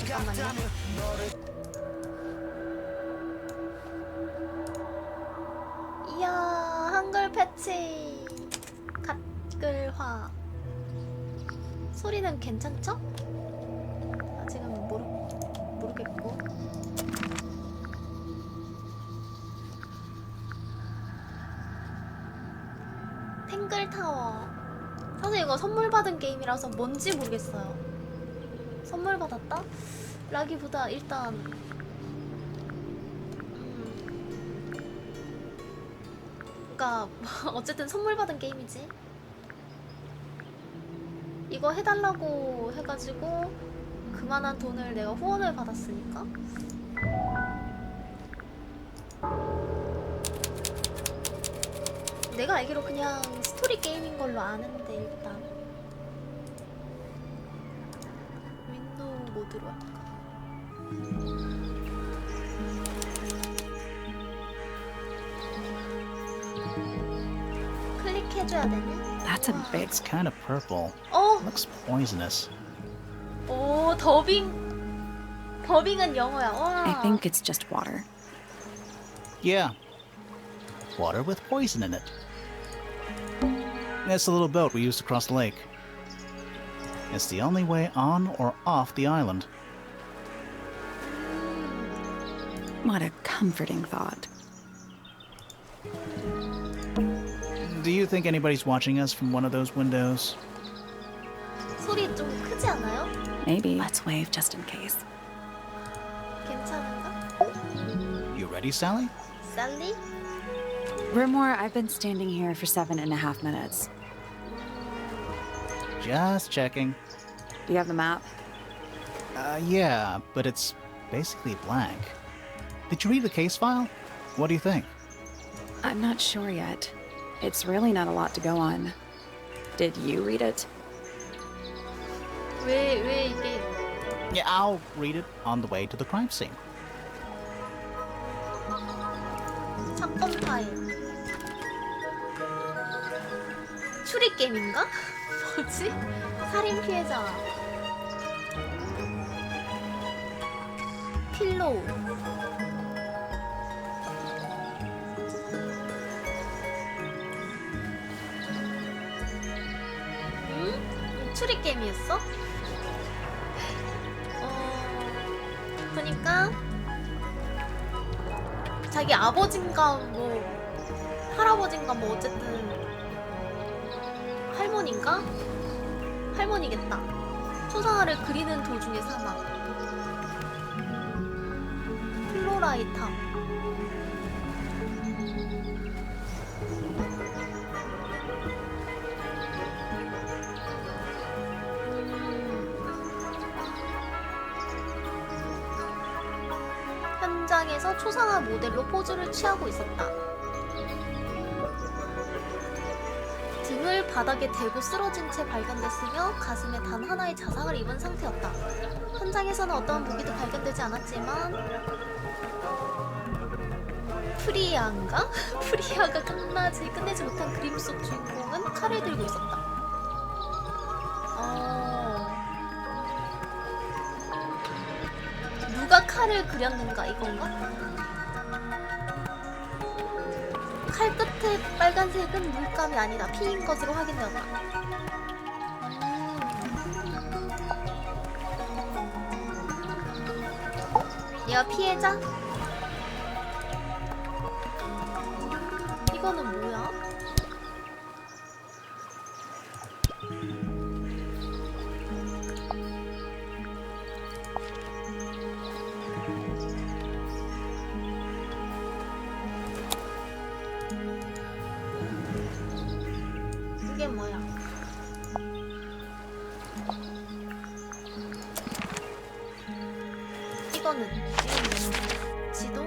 잠깐만요. 이야, 한글 패치. 갓글화. 소리는 괜찮죠? 아직은 모르겠고. 탱글타워. 사실 이거 선물 받은 게임이라서 뭔지 모르겠어요. 선물 받았다? 라기보다 일단 그니까 어쨌든 선물 받은 게임이지. 이거 해달라고 해가지고 그만한 돈을 내가 후원을 받았으니까. 내가 알기로 그냥 스토리 게임인 걸로 아는데 일단 윈도우 모드로 할까? 클릭해줘야 되네. That's a big. It's kind of purple. 어! Looks poisonous. 오, 더빙은 영어야. 와. I think it's just water. Yeah. Water with poison in it. It's the little boat we used to cross the lake. It's the only way on or off the island. What a comforting thought. Do you think anybody's watching us from one of those windows? 소리 좀 크지 않아요? Maybe. Let's wave just in case. 괜찮은가? You ready, Sally? 살리? Rumor, I've been standing here for 7.5 minutes. Just checking. Do you have the map? Yeah, but it's basically blank. Did you read the case file? What do you think? I'm not sure yet. It's really not a lot to go on. Did you read it? 왜 이게 Yeah, I'll read it on the way to the crime scene. 사건 파일. 추리 게임인가? 뭐지? 살인 피해자. 필로우. 응? 추리 게임이었어? 보니까 자기 아버진가 뭐 할아버진가 뭐 어쨌든 할머니인가? 할머니겠다. 초상화를 그리는 도중에 사망. 플로라이타. 현장에서 초상화 모델로 포즈를 취하고 있었다. 등을 바닥에 대고 쓰러진 채 발견됐으며 가슴에 단 하나의 자상을 입은 상태였다. 현장에서는 어떠한 무기도 발견되지 않았지만 프리아인가? 프리아가 끝내지 못한 그림 속 주인공은 칼을 들고 있었다. 누가 칼을 그렸는가 이건가? 칼 끝에 빨간색은 물감이 아니다. 피인 것으로 확인되었다. 얘가 피해자? 이거는 뭐야? 이게 뭐야? 이거는 지도?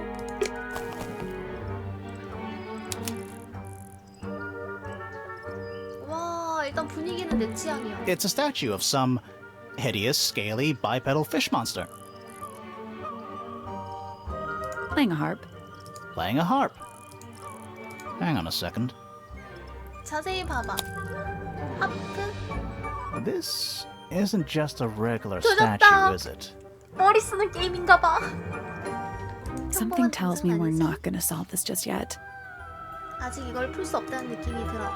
와, 일단 분위기는 내 취향이야. It's a statue of some hideous, scaly, bipedal fish monster. Playing a harp. Playing a harp. Hang on a second. 자세히 봐봐. 하프? This isn't just a regular 조졌다. statue, is it? 머리 쓰는 게임인가 봐. Something tells me we're 아니지? not gonna solve this just yet. 아직 이걸 풀 수 없다는 느낌이 들어.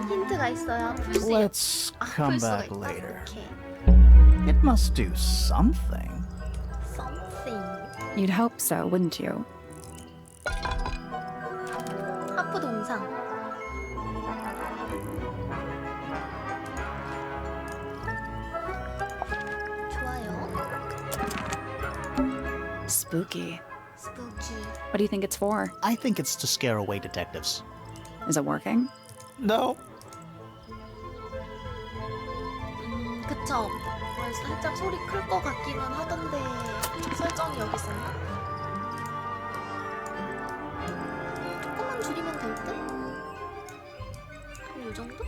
힌트가 있어야 풀 수. Let's come 풀 수가 back 있다. later. 오케이. It must do something. Something. You'd hope so, wouldn't you? 하프 동상. 좋아요. Spooky. 스푸키. What do you think it's for? I think it's to scare away detectives. Is it working? No. 그쵸. 살짝 소리 클 것 같기는 하던데 설정이 여기 있었나? 조금만 줄이면 될 듯? 이 정도?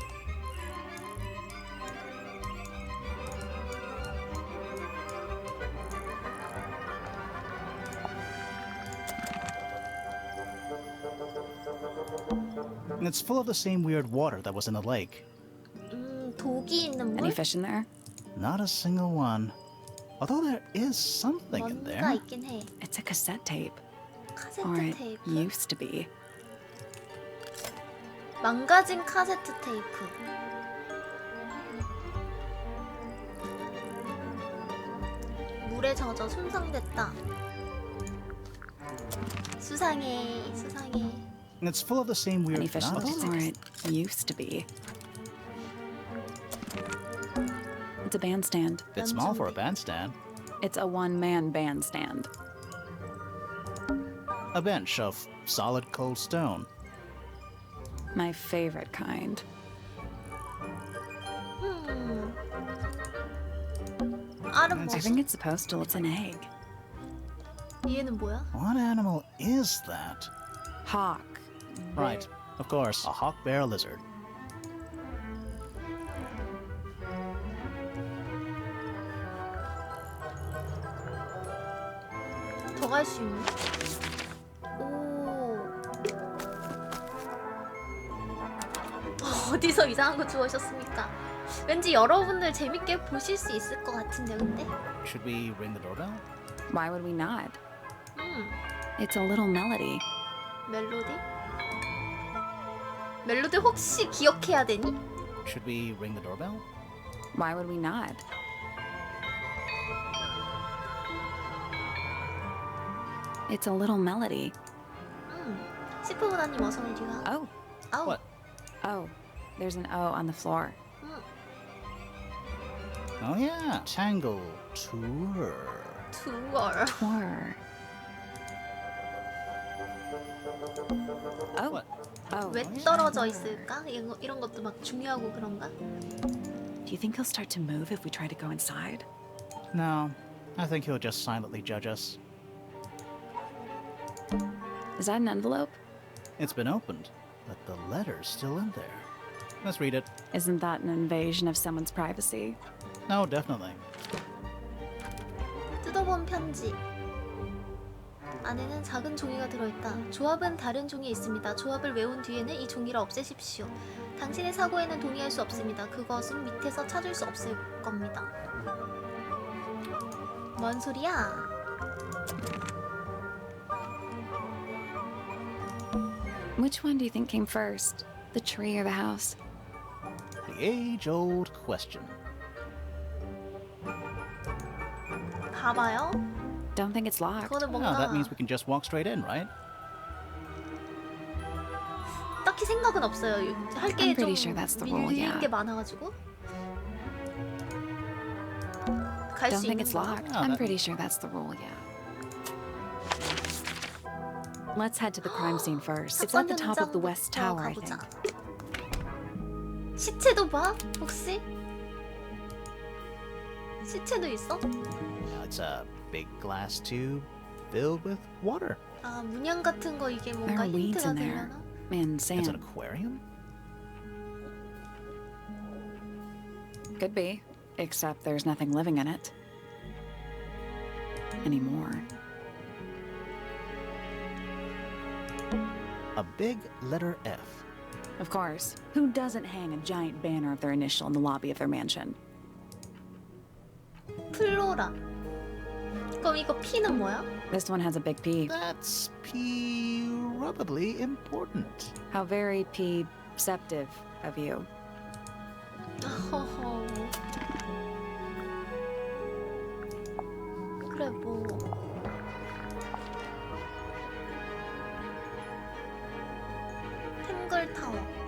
It's full of the same weird water that was in the lake. 독이 있는 Any 물? fish in there? Not a single one. Although there is something in 뭔가 there. 있긴 해. It's a cassette tape. 카세트 Or it 테이프. used to be. 망가진 카세트 테이프. 물에 젖어 손상됐다. 수상해, 수상해. It's full of the same weird. Any fish in Not there? a- Or it used to be. It's a bandstand. It's small for a bandstand. It's a one-man bandstand. A bench of solid cold stone. My favorite kind. 알은 I 뭐? think it's supposed to look an egg. 얘는 뭐야? What animal is that? Hawk. Right, of course, a hawk bear lizard. 더 갈 수 있네. 오. 어디서 이상한 거 주워오셨습니까? 왠지 여러분들 재밌게 보실 수 있을 것 같은데 근데? Should we ring the doorbell? Why would we not? 음. It's a little melody. 멜로디? 멜로디 혹시 기억해야 되니? Should we ring the doorbell? Why would we not? It's a little melody. 시프보다님 어서 이리와. Oh, 아우. What? oh, there's an O on the floor. Oh yeah, Tangle Tour. 투얼. Tour. Oh, What? oh. 왜 떨어져 있을까? 이런 것도 막 중요하고 그런가? Do you think he'll start to move if we try to go inside? No, I think he'll just silently judge us. Is that an envelope? It's been opened, but the letter's still in there. Let's read it. Isn't that an invasion of someone's privacy? No, definitely. 뜯어본 편지. 안에는 작은 종이가 들어있다. 조합은 다른 종이에 있습니다. 조합을 외운 뒤에는 이 종이를 없애십시오. 당신의 사고에는 동의할 수 없습니다. 그것은 밑에서 찾을 수 없을 겁니다. 뭔 소리야? Which one do you think came first? The tree or the house? The age-old question. 봐봐요. Don't think it's locked. 그거는 Oh, 뭔가 that means we can just walk straight in, right? 딱히 생각은 없어요. 할 게 I'm 좀 pretty sure that's the rule, 밀린 yeah. 게 많아가지고 갈 Don't 수 think 있는 it's 거. locked. Oh, I'm that- pretty sure that's the rule, yeah. Let's head to the crime scene first. It's at the top of the west tower, I think. 시체도 봐? 혹시? 시체도 있어? It's a big glass tube filled with water. 아 문양 같은 거 이게 There 뭔가 are weeds 힌트가 in there. 되려나? And It's an sand. aquarium? Could be. Except there's nothing living in it. Anymore. A big letter F. Of course. Who doesn't hang a giant banner of their initial in the lobby of their mansion? 플로어 플로라. 그럼 이거 P는 뭐야? This one has a big P. That's probably important. How very P-ceptive of you. 허허. 그래 뭐. 탱글타워.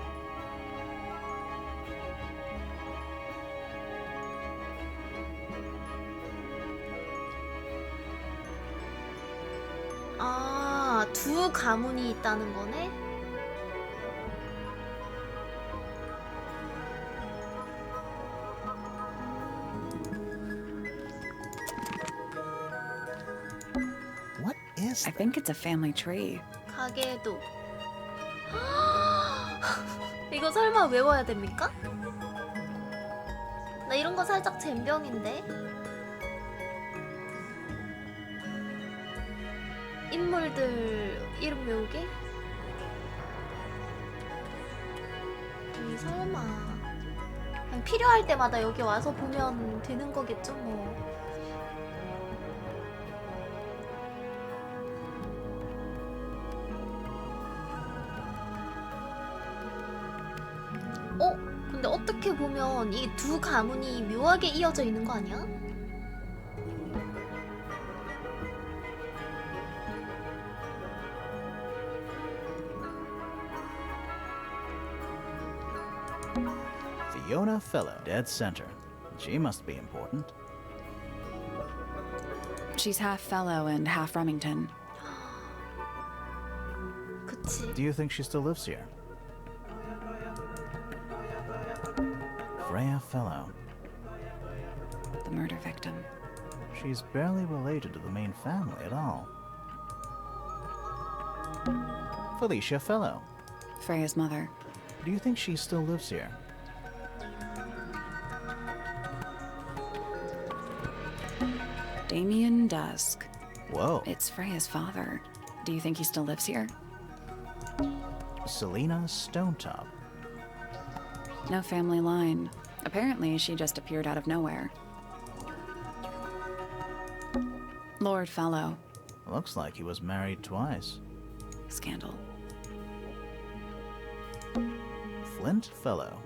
아, 두 가문이 있다는 거네? What is I think it's a family tree. 가게도. 이거 설마 외워야 됩니까? 나 이런 거 살짝 젬병인데. 인물들 이름 외우기? 이 설마 그냥 필요할 때마다 여기 와서 보면 되는 거겠죠 뭐. 근데 어떻게 보면 이 두 가문이 묘하게 이어져 있는 거 아니야? Fiona Fellow, dead center. She must be important. She's half fellow and half Remington. 그치. Do you think she still lives here? Freya Fellow. The murder victim. She's barely related to the main family at all. Felicia Fellow. Freya's mother. Do you think she still lives here? Damien Dusk. Whoa. It's Freya's father. Do you think he still lives here? Selena Stonetop. No family line. Apparently, she just appeared out of nowhere. Lord Fellow. Looks like he was married twice. Scandal. Flint Fellow.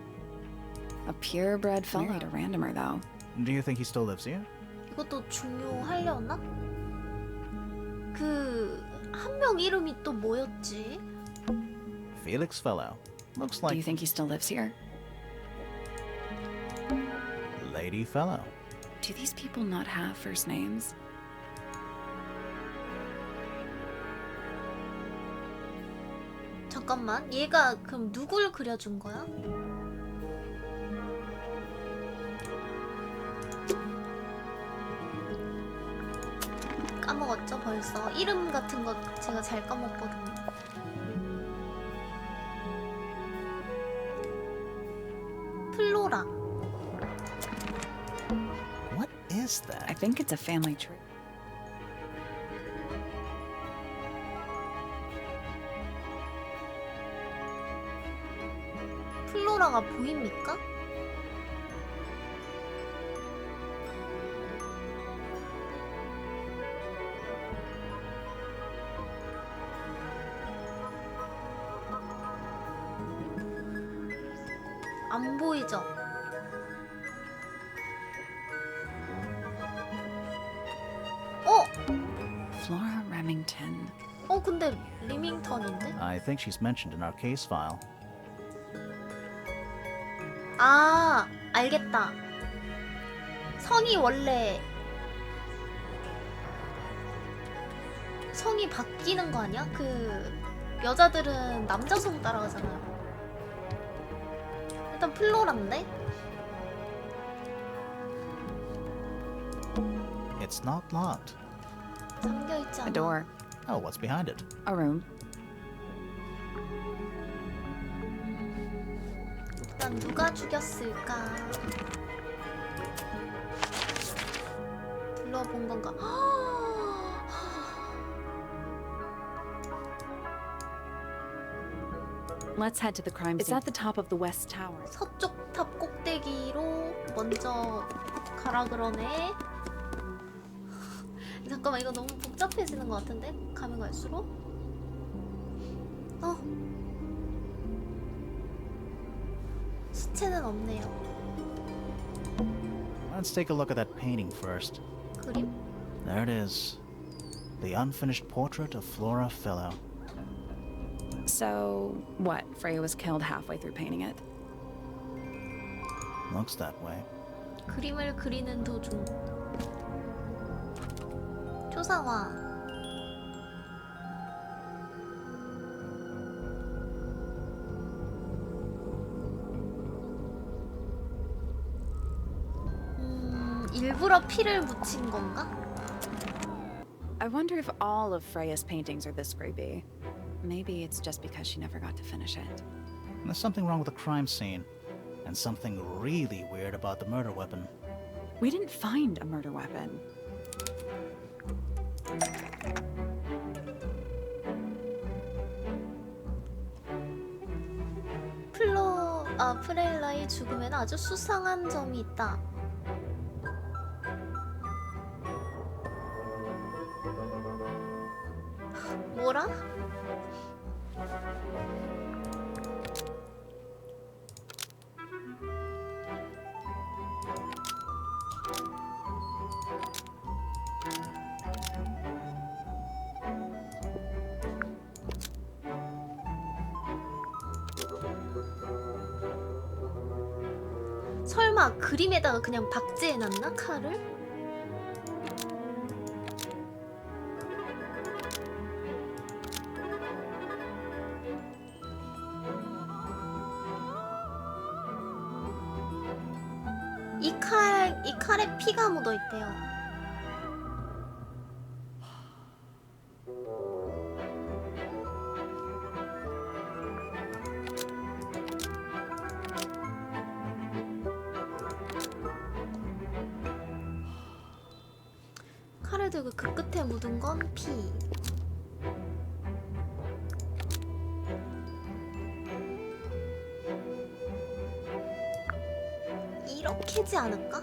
A purebred fellow. Married a randomer, though. Do you think he still lives here? 이것도 중요하려나? 그... 한 명 이름이 또 뭐였지? Felix Fellow. Looks Do you like think he still lives here? Lady Fellow. Do these people not have first names? 잠깐만, 얘가 그럼 누굴 그려준 거야? 까먹었죠 벌써. 이름 같은 거 제가 잘 까먹거든요. 플로라. What is I that? think it's a family tree. 플로라가 보입니까? 안 보이죠? Flora Remington. 근데 리밍턴인데? I think she's mentioned in our case file. 아, 알겠다. 성이 원래 성이 바뀌는 거 아니야? 그 여자들은 남자 성 따라가잖아요. 일단 플로라인데? It's not locked. 잠겨 있지 A 않아. door. Oh, what's behind it? A room. 일단 누가 죽였을까? 둘러본 건가? Let's head to the crime scene. It's at the top of the west tower. 서쪽 탑 꼭대기로 먼저 가라 그러네. 잠깐만, 이거 너무 복잡해지는 것 같은데? 가면 갈수록? 시체는 없네요. Let's take a look at that painting first. 그림? There it is. The unfinished portrait of Flora Fellow. So, what? Freya was killed halfway through painting it. Looks that way. 그림을 그리는 도중. 초상화. 일부러 피를 묻힌 건가? I wonder if all of Freya's paintings are this creepy. Maybe it's just because she never got to finish it. There's something wrong with the crime scene, and something really weird about the murder weapon. We didn't find a murder weapon. 프렐라의 죽음에는 아주 수상한 점이 있다. 뭐라? 설마 그림에다가 그냥 박제해놨나? 칼을? 이 칼에 피가 묻어있대요. 칼을 들고 그 끝에 묻은 건 피. 이렇게지 않을까?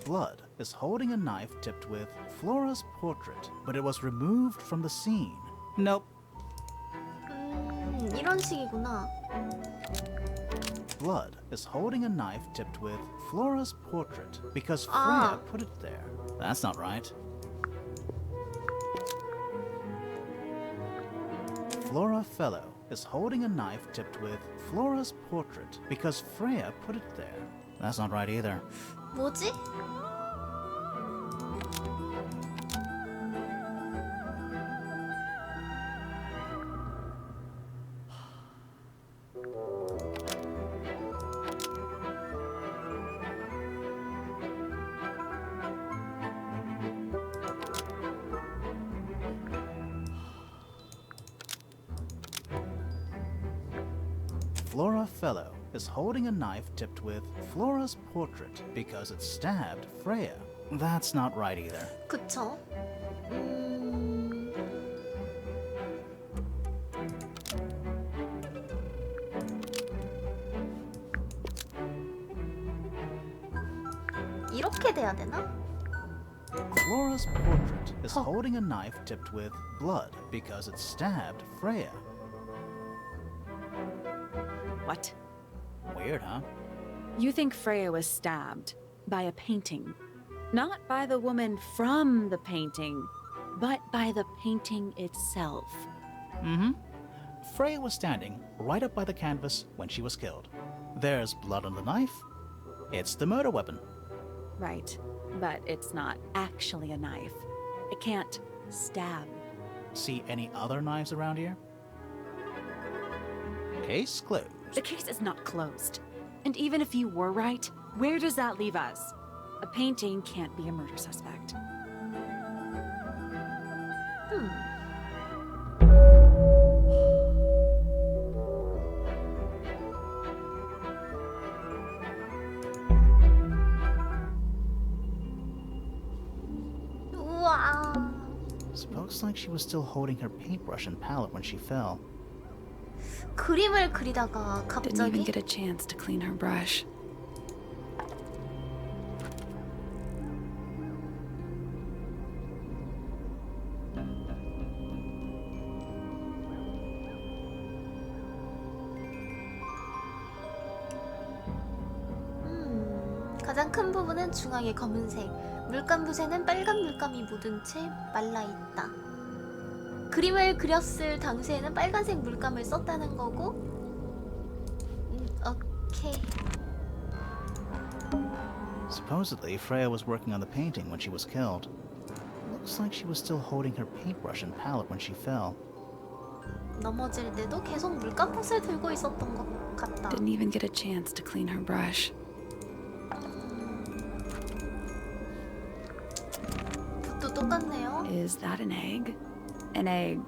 Blood is holding a knife tipped with Flora's portrait, but it was removed from the scene. Nope. 이런 식이구나. Blood is holding a knife tipped with Flora's portrait because Freya put it there. That's not right. Flora Fellow is holding a knife tipped with Flora's portrait because Freya put it there. That's not right either. 뭐지? Flora Fellow is holding a knife tipped with Flora's portrait because it stabbed Freya. That's not right either. 그쵸? 이렇게 돼야 되나? Flora's portrait is holding a knife tipped with blood because it stabbed Freya. What? Weird, huh? You think Freya was stabbed by a painting? Not by the woman from the painting, but by the painting itself. Mm-hmm. Freya was standing right up by the canvas when she was killed. There's blood on the knife. It's the murder weapon. Right, but it's not actually a knife. It can't stab. See any other knives around here? Case closed. The case is not closed. And even if you were right, where does that leave us? A painting can't be a murder suspect. she was still holding her paintbrush and palette when she fell. 그림을 그리다가 Didn't even 갑자기 get a chance to clean her brush. 가장 큰 부분은 중앙의 검은색, 물감 붓에는 빨간 물감이 묻은 채 말라있다. 그림을 그렸을 당시에는 빨간색 물감을 썼다는 거고. 오케이. Supposedly, Freya was working on the painting when she was killed. Looks like she was still holding her paintbrush and palette when she fell. 넘어질 때도 계속 물감 붓을 들고 있었던 것 같다. Didn't even get a chance to clean her brush. 붓도 똑같네요. Is that an egg? An egg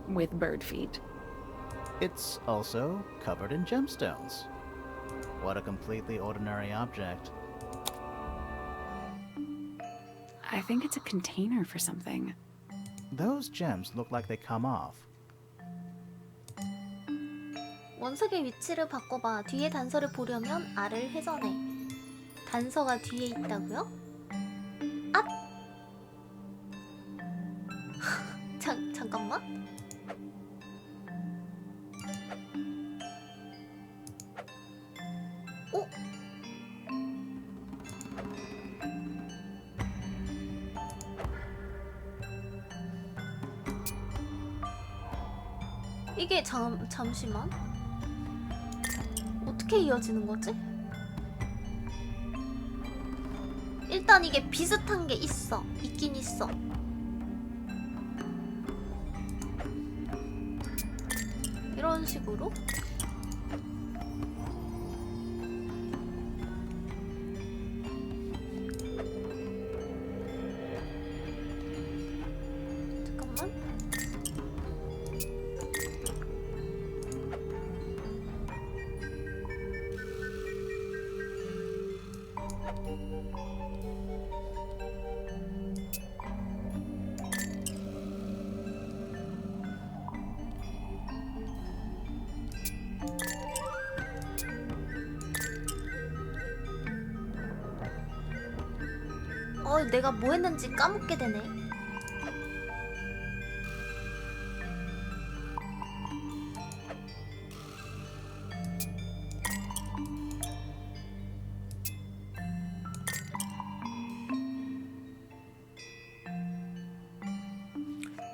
with bird feet. It's also covered in gemstones. What a completely ordinary object. I think it's a container for something. Those gems look like they come off. 원석의 위치를 바꿔봐. 뒤에 단서를 보려면 R을 회전해. 단서가 뒤에 있다고요? 앗! 잠깐만. 오? 이게 잠시만. 어떻게 이어지는 거지? 일단 이게 비슷한 게 있어. 있긴 있어. 이런 식으로. 잠깐만. 내가 뭐 했는지 까먹게 되네.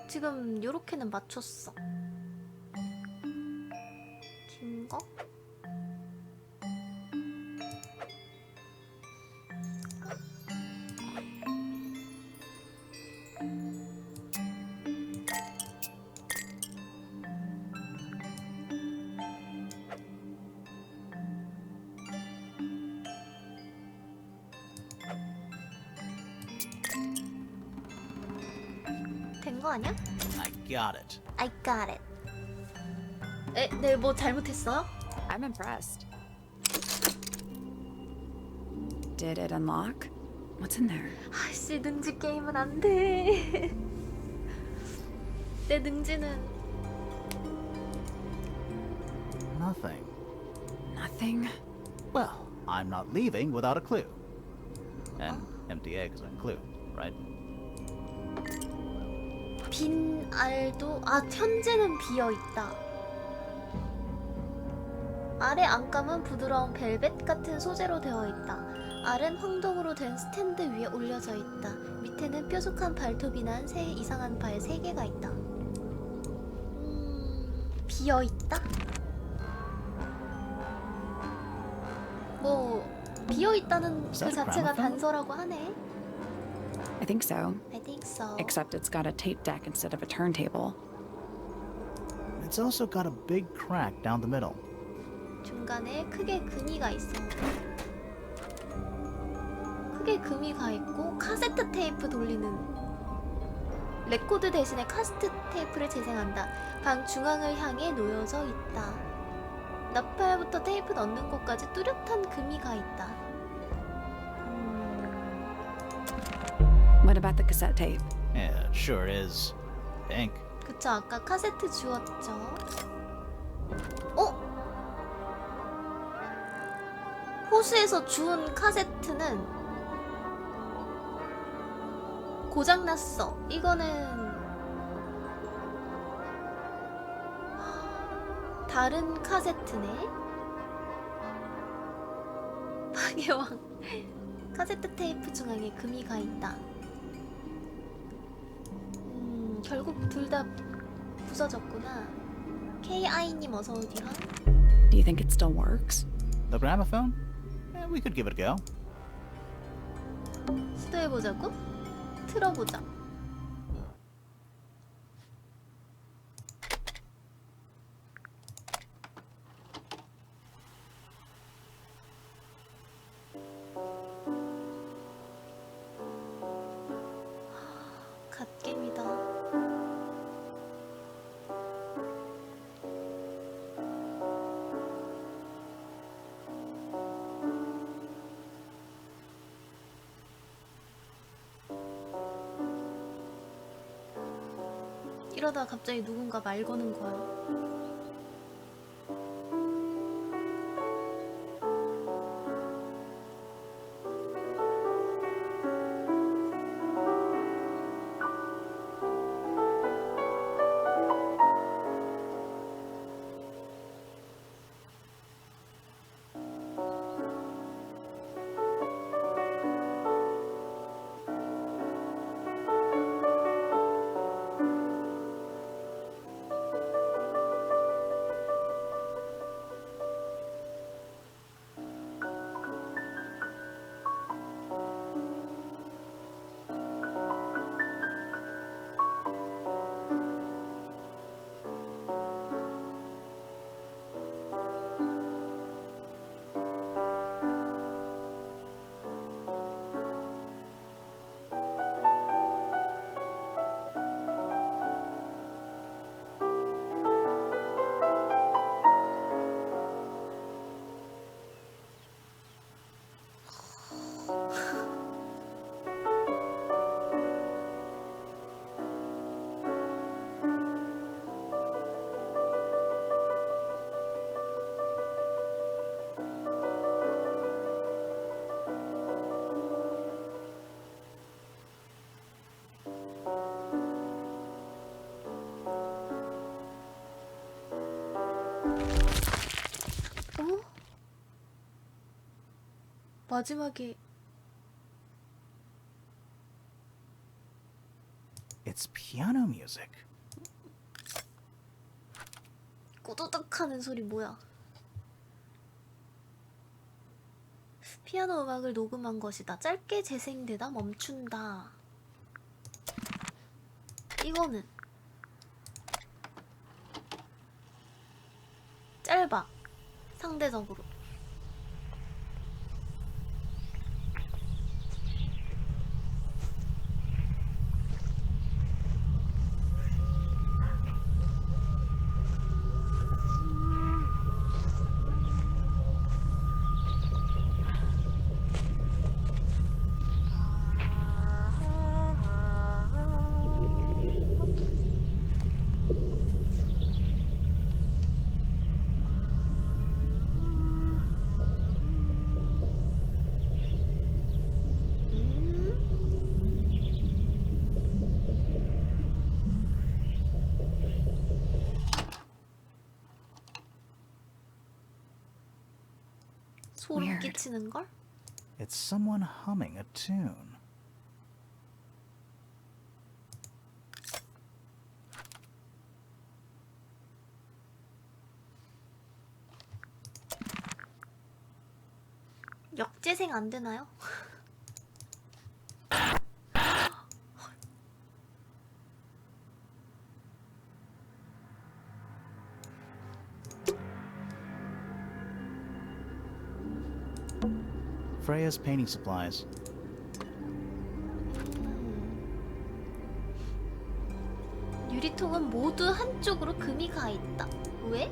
지금 요렇게는 맞췄어. 긴 거? 된 거 아니야? I got it. I got it. 네, 뭐 잘못했어요? I'm impressed. Did it unlock? What's in there? 아씨, 능지 게임은 안 돼. 내 능지는 Nothing. Nothing. Well, I'm not leaving without a clue. An empty egg is a clue, right? 빈 알도 현재는 비어 있다. 아래 안감은 부드러운 벨벳 같은 소재로 되어 있다. 알은 황동으로 된 스탠드 위에 올려져 있다. 밑에는 뾰족한 발톱이 난 새 이상한 발 3개가 있다. 비어 있다? 뭐 비어 있다는 그 자체가 단서라고 하네. I think so. I think so. Except it's got a tape deck instead of a turntable. It's also got a big crack down the middle. 중간에 크게 금이가 있어. 크게 금이 가 있고 카세트 테이프 돌리는. 레코드 대신에 카세트 테이프를 재생한다. 방 중앙을 향해 놓여져 있다. 나팔부터 테이프 넣는 곳까지 뚜렷한 금이 가 있다. What about the cassette tape? Yeah, it sure is. pink. 그쵸, 아까 카세트 주웠죠. 어? 호수에서 주운 카세트는 고장났어. 이거는 다른 카세트네. 파괴왕. 카세트 테이프 중앙에 금이 가 있다. 결국 둘 다 부서졌구나. KI님 어서 오디라. Do you think it still works? The gramophone? We could give it a go. 시도해보자고? 틀어보자. 갓겜이다. 이러다 갑자기 누군가 말 거는 거야. 마지막에 It's piano music. 꾸두둑하는 소리 뭐야? 피아노 음악을 녹음한 것이다. 짧게 재생되다 멈춘다. 이거는 짧아. 상대적으로. 소름 Weird. 끼치는 걸? It's someone humming a tune. 역재생 안 되나요? Freya's painting supplies. 유리통은 모두 한쪽으로 금이 가 있다. 왜?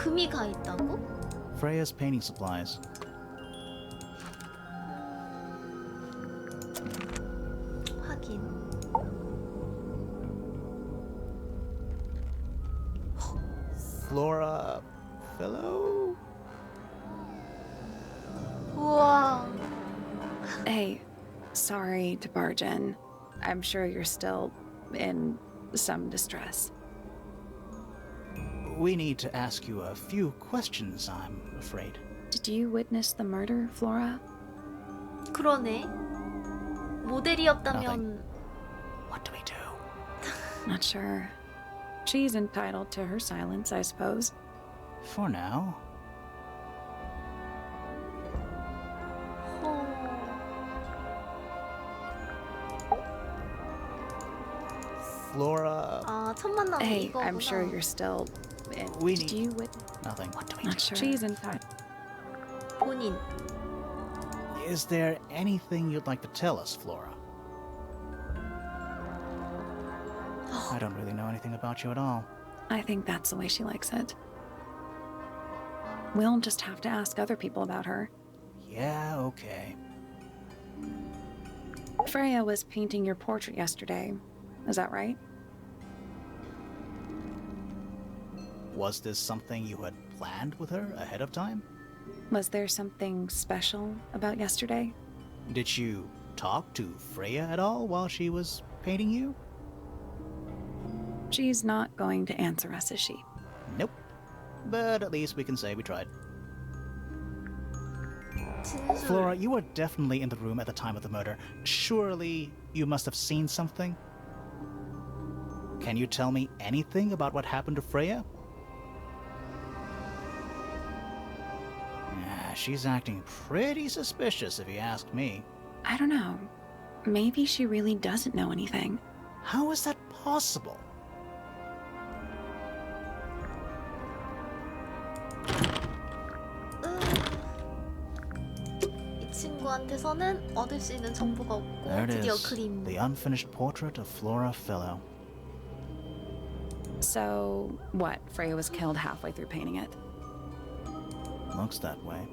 금이 가 있다고? Freya's painting supplies. 확인. Flora fellow? 우와. Hey, sorry to barge in. I'm sure you're still in some distress. We need to ask you a few questions, I'm afraid. Did you witness the murder, Flora? 그러네. 모델이었다면 What do we do? Not sure. She's entitled to her silence, I suppose. For now. Flora. 아, 첫 만남은 Hey, 이거구나. I'm sure you're still in. We Did need- you witness? Nothing. What do we Not sure. She's entitled. 본인. Is there anything you'd like to tell us, Flora? I don't really know anything about you at all. I think that's the way she likes it. We'll just have to ask other people about her. Yeah, okay. Freya was painting your portrait yesterday. Is that right? Was this something you had planned with her ahead of time? Was there something special about yesterday? Did you talk to Freya at all while she was painting you? She's not going to answer us, is she? Nope. But at least we can say we tried. 진술. Flora, you were definitely in the room at the time of the murder. Surely you must have seen something? Can you tell me anything about what happened to Freya? Yeah, she's acting pretty suspicious if you ask me. I don't know. Maybe she really doesn't know anything. How is that possible? 이 친구한테서는 얻을 수 있는 정보가 없고 There it 드디어 is. 그림. The unfinished portrait of Flora Fellow. So, what? Freya was killed halfway through painting it. Looks that way.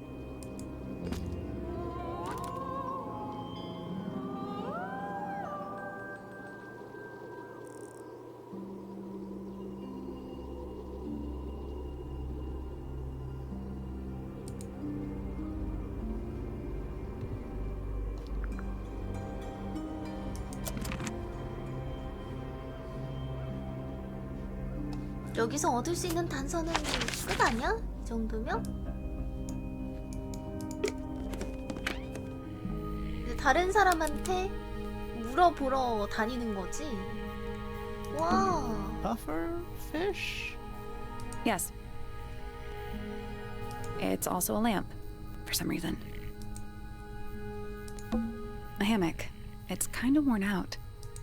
여기서 얻을 수 있는 단서는 끝 아니야? 이 정도면? 이제 다른 사람한테 물어보러 다니는 거지? 와. Puffer fish? Yes. It's also a lamp, for some reason. A hammock. It's kind of worn out.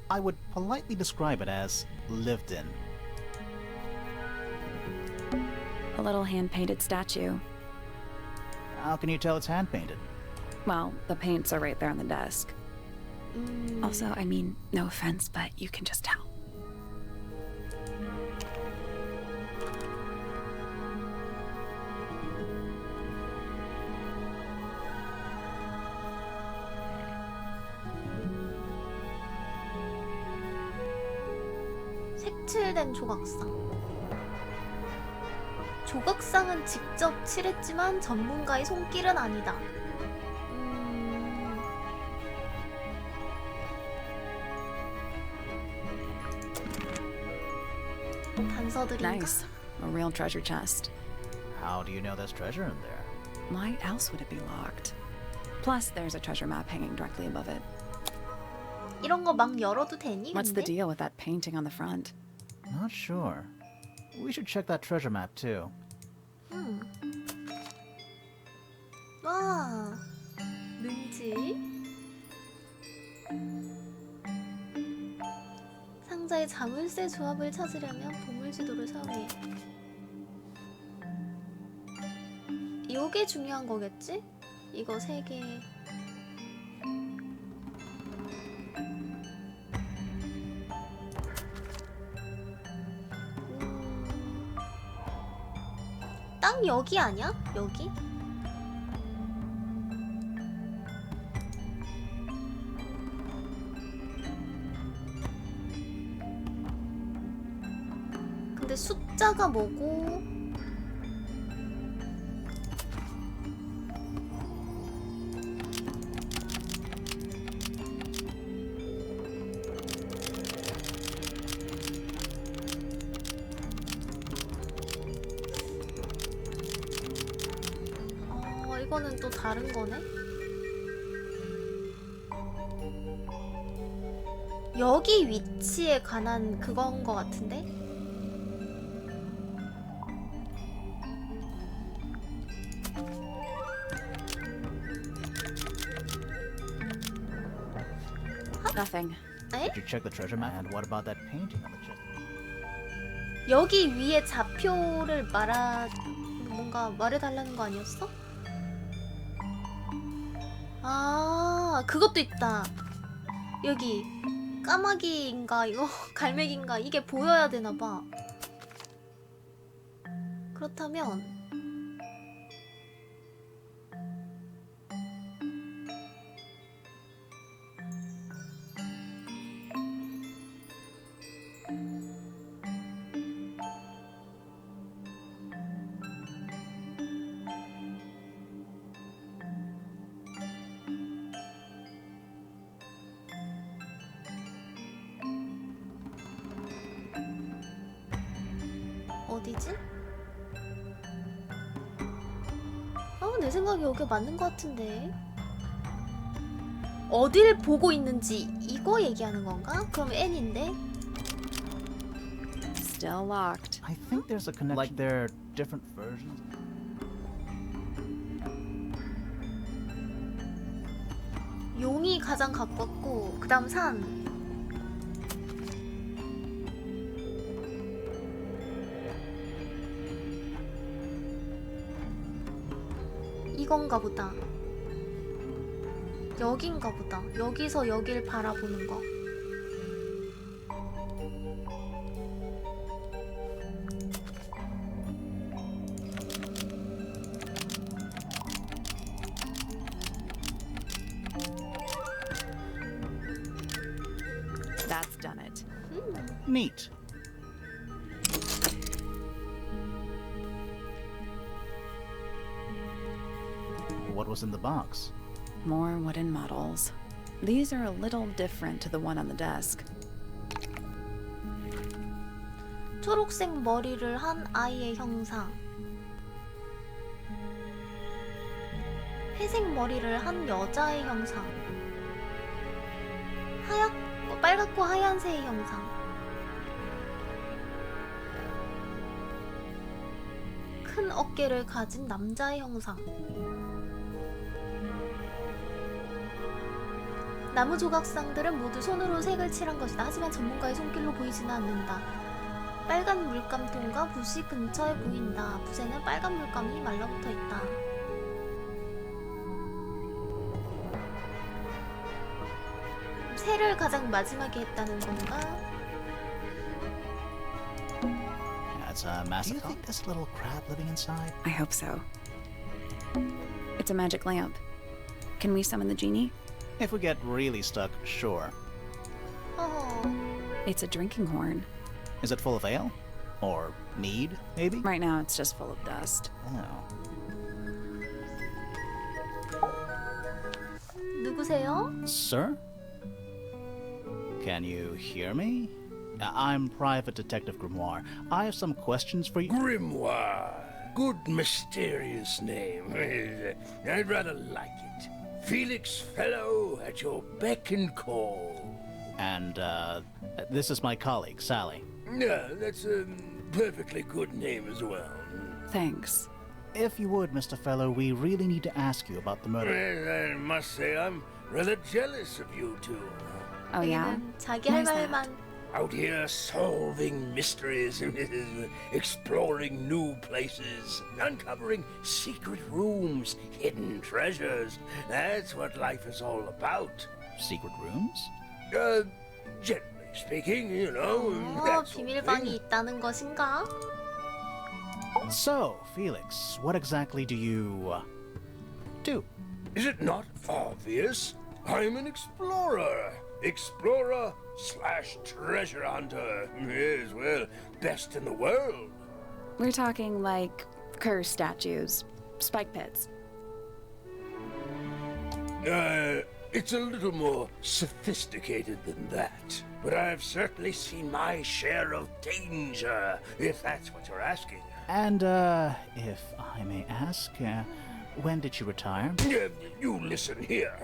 I would politely describe it as lived in. A little hand-painted statue. How can you tell it's hand painted? Well, the paints are right there on the desk. Also, I mean, no offense, but you can just tell. 색칠된 조각상. 조각상은 직접 칠했지만 전문가의 손길은 아니다. 단서들인가? Nice. A real treasure chest. How do you know there's treasure in there? Why else would it be locked? Plus, there's a treasure map hanging directly above it. 이런 거 막 열어도 되니? What's the 근데? deal with that painting on the front? Not sure. We should check that treasure map too. 와, 능지. 상자의 자물쇠 조합을 찾으려면 보물 지도를 사용해. 요게 중요한 거겠지? 이거 세 개. 딱 여기 아니야? 여기? 근데 숫자가 뭐고? 이거는 또 다른 거네? 여기 위치에 관한 그건 거 같은데? Nothing. 에? Did you check the treasure map? And what about that painting on the chest? 여기 위에 좌표를 뭔가 말해달라는 거 아니었어? 아, 그것도 있다. 여기 까마귀인가 이거 갈매기인가 이게 보여야 되나봐. 그렇다면 어디지? 내 생각에 여기 맞는 것 같은데. 어딜 보고 있는지 이거 얘기하는 건가? 그럼 N인데? Still locked. I think there's a connection. Like there are different versions. 용이 가장 가깝고 그 다음 산. 이건가 보다. 여긴가 보다. 여기서 여길 바라보는 거. That's done it. Neat. What was in the box? More wooden models. These are a little different to the one on the desk. 초록색 머리를 한 아이의 형상. 회색 머리를 한 여자의 형상. 빨갛고 하얀색의 형상. 큰 어깨를 가진 남자의 형상. 나무 조각상들은 모두 손으로 색을 칠한 것이다. 하지만 전문가의 손길로 보이지는 않는다. 빨간 물감통과 붓이 근처에 보인다. 붓에는 빨간 물감이 말라붙어 있다. 새를 가장 마지막에 했다는 건가? That's a massive. Do you think this little crab living inside? I hope so. It's a magic lamp. Can we summon the genie? If we get really stuck, sure. It's a drinking horn. Is it full of ale? Or mead, maybe? Right now, it's just full of dust. Oh. 누구세요? Sir? Can you hear me? I'm Private Detective Grimoire. I have some questions for you. Grimoire. Good mysterious name. I'd rather like it. Felix Fellow at your beck and call. And, this is my colleague, Sally. Yeah, that's a perfectly good name as well. Thanks. If you would, Mr. Fellow, we really need to ask you about the murder. Well, I must say I'm rather jealous of you two. Oh, yeah? 자기 할 Why's that? 말만. Out here solving mysteries, exploring new places, uncovering secret rooms, hidden treasures. That's what life is all about. Secret rooms? Generally speaking, you know. that sort of 비밀방이 thing. 있다는 것인가? So, Felix, what exactly do you do? Is it not obvious? I'm an explorer. Explorer slash treasure hunter. Yes, well, best in the world. We're talking like curse statues, spike pits. It's a little more sophisticated than that. But I've certainly seen my share of danger, if that's what you're asking. And, if I may ask, when did you retire? You listen here.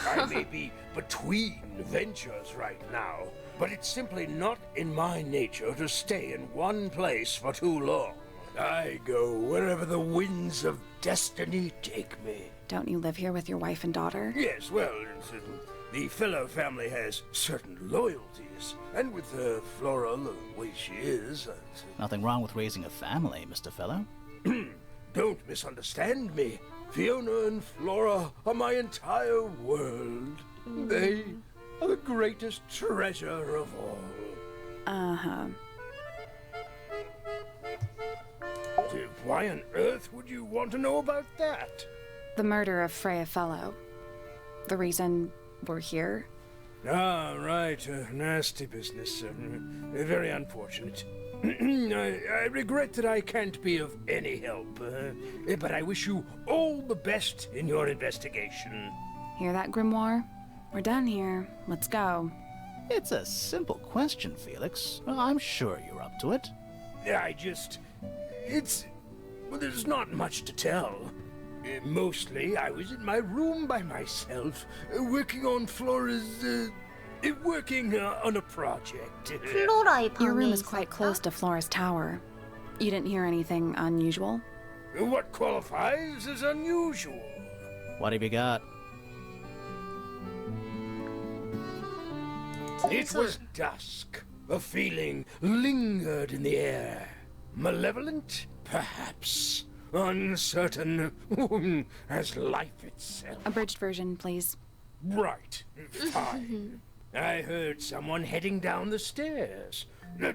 I may be between ventures right now, but it's simply not in my nature to stay in one place for too long. I go wherever the winds of destiny take me. Don't you live here with your wife and daughter? Yes, well, the fellow family has certain loyalties, and with Flora the way she is... Nothing wrong with raising a family, Mr. Fellow. Don't misunderstand me. Fiona and Flora are my entire world. They are the greatest treasure of all. Uh-huh. Why on earth would you want to know about that? The murder of Freya Fellow. The reason we're here. Ah, right. Nasty business. Very unfortunate. I regret that I can't be of any help, but I wish you all the best in your investigation. Hear that, Grimoire? We're done here. Let's go. It's a simple question, Felix. I'm sure you're up to it. Well, there's not much to tell. Mostly, I was in my room by myself, working on Flora's, working on a project. 플로라의 방에 Your room is 있었다? quite close to Flora's tower. You didn't hear anything unusual? What qualifies as unusual? What have you got? It was dusk. A feeling lingered in the air. Malevolent, perhaps. Uncertain, as life itself. Abridged version, please. Right. Fine. I heard someone heading down the stairs,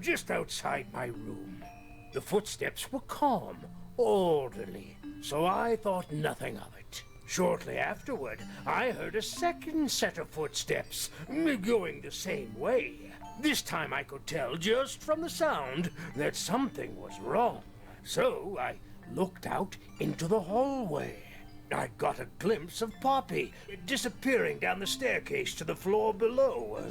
just outside my room. The footsteps were calm, orderly, so I thought nothing of it. Shortly afterward, I heard a second set of footsteps, going the same way. This time I could tell just from the sound that something was wrong. So I looked out into the hallway. I got a glimpse of Poppy disappearing down the staircase to the floor below.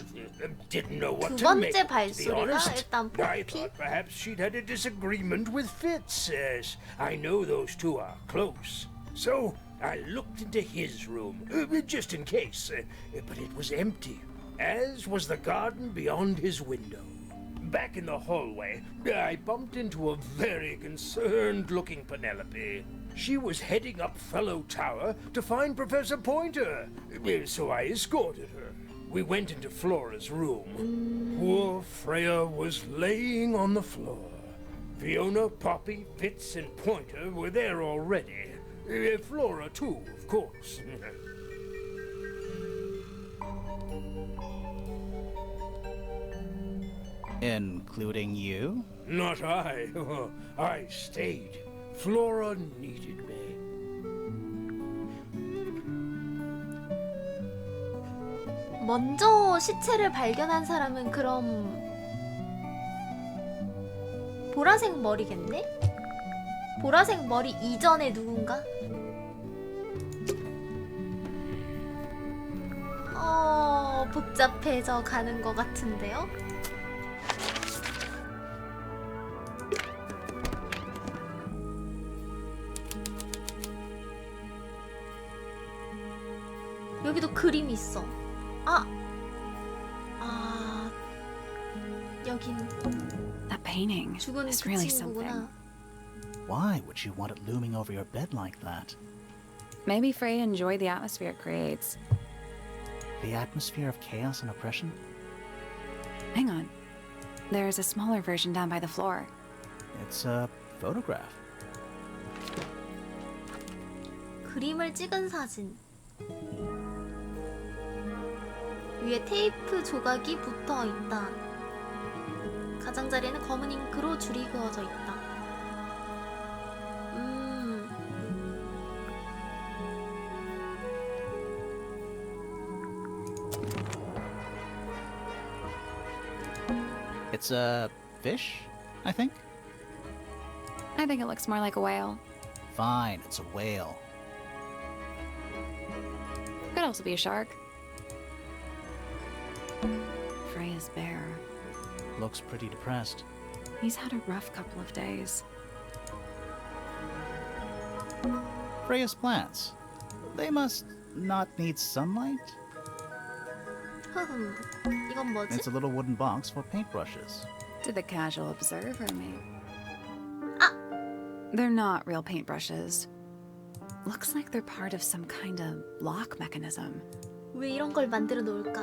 Didn't know what 두 to make, 번째 to be 발소리가 honest. 일단 I 포피. thought perhaps she'd had a disagreement with Fitz, as I know those two are close. So I looked into his room, just in case, but it was empty, as was the garden beyond his window. Back in the hallway, I bumped into a very concerned-looking Penelope. She was heading up Fellow Tower to find Professor Pointer, so I escorted her. We went into Flora's room. Poor Freya was laying on the floor. Fiona, Poppy, Fitz, and Pointer were there already. Flora, too, of course. Including you? Not I. I stayed. Flora needed me. 먼저 시체를 발견한 사람은 그럼 보라색 머리겠네? 보라색 머리 이전에 누군가? 복잡해져 가는 것 같은데요? 여기도 그림이 있어. 여긴 That painting 죽은 is 그 really 친구구나. something. Why would you want it looming over your bed like that? Maybe Freya enjoyed the atmosphere it creates. The atmosphere of chaos and oppression? Hang on. There's a smaller version down by the floor. It's a photograph. 그림을 찍은 사진. 위에 테이프 조각이 붙어 있다. 가장자리에는 검은 잉크로 줄이 그어져 있다. It's a fish, I think? I think it looks more like a whale. Fine, it's a whale. Could also be a shark. Freya's bear. Looks pretty depressed. He's had a rough couple of days. Freya's plants. They must not need sunlight? 흐흠. 이건 뭐지? It's a little wooden box for paintbrushes. Did the casual observer me? Ah! They're not real paintbrushes. Looks like they're part of some kind of lock mechanism. 왜 이런 걸 만들어 놓을까?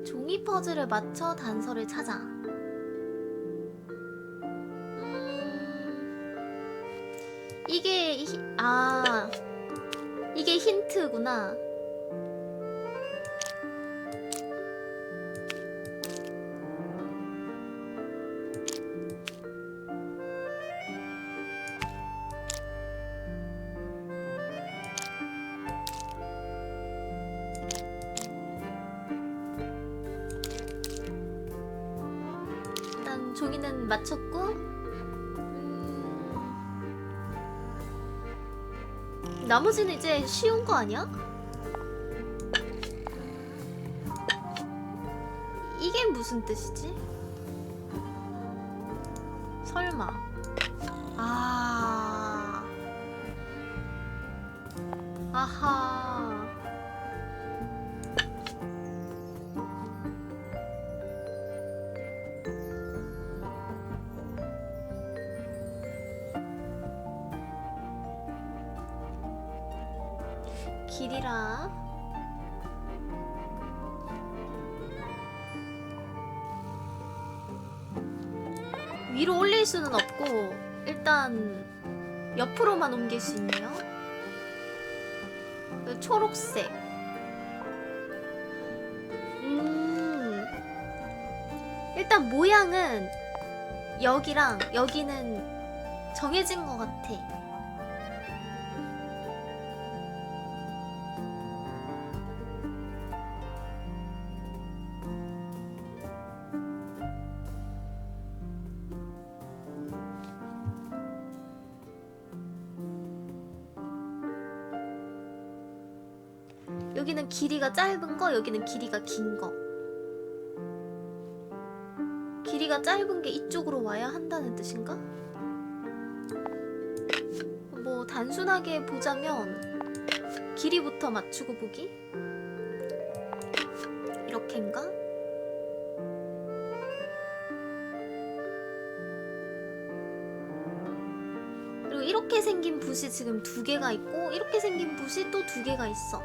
종이 퍼즐을 맞춰 단서를 찾아. 이게 힌트구나. 일단 종이는 맞췄고, 나머지는 이제 쉬운 거 아니야? 이게 무슨 뜻이지? 설마. 아하. 길이라. 위로 올릴 수는 없고 일단 옆으로만 옮길 수 있네요. 초록색. 일단 모양은 여기랑 여기는 정해진 것 같아. 여기는 길이가 짧은 거, 여기는 길이가 긴 거. 길이가 짧은 게 이쪽으로 와야 한다는 뜻인가? 뭐 단순하게 보자면 길이부터 맞추고 보기? 이렇게인가? 그리고 이렇게 생긴 붓이 지금 2개가 있고 이렇게 생긴 붓이 또 2개가 있어.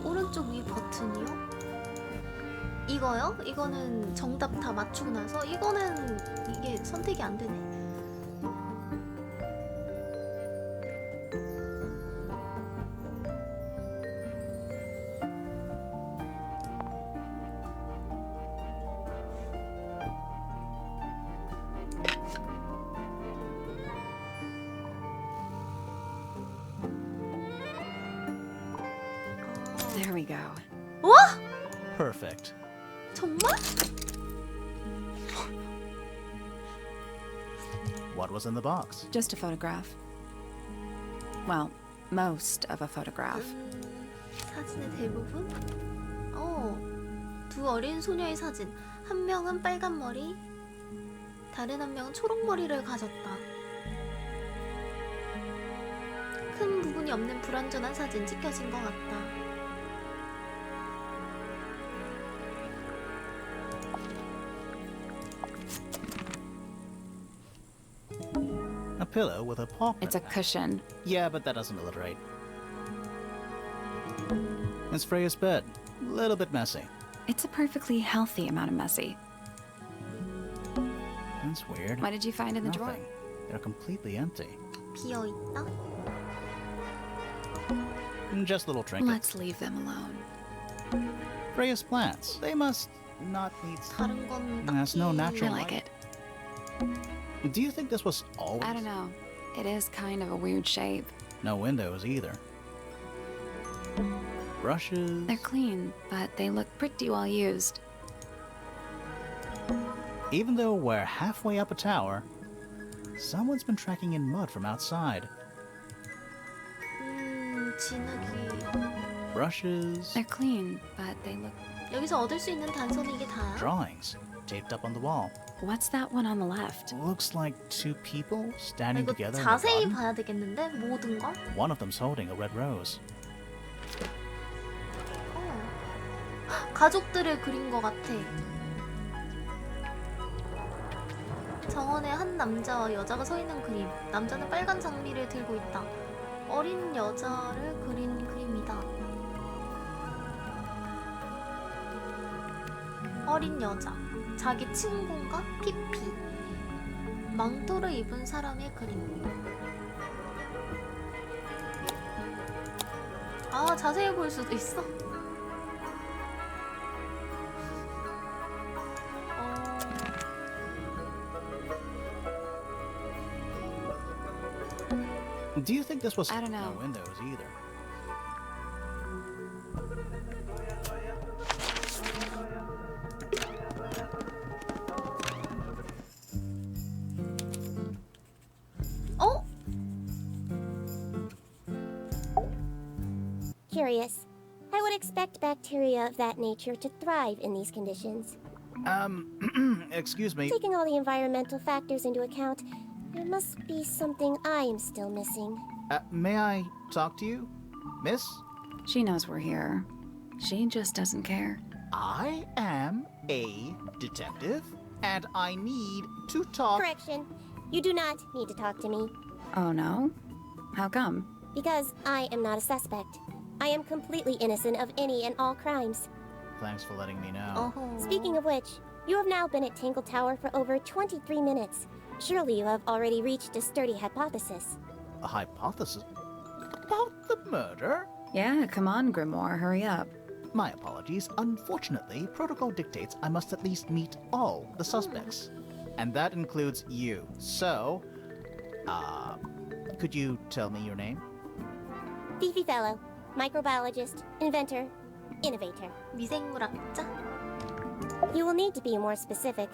오른쪽 위 버튼이요? 이거요? 이거는 정답 다 맞추고 나서 이거는 이게 선택이 안 되네. There we go. 와? Perfect. 정말? What was in the box? Just a photograph. Well, most of a photograph. 사진의 대부분? 두 어린 소녀의 사진. 한 명은 빨간 머리, 다른 한 명은 초록 머리를 가졌다. 큰 부분이 없는 불완전한 사진 찍혀진 것 같다. A pillow with a paw print. It's a cushion. Yeah, but that doesn't alliterate. It's Freya's bed. A little bit messy. It's a perfectly healthy amount of messy. That's weird. What did you find in the drawer? Nothing. They're completely empty. 비어 있다. Just little trinkets. Let's leave them alone. Freya's plants. They must not need. 다른 건 That's no 딱히 I natural like it. Do you think this was always? I don't know. It is kind of a weird shape. No windows either. Brushes. They're clean, but they look pretty well used. Even though we're halfway up a tower, someone's been tracking in mud from outside. 진흙이. Brushes. They're clean, but they look... 여기서 얻을 수 있는 단서는 이게 다야? Drawings taped up on the wall. What's that one on the left? Looks like two people standing 이거 together in the 자세히 garden. 봐야 되겠는데? 모든 걸? One of them's holding a red rose. 가족들을 그린 것 같아. 정원에 한 남자와 여자가 서 있는 그림. 남자는 빨간 장미를 들고 있다. 어린 여자를 그린 그림이다. 어린 여자. 자기 친구인가? 피피. 망토를 입은 사람의 그림. 아, 자세히 볼 수도 있어? Do you think this was? I don't know. No windows either. 어? Curious. I would expect bacteria of that nature to thrive in these conditions. Excuse me. Taking all the environmental factors into account, there must be something I am still missing. May I talk to you, miss? She knows we're here. She just doesn't care. I am a detective, and I need to talk. Correction. You do not need to talk to me, Oh no? How come? because I am not a suspect. I am completely innocent of any and all crimes. Thanks for letting me know. 어허. Speaking of which, you have now been at 탱글타워 for over 23 minutes. Surely you have already reached a sturdy hypothesis. A hypothesis about the murder? Yeah, come on, Grimoire, hurry up. My apologies. Unfortunately, protocol dictates I must at least meet all the suspects. And that includes you. So, could you tell me your name? Fifi Fellow, microbiologist, inventor, innovator. 미생물학자? You will need to be more specific.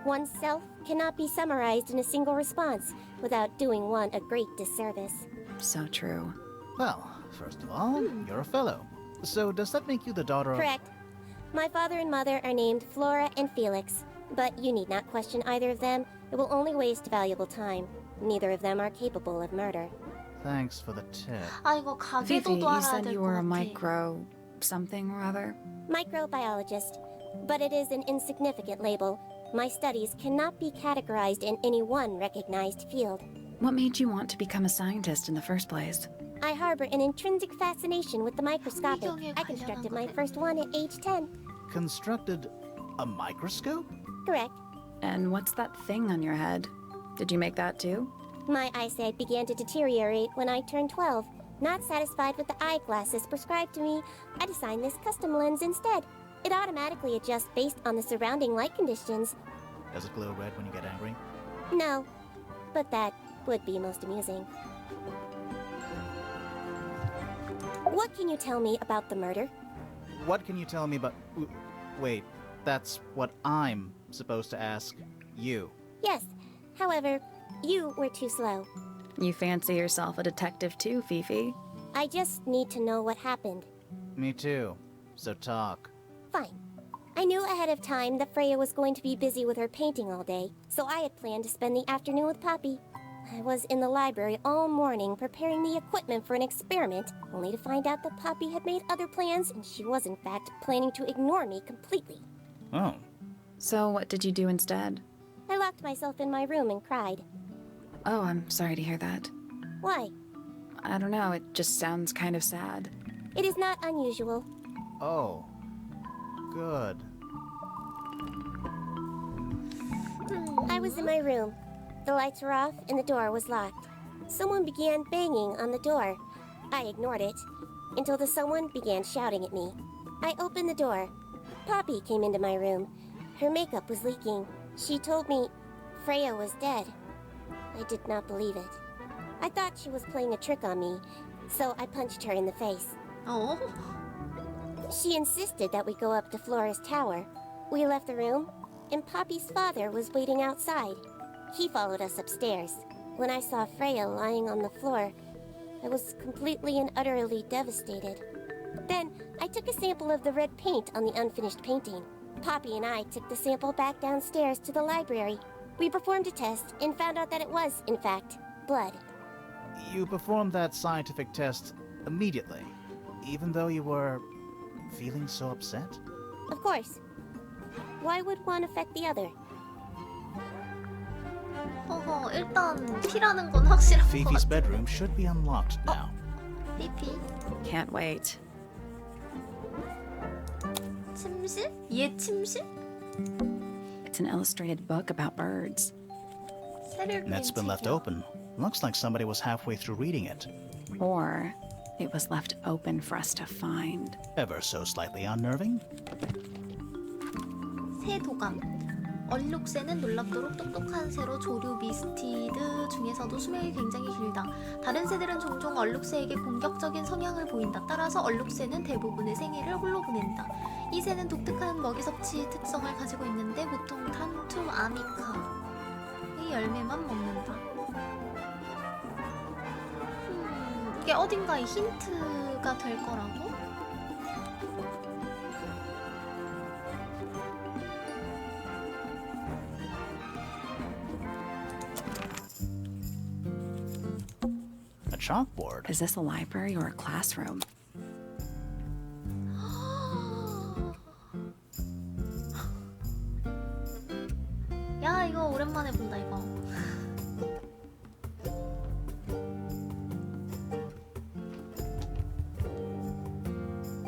Oneself cannot be summarized in a single response without doing one a great disservice. So true. Well, first of all, you're a fellow. So does that make you the daughter of... Correct. My father and mother are named Flora and Felix, but you need not question either of them. It will only waste valuable time. Neither of them are capable of murder. Thanks for the tip. 아, 이거 Fifi, 가게도도 you 알아야 said 될 you 것 were a 같아. micro... something or other? Microbiologist. But it is an insignificant label. My studies cannot be categorized in any one recognized field. What made you want to become a scientist in the first place? I harbor an intrinsic fascination with the microscopic. 환경에 I constructed my 관련한 first one at age 10. Constructed a microscope? Correct. And what's that thing on your head? Did you make that too? My eyesight began to deteriorate when I turned 12. Not satisfied with the eyeglasses prescribed to me, I designed this custom lens instead. It automatically adjusts based on the surrounding light conditions. Does it glow red when you get angry? No, but that would be most amusing. What can you tell me about the murder? What can you tell me about... Wait, that's what I'm supposed to ask you. Yes, however, you were too slow. You fancy yourself a detective too, Fifi. I just need to know what happened. Me too. So talk. Fine. I knew ahead of time that Freya was going to be busy with her painting all day, so I had planned to spend the afternoon with Poppy. I was in the library all morning preparing the equipment for an experiment, only to find out that Poppy had made other plans and she was in fact planning to ignore me completely. Oh. So what did you do instead? I locked myself in my room and cried. Oh, I'm sorry to hear that. Why? I don't know, it just sounds kind of sad. It is not unusual. Oh. Good. I I was in my room. The lights were off and the door was locked. Someone began banging on the door. I ignored it until the someone began shouting at me. I opened the door. Poppy came into my room. Her makeup was leaking. She told me Freya was dead. I did not believe it. I thought she was playing a trick on me, so I punched her in the face. 어? She insisted that we go up to Flora's tower. We left the room, and Poppy's father was waiting outside. He followed us upstairs. When I saw Freya lying on the floor, I was completely and utterly devastated. Then, I took a sample of the red paint on the unfinished painting. Poppy and I took the sample back downstairs to the library. We performed a test and found out that it was, in fact, blood. You performed that scientific test immediately, even though you were feeling so upset? Of course. Why would one affect the other? 허허, 일단 피라는 건 확실한 것 Fifi's 같아. bedroom should be unlocked now. 피피? Can't wait. 침실? 얘 침실? It's an illustrated book about birds. 새를 그린 It's been left 책이야. open. Looks like somebody was halfway through reading it. Or it was left open for us to find. Ever so slightly unnerving? 새 도감. 얼룩새는 놀랍도록 똑똑한 새로 조류 미스티드 중에서도 수명이 굉장히 길다. 다른 새들은 종종 얼룩새에게 공격적인 성향을 보인다. 따라서 얼룩새는 대부분의 생애를 홀로 보낸다. 이 새는 독특한 먹이 섭취 특성을 가지고 있는데 보통 탄투 아미카의 열매만 먹는다. 이게 어딘가에 힌트가 될 거라고? A chalkboard. Is this a library or a classroom? 야, 이거 오랜만에 본다, 이거.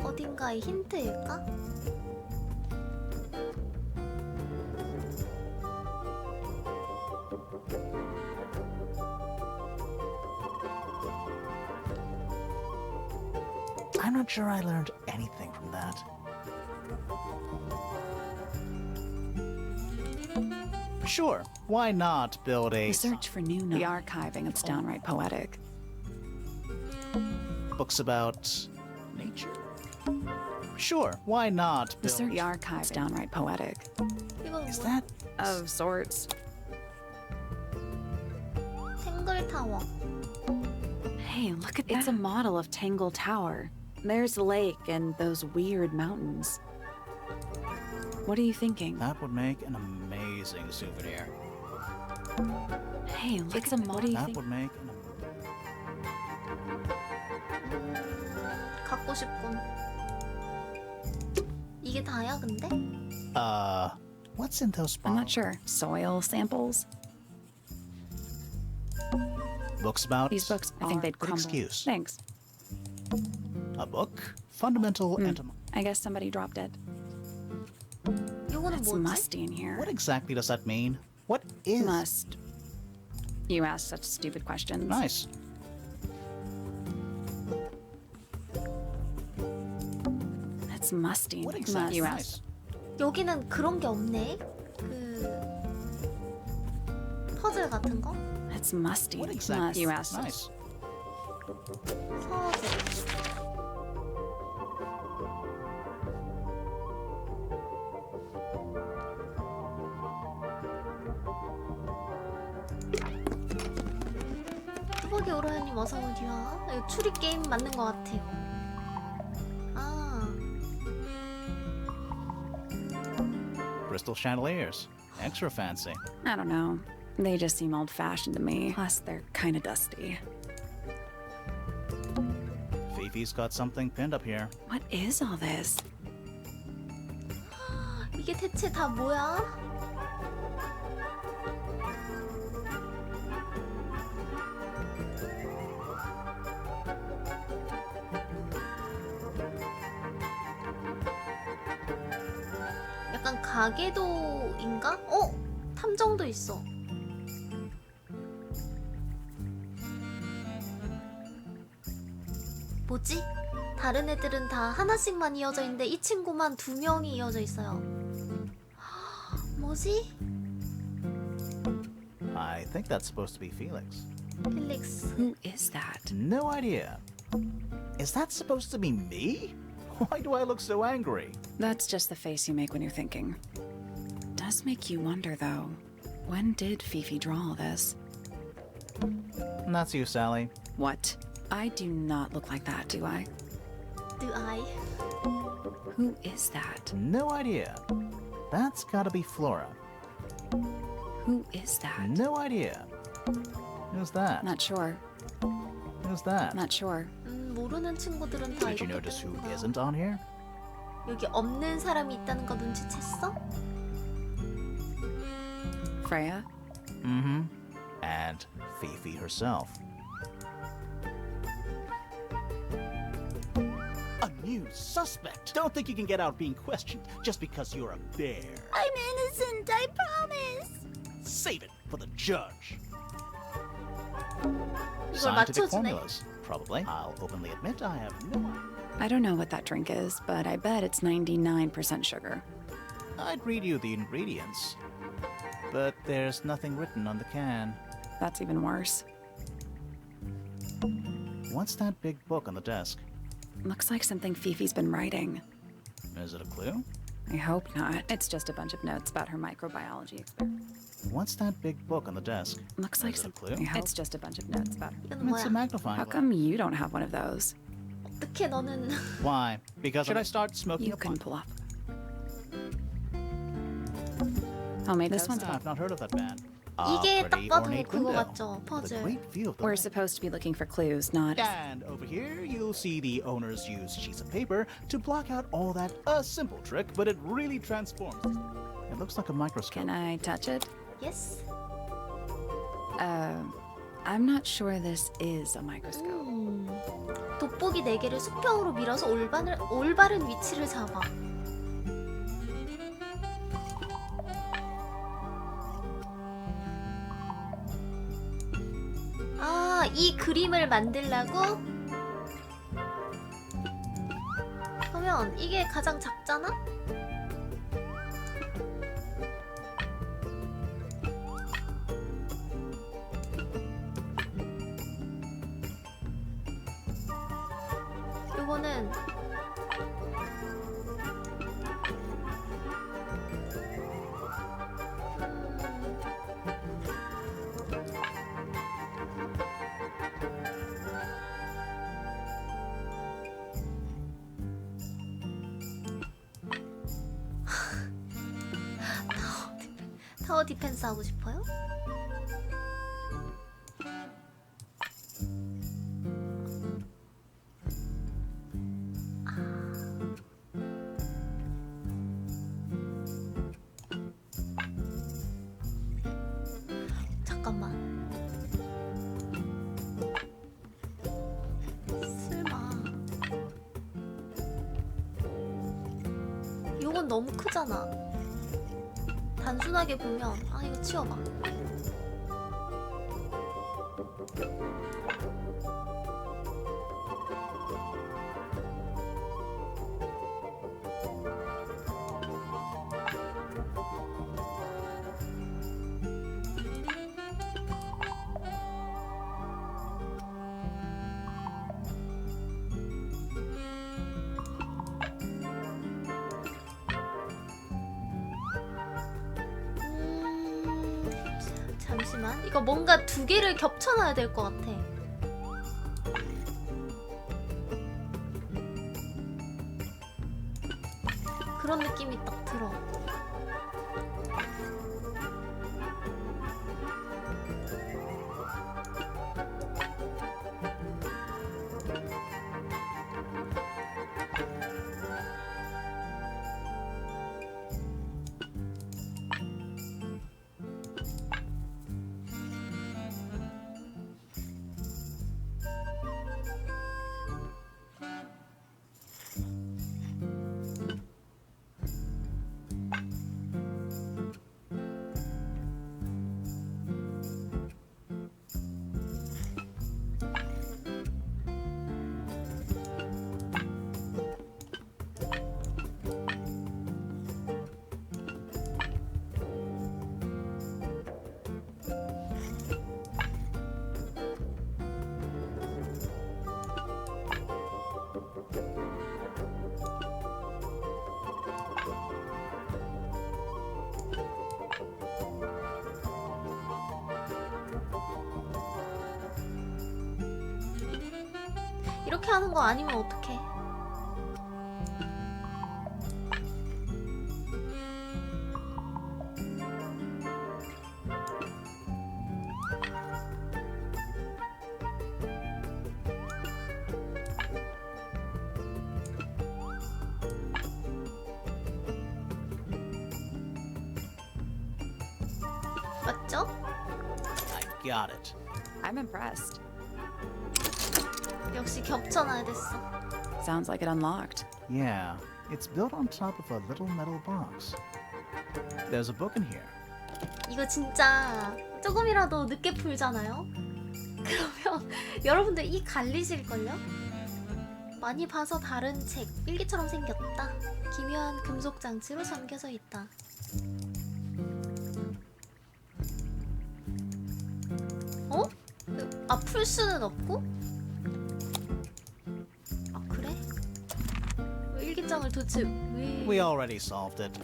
어딘가에 힌트일까? I'm not sure I learned anything from that. Sure, why not build a The search for new knowledge. The archiving of downright poetic. books about nature? Sure, why not The build... search. The archive's downright poetic. 이건 Is 뭐야? that... Of sorts. 탱글타워. Hey, look at that. It's a model of Tangle Tower. There's a lake and those weird mountains. What are you thinking? That would make an amazing souvenir. Hey, look at a model. What do you That think? would make an... 갖고 싶군. 이게 다야, 근데? What's in those I'm not bottles? sure. Soil samples? Books about... These books, I think they'd Good crumble. excuse. Thanks. A book? Fundamental I guess somebody dropped it. 이거는 It's 뭐지? musty in here. What exactly does that mean? What is... Must. You ask such stupid questions. Nice. It's musty. What Must. exactly? You Nice. ask. 여기는 그런 게 없네. 퍼즐 같은 거? It's musty. What Must. exactly? You ask. Nice. 서재. 투벅이 오라연님 어서오디와. 이거 추리 게임 맞는 것 같아요. 아, Crystal chandeliers. Extra fancy. I don't know. They just seem old-fashioned to me. Plus, they're kind of dusty. Fifi's got something pinned up here. What is all this? 이게 대체 다 뭐야? 약간 가계도인가? 어? 함정도 있어. 뭐지? 다른 애들은 다 하나씩만 이어져 있는데 이 친구만 2명이 이어져 있어요. 뭐지? I think that's supposed to be Felix. 펠릭스. Who is that? No idea. Is that supposed to be me? Why do I look so angry? That's just the face you make when you're thinking. Does make you wonder, though. When did Fifi draw all this? And that's you, Sally. What? I do not look like that, do I? Do I? Who is that? No idea. That's gotta be Flora. Who is that? No idea. Who's that? Not sure. Who's that? Not sure. 모르는 친구들은 다 Did you 이렇게 notice who 뜨는 거야. isn't on here? 여기 없는 사람이 있다는 거 눈치챘어? Freya? Mm-hmm. And Fifi herself. A new suspect! Don't think you can get out being questioned just because you're a bear. I'm innocent, I promise. Save it for the judge. 이걸 Scientific 맞춰주네. formulas. Probably. I'll openly admit I have no idea. I don't know what that drink is, but I bet it's 99% sugar. I'd read you the ingredients, but there's nothing written on the can. That's even worse. What's that big book on the desk? Looks like something Fifi's been writing. Is it a clue? I hope not. It's just a bunch of notes about her microbiology experiment. What's that big book on the desk? Looks like Is it a some. clue? It's just a bunch of notes about her. 이건 It's a 뭐야? magnifying How glass. come you don't have one of those? 어떻게 너는 Why? Because should I start smoking You a can pipe? pull off. I'll make this one's. I've not heard of that band. 이게 딱 Pretty 봐도 ornate 그거 window. 같죠? With a 퍼즐. great view of the We're lake. supposed to be looking for clues, not. And over here, you'll see the owners use sheets of paper to block out all that. A simple trick, but it really transforms. It looks like a microscope. Can I touch it? Yes. I'm not sure this is a microscope. 돋보기 4개를 수평으로 밀어서 올바른 위치를 잡아. 아, 이 그림을 만들라고? 그러면 이게 가장 작잖아? 요거는 타워 디펜스 하고 싶어요? 잠깐만. 설마. 요건 너무 크잖아. 단순하게 보면 아 이거 치워봐. 잠시만. 이거 뭔가 2개를 겹쳐놔야 될 것 같아. 그런 느낌이 딱 들어. 이렇게 하는 거 아니면 어떡해? 맞죠? I got it. I'm impressed. 역시 겹쳐놔야 됐어. Sounds like it unlocked. Yeah, it's built on top of a little metal box. There's a book in here. 이거 진짜 조금이라도 늦게 풀잖아요? 그러면 여러분들 이 갈리실걸요? 많이 봐서 다른 책, 일기처럼 생겼다. 기묘한 금속 장치로 잠겨져 있다. 어? 아, 풀 수는 없고? 아, 그래? 왜 일기장을 도대체 왜... We already solved it.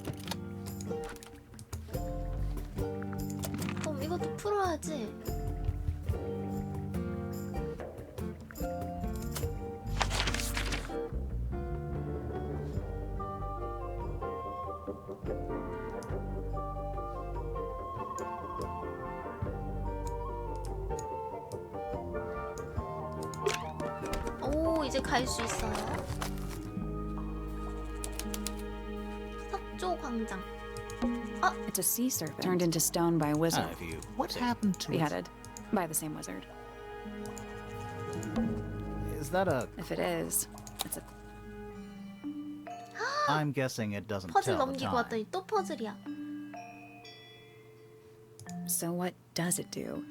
그럼 이것도 풀어야지. 오, 이제 갈 수 있어요. 석조 광장. It's a sea serpent turned into stone by a wizard. If you, what happened to it? Beheaded by the same wizard. Is that a? If it is, it's a I'm guessing it doesn't 퍼즐 tell the 넘기고 time. 왔더니 또 퍼즐이야. So what does it do?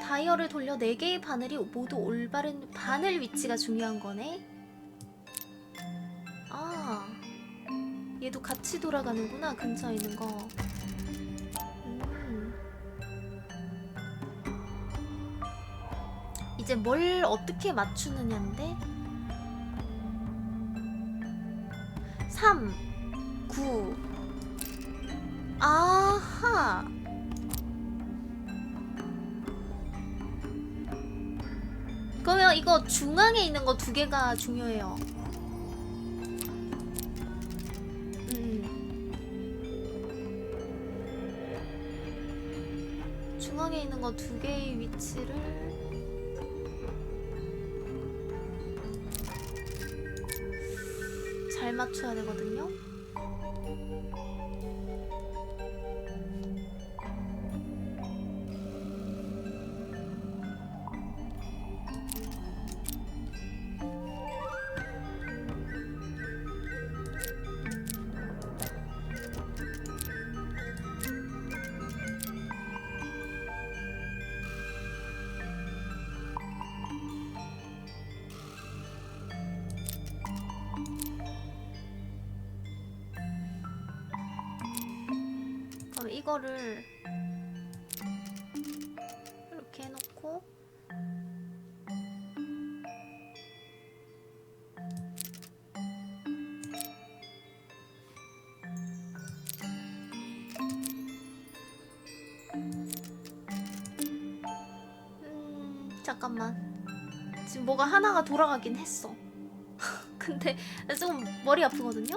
다이얼을 돌려 4개의 바늘이 모두 올바른 바늘 위치가 중요한 거네. 아, 얘도 같이 돌아가는구나, 근처에 있는 거. 이제 뭘 어떻게 맞추느냐인데. 3, 9. 아하. 그러면 이거 중앙에 있는 거 2개가 중요해요. 중앙에 있는 거 2개의 위치를 잘 맞춰야 되거든요. 그럼 이거를 이렇게 해놓고 잠깐만, 지금 뭐가 하나가 돌아가긴 했어. 근데 좀 머리 아프거든요?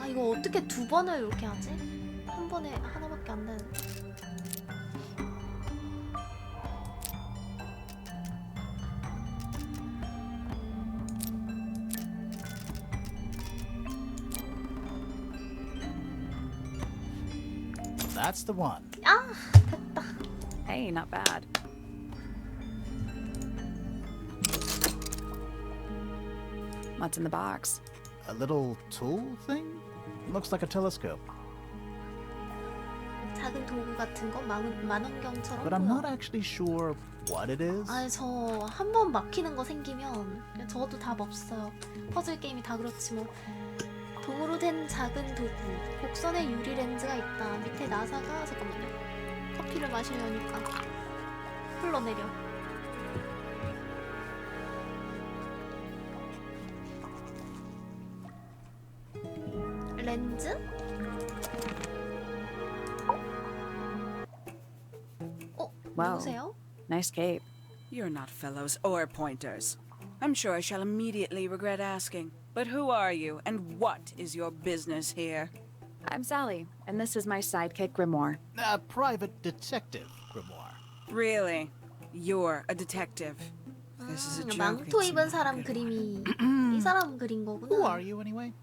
아, 이거 어떻게 2번을 이렇게 하지? 한 번에 하나밖에 안 되는데. That's the one. 아, 됐다. Hey, not bad. What's in the box? A little tool thing? Looks like a telescope. 작은 작은 도구 같은 거 만원경처럼 but I'm not 보여. actually sure what it is. 아니 저 한 번 막히는 거 생기면 저도 답 없어요. 퍼즐 게임이 다 그렇지 뭐. 동으로 된 작은 도구, 곡선의 유리 렌즈가 있다. 밑에 나사가 잠깐만요. 커피를 마시려니까 흘러내려. 렌즈? Wow. 누구세요? Nice cape. You're not fellows or pointers. I'm sure I shall immediately regret asking. But who are you, and what is your business here? I'm Sally, and this is my sidekick Grimoire. A private detective, Grimoire. Really? You're a detective. This is a joke. 망토 it's 입은 not 사람 good. 그림이 이 사람 그린 Who 거구나. are you anyway?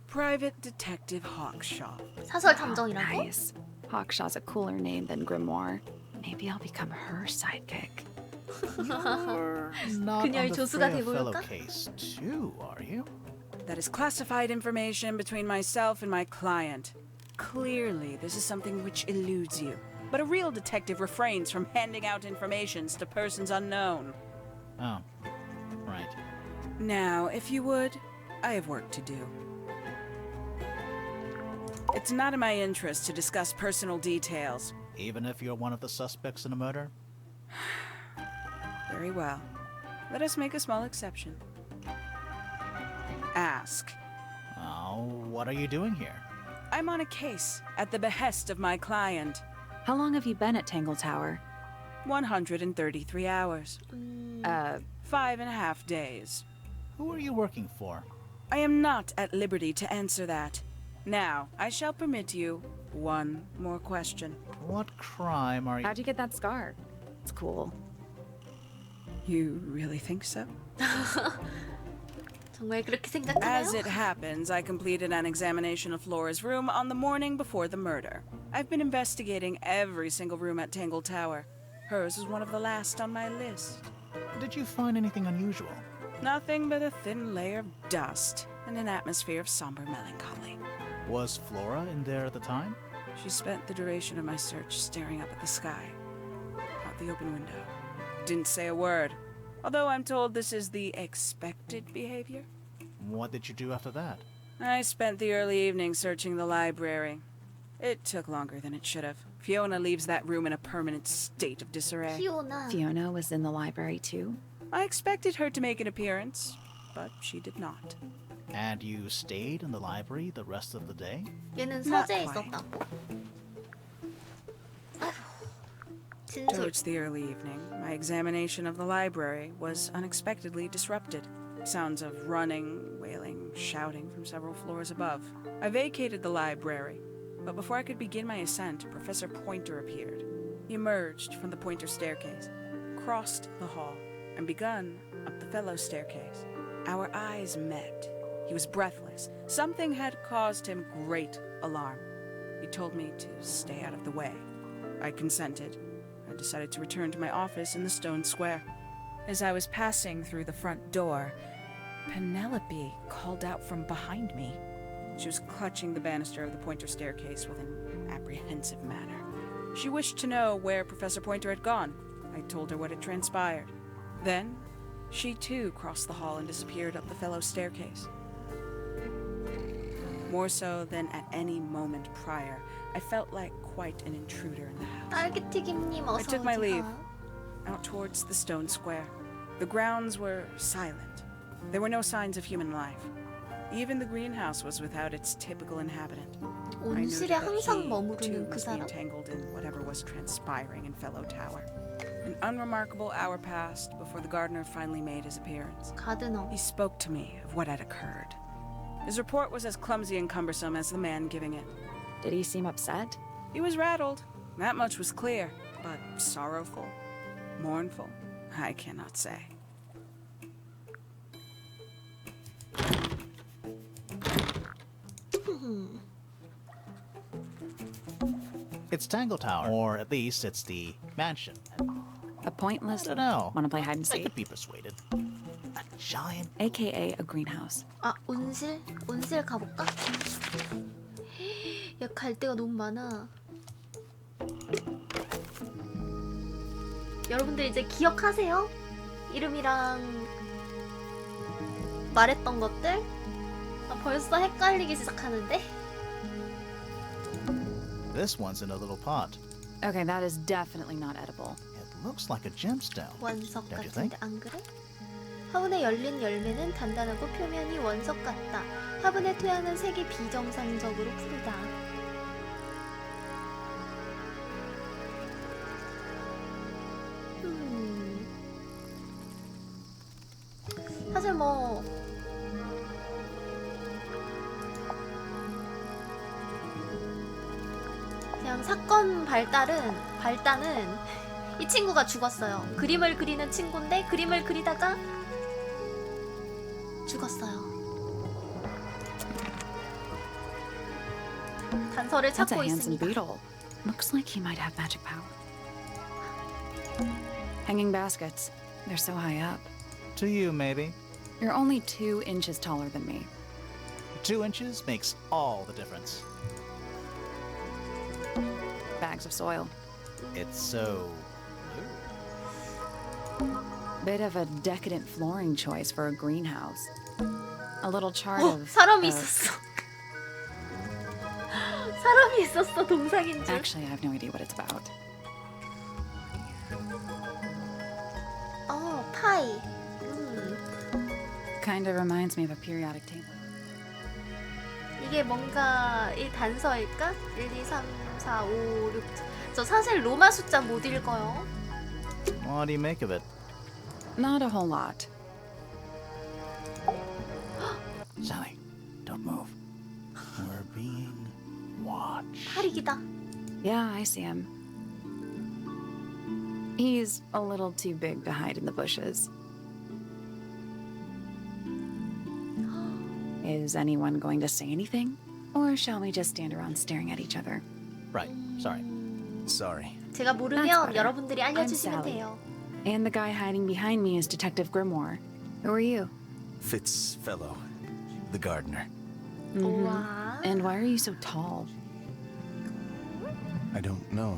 Private Detective Hawkshaw. 사설 Oh, 탐정이라고? nice. Hawkshaw's a cooler name than Grimoire. Maybe I'll become her sidekick. You're not on 그녀의 the 조수가 Freya fellow 돼볼까? case too, are you? That is classified information between myself and my client. Clearly, this is something which eludes you. But a real detective refrains from handing out informations to persons unknown. Oh, right. Now, if you would, I have work to do. It's not in my interest to discuss personal details. Even if you're one of the suspects in a murder? Very well. Let us make a small exception. Ask. Oh, what are you doing here? I'm on a case at the behest of my client. How long have you been at Tangle Tower? 133 hours. 5.5 days. Who are you working for? I am not at liberty to answer that. Now, I shall permit you one more question. What crime are you... How'd you get that scar? It's cool. You really think so? 정말 그렇게 As 생각해요? it happens, I completed an examination of Flora's room on the morning before the murder. I've been investigating every single room at Tangle Tower. Hers is one of the last on my list. Did you find anything unusual? Nothing but a thin layer of dust and an atmosphere of somber melancholy. Was Flora in there at the time? She spent the duration of my search staring up at the sky, out the open window. Didn't say a word, although I'm told this is the expected behavior. What did you do after that? I spent the early evening searching the library. It took longer than it should have. Fiona leaves that room in a permanent state of disarray. 피오나. Fiona was in the library too? I expected her to make an appearance, but she did not. And you stayed in the library the rest of the day? 얘는 Not 서재에 quite. 있었다고? 아휴, 진솔. Towards the early evening, my examination of the library was unexpectedly disrupted. Sounds of running, wailing, shouting from several floors above. I vacated the library, but before I could begin my ascent, Professor Pointer appeared. He emerged from the Pointer staircase, crossed the hall, and begun up the fellow staircase. Our eyes met. He was breathless. Something had caused him great alarm. He told me to stay out of the way. I consented. I decided to return to my office in the stone square. As I was passing through the front door, Penelope called out from behind me. She was clutching the banister of the Pointer staircase with an apprehensive manner. She wished to know where Professor Pointer had gone. I told her what had transpired. Then, she too crossed the hall and disappeared up the fellow staircase. More so than at any moment prior, I felt like quite an intruder in the house. 딸기튀김님 I 어서 took my leave. 오지마. Out towards the stone square. The grounds were silent. There were no signs of human life. Even the greenhouse was without its typical inhabitant. I noted 온실에 that 항상 he, 머무르는 too, 그 must be 사람? entangled in whatever was transpiring in Fellow Tower. An unremarkable hour passed before the gardener finally made his appearance. 가드너. He spoke to me of what had occurred. His report was as clumsy and cumbersome as the man giving it. Did he seem upset? He was rattled. That much was clear. But sorrowful? Mournful? I cannot say. It's Tangle Tower, or at least it's the mansion. A pointless. I don't know. Want to play hide and I seek? could be persuaded. A giant... AKA a greenhouse. 아 온실? 온실 가볼까? 야 갈 데가 너무 많아. 여러분들 이제 기억하세요? 이름이랑 말했던 것들? 아, 벌써 헷갈리기 시작하는데? This one's in a little pot. Okay, that is definitely not edible. It looks like a gemstone. 원석 Don't you 같은데 think? 안 그래? 화분에 열린 열매는 단단하고 표면이 원석 같다. 화분의 토양은 색이 비정상적으로 푸르다. 사실 뭐 그냥 사건 발단은 이 친구가 죽었어요. 그림을 그리는 친구인데 그림을 그리다가 죽었어요. 단서를 That's a 찾고 handsome 있습니다. beetle. Looks like he might have magic power. Hanging baskets. They're so high up. To you, maybe. You're only 2 inches taller than me. 2 inches makes all the difference. Bags of soil. It's so Bit of a decadent flooring choice for a greenhouse. A little chart 어, of... 사람이 있었어. 사람이 있었어. 동상인 줄. Actually, I have no idea what it's about. 파이. Kind of reminds me of a periodic table. 이게 뭔가 이 단서일까? 1, 2, 3, 4, 5, 6. 저 사실 로마 숫자 못 읽어요. What do you make of it? Not a whole lot. Sally, don't move. We're being watched. 파리기다. Yeah, I see him. He's a little too big to hide in the bushes. Is anyone going to say anything? Or shall we just stand around staring at each other? Right, sorry. Sorry. 제가 That's 모르면 better. 여러분들이 알려주시면 I'm Sally. 돼요. And the guy hiding behind me is Detective Grimoire. Who are you? Fitzfellow, the gardener. 와. And why are you so tall? I don't know.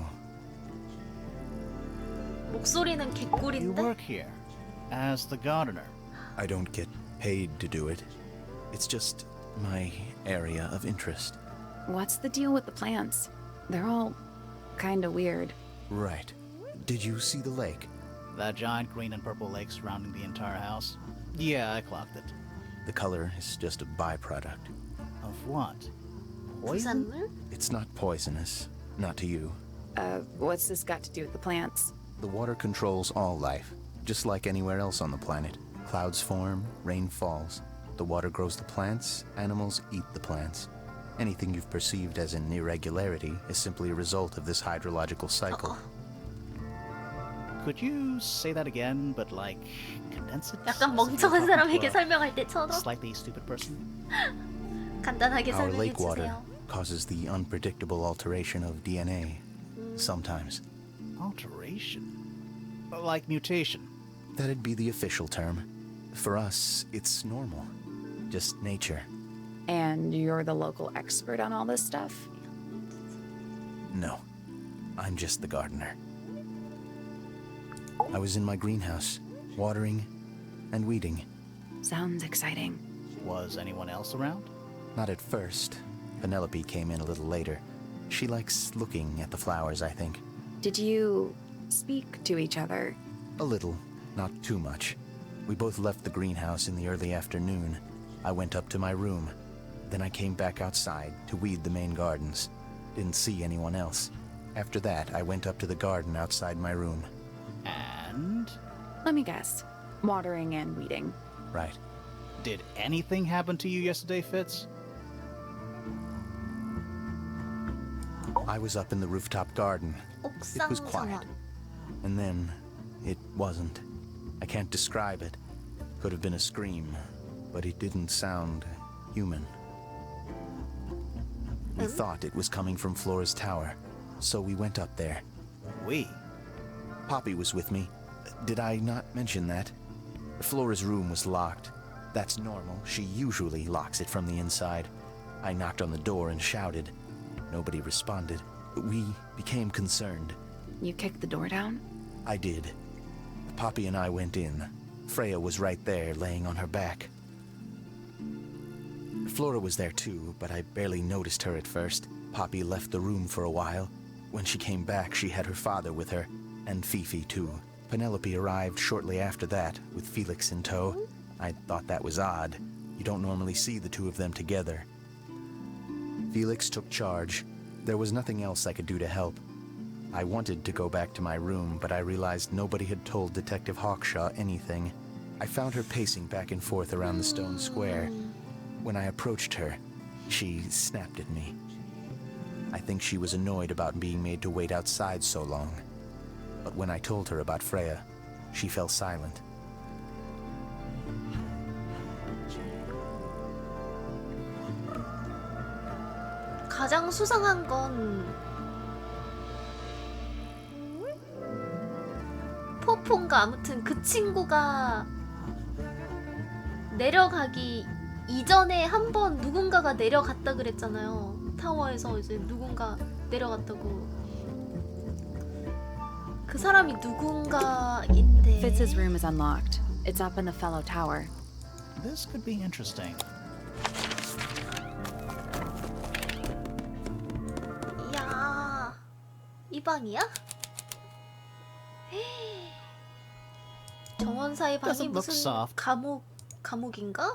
목소리는 You 개꿀인데? work here as the gardener. I don't get paid to do it. It's just my area of interest. What's the deal with the plants? They're all kinda weird. Right. Did you see the lake? That giant green and purple lake surrounding the entire house. Yeah, I clocked it. The color is just a byproduct. Of what? Poison? 부산물? It's not poisonous. Not to you. What's this got to do with the plants? The water controls all life, just like anywhere else on the planet. Clouds form, rain falls. The water grows the plants, animals eat the plants. Anything you've perceived as an irregularity is simply a result of this hydrological cycle. Could you say that again, but like condense it? 약간 as if 멍청한 you're talking 사람에게 to a 설명할 때처럼 slightly stupid person? 간단하게 Our 설명해 lake water 주세요. causes the unpredictable alteration of DNA. Sometimes. Alteration? Like mutation? That'd be the official term. For us, it's normal. Just nature. And you're the local expert on all this stuff? No. I'm just the gardener. I was in my greenhouse, watering and weeding. Sounds exciting. Was anyone else around? Not at first. Penelope came in a little later. She likes looking at the flowers, I think. Did you speak to each other? A little, not too much. We both left the greenhouse in the early afternoon. I went up to my room. Then I came back outside to weed the main gardens. Didn't see anyone else. After that, I went up to the garden outside my room. And? Let me guess. Watering and weeding. Right. Did anything happen to you yesterday, Fitz? I was up in the rooftop garden. It 옥상 was quiet. 정원. And then, it wasn't. I can't describe it. Could have been a scream, but it didn't sound human. We thought it was coming from Flora's tower, so we went up there. We? Poppy was with me. Did I not mention that? Flora's room was locked. That's normal. She usually locks it from the inside. I knocked on the door and shouted. Nobody responded. We became concerned. You kicked the door down? I did. Poppy and I went in. Freya was right there, laying on her back. Flora was there too, but I barely noticed her at first. Poppy left the room for a while. When she came back, she had her father with her, and Fifi too. Penelope arrived shortly after that, with Felix in tow. I thought that was odd. You don't normally see the two of them together. Felix took charge. There was nothing else I could do to help. I wanted to go back to my room, but I realized nobody had told Detective Hawkshaw anything. I found her pacing back and forth around the stone square. When I approached her, she snapped at me. I think she was annoyed about being made to wait outside so long. But when I told her about Freya, she fell silent. 가장 수상한 건 포폰가 아무튼 그 친구가 내려가기 이전에 한 번 누군가가 내려갔다 그랬잖아요. 타워에서 이제 누군가 내려갔다고. 그 사람이 누군가인데. Fitz's room is unlocked. It's up in the fellow tower. This could be interesting. 이야, 이 방이야? 정원사의 방이 Doesn't look 무슨 soft. 감옥인가?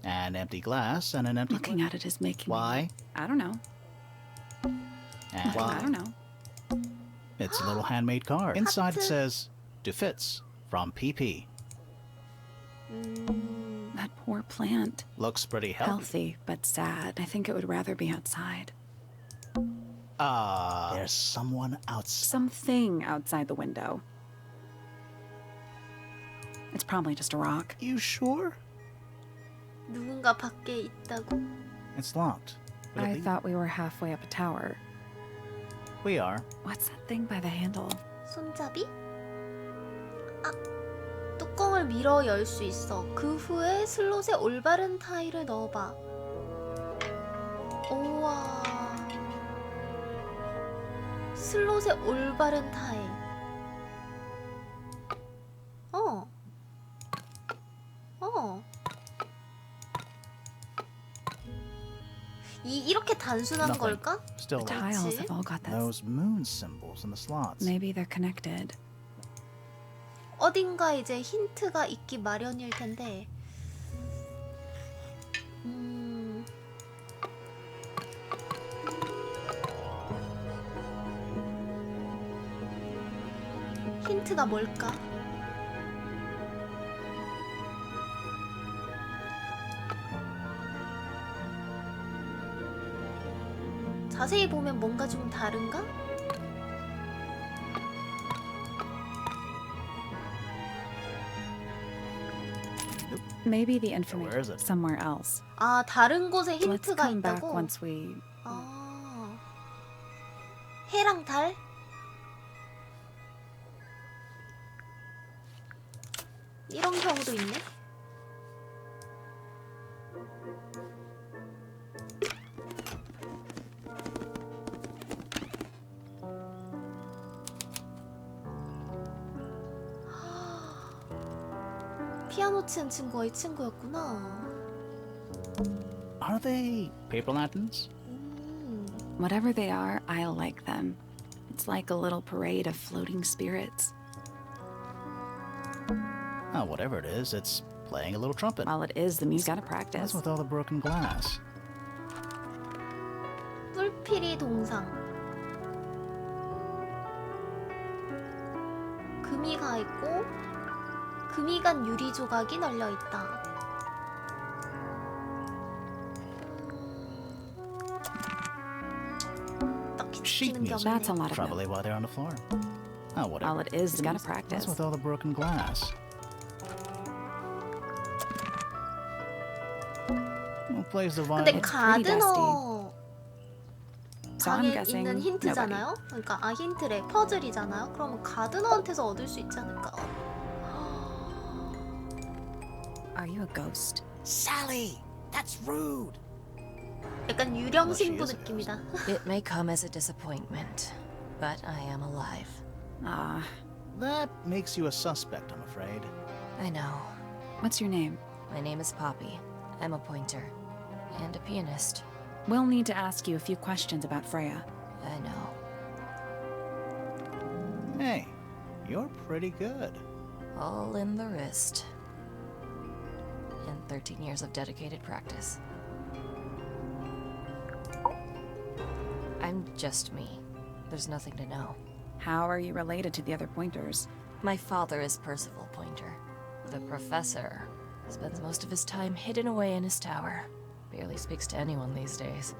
An empty glass and an empty Looking at it is making Why? me... I don't know. And I don't know. It's a little handmade card. Inside it 하트. says, to Fitz, from PP. That poor plant. Looks pretty healthy. Healthy, but sad. I think it would rather be outside. There's someone outside. Something outside the window. It's probably just a rock. You sure? 누군가 밖에 있다고? It's locked. Will it I be? thought we were halfway up a tower. We are. What's that thing by the handle? 손잡이? 아, 뚜껑을 밀어 열 수 있어. 그 후에 슬롯에 올바른 타일을 넣어봐. 우와. 슬롯에 올바른 타일. 이렇게 단순한 Nothing. 걸까? Still The locked. tiles have all got that. Those moon symbols in the slots. Maybe they're connected. 어딘가 이제 힌트가 있기 마련일 텐데. 힌트가 뭘까? 자세히 보면 뭔가 좀 다른가? Maybe the where is information it? somewhere else. 아, 다른 곳에 Let's 힌트가 come back 있다고? once we... 아, 해랑 달? 이런 경우도 있네. 피아노 치는 친구가 이 친구였구나. Are they paper lanterns? Whatever they are, I like them. It's like a little parade of floating spirits. Oh, whatever it is, it's playing a little trumpet. While it is, the music gotta What's practice. with all the broken glass? 뿔피리 동상. 금이 가 있고 금이 간 유리 조각이 널려 있다. 딱히 Sheet 느끼는 게 music. That's a 없네. lot of Probably notes. while they're on the floor. Oh, whatever. While it is, It's gotta What's practice. with all the broken glass? Who plays the violin? 근데 It's pretty 가드너 So I'm 방에 guessing 있는 nobody. 힌트잖아요. 그러니까 힌트래 퍼즐이잖아요. 그러면 가드너한테서 얻을 수 있지 않을까? Are you a ghost? Sally! That's rude! 약간 유령 Well, she 신부 is a 느낌이다. It may come as a disappointment, but I am alive. Ah, That makes you a suspect, I'm afraid. I know. what's your name? My name is Poppy. I'm a pointer. And a pianist. We'll need to ask you a few questions about Freya. I know. Hey, you're pretty good. All in the wrist. And 13 years of dedicated practice. I'm just me. There's nothing to know. How are you related to the other pointers? My father is Percival Pointer. The professor spends most of his time hidden away in his tower. Barely speaks to anyone these days.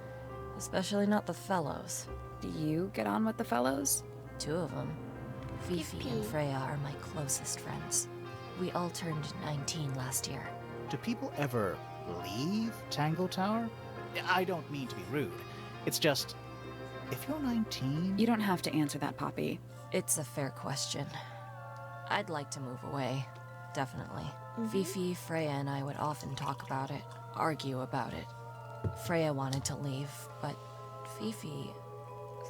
Especially not the fellows. Do you get on with the fellows? 2 of them. Fifi and Fifi. Freya are my closest friends. We all turned 19 last year. Do people ever leave Tangle Tower? I don't mean to be rude. It's just, if you're 19... You don't have to answer that, Poppy. It's a fair question. I'd like to move away. Definitely. Fifi, Freya, and I would often talk about it, argue about it. Freya wanted to leave, but Fifi...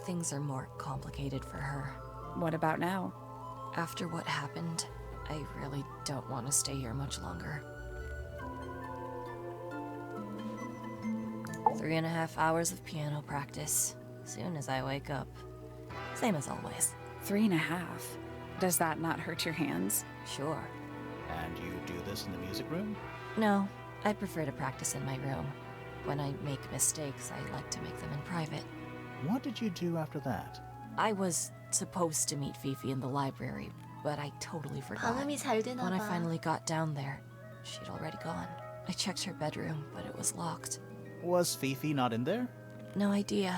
things are more complicated for her. What about now? After what happened, I really don't want to stay here much longer. 3.5 hours of piano practice, soon as I wake up. Same as always. 3.5. Does that not hurt your hands? Sure. And you do this in the music room? No, I prefer to practice in my room. When I make mistakes, I like to make them in private. What did you do after that? I was supposed to meet Fifi in the library, but I totally forgot. 방음이 잘 되나 When I 봐. finally got down there, she'd already gone. I checked her bedroom, but it was locked. Was Fifi not in there? No idea.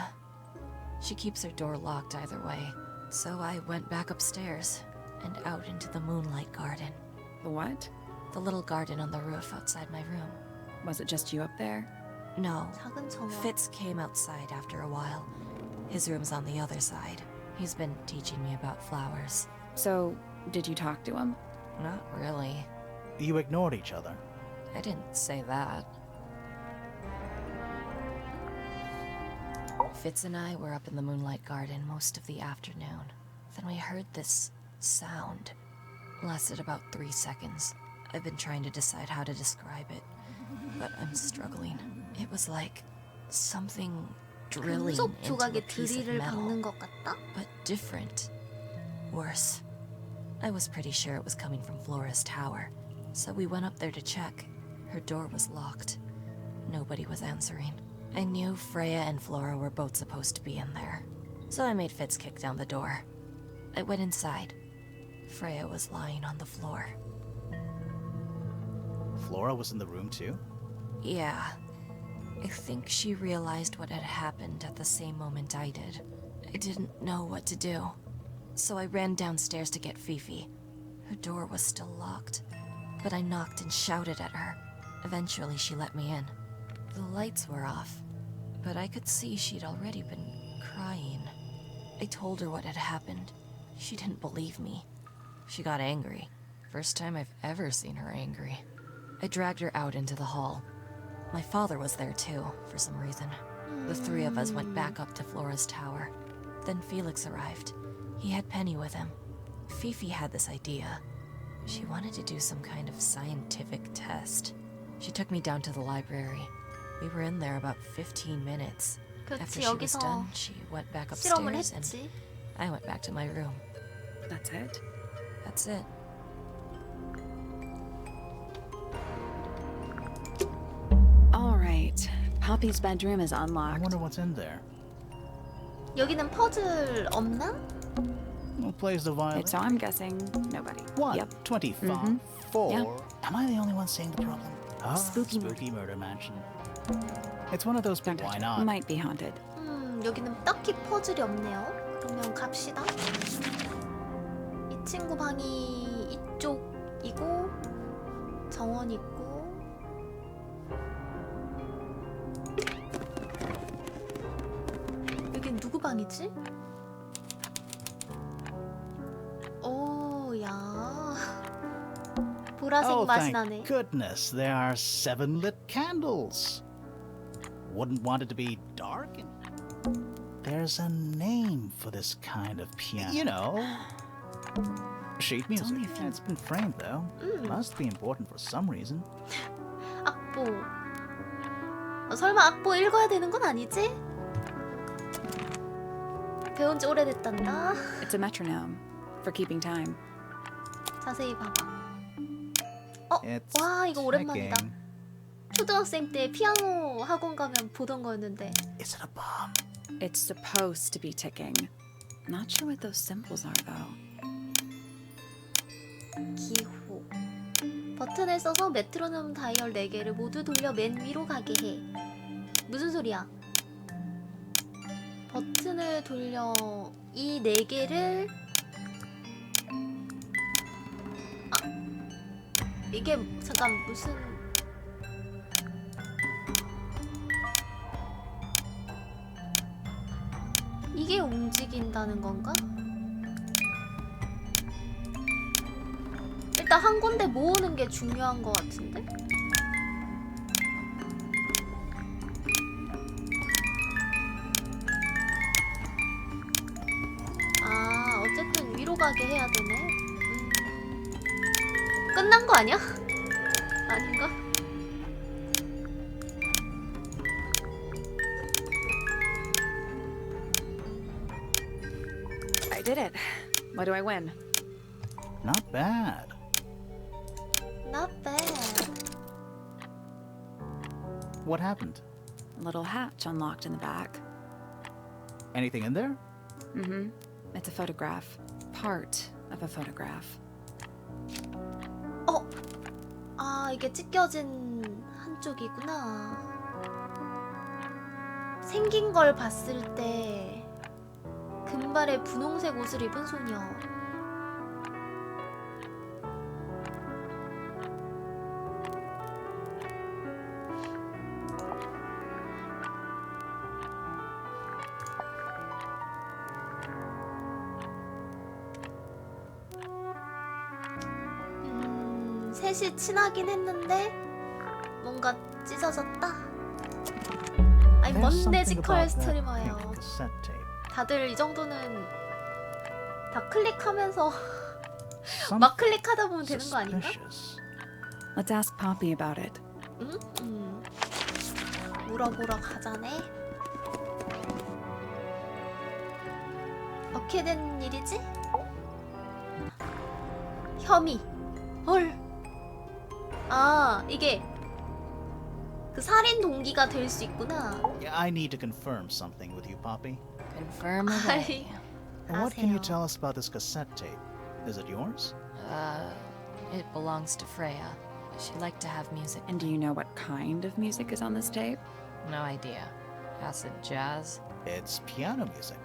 She keeps her door locked either way. So I went back upstairs and out into the moonlight garden. The what? The little garden on the roof outside my room. Was it just you up there? No, 작은 정원. Fitz came outside after a while. His room's on the other side. He's been teaching me about flowers. So, did you talk to him? Not really. You ignored each other. I didn't say that. Fitz and I were up in the moonlight garden most of the afternoon. Then we heard this sound. Lasted about 3 seconds. I've been trying to decide how to describe it, but I'm struggling. It was like something drilling 금속 into a 조각에 piece of 드릴을 metal, 박는 것 같다? but different. Worse. I was pretty sure it was coming from Flora's tower, so we went up there to check. Her door was locked. Nobody was answering. I knew Freya and Flora were both supposed to be in there, so I made Fitz kick down the door. I went inside. Freya was lying on the floor. Flora was in the room too? Yeah. I think she realized what had happened at the same moment I did. I didn't know what to do, so I ran downstairs to get Fifi. Her door was still locked, but I knocked and shouted at her. Eventually, she let me in. The lights were off, but I could see she'd already been crying. I told her what had happened. She didn't believe me. She got angry. First time I've ever seen her angry. I dragged her out into the hall. My father was there too, for some reason. The 3 of us went back up to Flora's tower. Then Felix arrived. He had Penny with him. Fifi had this idea. She wanted to do some kind of scientific test. She took me down to the library. We were in there about 15 minutes. After 그렇지, she was 여기서 done, she went back 실험을 upstairs and 했지. I went back to my room. That's it? That's it. All right. Poppy's bedroom is I unlocked. wonder what's in there. 여기는 퍼즐 없나? Who plays the violin? So I'm guessing nobody. 1, Yep. 25, 4. Yeah. Am I the only one seeing the problem? Ah, Spooky murder mansion. It's one of those. Don't touch Why it. not? Might be haunted. 여기는 딱히 퍼즐이 없네요. 그러면 갑시다. 이 친구 방이 이쪽이고 정원 있고 여긴 누구 방이지? 오, 야. 보라색 Oh, 맛이 thank 나네. goodness, there are 7 lit candles. wouldn't want it to be dark. There's a name for this kind of piano. You know, sheet music. only a few- It's been framed though. Must be important for some reason. 악보. 설마 악보 읽어야 되는 건 아니지? 배운 지 오래됐단다. It's a metronome for keeping time. 자세히 봐봐. It's 와, 이거 오랜만이다. ticking. 초등학생 때 피아노 학원 가면 보던 거였는데. Is it a bomb? It's supposed to be ticking. Not sure what those symbols are though. 기호. 버튼을 써서 메트로놈 다이얼 4개를 모두 돌려 맨 위로 가게 해. 무슨 소리야? 버튼을 돌려 이 4개를 이게 잠깐 무슨 이게 움직인다는 건가? 일단 한 군데 모으는 게 중요한 것 같은데? 아, 어쨌든 위로 가게 해야 되네. 끝난 거 아니야? 아닌가? I did it. What do I win? Not bad. Not bad. What happened? A little hatch unlocked in the back. Anything in there? Mm-hmm. It's a photograph. Part of a photograph. 아, 이게 찢겨진 한쪽이구나. 생긴 걸 봤을 때 금발의 분홍색 옷을 입은 소녀. 셋이 친하긴 했는데 뭔가 찢어졌다. 아니 뭔 There's something 매지컬 about that 스트리머예요. pink cassette tape. 다들 이 정도는 다 클릭하면서 Something 막 클릭하다 보면 되는 거 아닌가? suspicious. Let's ask Poppy about it. 응? 물어보러 가자네. 어떻게 된 일이지? 혐의. 헐. 아, 이게 그 살인 동기가 될 수 있구나. Yeah, I need to confirm something with you, Poppy. Confirm away. What can you 아세요. tell us about this cassette tape? Is it yours? It belongs to Freya. She liked to have music. And do you know what kind of music is on this tape? No idea. Acid jazz? It's piano music.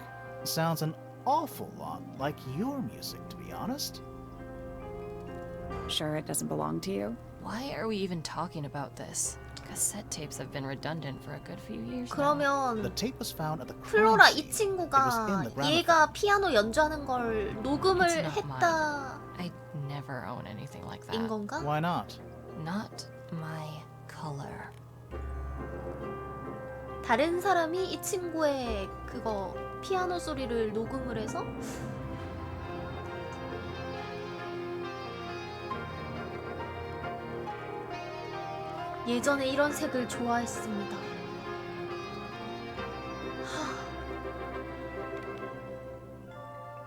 Sounds an awful lot like your music, to be honest. Sure it doesn't belong to you? Why are we even talking about this? Cassette tapes have been redundant for a good few years now. The 그러면 tape was found at the crime 플로라 scene. 이 친구가 얘가 피아노 연주하는 걸 녹음을 It's not 했다 I never own anything like 인 that. 건가? Why not? Not my color. 다른 사람이 이 친구의 그거 피아노 소리를 녹음을 해서 예전에 이런 색을 좋아했습니다.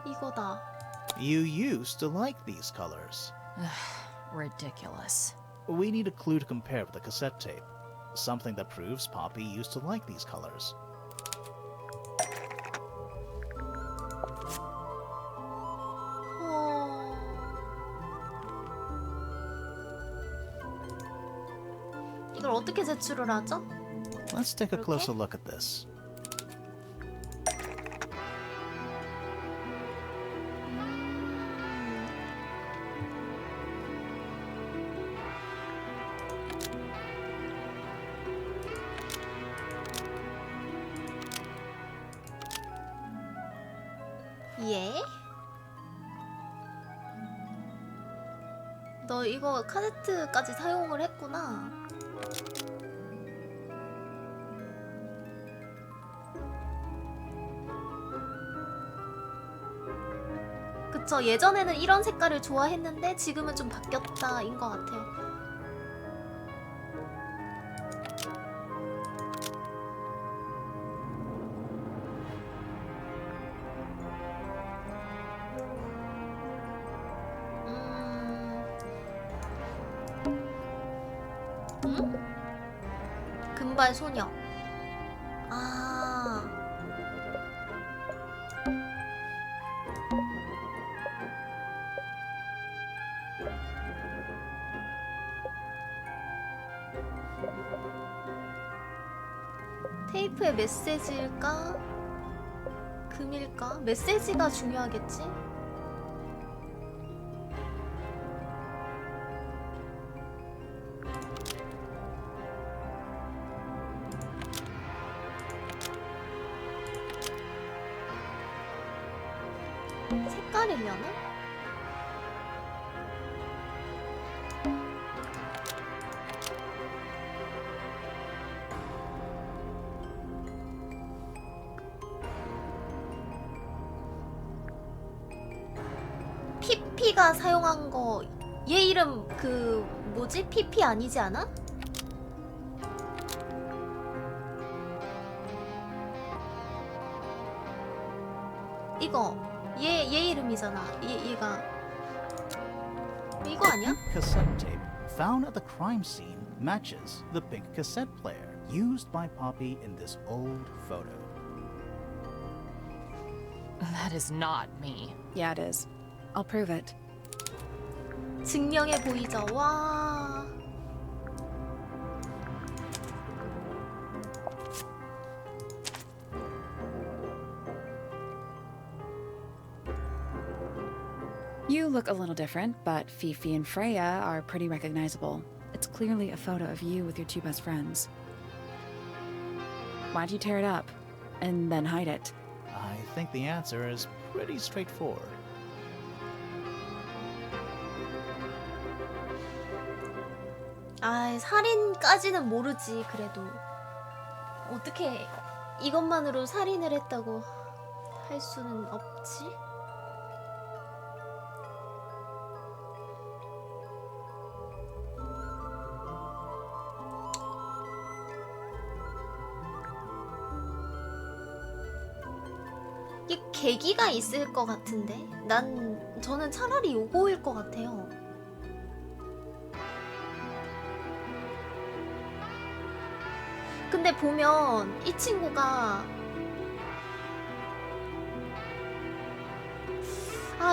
이거다. You used to like these colors. Ridiculous. We need a clue to compare with the cassette tape. Something that proves Poppy used to like these colors. 이걸 어떻게 제출을 하죠? Let's take a Okay. closer look at this. 예? 너 이거 카세트까지 사용을 했구나. 그쵸. 예전에는 이런 색깔을 좋아했는데 지금은 좀 바뀌었다인 것 같아요. 응? 금발 소녀. 아. 테이프의 메시지일까? 금일까? 메시지가 중요하겠지? 색깔이려나? PP가 사용한 거, 얘 이름 그 뭐지? PP 아니지 않아? 이거 얘 이름이잖아. 얘가 이거 아니야? Cassette tape found at the crime scene matches the pink cassette player used by Poppy in this old photo. That is not me. Yeah, it is. I'll prove it. 증명해 보이죠. 와. You look a little different, but Fifi and Freya are pretty recognizable. It's clearly a photo of you with your two best friends. Why'd you tear it up and then hide it? I think the answer is pretty straightforward. 아, 살인까지는 모르지. 그래도 어떻게 이것만으로 살인을 했다고 할 수는 없지? 이게 계기가 있을 것 같은데? 저는 차라리 요거일 것 같아요. 근데 보면 이 친구가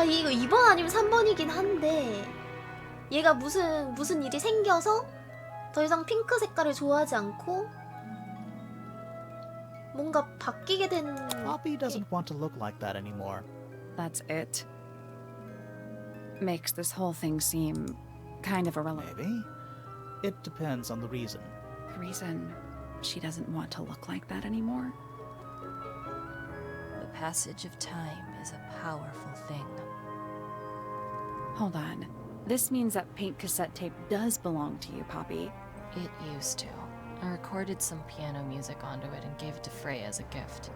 이거 2번 아니면 3번이긴 한데 얘가 무슨 일이 생겨서 더 이상 핑크 색깔을 좋아하지 않고 뭔가 바뀌게 된 Poppy doesn't want to look like that anymore. That's it. Makes this whole thing seem kind of irrelevant. Maybe. It depends on the reason. The reason she doesn't want to look like that anymore? The passage of time is a powerful thing. Hold on. This means that pink cassette tape does belong to you, Poppy. It used to. I recorded some piano music onto it and gave it to Freya as a gift.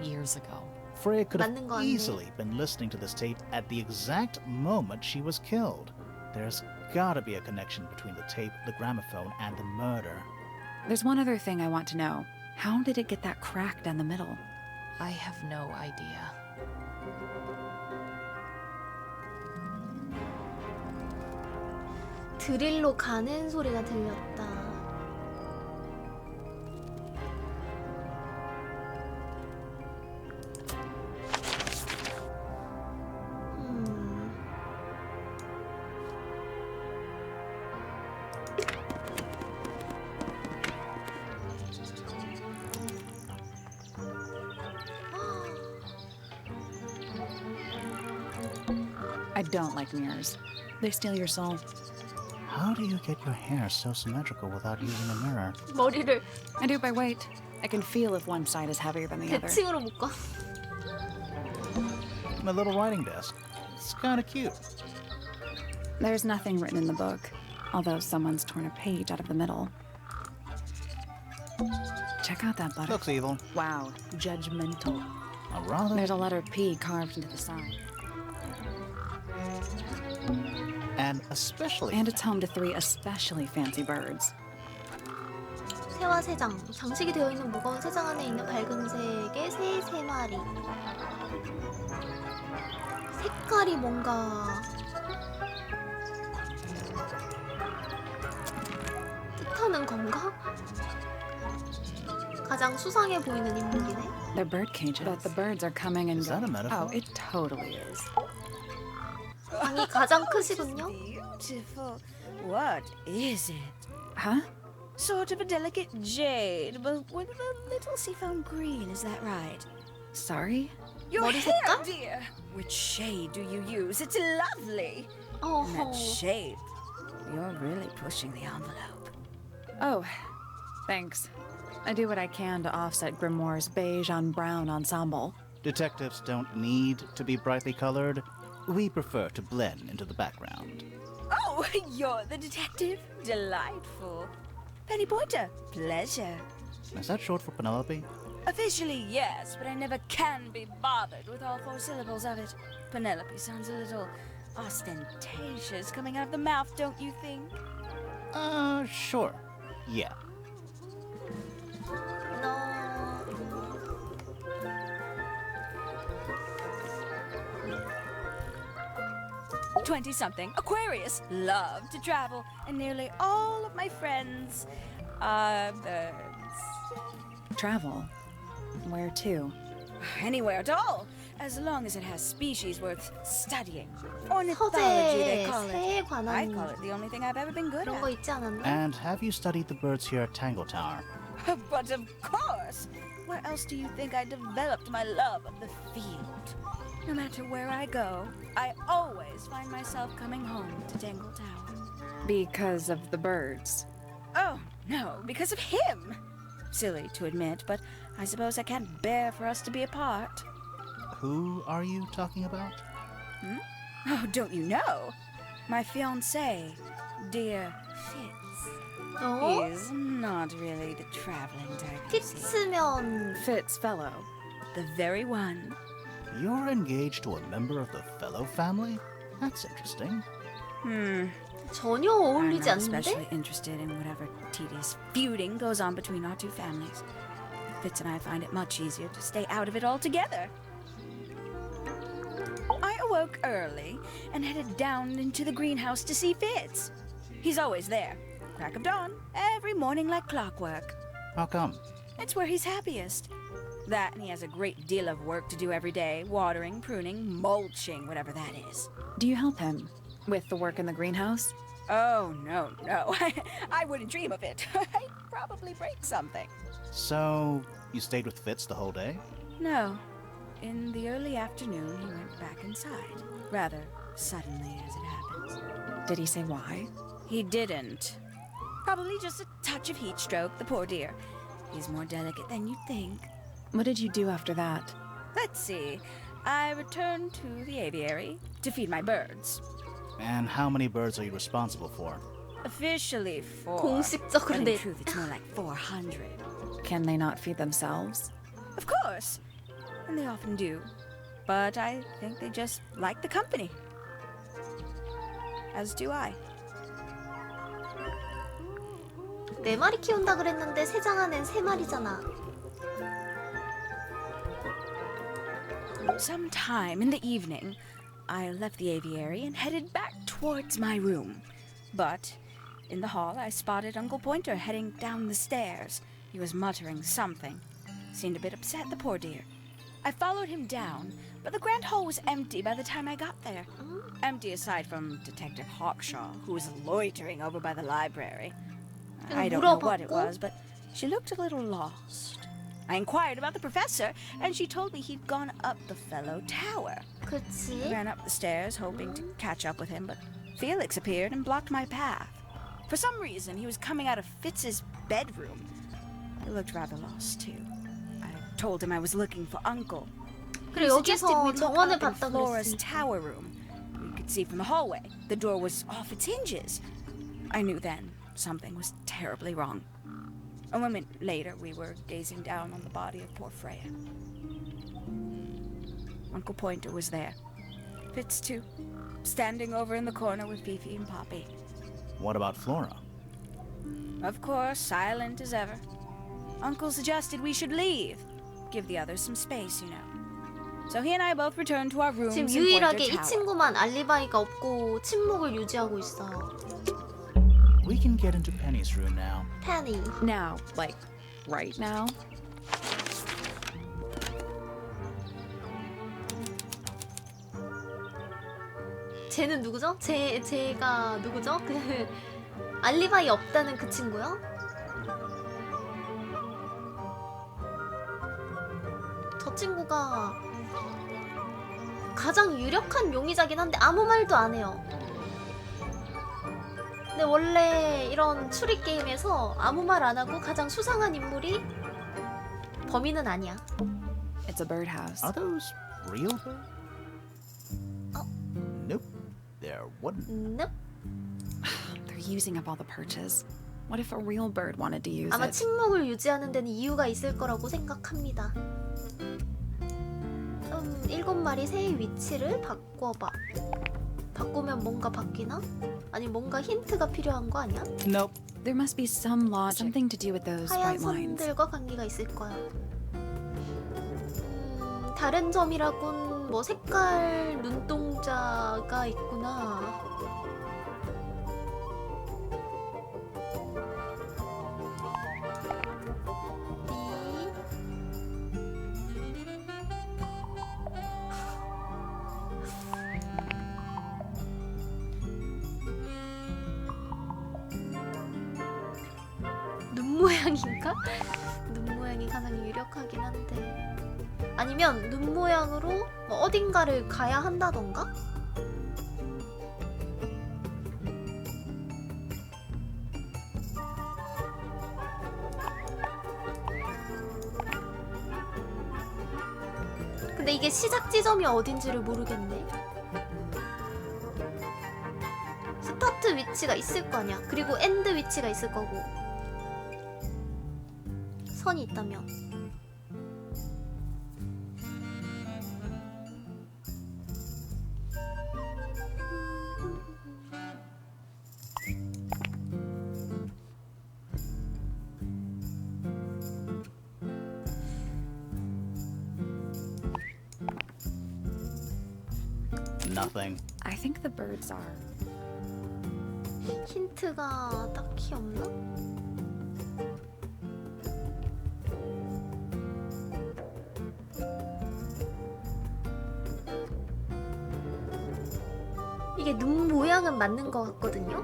Years ago. Freya could have 맞는 거 같네. easily been listening to this tape at the exact moment she was killed. There's gotta be a connection between the tape, the gramophone, and the murder. There's one other thing I want to know. How did it get that crack down the middle? I have no idea. 드릴로 가는 소리가 들렸다. I don't like mirrors. They steal your soul. How do you get your hair so symmetrical without using a mirror? 머리를 I do it by weight. I can feel if one side is heavier than the other. 대칭으로 묶어. My little writing desk. It's kinda cute. There's nothing written in the book, although someone's torn a page out of the middle. Check out that butter. Looks evil. Wow, judgmental. A rather... There's a letter P carved into the side. and especially And it's home to 3 especially fancy birds. 새와 새장. 장식이 되어 있는 무거운 새장 안에 있는 밝은색의 새 3마리. 색깔이 뭔가 뜻하는 건가? 가장 수상해 보이는 인물이네. They're bird cages. But the birds are coming and Is that a going. metaphor? Oh, it totally is. 방이 가장 크시군요. Beautiful. What is it? Huh? Sort of a delicate jade, but with a little seafoam green, is that right? Sorry? Your 머리 hair, 색깔? dear! Which shade do you use? It's lovely! And that 어허. shape. You're really pushing the envelope. Oh, thanks. I do what I can to offset Grimoire's beige on brown ensemble. detectives don't need to be brightly colored. We prefer to blend into the background. Oh, you're the detective? Delightful. Penny Pointer, pleasure. Is that short for Penelope? Officially, yes, but I never can be bothered with all 4 syllables of it. Penelope sounds a little ostentatious coming out of the mouth, don't you think? Sure. Yeah. 너 20-something, Aquarius, love to travel, and nearly all of my friends are birds. Travel? Where to? Anywhere at all, as long as it has species worth studying. Ornithology, they 서재 call it. 새에 I 관한 call it the only thing I've ever been good 그런 거 at. 있지 않았나? And have you studied the birds here at Tangle Tower? But of course! Where else do you think I developed my love of the field? No matter where I go, I always find myself coming home to Tangle Tower. Because of the birds. Oh, no, because of him! Silly to admit, but I suppose I can't bear for us to be apart. Who are you talking about? Oh, don't you know? My fiancé, dear Fitz. 어? He's not really the traveling type. you see. 팁스면 Fitz fellow. The very one. You're engaged to a member of the Fellow family? That's interesting. 전혀 I'm 어울리지 not 않는데? especially interested in whatever tedious feuding goes on between our 2 families. Fitz and I find it much easier to stay out of it altogether. I awoke early and headed down into the greenhouse to see Fitz. He's always there, crack of dawn, every morning like clockwork. How come? It's where he's happiest. That and he has a great deal of work to do every day, watering, pruning, mulching, whatever that is. Do you help him with the work in the greenhouse? Oh, no. I wouldn't dream of it. I'd probably break something. So, you stayed with Fitz the whole day? No. In the early afternoon, he went back inside. Rather suddenly, as it happens. Did he say why? He didn't. Probably just a touch of heat stroke, the poor dear. He's more delicate than you'd think. What did you do after that? Let's see. I returned to the aviary to feed my birds. And how many birds are you responsible for? Officially 4. 공식적으로 But in 네. truth, it's more like 400. Can they not feed themselves? Of course. And they often do. But I think they just like the company. As do I. 4마리 키운다 그랬는데 새장 안엔 3마리잖아. Sometime in the evening, I left the aviary and headed back towards my room. But in the hall, I spotted Uncle Pointer heading down the stairs. He was muttering something. Seemed a bit upset, the poor dear. I followed him down, but the grand hall was empty by the time I got there. Empty aside from Detective Hawkshaw, who was loitering over by the library. I don't know what it was, but she looked a little lost. I inquired about the professor, and she told me he'd gone up the Fellow Tower. 그치? I ran up the stairs, hoping to catch up with him, but Felix appeared and blocked my path. For some reason, he was coming out of Fitz's bedroom. He looked rather lost, too. I told him I was looking for Uncle. 그래 He suggested we 여기서 look 정원을 up in 봤다 Flora's 그랬으니까. tower room. We could see from the hallway. The door was off its hinges. I knew then something was terribly wrong. A moment later, we were gazing down on the body of poor Freya. Uncle Pointer was there. Fitz, too. standing over in the corner with Fifi and Poppy. What about Flora? Of course, silent as ever. Uncle suggested we should leave. Give the others some space, you know. So he and I both returned to our rooms 지금 in Voyager 유일하게 이 Tower. 친구만 알리바이가 없고 침묵을 유지하고 있어요. We can get into Penny's room now. Penny. Now, like, right now? 쟤는 누구죠? 제가 누구죠? 그 알리바이 없다는 그 친구요? 저 친구가 가장 유력한 용의자긴 한데 아무 말도 안 해요. 근데 원래 이런 추리 게임에서 아무 말 안 하고 가장 수상한 인물이 범인은 아니야. It's a birdhouse. Are those real birds? Nope. They're wooden. Nope. They're using up all the perches. What if a real bird wanted to use 아마 it? 침묵을 유지하는 데는 이유가 있을 거라고 생각합니다. 7마리 새의 위치를 바꿔봐. 바꾸면 뭔가 바뀌나? 아니 뭔가 힌트가 필요한 거 아니야? Nope. There must be some logic, something to do with those 하얀 white lines. 선들과 관계가 있을 거야. 다른 점이라곤 뭐 색깔 눈동자가 있구나. 눈 모양인가? 눈 모양이 가장 유력하긴 한데 아니면 눈 모양으로 뭐 어딘가를 가야 한다던가? 근데 이게 시작 지점이 어딘지를 모르겠네. 스타트 위치가 있을 거 아니야. 그리고 엔드 위치가 있을 거고. 선이 있다면. Nothing. I think the birds are. 힌트가 딱히 없나? 이게 눈 모양은 맞는 것 같거든요?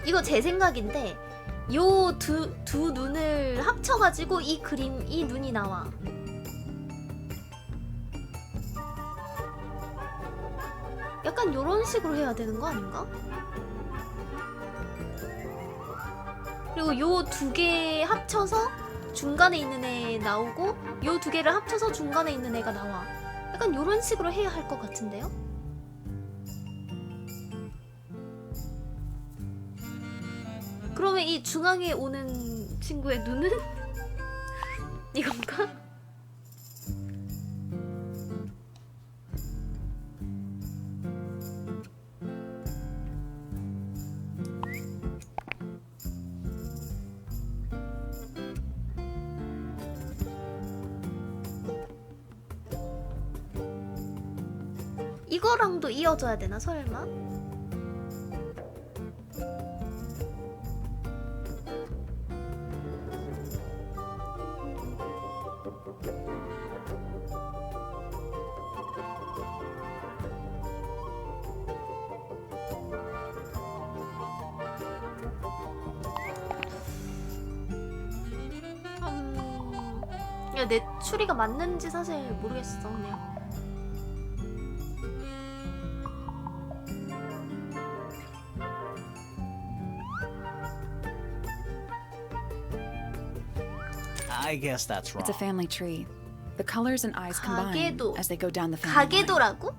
이거 제 생각인데 요 두 눈을 합쳐가지고 이 그림, 이 눈이 나와. 약간 요런 식으로 해야 되는 거 아닌가? 그리고 요 두 개 합쳐서 중간에 있는 애 나오고 요 두 개를 합쳐서 중간에 있는 애가 나와. 약간 요런 식으로 해야 할 것 같은데요? 그러면 이 중앙에 오는 친구의 눈은? 이건가? 이거랑도 이어져야 되나 설마? 야, 내 추리가 맞는지 사실 모르겠어 그냥. I guess that's wrong. It's a family tree. The colors and eyes combine 가게도. as they go down the family line. 가게도라고?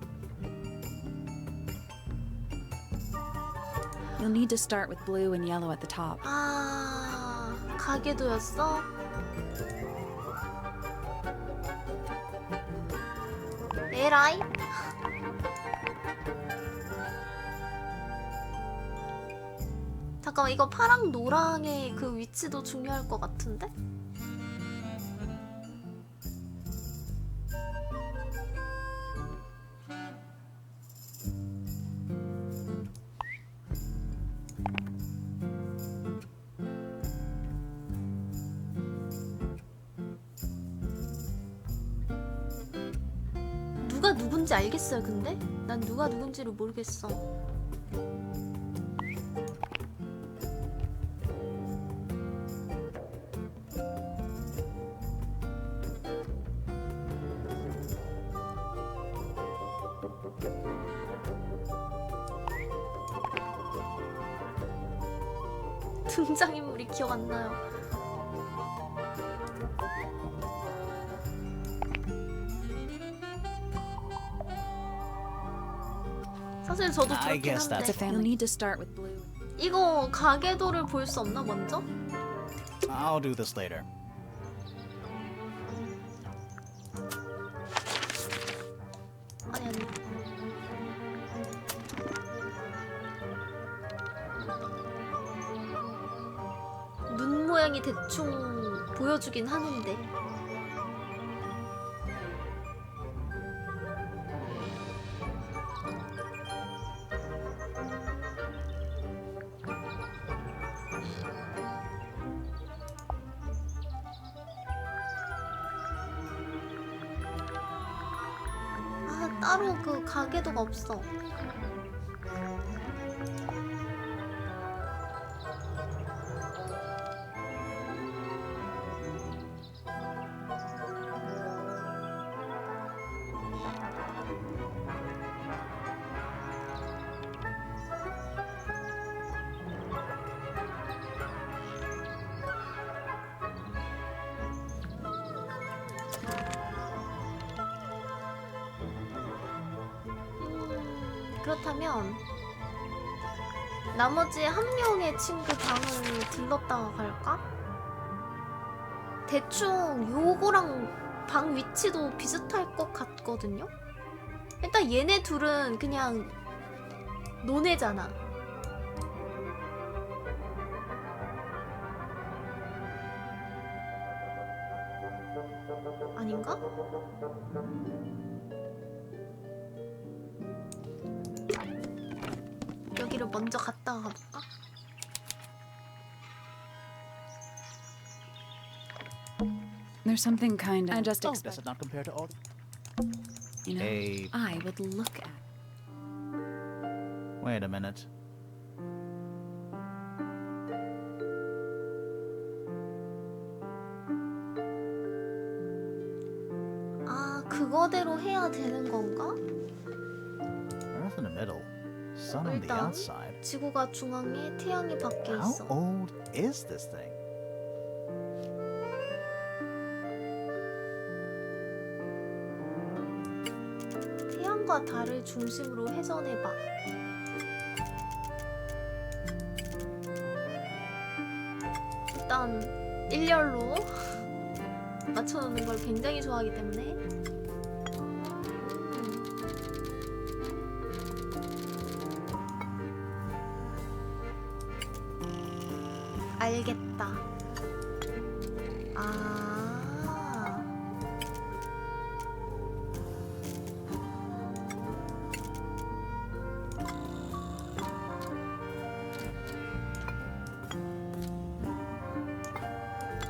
You'll need to start with blue and yellow at the top. 아, 가게도였어? 에라이? 잠깐만, 이거 파랑 노랑의 그 위치도 중요할 것 같은데? 누가 누군지 알겠어요, 근데? 난 누가 누군지를 모르겠어. 등장인물이 기억 안 나요. 사실 저도 I 그렇긴 guess 한데 that's It's a family. You'll need to start with blue. 이거 가게도를 볼 수 없나 먼저? I'll do this later. 아니 아니. 눈 모양이 대충 보여주긴 하는데. 아, 따로 그 가게도가 없어. 그렇다면 나머지 한 명의 친구 방을 들렀다가 갈까? 대충 요거랑 방 위치도 비슷할 것 같거든요? 일단 얘네 둘은 그냥 노네잖아. 아닌가? 여기를 먼저 갔다가 가볼까? There's something kind of I just Oh, does expect. it not compare to all? You know, Hey, I would look at. wait a minute. 아, 그거대로 해야 되는 건가? Earth in the middle, sun on the 일단 outside. 지구가 중앙에 태양이 밖에 How 있어. old is this thing? 태양과 달을 중심으로 회전해봐. 일단 일렬로 맞춰놓는 걸 굉장히 좋아하기 때문에 알겠다. 아,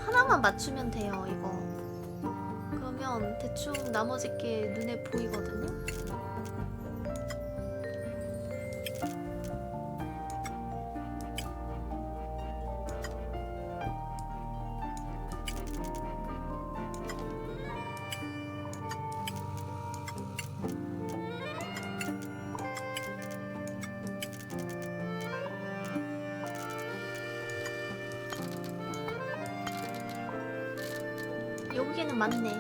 하나만 맞추면 돼요, 이거. 그러면 대충 나머지 게 눈에 보이거든요. 여기는 많네.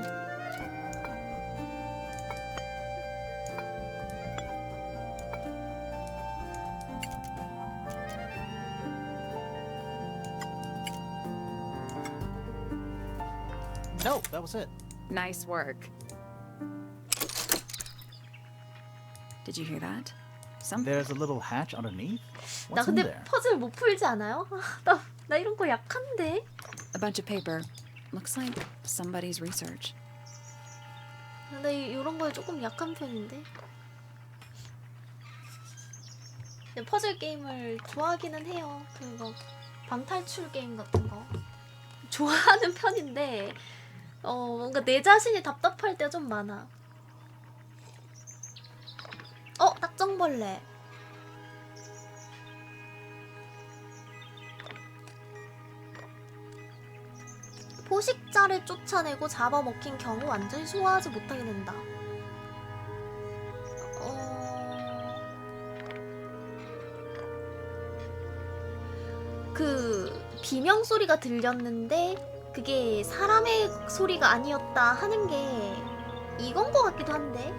No, that was it. Nice work. Did you hear that? Something. There's a little hatch underneath. 나 What's in 근데 there? 퍼즐 못 풀지 않아요? 나 이런 거 약한데? A bunch of paper. Looks like somebody's research. 나 이런 거에 조금 약한 편인데? 근데 퍼즐 게임을 좋아하기는 해요. 그거 방탈출 게임 같은 거 좋아하는 편인데 뭔가 내 자신이 답답할 때가 좀 많아. 딱정벌레. 포식자를 쫓아내고 잡아먹힌 경우 완전히 소화하지 못하게 된다. 그 비명 소리가 들렸는데 그게 사람의 소리가 아니었다 하는 게 이건 것 같기도 한데.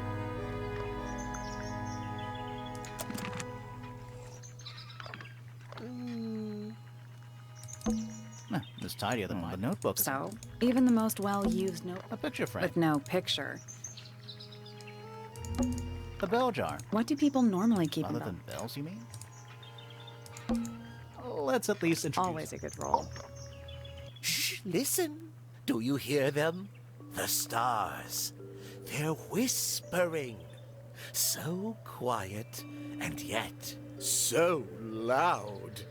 It's tidier than my notebook. So, even the most well-used note A picture frame. with no picture. A bell jar. What do people normally keep in Other them? than bells, you mean? Let's at least introduce. Always a good roll. Shh, listen. Do you hear them? The stars. They're whispering. So quiet, and yet so loud.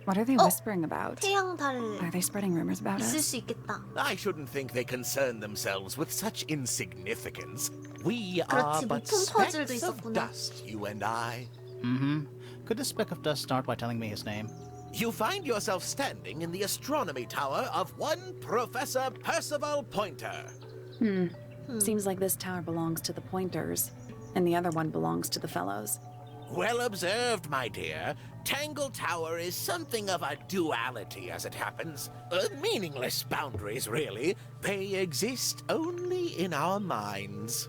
What are they whispering about? 태양 달 Are they spreading rumors about 있을 us? 수 있겠다. I shouldn't think they concern themselves with such insignificance. We 그렇지, are but 목품 퍼즐도 specks of 있었구나. dust, you and I. Mm-hmm. Could this speck of dust start by telling me his name? You find yourself standing in the astronomy tower of one Professor Percival Pointer. Seems like this tower belongs to the Pointers, and the other one belongs to the Fellows. Well observed, my dear. Tangle Tower is something of a duality, as it happens. Meaningless boundaries, really. They exist only in our minds.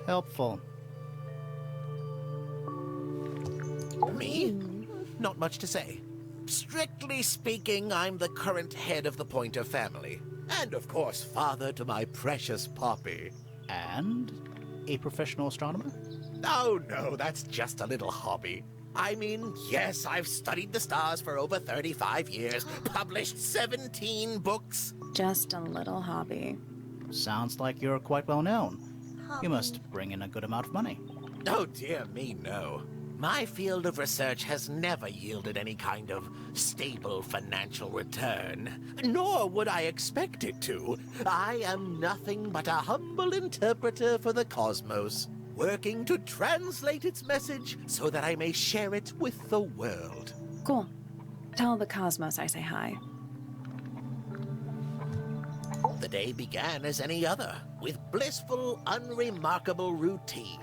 Helpful. Me? Not much to say. Strictly speaking, I'm the current head of the Pointer family. And, of course, father to my precious Poppy. And a professional astronomer? Oh, no, that's just a little hobby. I mean, yes, I've studied the stars for over 35 years, published 17 books. Just a little hobby. Sounds like you're quite well known. You must bring in a good amount of money. Oh, dear me, no. My field of research has never yielded any kind of stable financial return, nor would I expect it to. I am nothing but a humble interpreter for the cosmos, working to translate its message so that I may share it with the world. Cool. Tell the cosmos I say hi. The day began as any other, with blissful, unremarkable routine.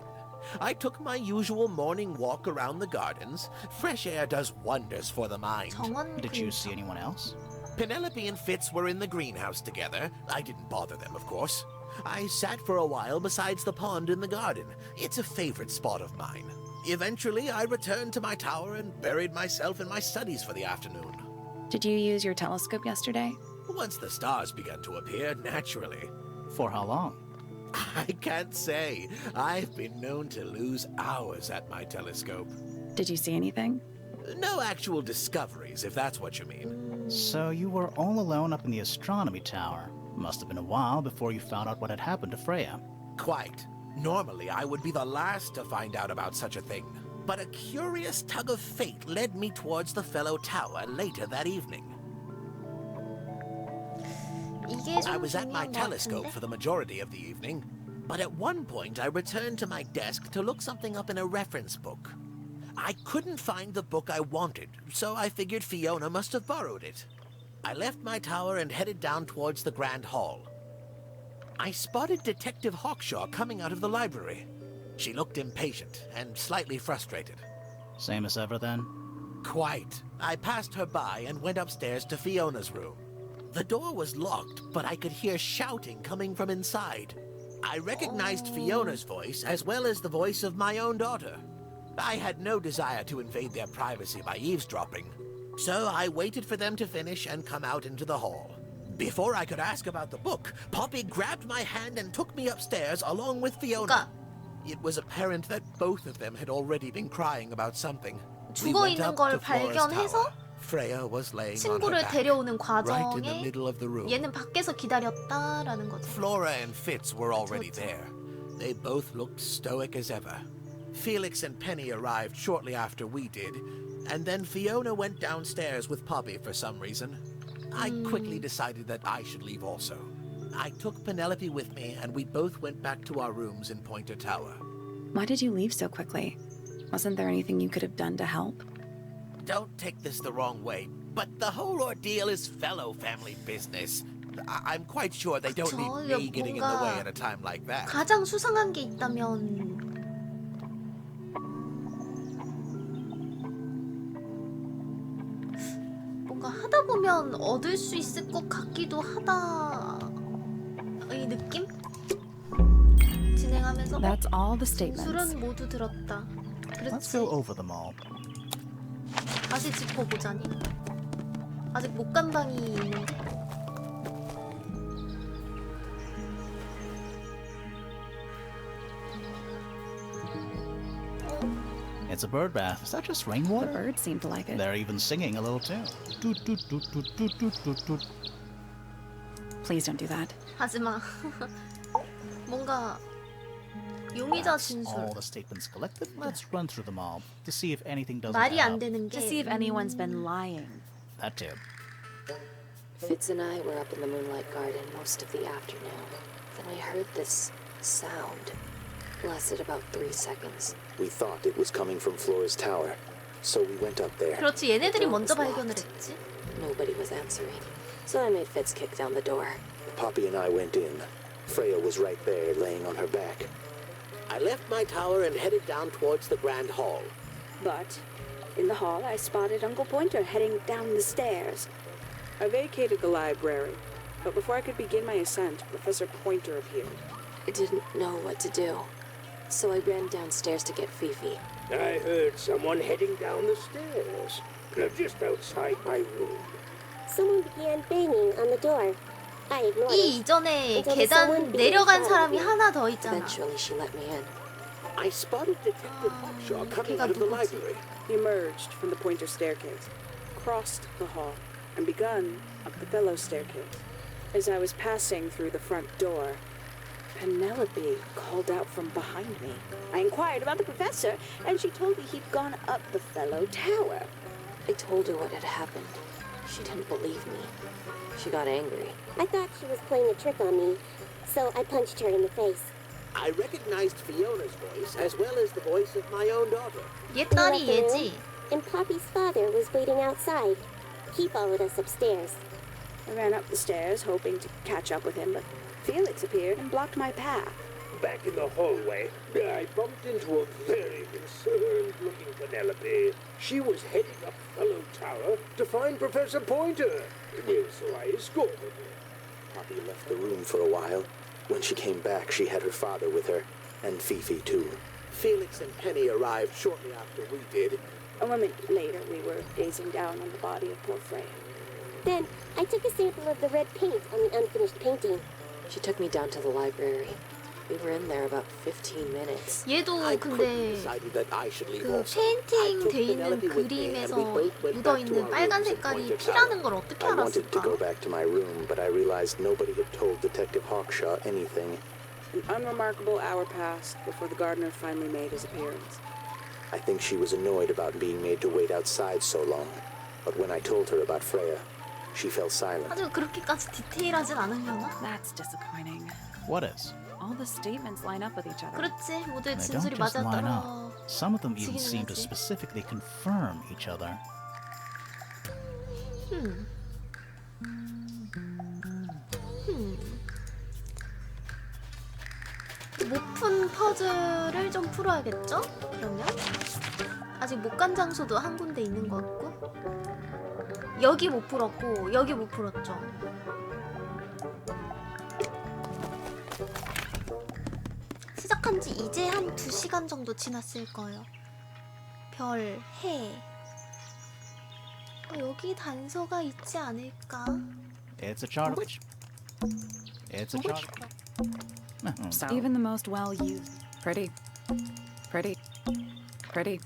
I took my usual morning walk around the gardens. Fresh air does wonders for the mind. 정원 Did you see anyone else? Penelope and Fitz were in the greenhouse together. I didn't bother them, of course. I sat for a while besides the pond in the garden. It's a favorite spot of mine. Eventually, I returned to my tower and buried myself in my studies for the afternoon. Did you use your telescope yesterday? Once the stars began to appear, naturally. For how long? I can't say. I've been known to lose hours at my telescope. Did you see anything? No actual discoveries, if that's what you mean. So you were all alone up in the astronomy tower. Must have been a while before you found out what had happened to Freya. Quite. Normally, I would be the last to find out about such a thing. But a curious tug of fate led me towards the fellow tower later that evening. 이게 I 좀 was at my 중요한 것 telescope 같은데? for the majority of the evening, but at one point I returned to my desk to look something up in a reference book. I couldn't find the book I wanted, so I figured Fiona must have borrowed it. I left my tower and headed down towards the Grand Hall. I spotted Detective Hawkshaw coming out of the library. She looked impatient and slightly frustrated. Same as ever then? Quite. I passed her by and went upstairs to Fiona's room. The door was locked, but I could hear shouting coming from inside. I recognized Fiona's voice as well as the voice of my own daughter. I had no desire to invade their privacy by eavesdropping, so I waited for them to finish and come out into the hall. Before I could ask about the book, Poppy grabbed my hand and took me upstairs along with Fiona. It was apparent that both of them had already been crying about something. We 죽어 went 있는 up 걸 to Flora's 발견해서 tower. Freya was laying on her 친구를 back, 데려오는 right in the 과정에 middle of the room. 얘는 밖에서 기다렸다라는 거죠. Flora and Fitz were already 그렇죠. there. They both looked stoic as ever. Felix and Penny arrived shortly after we did, and then Fiona went downstairs with Poppy for some reason. I quickly decided that I should leave also. I took Penelope with me, and we both went back to our rooms in Pointer Tower. Why did you leave so quickly? Wasn't there anything you could have done to help? Don't take this the wrong way, but the whole ordeal is fellow family business. I'm quite sure they don't 그쵸, need me getting in the way 뭔가 at a time like that. 가장 수상한 게 있다면 뭔가 하다 보면 얻을 수 있을 것 같기도 하다 이 느낌? 진행하면서 That's all the statements. 술은 모두 들었다. Let's 그렇지. go over them all. 다시 짚어보자니. 아직 못 간 방이 있는데. It's a bird bath. Is that just The rainwater? birds seem to like it. They're even singing a little tune. Toot, toot, toot, toot, toot, toot, toot, toot. Please don't do that. 하지마. 뭔가 용의자 That's 진술. all the statements collected. Let's run through them all to see if anything doesn't 말이 add 안 up. 되는 To 게. see if anyone's been lying. That too. Fitz and I were up in the moonlight garden most of the afternoon. Then we heard this sound. Lasted about 3 seconds. We thought it was coming from Flora's tower, so we went up there. 그렇지, 얘네들이 The door 먼저 was 발견을 locked. 했지. Nobody was answering. So I made Fitz kick down the door. Poppy and I went in. Freya was right there, laying on her back. I left my tower and headed down towards the Grand Hall. But in the hall, I spotted Uncle Pointer heading down the stairs. I vacated the library, but before I could begin my ascent, Professor Pointer appeared. I didn't know what to do. So I ran downstairs to get Fifi. I heard someone heading down the stairs, just outside my room. Someone began banging on the door. I ignored 이 it. 이전에 계단 내려간 사람이 하나 더 있잖아. Eventually, she let me in. I spotted Detective Hawkshaw coming 걔가 out of the 누구지? library. He emerged from the Pointer staircase, crossed the hall, and begun up the fellow staircase. As I was passing through the front door, Penelope called out from behind me. I inquired about the professor, and she told me he'd gone up the fellow tower. I told her what had happened. She didn't believe me. She got angry. I thought she was playing a trick on me, so I punched her in the face. I recognized Fiona's voice as well as the voice of my own daughter. 얘 We 딸이 left the room, 얘지. and Poppy's father was waiting outside. He followed us upstairs. I ran up the stairs, hoping to catch up with him, but Felix appeared and blocked my path. Back in the hallway, I bumped into a very concerned-looking Penelope. She was heading up Fellow Tower to find Professor Pointer, so I escorted her. Poppy left the room for a while. When she came back, she had her father with her, and Fifi too. Felix and Penny arrived shortly after we did. A moment later, we were gazing down on the body of poor Freya. Then I took a sample of the red paint on the unfinished painting. She took me down to the library. We were in there about 15 minutes. 얘도 I quickly 근데 decided that I should leave 그 also. 페인팅 I took 돼 있는 Penelope with me, and 그림에서 we both went 묻어 back to 있는 our 빨간 rooms in 색깔이 Pointer 피라는 Tower. 걸 어떻게 I wanted to go 알았을까? back to my room, but I realized nobody had told Detective Hawkshaw anything. An unremarkable hour passed before the gardener finally made his appearance. I think she was annoyed about being made to wait outside so long. But when I told her about Freya, she fell silent. 아주 그렇게까지 디테일하진 않으려나? That's disappointing. What is? All the statements line up with each other. 그렇지, 모두의 They 진술이 don't just line 맞았더라. up. Some of them even 지기는 seem to 하지. specifically confirm each other. 못 푼 퍼즐을 좀 풀어야겠죠? 그러면 아직 못 간 장소도 한 군데 있는 것 같고. 여기 못 풀었고 여기 못 풀었죠. 시작한 지 이제 한 2시간 정도 지났을 거예요. 별, 해. 여기 단서가 있지 않을까? It's a chart. It's a chart. So even the most well-used. Pretty. Pretty. Pretty.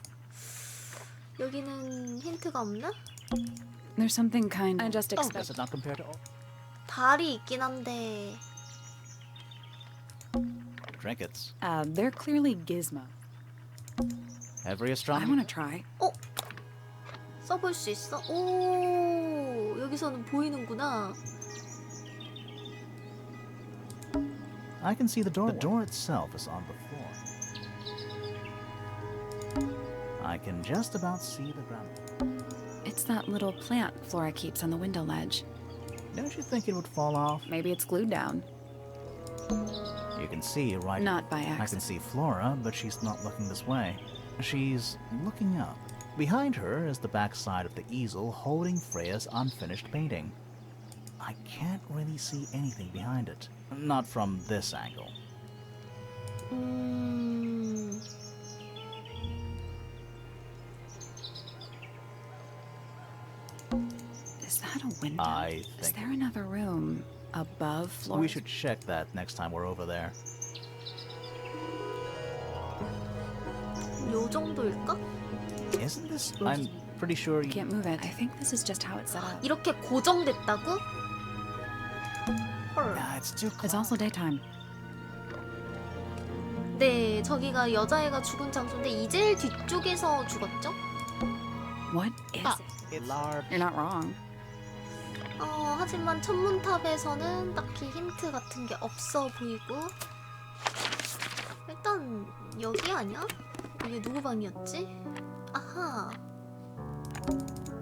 여기는 힌트가 없나? There's something kind. I just Does expect. it not compare to all? 달이 있긴 한데 Trinkets. They're clearly gizmo. Every I astronomy. want to try. 써볼 수 있어? 오, 여기서는 보이는구나. I can see the door. The door itself is on the floor. I can just about see the ground. It's that little plant Flora keeps on the window ledge. Don't you think it would fall off? Maybe it's glued down. You can see right. Not by I can accident. see Flora, but she's not looking this way. She's looking up. Behind her is the back side of the easel holding Freya's unfinished painting. I can't really see anything behind it. Not from this angle. Is that a window? I Is think there another room above Flora? we should check that next time we're over there. 요 정도일까? Isn't this? I'm pretty sure I can't move it. I think this is just how it's set up. 이렇게 고정됐다고? 헐. Nah, it's too It's also daytime. 네, 저기가 여자애가 죽은 장소인데 이 제일 뒤쪽에서 죽었죠? What is it? It's large. You're not wrong. 하지만 천문탑에서는 딱히 힌트 같은 게 없어 보이고 일단 여기 아니야? 이게 누구 방이었지? 아하,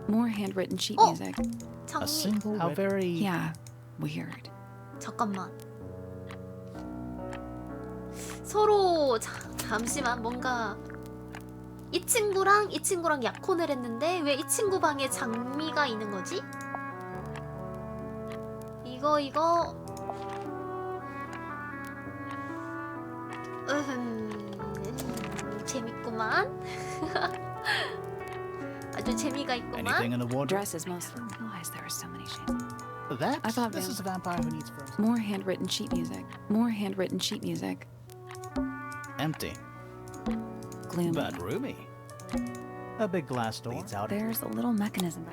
More handwritten sheet Oh! music. A 장미. single. How very. Yeah, weird. 잠깐만. 서로 잠시만 뭔가 이 친구랑 약혼을 했는데 왜 이 친구 방에 장미가 있는 거지? 이거 재밌구만. 아주 재미가 있구만. Anything in the wardrobe? Dresses mostly. I realized there were so many shades. That. I thought this vamp- is a vampire who needs first. More handwritten sheet music. More handwritten sheet music. Empty, Gloomy. but roomy. A big glass door leads out. There's a little mechanism.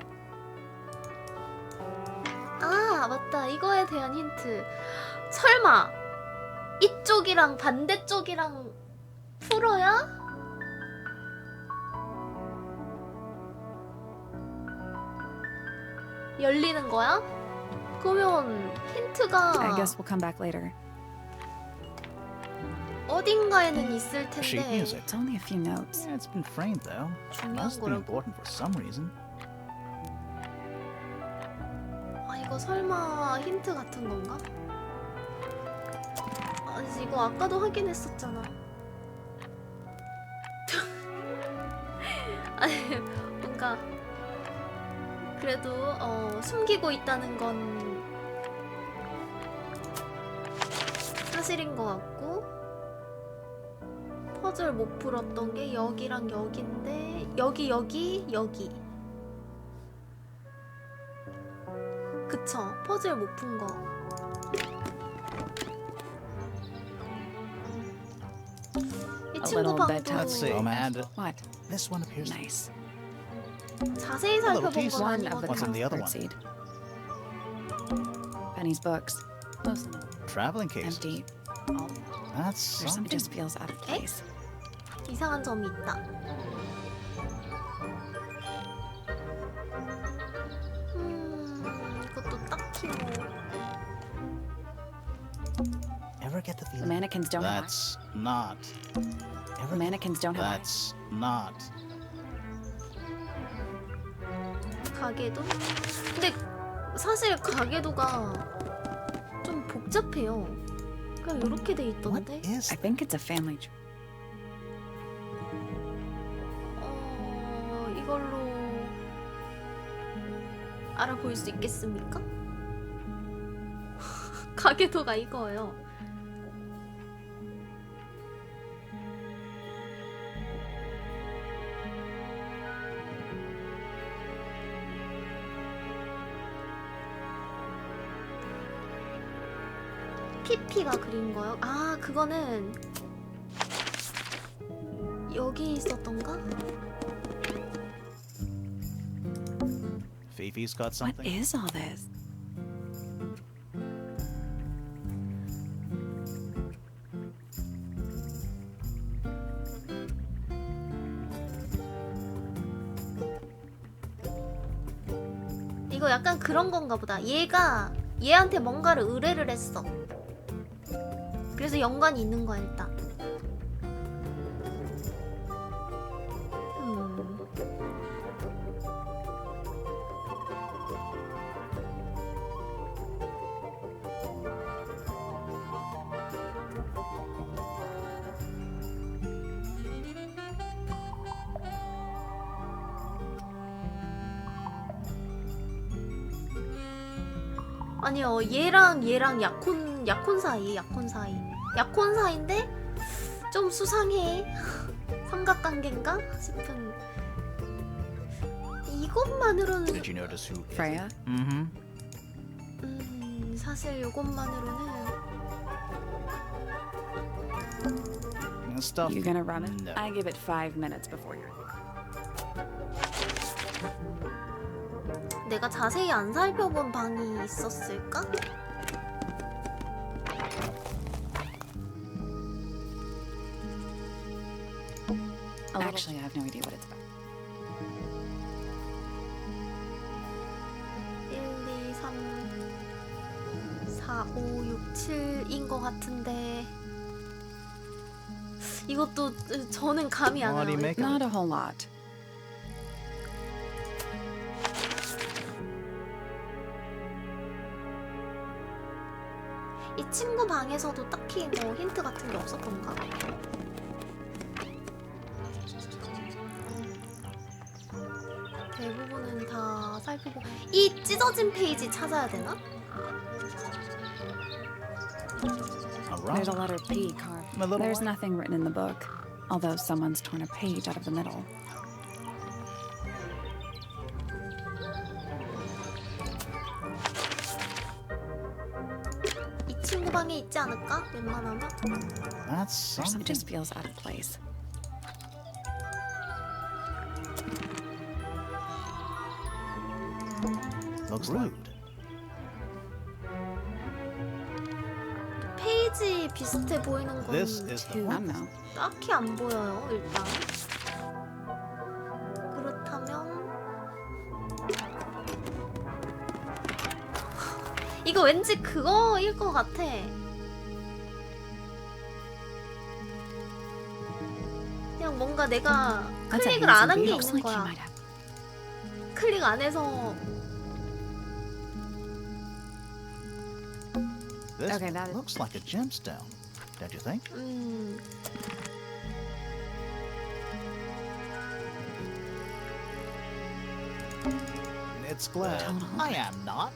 아, 맞다. 이거에 대한 힌트. 설마 이쪽이랑 반대쪽이랑 풀어야? 열리는 거야? 그러면 힌트가 I guess we'll come back later. 어딘가에는 있을 Sheet 텐데 music. It's only a few notes. Yeah, it's been framed though. 중요한 Must be 거라고? important for some reason. 아, 이거 설마 힌트 같은 건가? 아니, 이거 아까도 확인했었잖아. 아니, 뭔가 그래도 숨기고 있다는 건 사실인 것 같고 퍼즐 못 풀었던 게 여기랑 여기인데 여기 그쵸? 퍼즐 못 푼 거. 이 A 친구 little 방도 bedtime. Let's see. And What? this one appears. Nice. 자세히 little 살펴본 piece. 건 One of the What's in the other comfort one? seed. Penny's books. Most of them Traveling case. empty. All That's there's something something. just feels out of place. 이상한 점이 있다. 이것도 딱히 뭐 Ever get the The feeling? mannequins don't have That's not. The Ever mannequins don't have eyes. That's not. 가게도? 근데 사실 가게도가 좀 복잡해요. 그냥 이렇게 돼 What 있던데. is? I think it's a family tree. 이걸로 알아볼 수 있겠습니까? 가계도가 이거예요. PP가 그린 거요? 아, 그거는 여기 있었던가? Fifi's got What something. is all this? 이거 약간 그런 건가 보다. 얘가 얘한테 뭔가를 의뢰를 했어. 그래서 연관이 있는 거야 일단. 아니요, 얘랑 약혼 사이인데 좀 수상해. 삼각관계인가 싶은. 이것만으로는 Did you notice who? Freya? Mm-hmm. 사실 이것만으로는 Stuff. You gonna run it? No. I give it 5 minutes before you're. 내가 자세히 안 살펴본 방이 있었을까? Actually, I have no idea what it's about. 1, 2, 3, 4, 5, 6, 7인 것 같은데 이것도 저는 감이 안 What do 와요. you make of Not it? a whole lot. 이 친구 방에서도 딱히 뭐 힌트 같은 게 없었던가? 대부분은 다 살펴보고 이 찢어진 페이지 찾아야 되나? There's a letter P carved. My little There's one. nothing written in the book, although someone's torn a page out of the middle. 이 친구 방에 있지 않을까? 웬만하면? That's There's something something. just feels out of place. Looks rude. 페이지 비슷해 보이는 건 This is the I don't know. 딱히 안 보여요, 일단. 그렇다면 이거 왠지 그거일 것 같아. 그냥 뭔가 내가 That's a 클릭을 안 한 handsome 게 view. 있는 거야. 클릭 안 해서 This Okay, that is- looks like a gemstone. Don't you think? It's glad. Totally. I am not.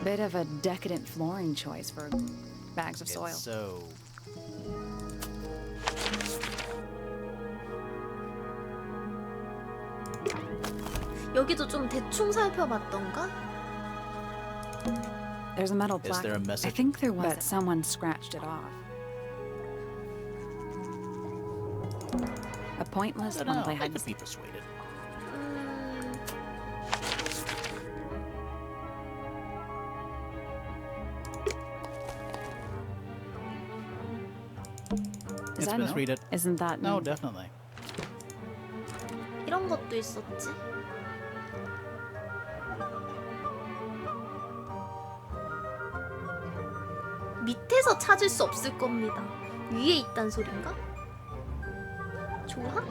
Bit of a decadent flooring choice for bags of soil. It's so. 여기도 좀 대충 살펴봤던가? There's a metal Is plaque. there a I message? think there was, but someone scratched it off. A pointless I don't know. one-play I hide and could be seek. persuaded. Is It's that been no? treated. Isn't that No, definitely. 이런 것도 있었지. 밑에서 찾을 수 없을 겁니다. 위에 있단 소린가? 좋아?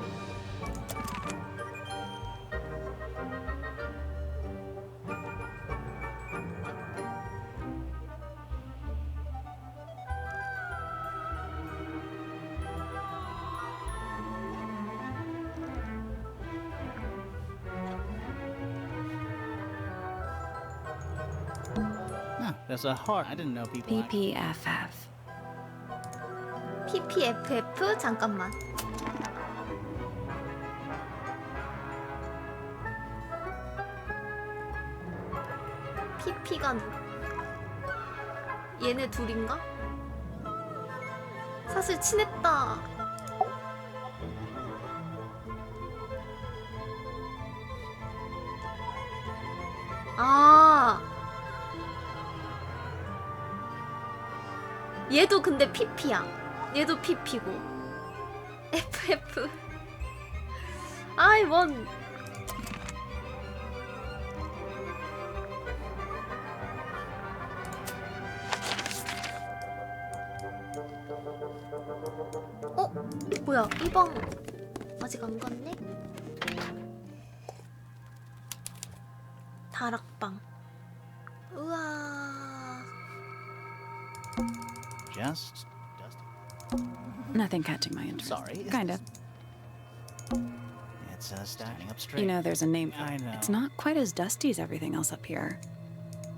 There's a heart. I didn't know people. PPFF. PPFF? 잠깐만. PP가 누? 얘네 둘인가? 사실 친했다. 아. 얘도 근데 PP야. 얘도 PP고. FF. 아이 뭔. 어? 뭐야? 이 방 아직 안 갔네? 다락방. 우와. Just Dusty. Nothing catching my interest. Sorry. Kind of. It's standing up straight. You know, there's a name for I it. know. It's not quite as dusty as everything else up here.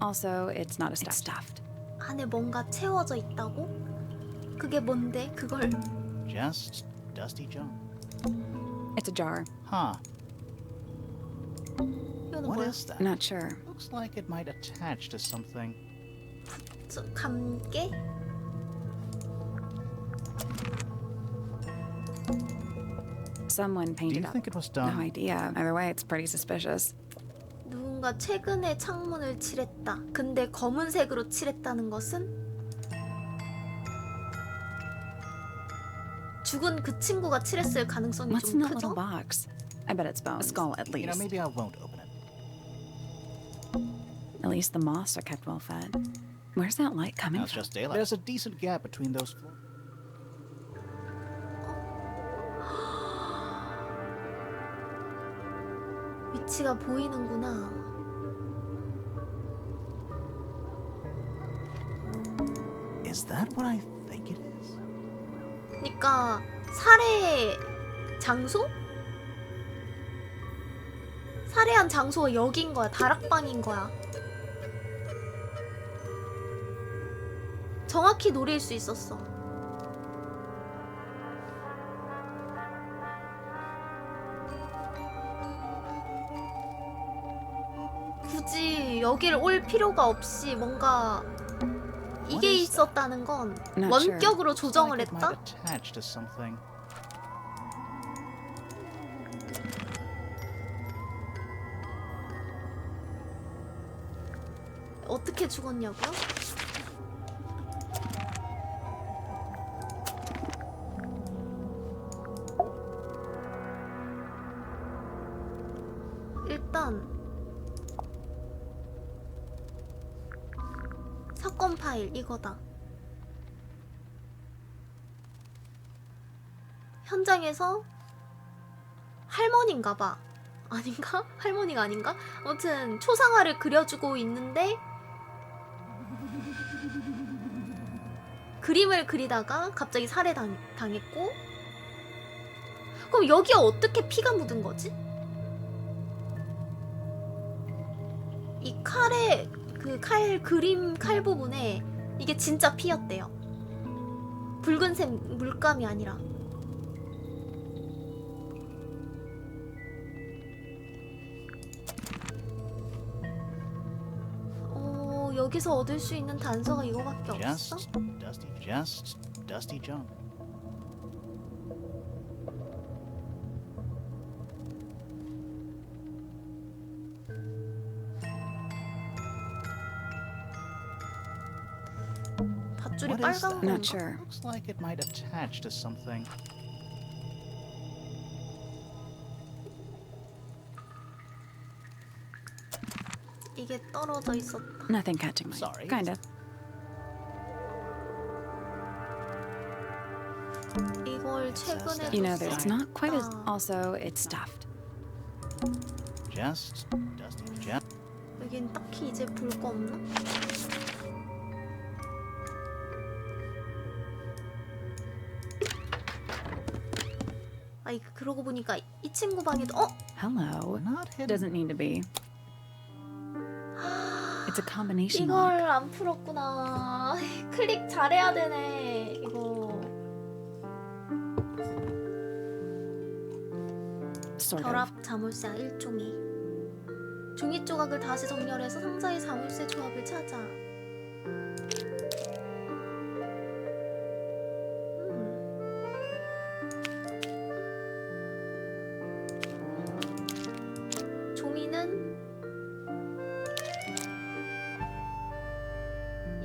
Also, it's not as stuffed. 안에 뭔가 채워져 있다고? 그게 뭔데? 그걸 Just Dusty junk. It's a jar. Huh. 이거는 What 뭐야? is that? Not sure. Looks like it might attach to something. 감개? Someone Do painted you up. think it was No done? idea. Either way, it's pretty suspicious. 누군가 최근에 창문을 칠했다. 근데 검은색으로 칠했다는 것은 죽은 그 친구가 칠했을 가능성이 What's 좀 in that 크죠? little box? I bet it's bones. A skull, at You know, least. maybe I won't open it. At least the moths are kept well fed. Where's that light coming Now it's from? just daylight. There's a decent gap between those floors. 위치가 보이는구나. Is that what I think it is? 그러니까 살해 장소? 살해한 장소가 여긴 거야. 다락방인 거야. 정확히 노릴 수 있었어. 굳이 여기를 올 필요가 없이 뭔가 이게 있었다는 건 Not 원격으로 Looks 조정을 like it 했다? might attach to something. 어떻게 죽었냐고요? 일단 사건 파일 이거다. 현장에서 할머니인가봐. 아닌가? 할머니가 아닌가? 아무튼 초상화를 그려주고 있는데 그림을 그리다가 갑자기 살해당했고. 그럼 여기에 어떻게 피가 묻은 거지? 이 칼에 그 칼 부분에 이게 진짜 피였대요. 붉은색 물감이 아니라. 여기서 얻을 수 있는 단서가 이거밖에 없어? Just Dusty junk. 밧줄이 What is 빨간 that? 건가? Not sure. Looks like it might attach to something. 이게 떨어져 있었다. Nothing catching my Sorry. Kind of. 이걸 최근에 You know, there's not quite as. 줬었다. Also, it's stuffed. Just Dusty junk. 여긴 딱히 이제 볼 거 없나? 그러고 보니까 이 친구 방에도 Hello. Not hidden. Doesn't need to be. It's It's a combination 이걸 lock. 안 풀었구나. 클릭 잘해야 되네. 이거. Sort of. 결합 자물쇠 1종이. 종이 조각을 다시 정렬해서 상자의 자물쇠 조합을 찾아. 종이는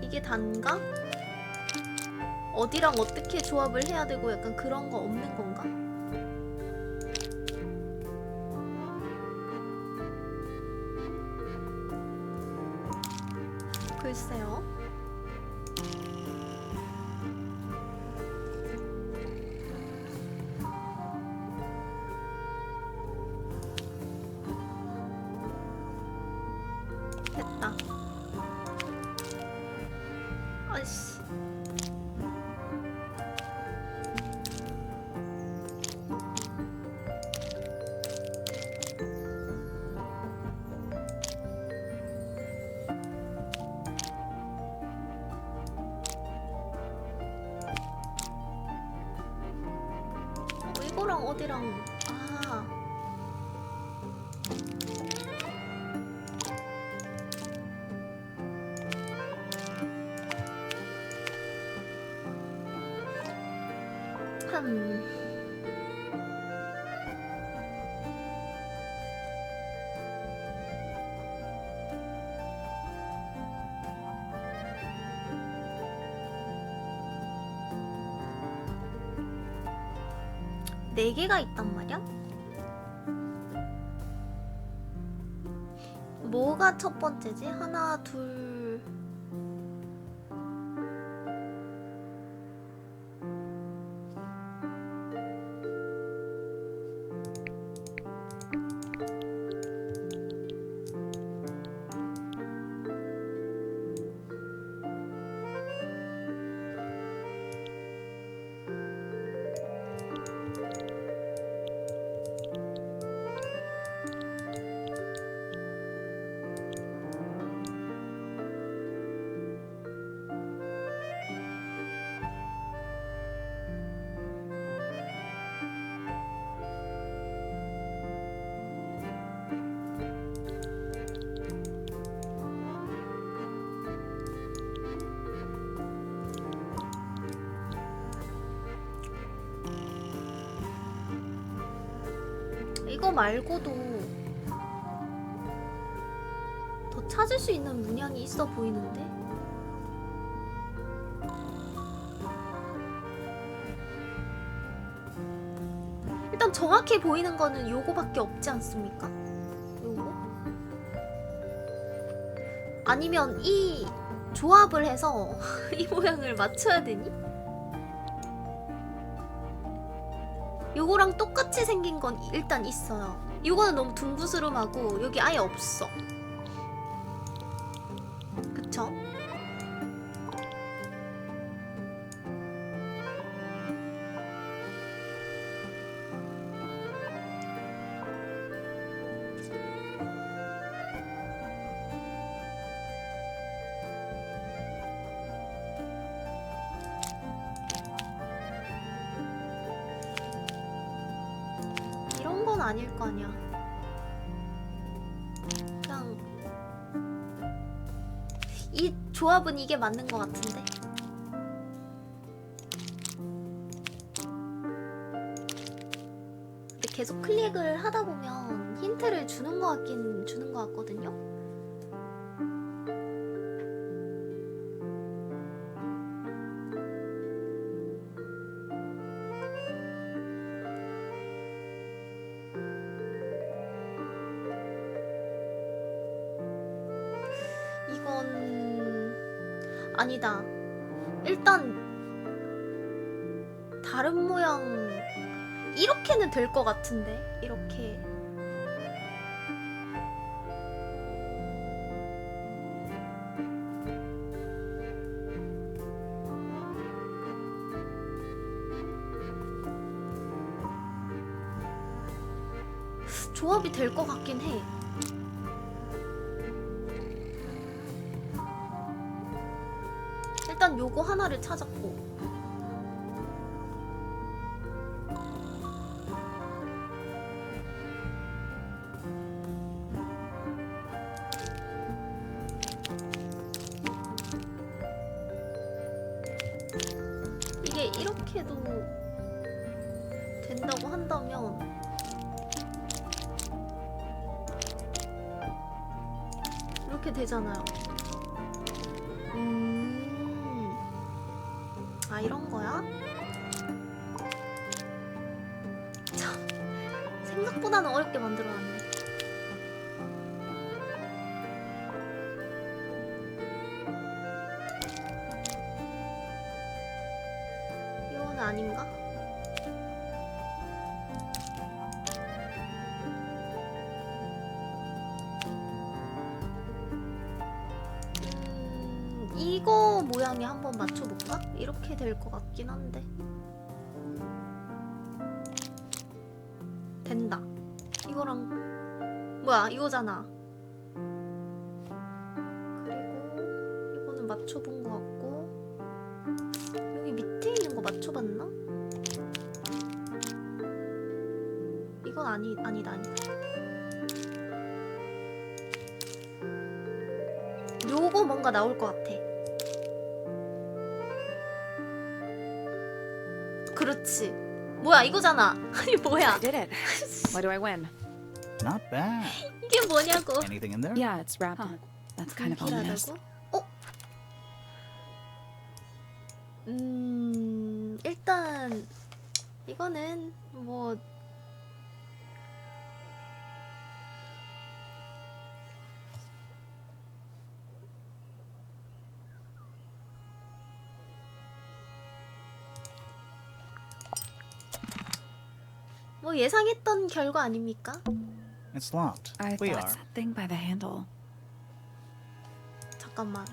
이게 단가? 어디랑 어떻게 조합을 해야 되고 약간 그런 거 없는 건가? 글쎄요. 됐다. 아이씨. 이거랑 어디랑 아 네 개가 있단 말이야? 뭐가 첫 번째지? 하나, 둘. 이거 말고도 더 찾을 수 있는 문양이 있어 보이는데? 일단 정확히 보이는 거는 요거밖에 없지 않습니까? 요거? 아니면 이 조합을 해서 이 모양을 맞춰야 되니? 요거랑 똑같이 생긴 건 일단 있어요. 요거는 너무 둥그스름하고 여기 아예 없어. 그쵸? 이런 건 아닐 거 아니야. 그냥 이 조합은 이게 맞는 것 같은데. 근데 계속 클릭을 하다 보면 힌트를 주는 것 같긴 주는 것 같거든요. 이건 아니다. 일단 다른 모양 이렇게는 될 것 같은데. 이렇게 조합이 될 것 같긴 해. 요거 하나를 찾았고. 이게 이렇게도 된다고 한다면 이렇게 되잖아요. 아, 이런 거야? 참, 생각보다는 어렵게 만들어놨네. 이건 아닌가? 이거 모양이 한번 맞춰볼까? 이렇게 될 것 같긴 한데. 된다. 이거랑 뭐야, 이거잖아. 그리고 이거는 맞춰본 것 같고, 여기 밑에 있는 거 맞춰봤나? 이건 아니다. 요거 뭔가 나올 것 같아. 그렇지. 뭐야, 이거잖아. 아니, 뭐야. I did it. What do I win? Not bad. 이게 뭐냐고. Anything in there? Yeah, it's wrapped. Huh. That's kind of ominous. 불길하다고? 일단 이거는 뭐 예상했던 결과 아닙니까? It's locked. I We thought are. that thing by the handle. 잠깐만.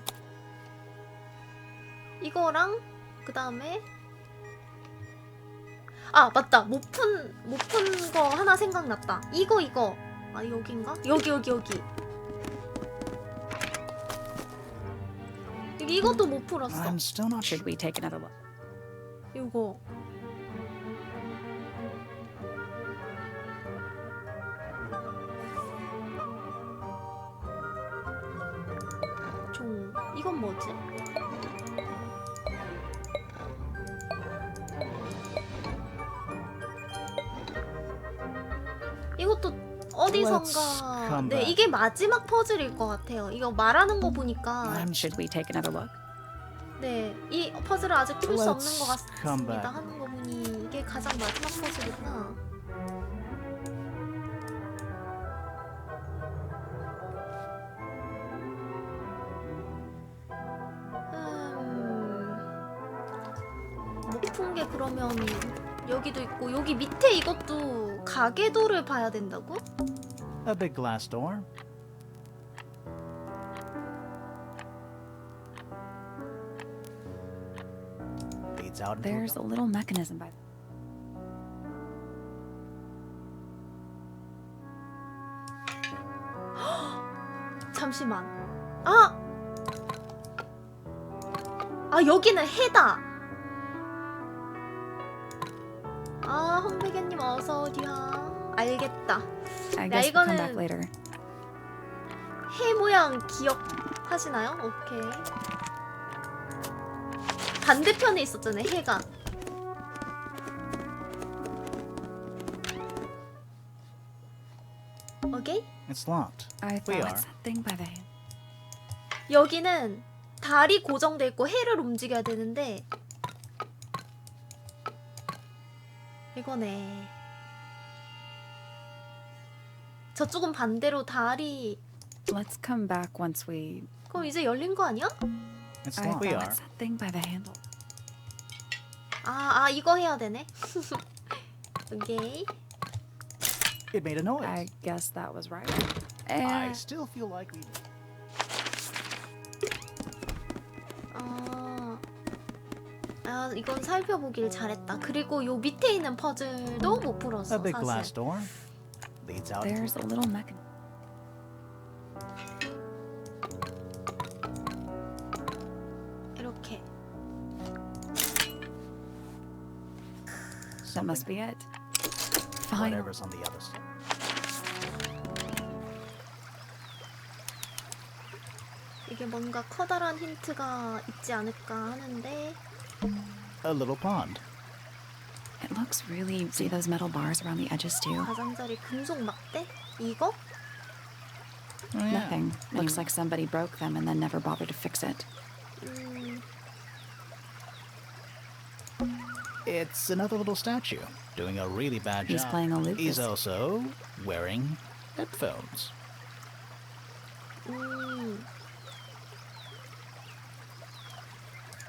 이거랑 그 다음에 아, 맞다. 못 푼 거 하나 생각났다. 이거. 아, 여긴가? 여기. 이것도 못 풀었어. I'm still not sure. Should we take another look? 이거. 이건 뭐지? 이것도 어디선가 네, 이게 마지막 퍼즐일 것 같아요. 이거 말하는 거 보니까 Should we take another look? 네, 이 퍼즐을 아직 풀 수 없는 것 Let's come 같습니다. back. 하는 거 보니 이게 가장 마지막 퍼즐이구나. 못 푼 게 그러면 여기도 있고 여기 밑에 이것도 가계도를 봐야 된다고? A big glass door. Leads out into There's a little mechanism by. 잠시만. 여기는 해다. 험베개님 어서 오디야. 알겠다. I 야, guess we'll come back 이거는 later. 해 모양 기억하시나요? 오케이. 반대편에 있었잖아요, 해가. 오케이? It's locked. I We thought are. it's that thing by the hand. 여기는 달이 고정돼 있고 해를 움직여야 되는데 이거네. 저쪽은 반대로 달이. Let's come back once we. 그럼 이제 열린 거 아니야? It's I locked. We thought are. it's that thing by the handle. 이거 해야 되네. 오케이. It made a noise. I guess that was right. I still feel like we. 이건 살펴보길 잘했다. 그리고 요 밑에 있는 퍼즐도 못 풀었어, A big glass 사실. door. Leads out. There's a little mechanism. 이렇게. That must be it. Fine. Whatever's on the other side. 이게 뭔가 커다란 힌트가 있지 않을까 하는데 A little pond. It looks really... See those metal bars around the edges too? 가장자리 금속 막대? 이거? Oh, yeah. Nothing. Looks like somebody broke them and then never bothered to fix it. It's another little statue, doing a really bad job. He's playing a lupus. He's also wearing headphones.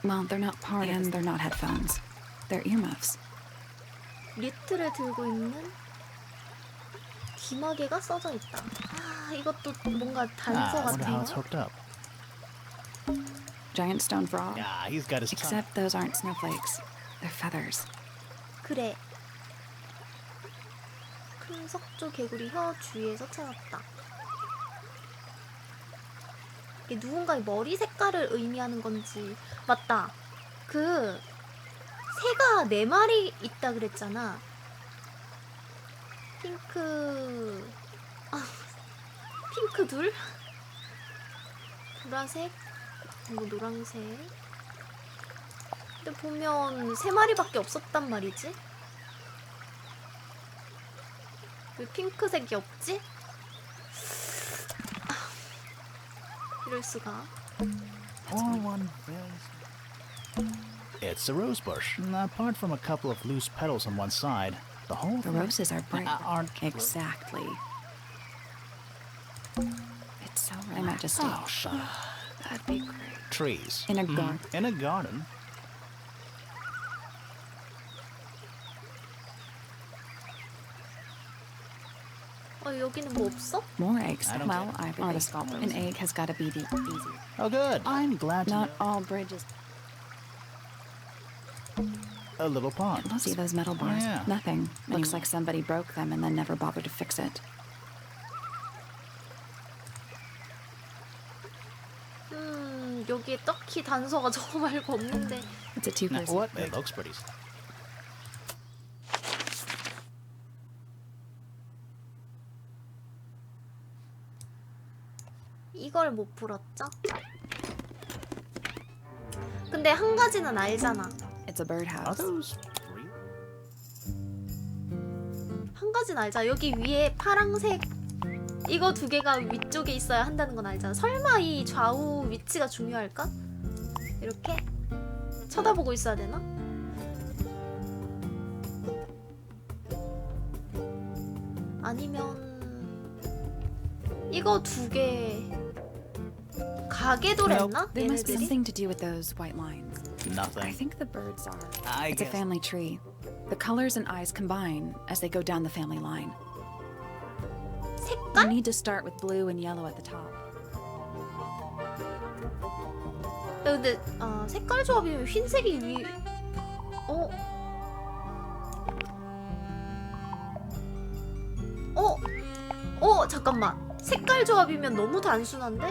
Well, they're not part and they're not headphones. They're earmuffs. 뮤트를 들고 있는 기마개가 써져 있다. 아, 이것도 뭔가 단서 I wonder how 같아요. it's hooked up. Giant stone frog. Yeah, he's got his tongue. Except those aren't snowflakes. They're feathers. 그래. 큰 석조 개구리 혀 주위에서 찾았다. 이게 누군가의 머리 색깔을 의미하는 건지. 맞다. 그 새가 4마리 있다 그랬잖아. 핑크... 아, 핑크 둘? 보라색? 그리고 노란색. 근데 보면 3마리밖에 없었단 말이지? 왜 핑크색이 없지? 아, 이럴 수가. Or one very... It's a rose bush. Apart from a couple of loose petals on one side, the whole The thing roses are bright. aren't Exactly. It's so relaxing. I might just Oh, shut up. That'd be great. Trees. In a garden. In a garden. 여기는 뭐 없어? More eggs. I don't Well, care. I've the sculptor. An egg has got to be the easy. Oh, good. I'm glad to Not know. all bridges. A little pond. See those metal bars? Yeah. Nothing. Looks like somebody broke them and then never bothered to fix it. 여기에 딱히 단서가 저거 말고 없는데. It's a two-person. What? It looks pretty. 이걸 못 풀었죠? 근데 한 가지는 알잖아. It's a Are birdhouse. those real? 한 가지는 알잖아. 여기 위에 파랑색 이거 2개가 위쪽에 있어야 한다는 건 알잖아. 설마 이 좌우 위치가 중요할까? 이렇게 쳐다보고 있어야 되나? 아니면 이거 2개 가게도랬나? There must be 얘네들이? something to do with those white lines. I Nothing. think the birds are. I It's a guess. family tree. The colors and eyes combine as they go down the family line. You 색깔? need to start with blue and yellow at the top. 근데 색깔 조합이면 흰색이 위... 잠깐만. 색깔 조합이면 너무 단순한데?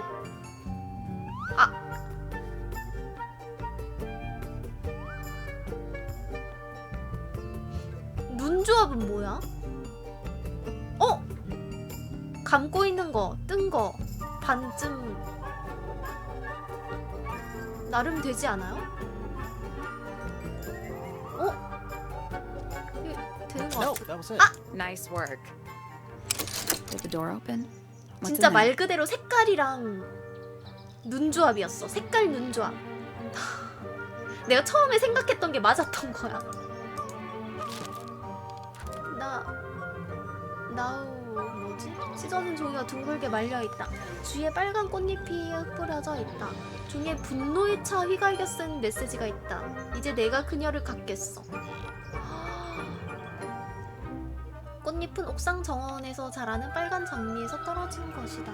눈 조합은 뭐야? 감고 있는 거, 뜬 거, 반쯤 나름 되지 않아요? 이게 되는 거 No, 같아. that was it. Nice work. Did the door open? What's 진짜 in there? 말 그대로 색깔이랑 눈 조합이었어. 색깔 눈 조합. 내가 처음에 생각했던 게 맞았던 거야. 뭐지? 찢어진 종이가 둥글게 말려있다. 주위에 빨간 꽃잎이 흩뿌려져 있다. 종이에 분노에 차 휘갈겨 쓴 메시지가 있다. 이제 내가 그녀를 갖겠어. 꽃잎은 옥상 정원에서 자라는 빨간 장미에서 떨어진 것이다.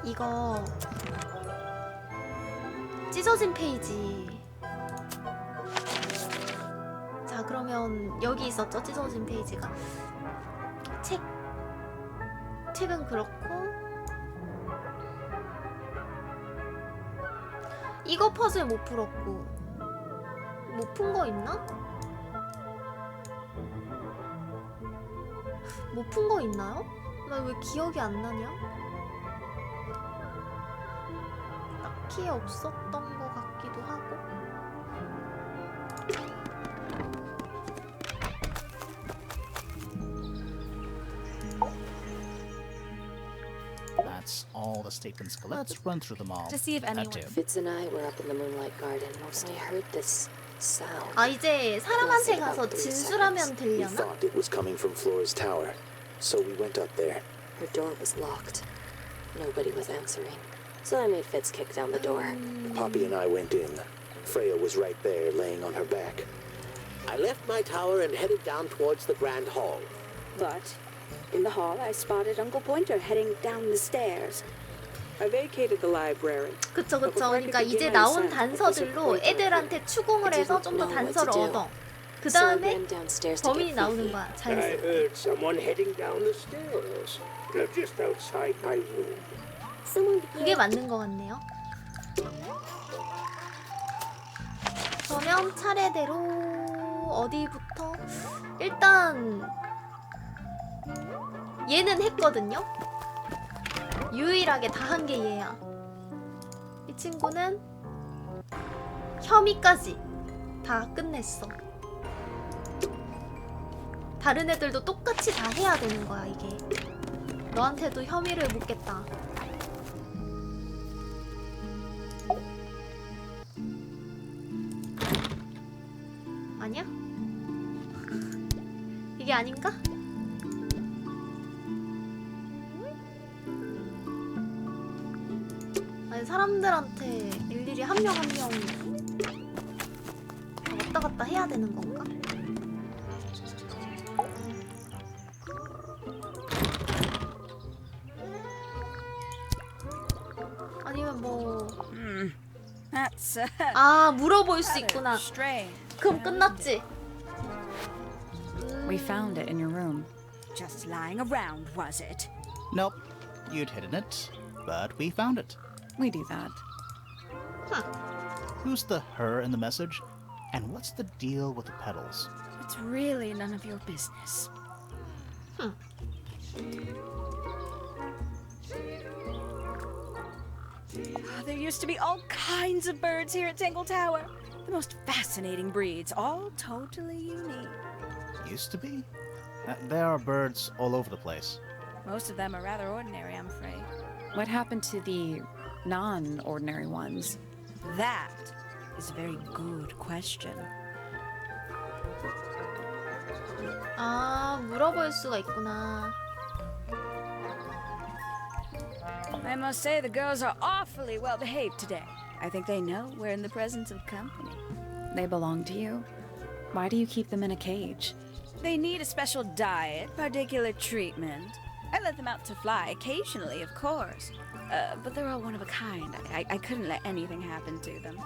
이거 찢어진 페이지. 자, 그러면 여기 있었죠? 찢어진 페이지가. 책은 그렇고 이거 퍼즐 못 풀었고 못 푼 거 있나? 못 푼 거 있나요? 나 왜 기억이 안 나냐? 딱히 없었던 거 같기도 하고. That's all the statements. Let's run through them all. To see if anyone That too. Fitz and I were up in the Moonlight Garden when we heard this sound. 아 이제 사람한테 가서 About 3 진술하면 seconds. We 되려나? thought it was coming from Flora's tower, so we went up there. Her door was locked. Nobody was answering. So I made Fitz kick down the door. Poppy and I went in. Freya was right there, laying on her back. I left my tower and headed down towards the Grand Hall. But in the hall, I spotted Uncle Pointer heading down the stairs. I vacated the library. 그쵸 그쵸. 그러니까 이제 나온 단서들로 애들한테 추궁을 해서 좀 더 단서를 얻어. 그 So I 다음에 ran downstairs to 범인이 get 나오는 Fifi. 거야. I 자연스럽게. heard someone heading down the stairs. Just outside my room. Someone 그게 맞는 것 같네요. 그러면 차례대로 어디부터? 일단 얘는 했거든요. 유일하게 다 한 게 얘야. 이 친구는 혐의까지 다 끝냈어. 다른 애들도 똑같이 다 해야 되는 거야 이게. 너한테도 혐의를 묻겠다. 아니야? 이게 아닌가? 아니 사람들한테 일일이 한 명 한 명 왔다 갔다 해야 되는 건가? 아니면 뭐 That's 아 물어볼 수 있구나. strange. 그럼 끝났지. We found it in your room. Just lying around, was it? Nope. You'd hidden it, but we found it. We do that. Who's the her in the message? And what's the deal with the petals? It's really none of your business. There used to be all kinds of birds here at Tangle Tower. The most fascinating breeds, all totally unique. Used to be? There are birds all over the place. Most of them are rather ordinary, I'm afraid. What happened to the non-ordinary ones? That is a very good question. 아 물어볼 수가 있구나. I must say the girls are awfully well behaved today. I think they know we're in the presence of company. They belong to you? Why do you keep them in a cage? They need a special diet, particular treatment. I let them out to fly occasionally, of course. But they're all one of a kind. I couldn't let anything happen to them.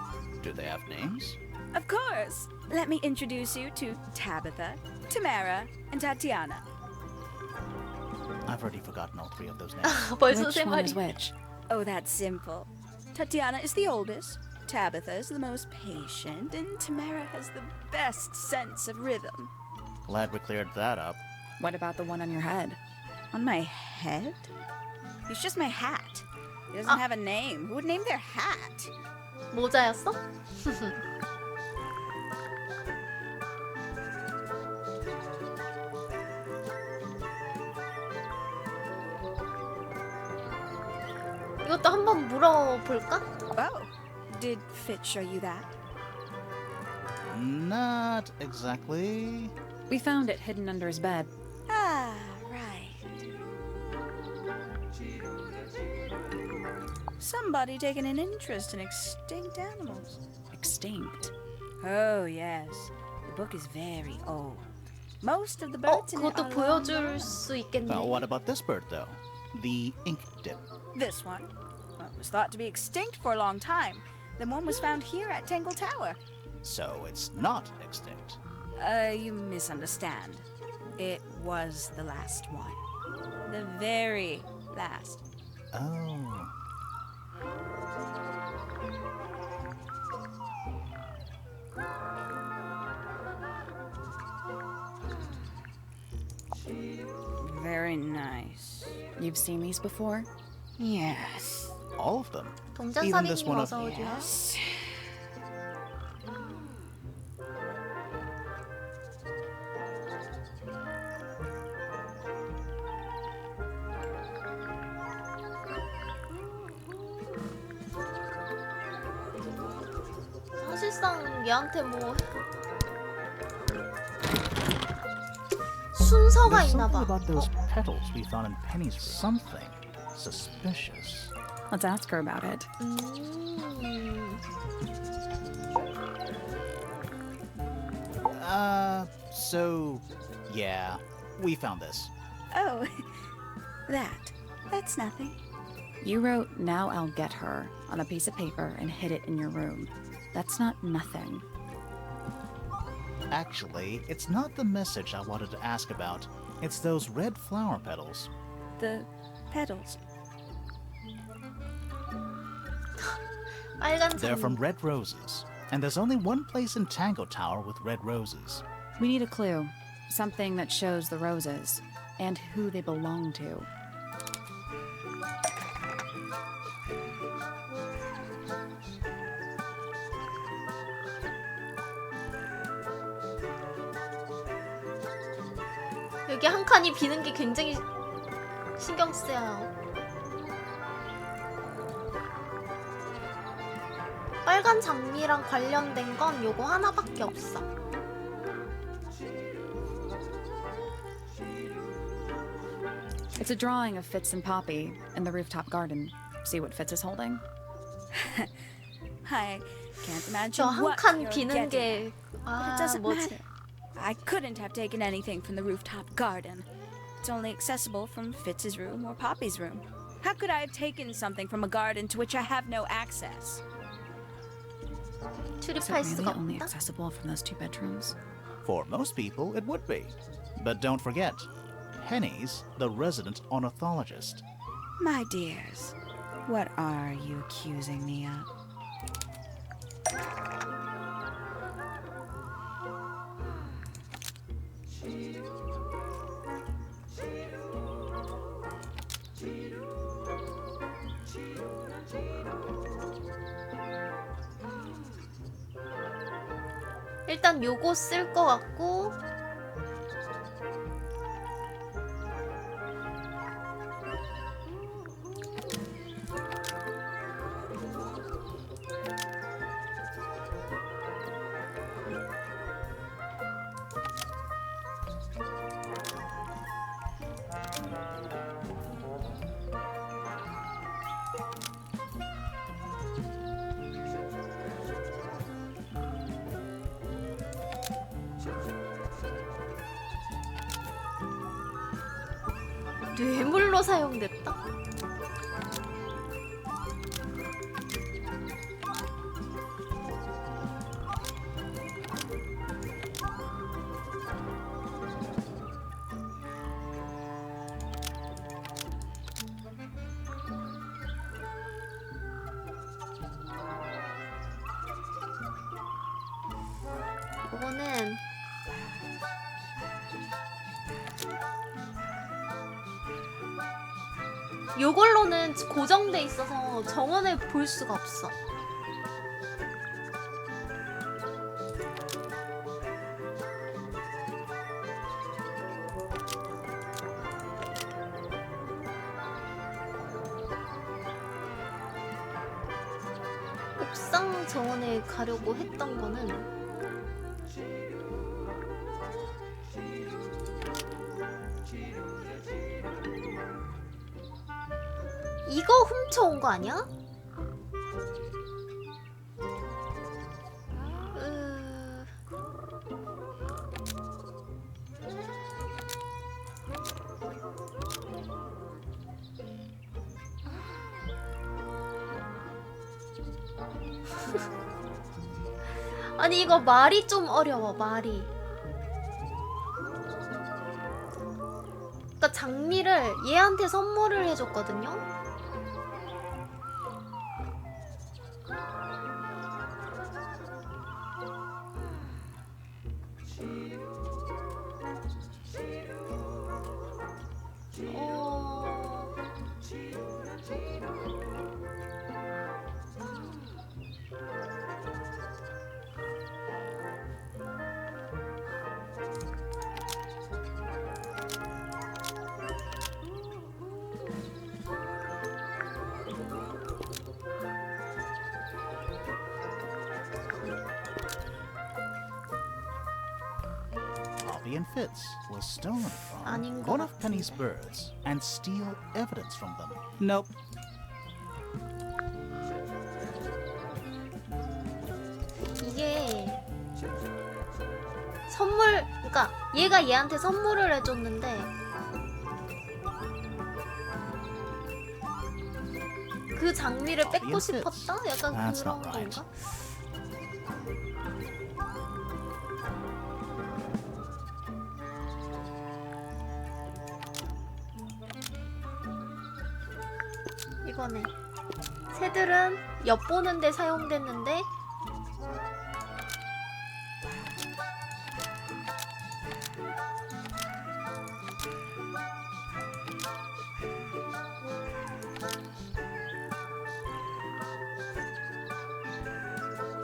Do they have names? Of course. Let me introduce you to Tabitha, Tamara, and Tatiana. I've already forgotten all three of those names. 벌써 Which 세 one 마리. is which? Oh, that's simple. Tatiana is the oldest, Tabitha is the most patient, and Tamara has the best sense of rhythm. Glad we cleared that up. What about the one on your head? On my head? It's just my hat. It doesn't have a name. Who would name their hat? 모자였어? 이것도 한번 물어볼까? Oh, did Fitz show you that? Not exactly. We found it hidden under his bed. Ah, right. Somebody taking an interest in extinct animals. Extinct. Oh, yes. The book is very old. Most of the 어, birds in it 그것도 are 보여줄 수 있겠네. Well, what about this bird, though? The ink dip. This one. Well, it was thought to be extinct for a long time. Then one was found here at Tangle Tower. So it's not extinct. You misunderstand. It was the last one. The very last. Oh. You've seen these before? Yes. All of them. 동전 Even this 사비님 one 어서 오죠. Yes. 사실상 얘한테 뭐 순서가 There's 있나 something 봐. about those petals we found in Penny's room. Something suspicious. Let's ask her about it. So, yeah, we found this. Oh, that's nothing. You wrote, "Now I'll get her," on a piece of paper and hid it in your room. That's not nothing. Actually, it's not the message I wanted to ask about. It's those red flower petals. The petals. 빨간 They're from 장미. red roses. And there's only one place in Tango Tower with red roses. We need a clue. Something that shows the roses and who they belong to. 여기 한 칸이 비는 게 굉장히 신경 쓰여요. 빨간 장미랑 관련된 건 요거 하나밖에 없어. It's a drawing of Fitz and Poppy in the rooftop garden. See what Fitz is holding? I can't imagine 저 한 what 칸 you're 비는 getting. 게 But it doesn't 뭐지? matter. I couldn't have taken anything from the rooftop garden. It's only accessible from Fitz's room or Poppy's room. How could I have taken something from a garden to which I have no access? Is it 출입할 really 수가 only 없다. accessible from those two bedrooms? For most people, it would be. But don't forget, Penny's the resident ornithologist. My dears, what are you accusing me of? 일단 요거 쓸 거 같고 뇌물로 사용됐다? 이거는 요걸로는 고정돼 있어서 정원을 볼 수가 없어. 옥상 정원에 가려고 했던 거는 이거 훔쳐온 거 아니야? 아니 이거 말이 좀 어려워. 말이. 그러니까 장미를 얘한테 선물을 해줬거든요. Poppy and Fitz was stolen from 아닌 것 one of 같은데. Penny's birds and steal evidence from them. Nope. 이게 선물, 그러니까 얘가 얘한테 선물을 해줬는데 그 장미를 뺏고 싶었다? 약간 That's 그런 not right. 건가? 이거네. 새들은 엿보는 데 사용됐는데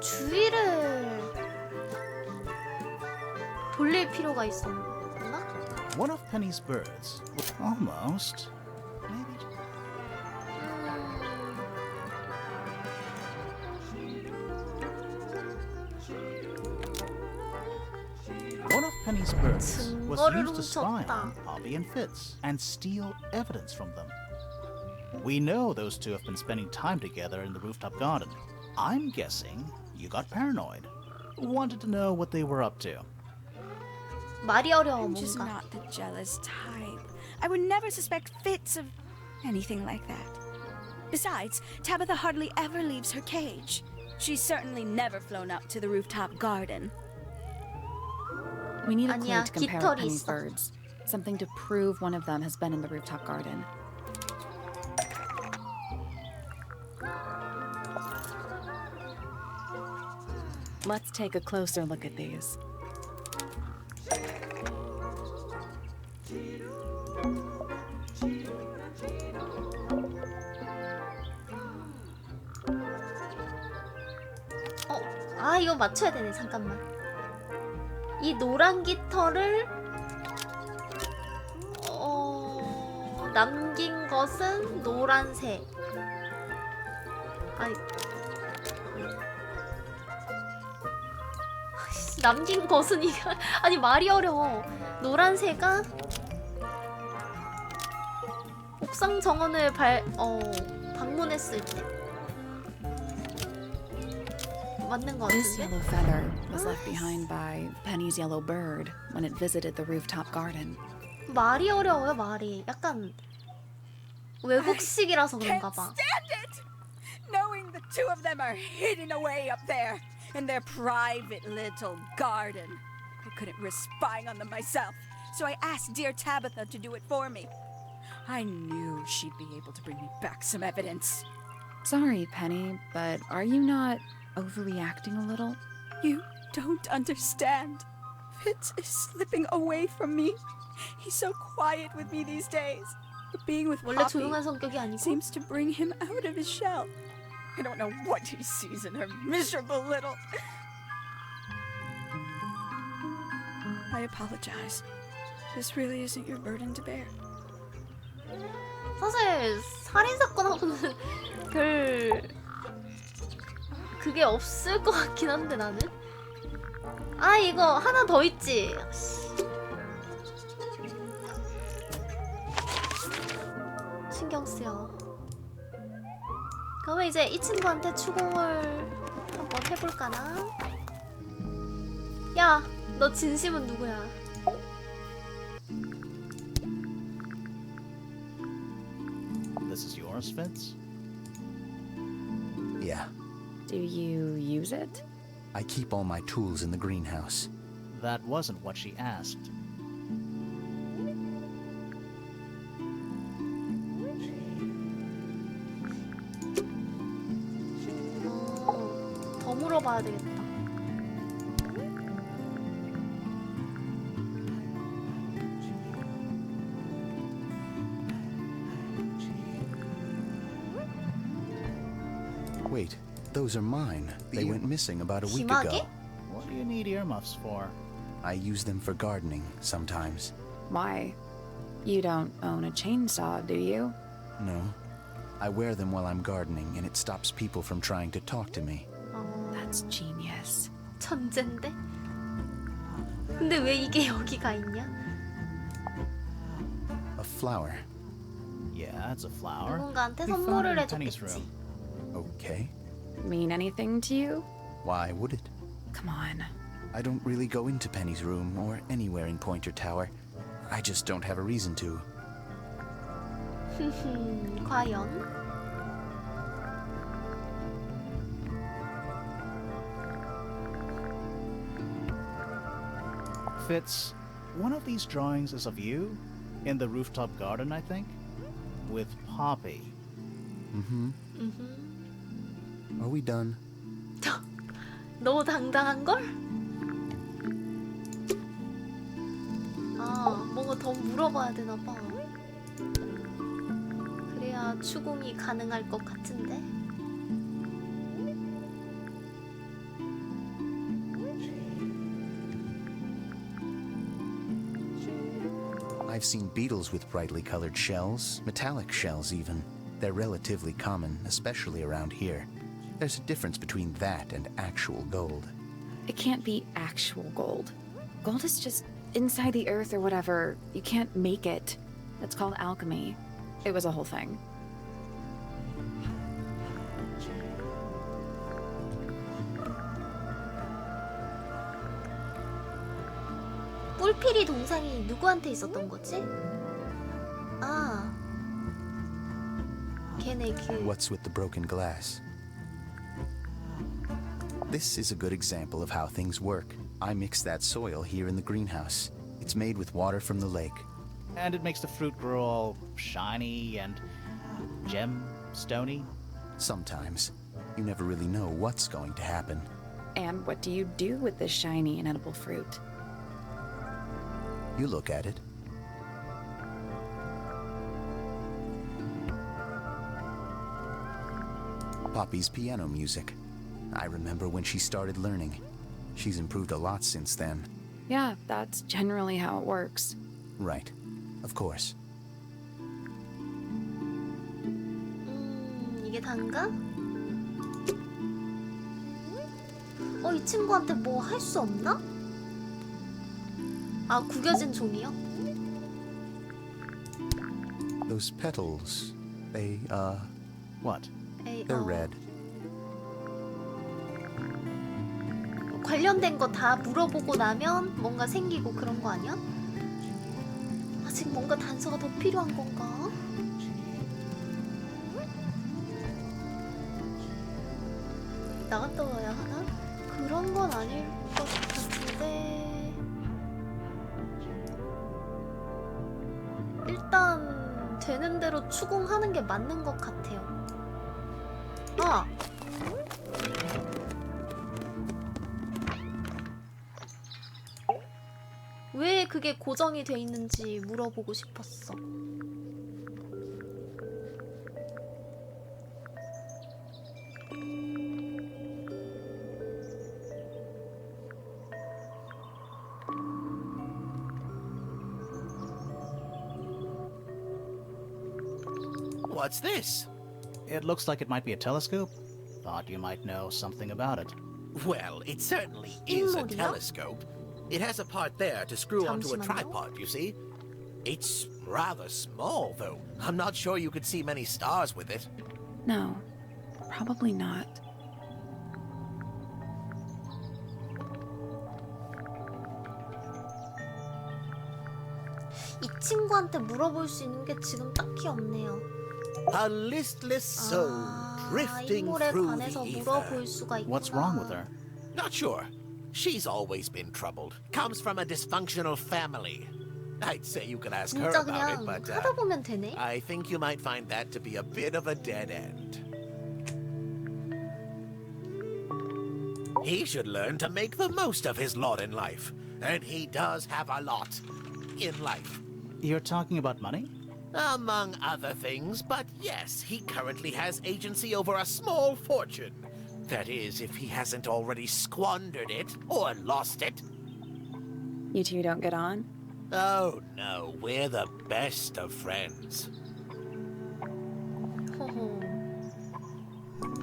주위를 돌릴 필요가 있었나? One of Penny's birds. Almost. Maybe. One of Penny's birds was 증거를 used to spy 훔쳤다. on Poppy and Fitz and steal evidence from them. We know those two have been spending time together in the rooftop garden. I'm guessing you got paranoid. Wanted to know what they were up to. 말이 어려워 I'm just 뭔가. not the jealous type. I would never suspect Fitz of anything like that. Besides, Tabitha hardly ever leaves her cage. She's certainly never flown up to the rooftop garden. We need a 아니야, clue to compare 깃털이 Penny's 있어. birds. Something to prove one of them has been in the rooftop garden. Let's take a closer look at these. 아 이거 맞춰야 되네. 잠깐만. 이 노란 깃털을 남긴 것은 노란색. 아니 남긴 것은 이거 아니 말이 어려워. 노란새가 옥상 정원을 방문했을 때 맞는 것 This 같은데? yellow feather was left behind by Penny's yellow bird when it visited the rooftop garden. 말이 어려워요. 말이 약간 외국식이라서 그런가 봐. Stand it! Knowing the two of them are hidden away up there in their private little garden. I couldn't risk spying on them myself, so I asked dear Tabitha to do it for me. I knew she'd be able to bring me back some evidence. Sorry, Penny, but are you not overreacting a little? You don't understand. Fitz is slipping away from me. He's so quiet with me these days. But being with 원래 Poppy 조용한 성격이 아니고 seems to bring him out of his shell. I don't know what he sees in her miserable little... I apologize. This really isn't your burden to bear. 사실 살인사건하고는 별 그게 없을 것 같긴 한데 나는. 아 이거 하나 더 있지. 신경 쓰여. 그러면 이제 이 친구한테 추궁을 한번 해볼까나? 야, 너 진심은 누구야? This is yours, Fitz? Yeah, Do you use it? I keep all my tools in the greenhouse. That wasn't what she asked. 더 물어봐야 되겠다. Wait, those are mine. They went missing about a week 심하게? ago. What do you need earmuffs for? I use them for gardening sometimes. Why? You don't own a chainsaw, do you? No. I wear them while I'm gardening, and it stops people from trying to talk to me. That's genius. 천재인데? 근데 왜 이게 여기가 있냐? A flower. Yeah, it's a flower. 누군가한테 We found it 선물을 in Penny's 해줬겠지. room. Okay. Mean anything to you? Why would it? Come on. I don't really go into Penny's room or anywhere in Pointer Tower. I just don't have a reason to. 과연? Fitz, one of these drawings is of you in the rooftop garden, I think, with Poppy. Are we done? 너무 당당한걸? 아, 뭔가 더 물어봐야 되나봐. 그래야 추궁이 가능할 것 같은데? I've seen beetles with brightly colored shells, metallic shells even. They're relatively common, especially around here. There's a difference between that and actual gold. It can't be actual gold. Gold is just inside the earth or whatever. You can't make it. It's called alchemy. It was a whole thing. 뿔피리 동상이 누구한테 있었던 거지? 아, 걔네 그 What's with the broken glass? This is a good example of how things work. I mix that soil here in the greenhouse. It's made with water from the lake. And it makes the fruit grow all shiny and gem-stony. Sometimes. You never really know what's going to happen. And what do you do with this shiny and edible fruit? You look at it. Poppy's piano music. I remember when she started learning. She's improved a lot since then. Yeah, that's generally how it works. Right. Of course. 이게 단가? 이 친구한테 뭐 할 수 없나? 아, 구겨진 종이요? Those petals, they, What? they're red. 관련된 거 다 물어보고 나면 뭔가 생기고 그런 거 아니야? 아직 뭔가 단서가 더 필요한 건가? 나갔다 와야 하나? 그런 건 아닐 것 같은데. 일단 되는 대로 추궁하는 게 맞는 것 같아요. 아! 왜 그게 고정이 돼 있는지 물어보고 싶었어. What's this? It looks like it might be a telescope. Thought you might know something about it. Well, it certainly is a 인물이야? telescope. It has a part there to screw onto a 잠시만요. tripod, you see? It's rather small, though. I'm not sure you could see many stars with it. No, probably not. 이 친구한테 물어볼 수 있는 게 지금 딱히 없네요. A listless soul drifting 인물에 through 관해서 the ether. 물어볼 수가 있구나. What's wrong with her? Not sure. She's always been troubled. Comes from a dysfunctional family. I'd say you could ask her 진짜 about it, 그냥 but 하다 보면 되네. I think you might find that to be a bit of a dead end. He should learn to make the most of his lot in life. And he does have a lot in life. You're talking about money? Among other things, but yes, he currently has agency over a small fortune. That is, if he hasn't already squandered it or lost it. You two don't get on? Oh no, we're the best of friends. 호호.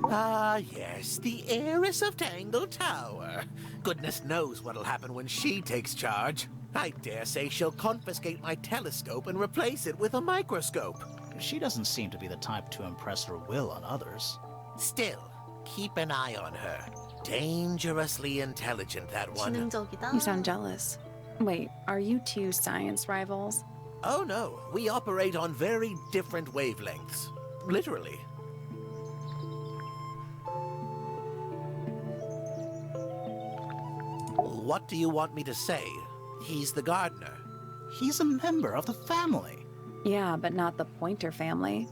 Ah, yes, the heiress of Tangletower. Goodness knows what'll happen when she takes charge. I dare say she'll confiscate my telescope and replace it with a microscope. She doesn't seem to be the type to impress her will on others. Still, keep an eye on her. Dangerously intelligent, that one. 지능적이다. You sound jealous. Wait, are you two science rivals? Oh no, we operate on very different wavelengths. Literally. What do you want me to say? He's the gardener. He's a member of the family. Yeah, but not the Pointer family.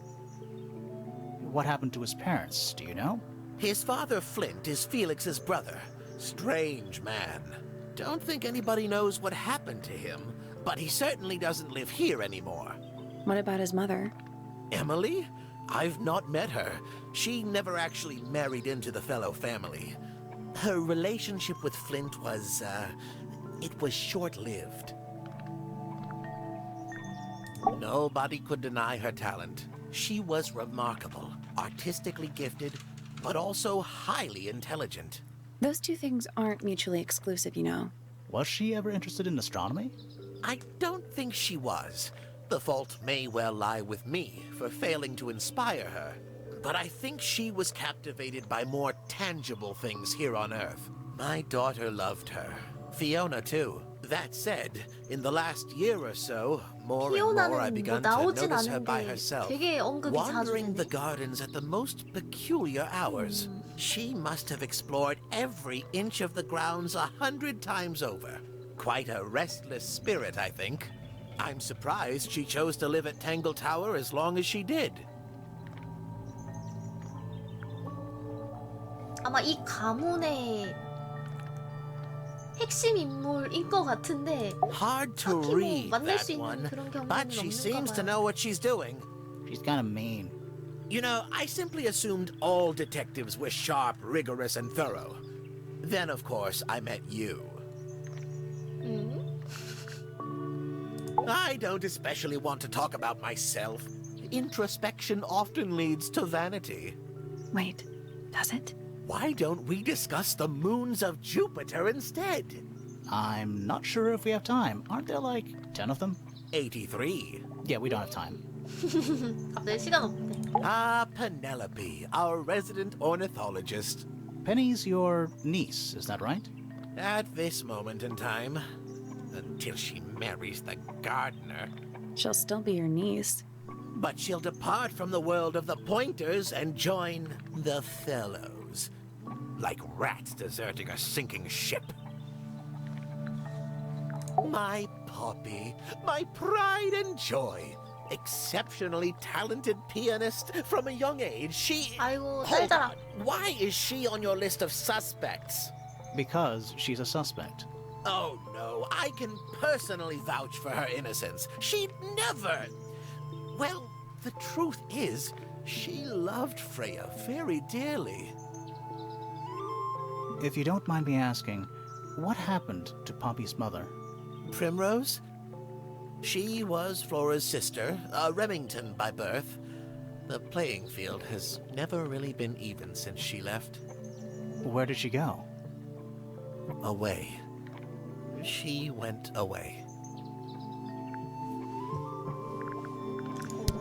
What happened to his parents, do you know? His father, Flint, is Felix's brother. Strange man. Don't think anybody knows what happened to him, but he certainly doesn't live here anymore. What about his mother? Emily? I've not met her. She never actually married into the fellow family. Her relationship with Flint was, it was short-lived. Nobody could deny her talent. She was remarkable, artistically gifted, but also highly intelligent. Those two things aren't mutually exclusive, you know. Was she ever interested in astronomy? I don't think she was. The fault may well lie with me for failing to inspire her. But I think she was captivated by more tangible things here on Earth. My daughter loved her. Fiona, too. That said, in the last year or so, more and more I begun to 나오진 notice her by 않는데 herself, 되게 언급이 자주 wandering the 되네. gardens at the most peculiar hours. She must have explored every inch of the grounds 100 times over. Quite a restless spirit, I think. I'm surprised she chose to live at Tangletower as long as she did. 아마 이 가문의 핵심 인물인 것 같은데 Hard to 딱히 뭐 read 만날 수 that 있는 one, 그런 경우는 but she 없는가 seems to 봐요. know what she's doing. She's kind of mean. You know, I simply assumed all detectives were sharp, rigorous, and thorough. Then, of course, I met you. I don't especially want to talk about myself. Introspection often leads to vanity. Wait, does it? Why don't we discuss the moons of Jupiter instead? I'm not sure if we have time. Aren't there like 10 of them? 83. Yeah, we don't have time. 갑자기 시간 없대. Ah, Penelope, our resident ornithologist. Penny's your niece, is that right? At this moment in time, until she marries the gardener. She'll still be your niece. But she'll depart from the world of the Pointers and join the Fellows. Like rats deserting a sinking ship. My Poppy, my pride and joy. Exceptionally talented pianist from a young age. 아이고 Hold 딸자라. on. Why is she on your list of suspects? Because she's a suspect. Oh no, I can personally vouch for her innocence. She'd never... Well, the truth is, she loved Freya very dearly. If you don't mind me asking, what happened to Poppy's mother? Primrose? She was Flora's sister, a Remington by birth. The playing field has never really been even since she left. Where did she go? Away. She went away.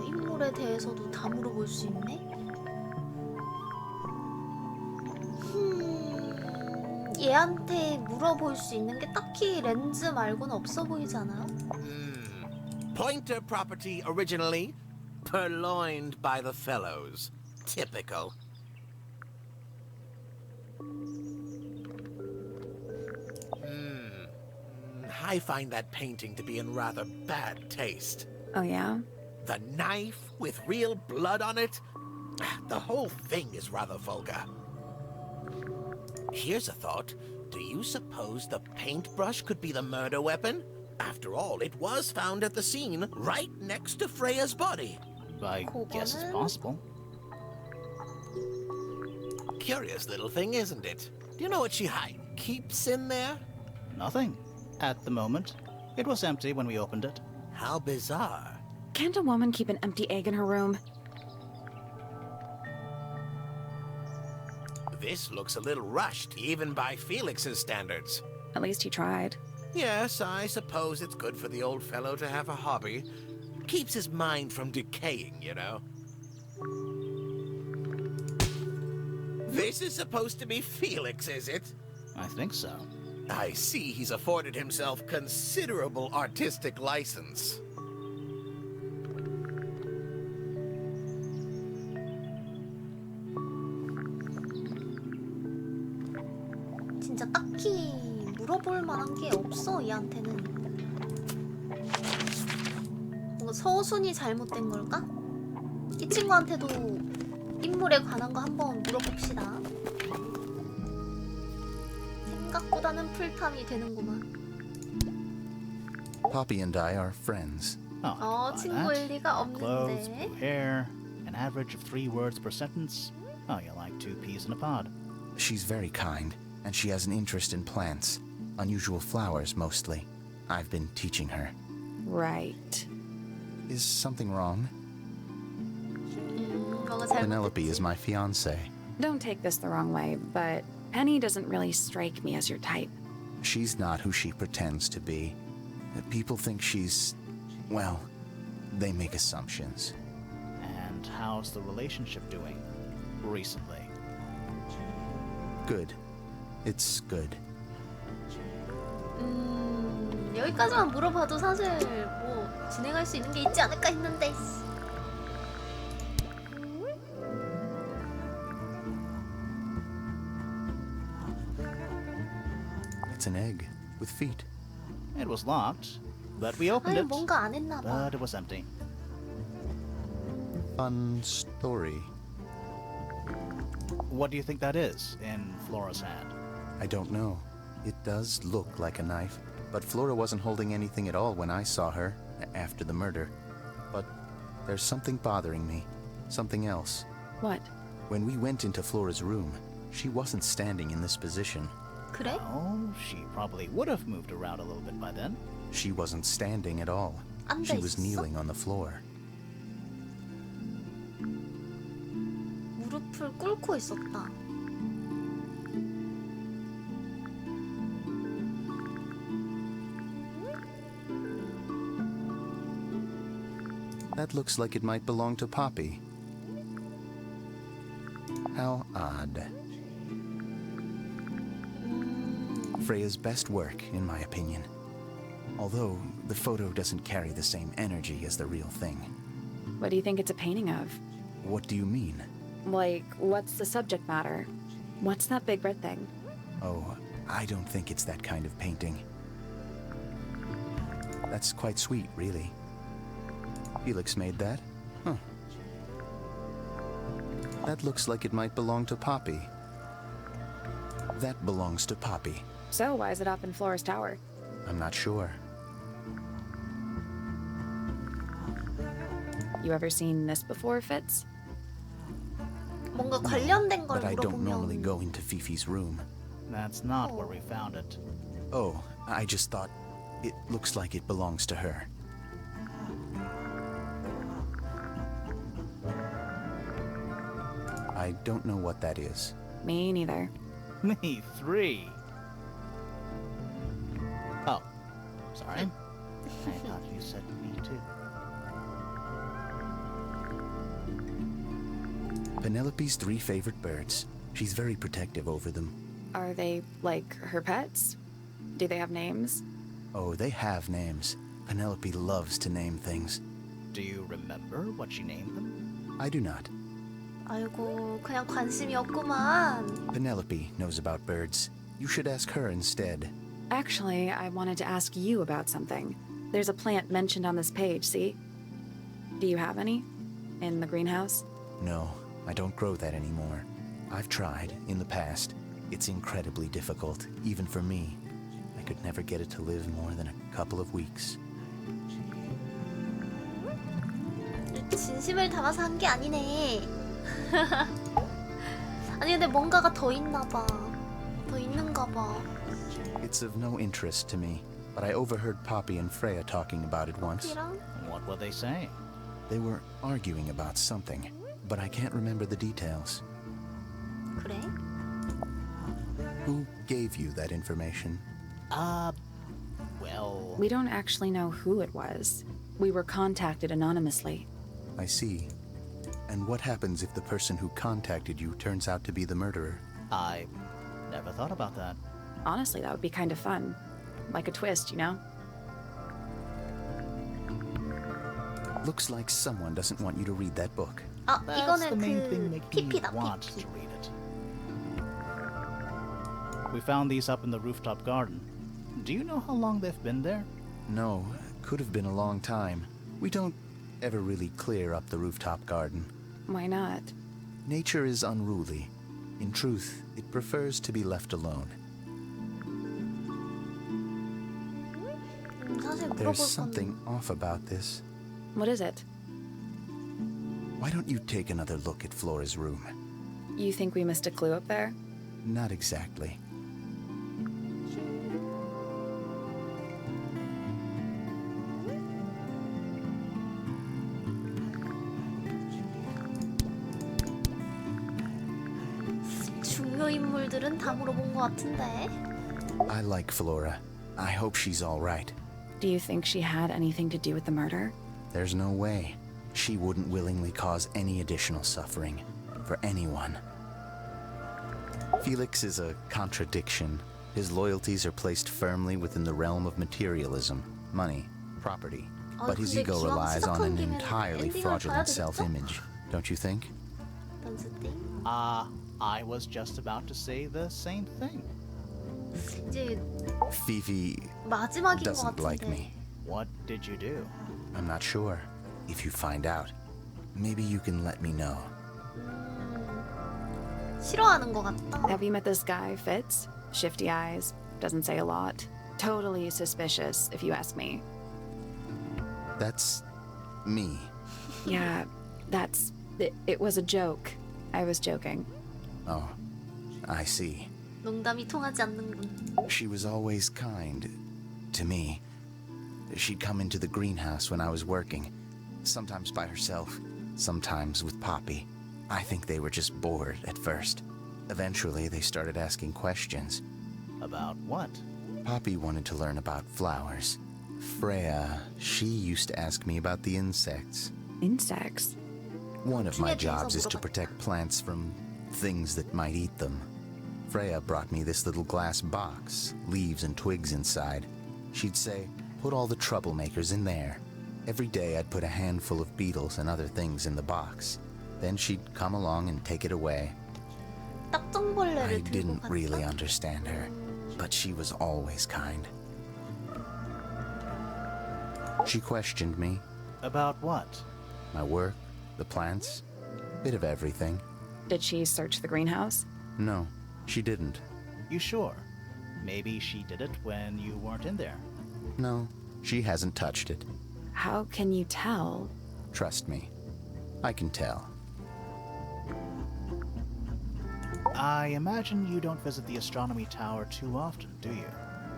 인물에 대해서도 다 물어볼 수 있네? 얘한테 물어볼 수 있는 게 딱히 렌즈 말고는 없어 보이지 않아요? Pointer property originally, purloined by the Fellows. Typical. I find that painting to be in rather bad taste. Oh, yeah? The knife with real blood on it? The whole thing is rather vulgar. Here's a thought. Do you suppose the paintbrush could be the murder weapon? After all, it was found at the scene, right next to Freya's body. I guess it's possible. Curious little thing, isn't it? Do you know what she keeps in there? Nothing. At the moment. It was empty when we opened it. How bizarre. Can't a woman keep an empty egg in her room? This looks a little rushed, even by Felix's standards. At least he tried. Yes, I suppose it's good for the old fellow to have a hobby. Keeps his mind from decaying, you know. This is supposed to be Felix, is it? I think so. I see he's afforded himself considerable artistic license. 진짜 딱히 물어볼 만한 게 없어, 얘한테는. 뭔가 서순이 잘못된 걸까? 이 친구한테도 인물에 관한 거 한번 물어봅시다. 생각보다는 풀탐이 되는구만. Poppy and I are friends. Oh, I can buy 친구일 that. 리가 Clothes, 없는데. blue hair, an average of 3 words per sentence. Oh, you're like 2 peas in a pod. She's very kind, and she has an interest in plants. Unusual flowers, mostly. I've been teaching her. Right. Is something wrong? 뭔가 Penelope is 잘못됐지. my fiancée. Don't take this the wrong way, but Penny doesn't really strike me as your type. She's not who she pretends to be. People think she's... well, they make assumptions. And how's the relationship doing recently? Good. It's good. 여기까지만 물어봐도 사실 뭐 진행할 수 있는 게 있지 않을까 했는데. It's an egg with feet. It was locked, but we opened 아니 it. 뭔가 안 했나 봐. But it was empty. Fun story. What do you think that is in Flora's hand? I don't know. It does look like a knife, but Flora wasn't holding anything at all when I saw her after the murder. But there's something bothering me. Something else. What? When we went into Flora's room, she wasn't standing in this position. 그래? Oh, she probably would have moved around a little bit by then. She wasn't standing at all. 앉아 She was 있었어? kneeling on the floor. 무릎을 꿇고 있었다. That looks like it might belong to Poppy. How odd. Freya's best work, in my opinion. Although the photo doesn't carry the same energy as the real thing. What do you think it's a painting of? What do you mean? Like, what's the subject matter? What's that big red thing? Oh, I don't think it's that kind of painting. That's quite sweet, really. Felix made that? Huh. That looks like it might belong to Poppy. That belongs to Poppy. So why is it up in Flora's tower? I'm not sure. You ever seen this before, Fitz? 뭔가 관련된 걸 But I don't normally 물어보면 go into Fifi's room. That's not where we found it. Oh, I just thought it looks like it belongs to her. I don't know what that is. Me neither. Me 3. Oh, sorry. I thought you said me too. Penelope's 3 favorite birds. She's very protective over them. Are they, like, her pets? Do they have names? Oh, they have names. Penelope loves to name things. Do you remember what she named them? I do not. 아이고 그냥 관심이 없구만. Penelope knows about birds. You should ask her instead. Actually, I wanted to ask you about something. There's a plant mentioned on this page, see? Do you have any? In the greenhouse? No, I don't grow that anymore. I've tried in the past. It's incredibly difficult, even for me. I could never get it to live more than a couple of weeks. 진심을 담아서 한 게 아니네. 아니 근데 뭔가가 더 있나 봐. 더 있는가 봐. It's of no interest to me, but I overheard Poppy and Freya talking about it once. 이랑 What were they saying? They were arguing about something, but I can't remember the details. 그래? Who gave you that information? Well... We don't actually know who it was. We were contacted anonymously. I see. And what happens if the person who contacted you turns out to be the murderer? I never thought about that. Honestly, that would be kind of fun. Like a twist, you know? Looks like someone doesn't want you to read that book. 아, That's the 이거는 main thing 그 making me PP다, want PP. to read it. We found these up in the rooftop garden. Do you know how long they've been there? No, could have been a long time. We don't ever really clear up the rooftop garden. Why not? Nature is unruly. In truth, it prefers to be left alone. 사실 There's 물어볼 something 건 off about this. What is it? Why don't you take another look at Flora's room? You think we missed a clue up there? Not exactly. 중요 인물들은 다 물어본 것 같은데. I like Flora. I hope she's all right. Do you think she had anything to do with the murder? There's no way. She wouldn't willingly cause any additional suffering for anyone. Felix is a contradiction. His loyalties are placed firmly within the realm of materialism, money, property. But his ego relies on an entirely fraudulent self-image, don't you think? Don't you think? I was just about to say the same thing. 이제 Fifi 마지막인 것 doesn't like 같은데. me. What did you do? I'm not sure. If you find out, maybe you can let me know. 싫어하는 것 같다. Have you met this guy, Fitz? Shifty eyes, doesn't say a lot. Totally suspicious, if you ask me. That's me. Yeah, it was a joke. I was joking. Oh, I see. 농담이 통하지 않는군. She was always kind to me. She'd come into the greenhouse when I was working, sometimes by herself, sometimes with Poppy. I think they were just bored at first. Eventually, they started asking questions. About what? Poppy wanted to learn about flowers. Freya, she used to ask me about the insects. Insects? One of my jobs is to protect plants from things that might eat them. Freya brought me this little glass box, leaves and twigs inside. She'd say, put all the troublemakers in there. Every day I'd put a handful of beetles and other things in the box. Then she'd come along and take it away. I 딱정벌레를 들고 didn't really 갔다. understand her, but she was always kind. She questioned me, About what? my work, the plants, bit of everything. Did she search the greenhouse? No, she didn't. You sure? Maybe she did it when you weren't in there. No, she hasn't touched it. How can you tell? Trust me, I can tell. I imagine you don't visit the astronomy tower too often, do you?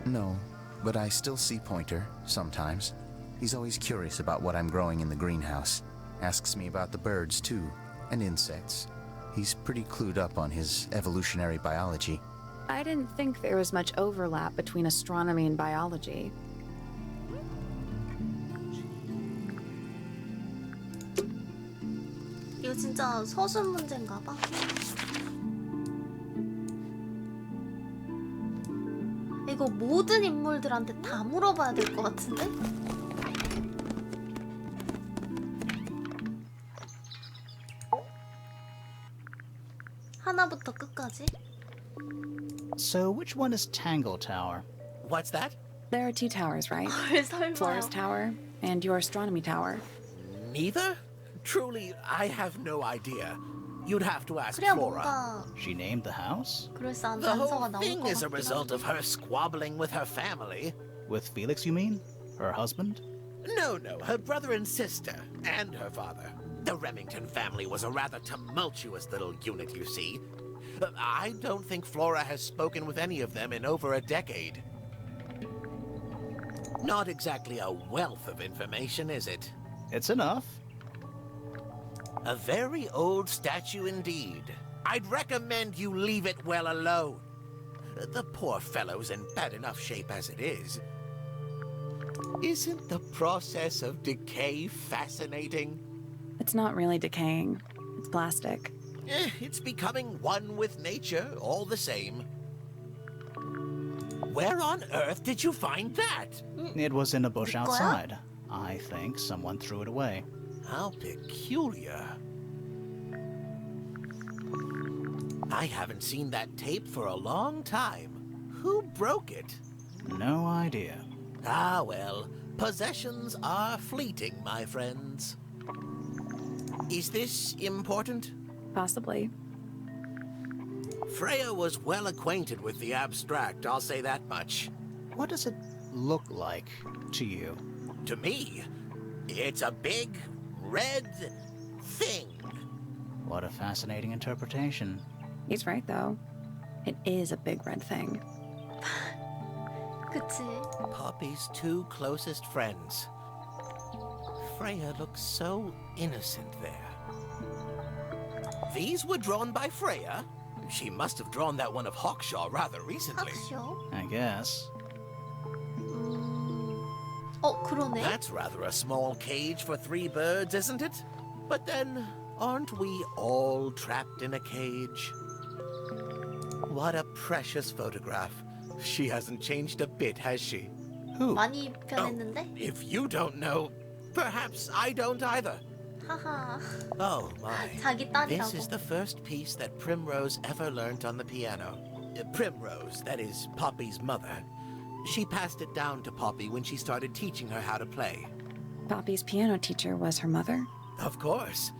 No, but I still see Pointer, sometimes. He's always curious about what I'm growing in the greenhouse. Asks me about the birds, too, and insects. He's pretty clued up on his evolutionary biology. I didn't think there was much overlap between astronomy and biology. 이거 진짜 서술 문제인가 봐. 이거 모든 인물들한테 다 물어봐야 될 것 같은데? 하나부터 끝까지? So which one is Tangle Tower? What's that? There are two towers, right? 헐 설마요. Flora's tower and your astronomy tower. Neither? Truly, I have no idea. You'd have to ask 그래야 Flora. 뭔가 She named the house? 그럴싸한 The whole 단서가 나올 thing 것 is a 같긴 result 한데. of her squabbling with her family. With Felix, you mean? Her husband? No, her brother and sister, and her father. The Remington family was a rather tumultuous little unit, you see. I don't think Flora has spoken with any of them in over a decade. Not exactly a wealth of information, is it? It's enough. A very old statue indeed. I'd recommend you leave it well alone. The poor fellow's in bad enough shape as it is. Isn't the process of decay fascinating? It's not really decaying. It's plastic. It's becoming one with nature, all the same. Where on earth did you find that? It was in a bush outside. I think someone threw it away. How peculiar. I haven't seen that tape for a long time. Who broke it? No idea. Ah, well, possessions are fleeting, my friends. Is this important? Possibly. Freya was well acquainted with the abstract, I'll say that much. What does it look like to you? To me, it's a big, red thing. What a fascinating interpretation. He's right, though. It is a big red thing. 그치. Poppy's two closest friends. Freya looks so innocent there. These were drawn by Freya? She must have drawn that one of Hawkshaw rather recently. 학쇼? I guess. 그러네. That's rather a small cage for three birds, isn't it? But then, aren't we all trapped in a cage? What a precious photograph. She hasn't changed a bit, has she? Who? 많이 변했는데? If you don't know, perhaps I don't either. 하하. Oh my. 자기 This is 딸이라고. the first piece that Primrose ever learnt on the piano. Primrose, that is Poppy's mother. She passed it down to Poppy when she started teaching her how to play. Poppy's piano teacher was her mother? Of course.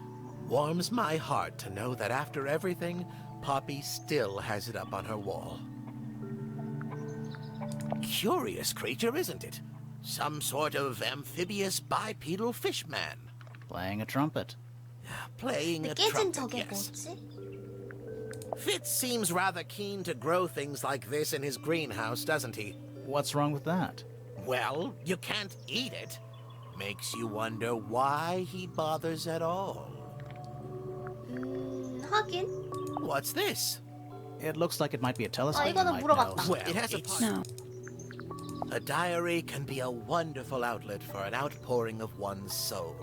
Warms my heart to know that after everything, Poppy still has it up on her wall. Curious creature, isn't it? Some sort of amphibious bipedal fishman. Playing a trumpet. Playing a 깨진 trumpet, 저게 yes. 뭐지? Fitz seems rather keen to grow things like this in his greenhouse, doesn't he? What's wrong with that? Well, you can't eat it. Makes you wonder why he bothers at all. 하긴. What's this? It looks like it might be a telescope. you 이거는 might 물어봤다. know. Well, it has a No. A diary can be a wonderful outlet for an outpouring of one's soul.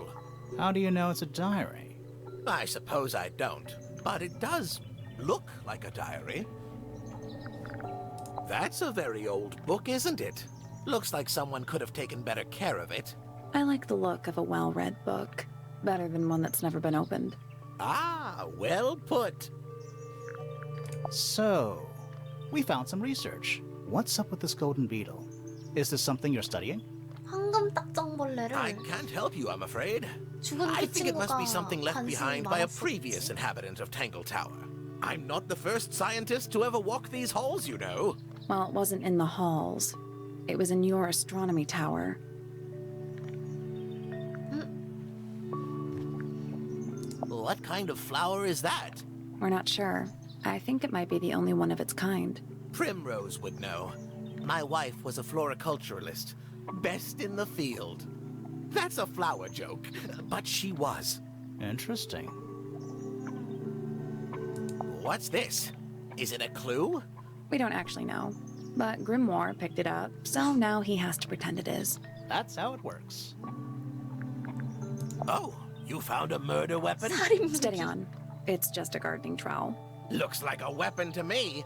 How do you know it's a diary? I suppose I don't, but it does look like a diary. That's a very old book, isn't it? Looks like someone could have taken better care of it. I like the look of a well-read book. Better than one that's never been opened. Ah, well put. So, we found some research. What's up with this golden beetle? Is this something you're studying? 황금 딱정벌레를 I can't help you, I'm afraid. 죽은 I 그 think it must be 친구가 something left 관심이 behind by a 많았었지. previous inhabitant of 탱글타워. I'm not the first scientist to ever walk these halls, you know. Well, it wasn't in the halls. It was in your astronomy tower. What kind of flower is that? We're not sure. I think it might be the only one of its kind. Primrose would know. My wife was a floriculturalist. Best in the field. That's a flower joke, but she was. Interesting. What's this? Is it a clue? We don't actually know. But Grimoire picked it up, so now he has to pretend it is. That's how it works. Oh, you found a murder weapon? Steady on. It's just a gardening trowel. Looks like a weapon to me.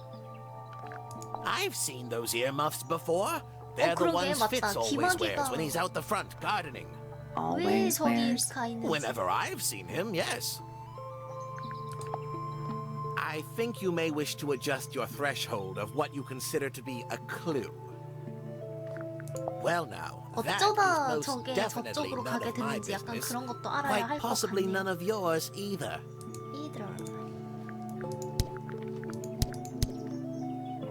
I've seen those earmuffs before. They're the 그러게, ones 맞다. Fitz always 기마귀가- wears when he's out the front gardening. 왜 Always 저기 wears. 가 있는지. Whenever I've seen him, yes. I think you may wish to adjust your threshold of what you consider to be a clue. Well now, that 어쩌다 is most 저게 definitely 저쪽으로 none 가게 of my 됐는지 약간 business. 그런 것도 알아야 Quite 할 것 possibly 같네. none of yours either.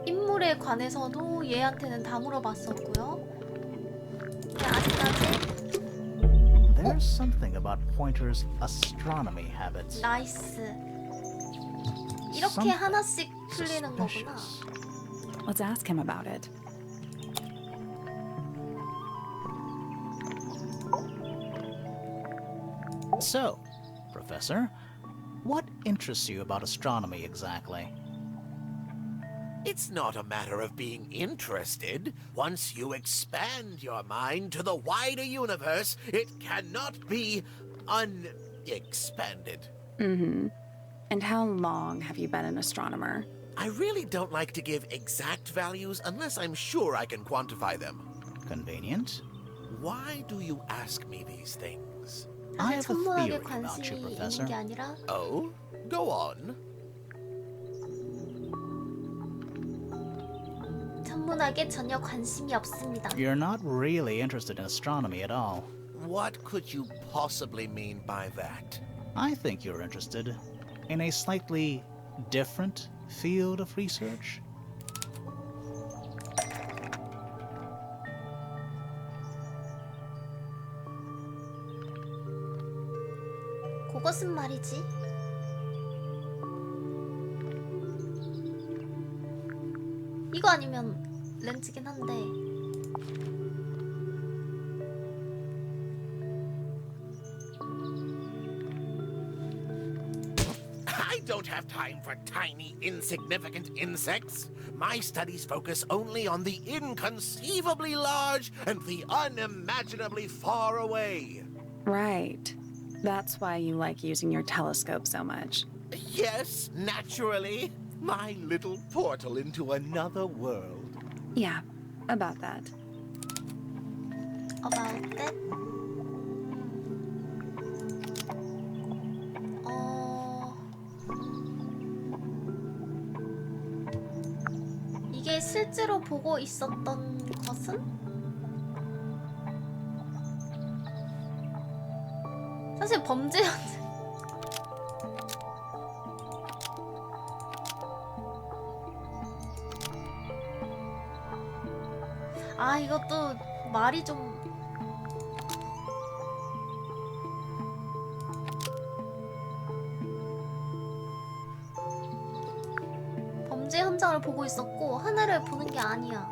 인물에 관해서도 얘한테는 다 물어봤었고요. 아직까지 There's something about Pointer's astronomy habits. 나이스. 이렇게 Something 하나씩 풀리는 거구나. suspicious. Let's ask him about it. So, Professor, what interests you about astronomy exactly? It's not a matter of being interested. Once you expand your mind to the wider universe, it cannot be unexpanded. Mm-hmm. And how long have you been an astronomer? I really don't like to give exact values unless I'm sure I can quantify them. Convenient. Why do you ask me these things? I 사실 have a 천문학에 theory about 관심이 you, 있는 Professor. 게 아니라 Oh? Go on. 천문학에 전혀 관심이 없습니다. You're not really interested in astronomy at all. What could you possibly mean by that? I think you're interested in a slightly different field of research. 그것은 말이지. 이거 아니면 렌즈긴 한데. I don't have time for tiny, insignificant insects. My studies focus only on the inconceivably large and the unimaginably far away. Right. That's why you like using your telescope so much. Yes, naturally. My little portal into another world. Yeah, about that. About that? 이게 실제로 보고 있었던 것은? 사실 범죄 현장. 아, 이것도 말이 좀. 범죄 현장을 보고 있었고 하늘을 보는 게 아니야.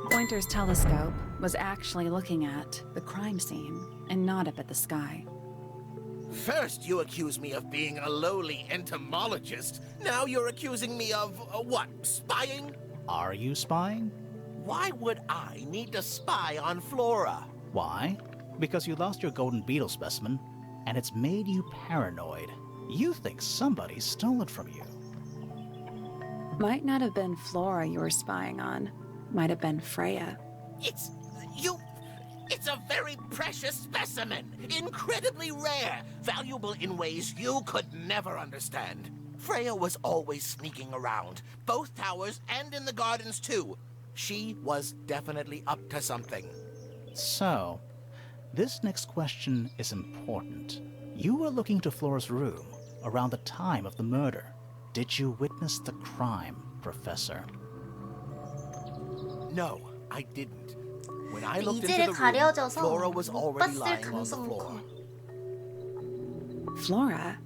Pointer's telescope was actually looking at the crime scene and not up at the sky. First, you accuse me of being a lowly entomologist. Now you're accusing me of, what, spying? Are you spying? Why would I need to spy on Flora? Why? Because you lost your golden beetle specimen, and it's made you paranoid. You think somebody stole it from you. Might not have been Flora you were spying on. Might have been Freya. It's a very precious specimen. Incredibly rare. Valuable in ways you could never understand. Freya was always sneaking around. Both towers and in the gardens too. She was definitely up to something. So, this next question is important. You were looking to Flora's room around the time of the murder. Did you witness the crime, Professor? No, I didn't. When I looked 이제를 into the room, 가려져서 Flora was 못 already 봤을 lying on the 가능성은 floor. 커. Flora?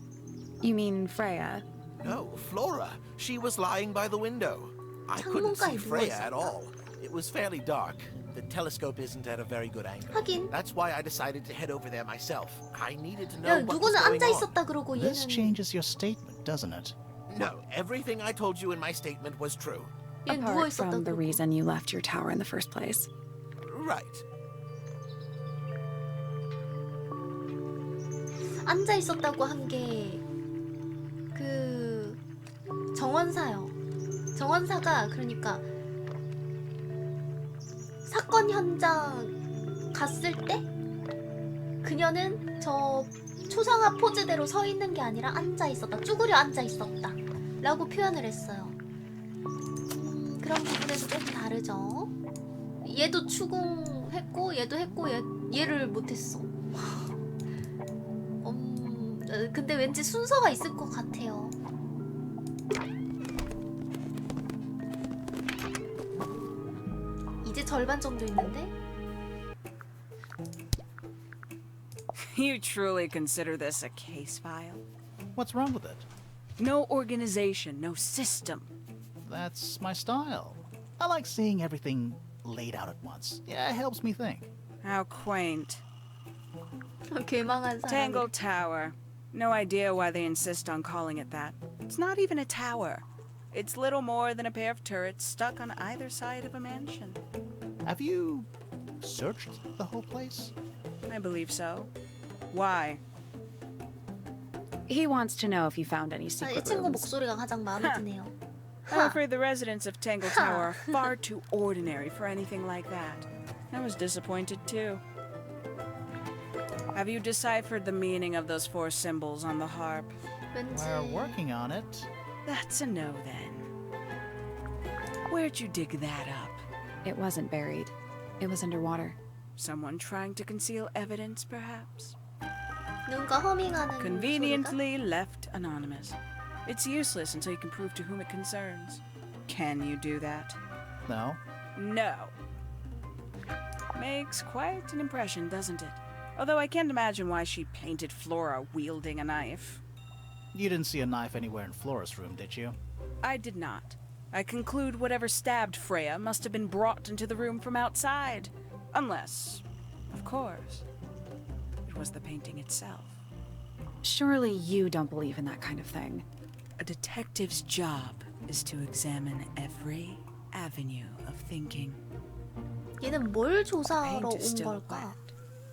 You mean Freya? No, Flora. She was lying by the window. I couldn't see 창문가에 Freya 누워 at all. It was fairly dark. The telescope isn't at a very good angle. 하긴. That's why I decided to head over there myself. I needed to 야, know what was 누구는 going 앉아 on. 있었다 그러고 This 얘는 changes your statement, doesn't it? No, everything I told you in my statement was true. 얘 누워 Apart 있었다 from the 그러고. reason you left your tower in the first place. Right. 앉아 있었다고 한 게 그 정원사요. 정원사가 그러니까 사건 현장 갔을 때 그녀는 저 초상화 포즈대로 서 있는 게 아니라 앉아 있었다. 쭈그려 앉아 있었다. 라고 표현을 했어요. 그런 부분에서 조금 다르죠. 얘도 추궁했고 얘도 했고 얘를 못했어. 근데 왠지 순서가 있을 것 같아요. 이제 절반 정도 있는데? You truly consider this a case file? What's wrong with it? No organization, no system. That's my style. I like seeing everything laid out at once. Yeah, it helps me think. How quaint. 괴망한 사람. Tangled Tower. No idea why they insist on calling it that. It's not even a tower. It's little more than a pair of turrets stuck on either side of a mansion. Have you searched the whole place? I believe so. Why? He wants to know if you found any 이 secret 친구 rooms. 목소리가 가장 마음에 드네요. I'm afraid the residents of 탱글타워 are far too ordinary for anything like that. I was disappointed too. Have you deciphered the meaning of those 4 symbols on the harp? 왠지 We're working on it. That's a no then. Where'd you dig that up? It wasn't buried. It was underwater. Someone trying to conceal evidence, perhaps? 누군가 허밍하는 소리가? Conveniently left anonymous. It's useless until you can prove to whom it concerns. Can you do that? No. No. Makes quite an impression, doesn't it? Although I can't imagine why she painted Flora wielding a knife. You didn't see a knife anywhere in Flora's room, did you? I did not. I conclude whatever stabbed Freya must have been brought into the room from outside. Unless, of course, it was the painting itself. Surely you don't believe in that kind of thing. A detective's job is to examine every avenue of thinking. 얘는 뭘 조사하러 Paint is 온 still 걸까? wet.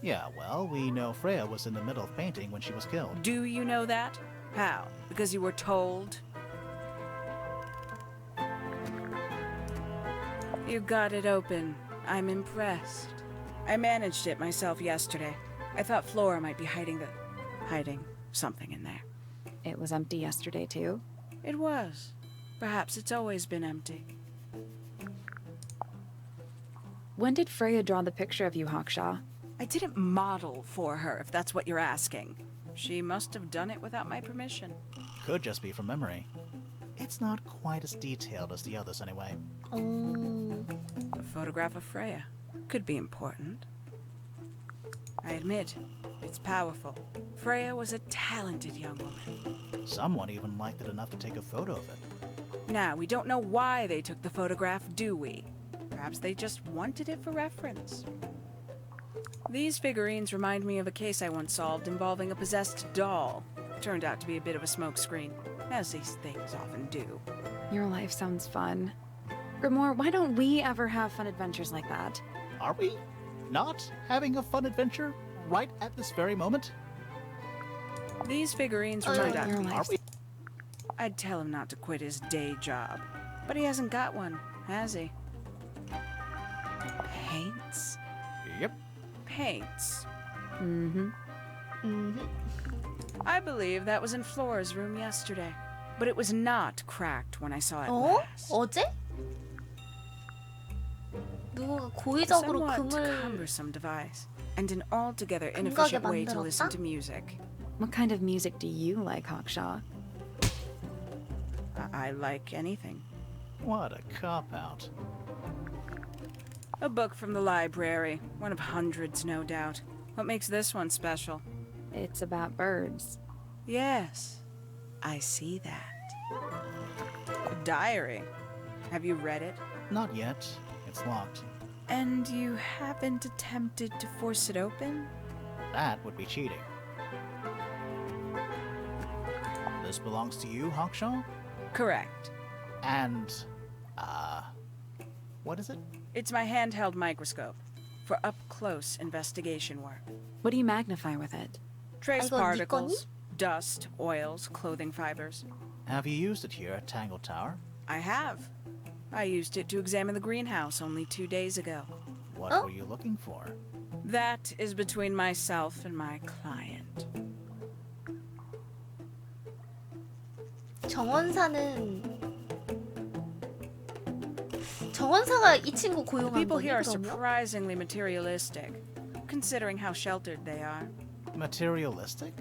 Yeah, well, we know Freya was in the middle of painting when she was killed. Do you know that? How? Because you were told? You got it open. I'm impressed. I managed it myself yesterday. I thought Flora might be hiding something in there. It was empty yesterday, too. It was. Perhaps it's always been empty. When did Freya draw the picture of you, Hawkshaw? I didn't model for her, if that's what you're asking. She must have done it without my permission. Could just be from memory. It's not quite as detailed as the others anyway. 오, A photograph of Freya could be important. I admit, it's powerful. Freya was a talented young woman. Someone even liked it enough to take a photo of it. Now, we don't know why they took the photograph, do we? Perhaps they just wanted it for reference. These figurines remind me of a case I once solved involving a possessed doll. Turned out to be a bit of a smokescreen, as these things often do. Your life sounds fun. Grimoire, why don't we ever have fun adventures like that? Are we not having a fun adventure right at this very moment? These figurines Oh, remind yeah. me. Are we? I'd tell him not to quit his day job. But he hasn't got one, has he? Paints? Yep. Paints. Mm-hmm. I believe that was in Flora's room yesterday. But it was not cracked when I saw it 어? last. 어제? 누군가 A 고의적으로 somewhat 금을 cumbersome device. And an altogether 금각에 inefficient way to listen 만들었다? to music. What kind of music do you like, Hawkshaw? I like anything. What a cop-out. A book from the library. One of hundreds, no doubt. What makes this one special? It's about birds. Yes, I see that. A diary. Have you read it? Not yet. It's locked. And you haven't attempted to force it open? That would be cheating. This belongs to you, Hawkshaw? Correct. And, what is it? It's my handheld microscope for up-close investigation work. What do you magnify with it? Trace 이건 네 particles, dust, oils, clothing fibers. Have you used it here at Tangle Tower? I have. I used it to examine the greenhouse only 2 days ago. What Oh. were you looking for? That is between myself and my client. 정원사가 이 친구 The 고용한 people 거니 here are 그러면? surprisingly materialistic, considering how sheltered they are. Materialistic?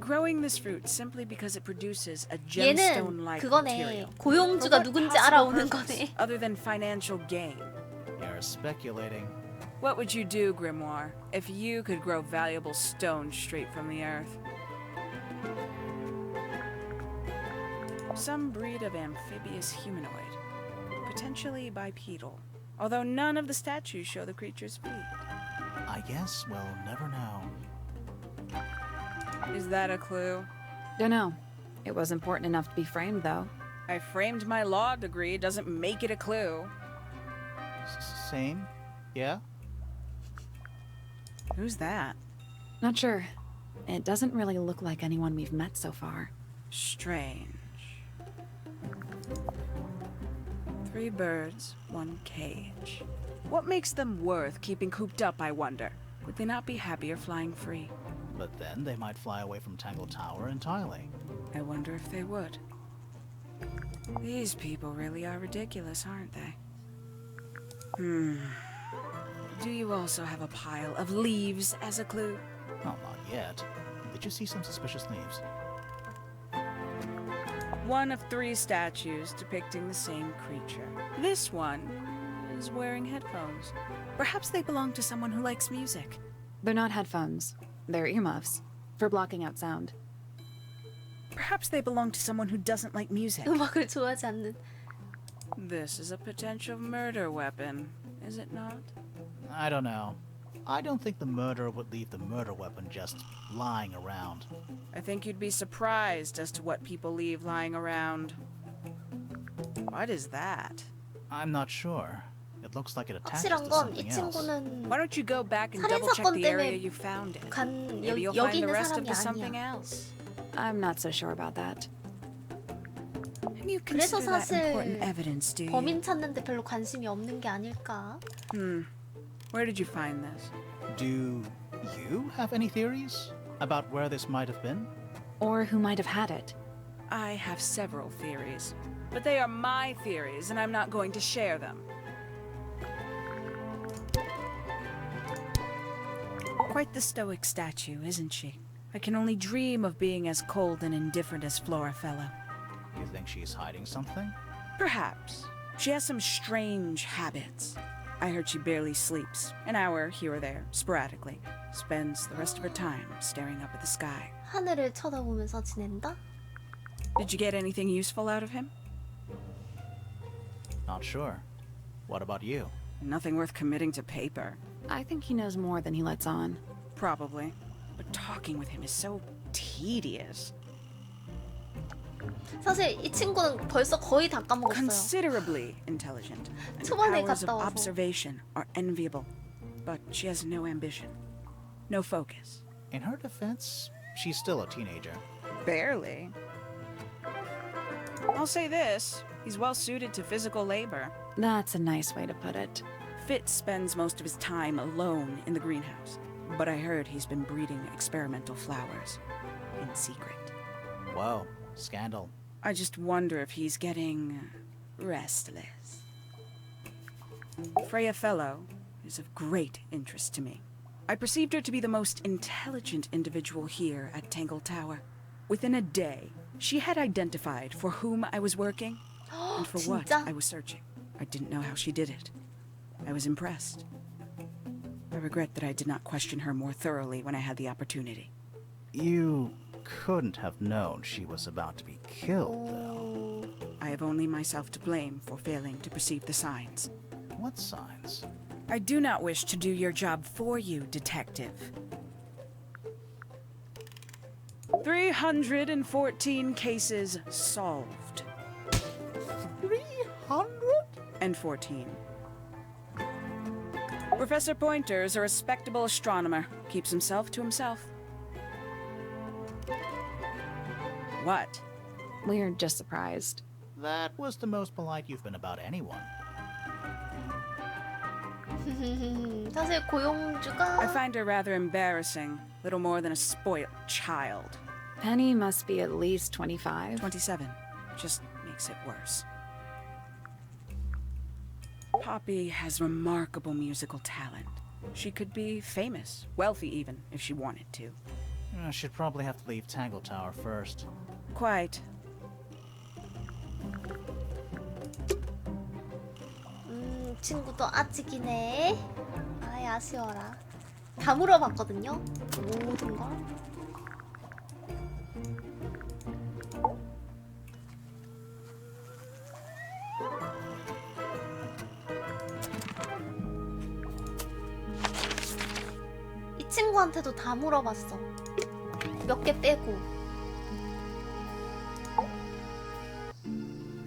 Growing this fruit simply because it produces a 얘는 gemstone-like 그거네. material. 고용주가 For what 누군지 possible 알아오는 purpose 거네. other than financial gain? You're speculating. What would you do, Grimoire, if you could grow valuable stone straight from the earth? Some breed of amphibious humanoid, potentially bipedal, although none of the statues show the creature's feet. I guess we'll never know. Is that a clue? Dunno. It was important enough to be framed, though. I framed my law degree doesn't make it a clue. Same? Yeah? Who's that? Not sure. It doesn't really look like anyone we've met so far. Strange. 3 birds, 1 cage. What makes them worth keeping cooped up, I wonder? Would they not be happier flying free? But then they might fly away from Tangled Tower entirely. I wonder if they would. These people really are ridiculous, aren't they? Do you also have a pile of leaves as a clue? Oh, not yet. Did you see some suspicious leaves? One of 3 statues depicting the same creature. This one is wearing headphones. Perhaps they belong to someone who likes music. They're not headphones. They're earmuffs. For blocking out sound. Perhaps they belong to someone who doesn't like music. 음악을 좋아하지 않는. This is a potential murder weapon, is it not? I don't know. I don't think the murderer would leave the murder weapon just lying around. I think you'd be surprised as to what people leave lying around. What is that? I'm not sure. It looks like it attaches 확실한 to 건 something 이 else. 친구는 Why don't you go back and 살인 double check 사건 the area 때문에 you found it? 간 Maybe you'll 여기 find the 있는 rest of 사람이 the something 아니야. else. I'm not so sure about that. And you 그래서 consider that 사실 important evidence, do you? 범인 찾는데 별로 관심이 없는 게 아닐까? Where did you find this? Do you have any theories about where this might have been? Or who might have had it. I have several theories, but they are my theories, and I'm not going to share them. Quite the stoic statue, isn't she? I can only dream of being as cold and indifferent as Flora Fellow. You think she's hiding something? Perhaps. She has some strange habits. I heard she barely sleeps, an hour here or there, sporadically. Spends the rest of her time staring up at the sky. 하늘을 쳐다보면서 지낸다? Did you get anything useful out of him? Not sure. What about you? Nothing worth committing to paper. I think he knows more than he lets on. Probably. But talking with him is so tedious. 사실 이 친구는 벌써 거의 다 까먹었어요. Considerably intelligent. And her 초반에 powers of 갔다 와서. observation are enviable. But she has no ambition. No focus. In her defense, she's still a teenager. Barely. I'll say this. He's well suited to physical labor. That's a nice way to put it. Fitz spends most of his time alone in the greenhouse. But I heard he's been breeding experimental flowers. In secret. Whoa, scandal. I just wonder if he's getting restless. Freya Fellow is of great interest to me. I perceived her to be the most intelligent individual here at Tangled Tower. Within a day, she had identified for whom I was working and for what 진짜? I was searching. I didn't know how she did it. I was impressed. I regret that I did not question her more thoroughly when I had the opportunity. You couldn't have known she was about to be killed, though. I have only myself to blame for failing to perceive the signs. What signs? I do not wish to do your job for you, Detective. 314 cases solved. 314. Professor Pointer is a respectable astronomer. Keeps himself to himself. What? We're just surprised. That was the most polite you've been about anyone. 사실 I 고용주가 find her rather embarrassing. Little more than a spoiled child. Penny must be at least 25. 27. Just makes it worse. Poppy has remarkable musical talent. She could be famous, wealthy even, if she wanted to. She'd probably have to leave Tangled Tower first. Quite. 친구도 아직이네. 아이 아쉬워라. 다 물어봤거든요. 모든 걸. 이 친구한테도 다 물어봤어. 몇 개 빼고.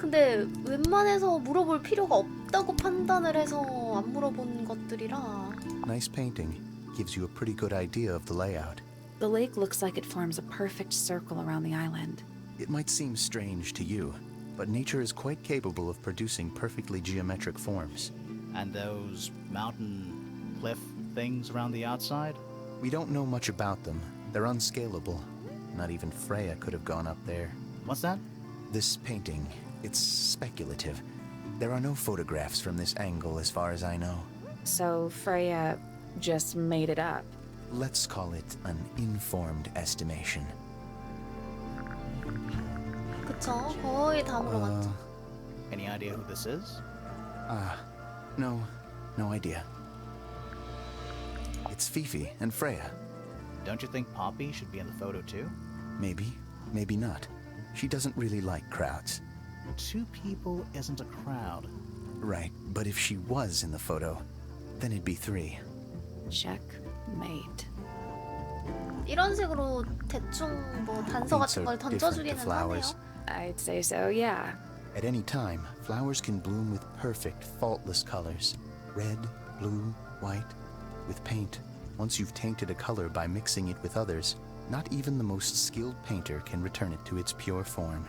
근데 웬만해서 물어볼 필요가 없다고 판단을 해서 안 물어본 것들이라. Nice painting. Gives you a pretty good idea of the layout. The lake looks like it forms a perfect circle around the island. It might seem strange to you, but nature is quite capable of producing perfectly geometric forms. And those mountain cliff things around the outside? We don't know much about them. They're unscalable. Not even Freya could have gone up there. What's that? This painting, it's speculative. There are no photographs from this angle as far as I know. So Freya just made it up. Let's call it an informed estimation. 그쵸? 거의 다 물어봤죠. Any idea who this is? No idea. It's Fifi and Freya. Don't you think Poppy should be in the photo too? Maybe, maybe not. She doesn't really like crowds. 2 people isn't a crowd. Right, but if she was in the photo, then it'd be 3. Checkmate. 이런 식으로 대충 뭐 단서 Paints 같은 are 걸 different to 던져주기는 하네요. flowers. I'd say so, yeah. At any time, flowers can bloom with perfect, faultless colors. Red, blue, white. With paint, once you've tainted a color by mixing it with others, not even the most skilled painter can return it to its pure form.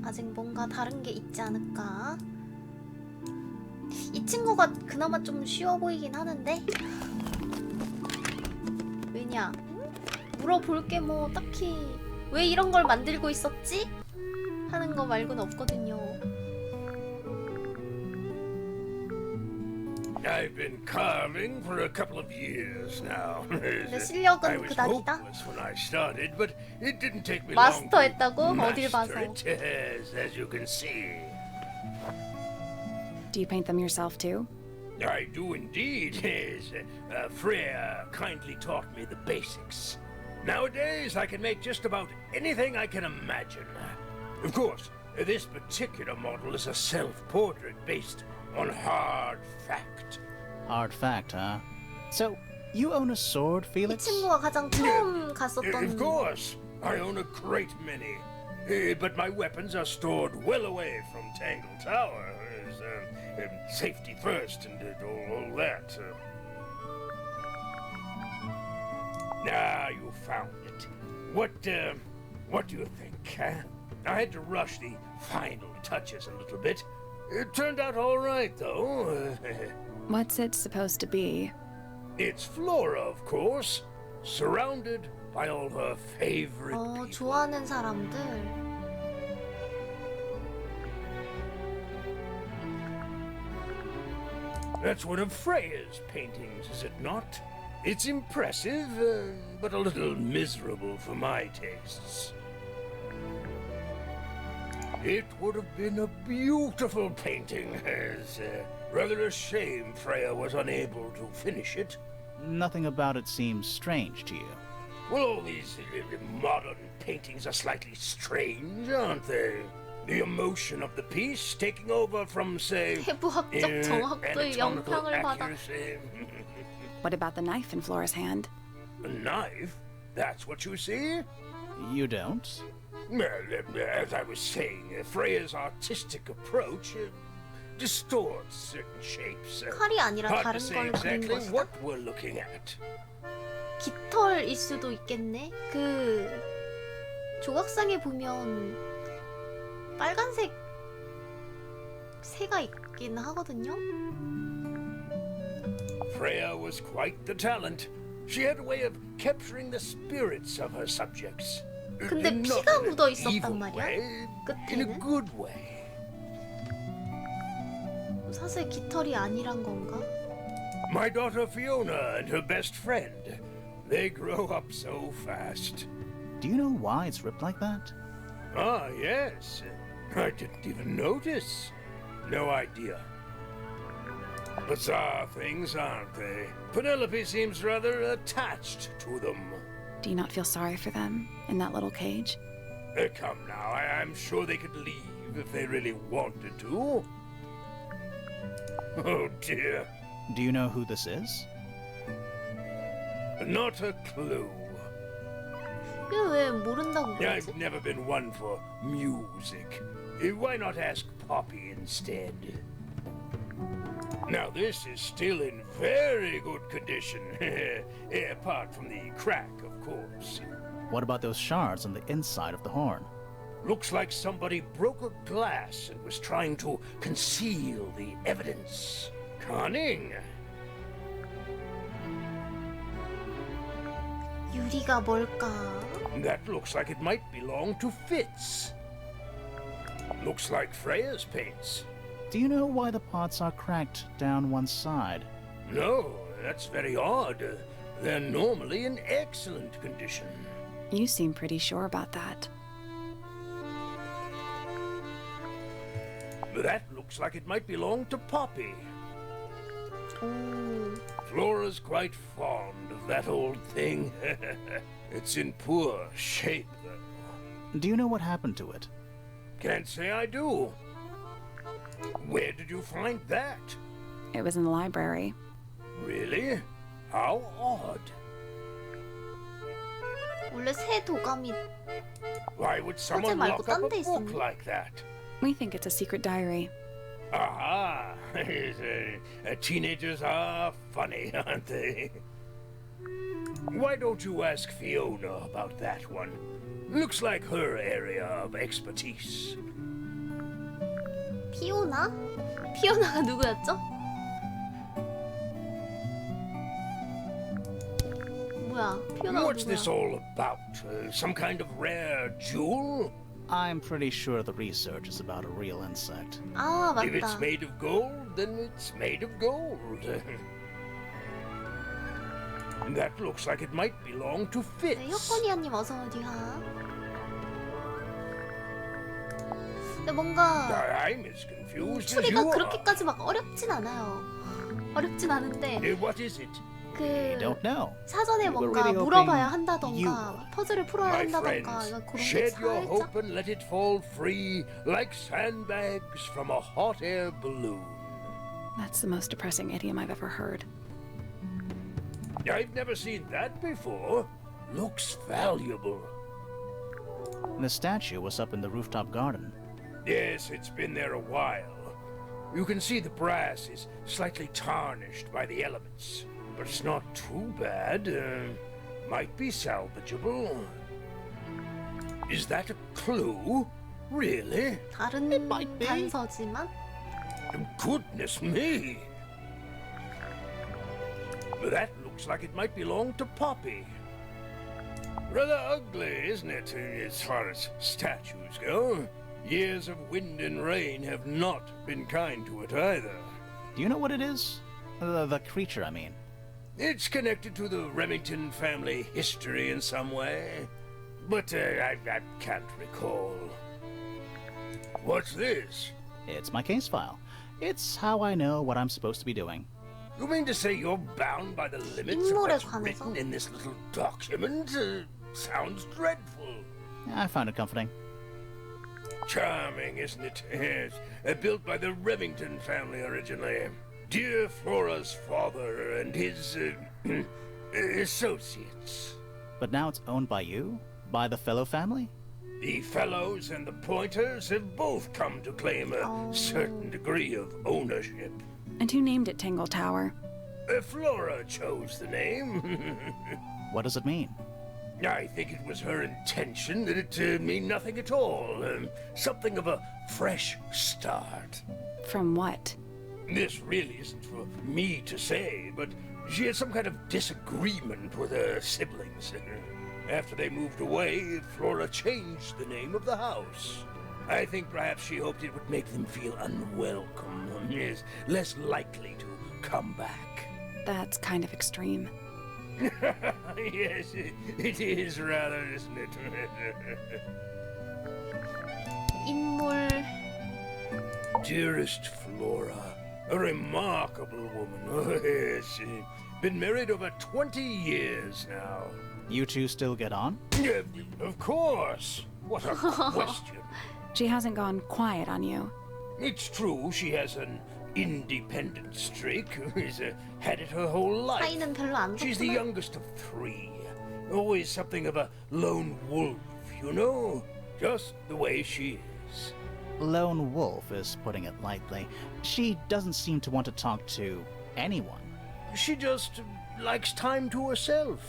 아직 뭔가 다른 게 있지 않을까? 이 친구가 그나마 좀 쉬워 보이긴 하는데 왜냐? 물어볼 게 뭐 딱히 왜 이런 걸 만들고 있었지? 하는 거 말고는 없거든요. I've been carving for a couple of years now. 근데 I 실력은 was 그닥이다. hopeless when I started, but it didn't take me long 마스터했다고? to 어딜 봐서. master it, as you can see. Do you paint them yourself too? I do indeed, yes. Freya kindly taught me the basics. Nowadays, I can make just about anything I can imagine. Of course, this particular model is a self-portrait based on hard fact. Hard fact, huh? So, you own a sword, 이 Felix? 친구가 가장 처음 Of 갔었던 course, I own a great many. But my weapons are stored well away from Tangletower. Safety first and all that. You found it. What do you think, huh? I had to rush the final touches a little bit. It turned out all right, though. What's it supposed to be? It's Flora, of course, surrounded by all her favorite people. 좋아하는 사람들. That's one of Freya's paintings, is it not? It's impressive, but a little miserable for my tastes. It would have been a beautiful painting, rather a shame Freya was unable to finish it. Nothing about it seems strange to you. Well, all these modern paintings are slightly strange, aren't they? The emotion of the piece taking over from, say, 해부학적 정확도의 anatomical 영향을 받아. accuracy. What about the knife in Flora's hand? A knife? That's what you see? You don't? Well, as I was saying, Freya's artistic approach distorts certain shapes. 칼이 아니라 Hard to 다른 say 걸 그린 exactly 것이다? what we're looking at. 깃털일 수도 있겠네. 그 조각상에 보면 빨간색 새가 있긴 하거든요. Freya was quite the talent. She had a way of capturing the spirits of her subjects. 근데 Not 피가 in an 묻어 evil 있었단 말이야. way, in a 끝에는 good way. 사실 깃털이 아니란 건가? My daughter Fiona and her best friend. They grow up so fast. Do you know why it's ripped like that? Ah, yes. I didn't even notice. No idea. Bizarre things, aren't they? Penelope seems rather attached to them. Do you not feel sorry for them in that little cage? Come now, I'm sure they could leave if they really wanted to. Oh dear. Do you know who this is? Not a clue. 이거 왜 모른다고 그러지? I've never been one for music. Why not ask Poppy instead? Now this is still in very good condition, apart from the crack, of course. What about those shards on the inside of the horn? Looks like somebody broke a glass and was trying to conceal the evidence. Cunning. 유리가 뭘까? That looks like it might belong to Fitz. Looks like Freya's paints. Do you know why the pots are cracked down one side? No, that's very odd. They're normally in excellent condition. You seem pretty sure about that. That looks like it might belong to Poppy. 오, Flora's quite fond of that old thing. It's in poor shape, though. Do you know what happened to it? Can't say I do. Where did you find that? It was in the library. Really? How odd. 원래 새 도감이 Why would someone 말고 lock up 딴 a 데 book 있었네. like that? We think it's a secret diary. Aha! Teenagers are funny, aren't they? Why don't you ask Fiona about that one? Looks like her area of expertise. 피오나? 피오나가 누구였죠? 뭐야? 피오나가 What's this 누구야? all about? Some kind of rare jewel? I'm pretty sure the research is about a real insect. 아, If it's 맞다. made of gold, then it's made of gold. That looks like it might belong to 네, Fitz. 혁건이야님 어서 어디가? 근데 뭔가 I'm as confused as 추리가 you are. 그렇게까지 막 어렵진 않아요. 어렵진 않은데 What is it? 그 Don't know. 사전에 We were 뭔가 really 물어봐야 hoping you 한다던가 would. 퍼즐을 풀어야 My 한다던가 friends, 그런 게 shed your 살짝 hope and let it fall free like sandbags from a hot air balloon. That's the most depressing idiom I've ever heard. I've never seen that before. Looks valuable. The statue was up in the rooftop garden. Yes, it's been there a while. You can see the brass is slightly tarnished by the elements, but it's not too bad. Might be salvageable. Is that a clue? Really? 다른 단서지만 Goodness me! That looks like it might belong to Poppy. Rather ugly, isn't it, as far as statues go? Years of wind and rain have not been kind to it either. Do you know what it is? The creature, I mean. It's connected to the Remington family history in some way, but I can't recall. What's this? It's my case file. It's how I know what I'm supposed to be doing. You mean to say you're bound by the limits of 인물에 what's 관해서? written in this little document? Sounds dreadful. I found it comforting. Charming, isn't it? Yes. Built by the Remington family originally. Dear Flora's father and his associates. But now it's owned by you? By the fellow family? The Fellows and the Pointers have both come to claim a certain degree of ownership. And who named it Tangletower? Flora chose the name. What does it mean? I think it was her intention that it mean nothing at all. Something of a fresh start. From what? This really isn't for me to say, but she had some kind of disagreement with her siblings. After they moved away, Flora changed the name of the house. I think perhaps she hoped it would make them feel unwelcome, yes, less likely to come back. That's kind of extreme. Yes, it is rather, isn't it? 인물 Dearest Flora, a remarkable woman. Oh, yes. Been married over 20 years now. You two still get on? Of course. What a question. She hasn't gone quiet on you. It's true she has an independent streak. She's had it her whole life. 사이는 별로 안 She's the 좋구나. youngest of three. Always something of a lone wolf, you know? Just the way she is. Lone wolf is putting it lightly. She doesn't seem to want to talk to anyone. She just likes time to herself,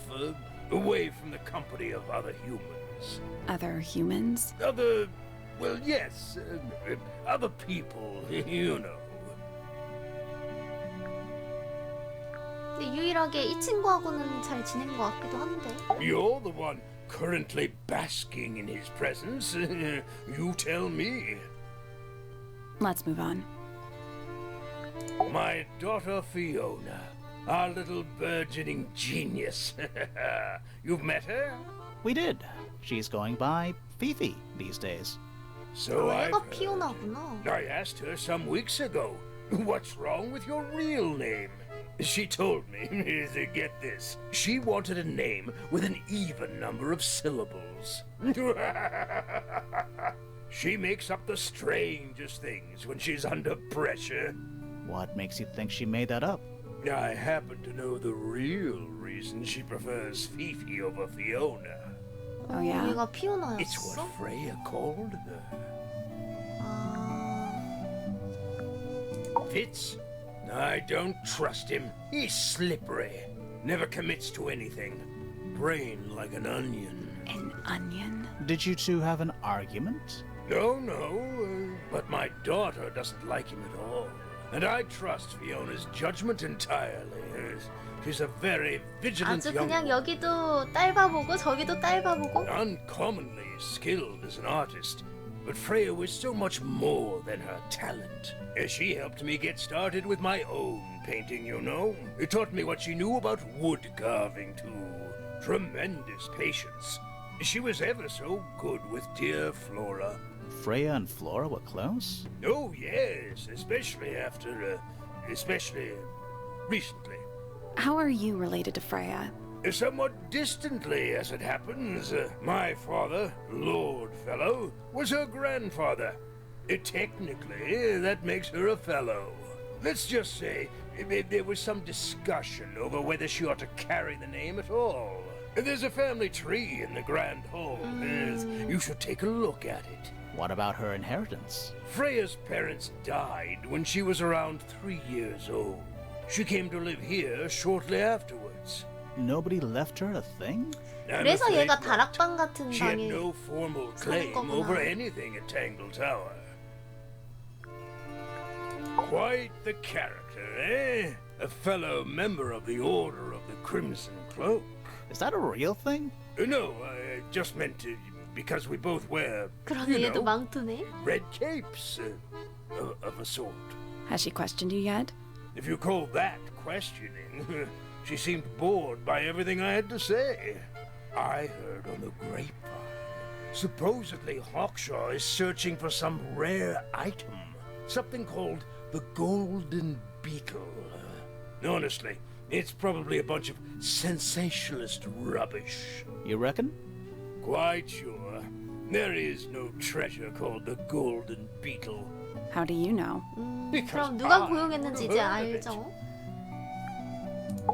away from the company of other humans. Other humans? Well, yes, other people, you know. 근데 유일하게 이 친구하고는 잘 지낸 것 같기도 한데. You're the one currently basking in his presence. You tell me. Let's move on. My daughter Fiona, our little burgeoning genius. You've met her? We did. She's going by Fifi these days. So I've 얘가 heard. 피오나구나. I asked her some weeks ago, what's wrong with your real name? She told me, get this, she wanted a name with an even number of syllables. She makes up the strangest things when she's under pressure. What makes you think she made that up? I happen to know the real reason she prefers Fifi over Fiona. Oh, yeah? 얘가 It's 피오나였어? what Freya called her. Fitz? I don't trust him. He's slippery. Never commits to anything. Brain like an onion. An onion? Did you two have an argument? No, but my daughter doesn't like him at all. And I trust Fiona's judgment entirely. She's a very vigilant 아주 young 그냥 woman. 여기도 딸 봐보고 저기도 딸 봐보고. Uncommonly skilled as an artist. But Freya was so much more than her talent. She helped me get started with my own painting, you know. It taught me what she knew about wood carving, too. Tremendous patience. She was ever so good with dear Flora. Freya and Flora were close? Oh, yes, especially recently. How are you related to Freya? Somewhat distantly, as it happens. My father, Lord Fellow, was her grandfather. Technically, that makes her a fellow. Let's just say there was some discussion over whether she ought to carry the name at all. There's a family tree in the Grand Hall. You should take a look at it. What about her inheritance? Freya's parents died when she was around 3 years old. She came to live here shortly afterwards. Nobody left her a thing? I'm 그래서 afraid 얘가 not. 다락방 같은 She had 방에 no formal 사는 claim 거구나. over anything at 탱글타워. Quite the character, eh? A fellow member of the Order of the Crimson Cloak. Is that a real thing? No, I just meant because we both wear, 그러네 you 얘도 know, 망토네. red capes of a sort. Has she questioned you yet? If you call that questioning, she seemed bored by everything I had to say. I heard on the grapevine. Supposedly Hawkshaw is searching for some rare item. Something called the Golden Beetle. Honestly, it's probably a bunch of sensationalist rubbish. You reckon? Quite sure. There is no treasure called the Golden Beetle. How do you know? 그럼 누가 고용했는지 이제 알죠?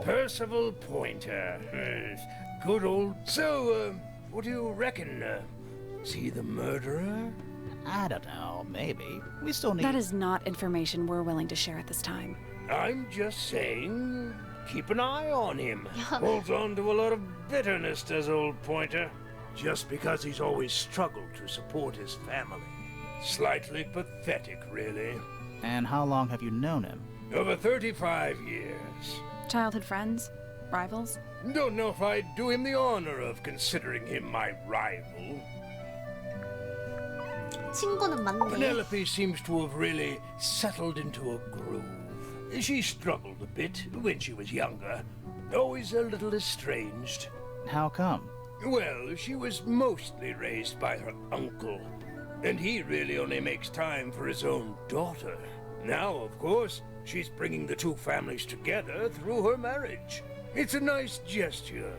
Percival Pointer. Good old... So, what do you reckon? Is he the murderer? I don't know, maybe. We still need... That is not information we're willing to share at this time. I'm just saying, keep an eye on him. Holds on to a lot of bitterness, does old Pointer. Just because he's always struggled to support his family. Slightly pathetic, really. And how long have you known him? Over 35 years. Childhood friends? Rivals? Don't know if I'd do him the honor of considering him my rival. 친구는 많네. Penelope seems to have really settled into a groove. She struggled a bit when she was younger. Always a little estranged. How come? Well, she was mostly raised by her uncle. And he really only makes time for his own daughter. Now, of course, she's bringing the two families together through her marriage. It's a nice gesture,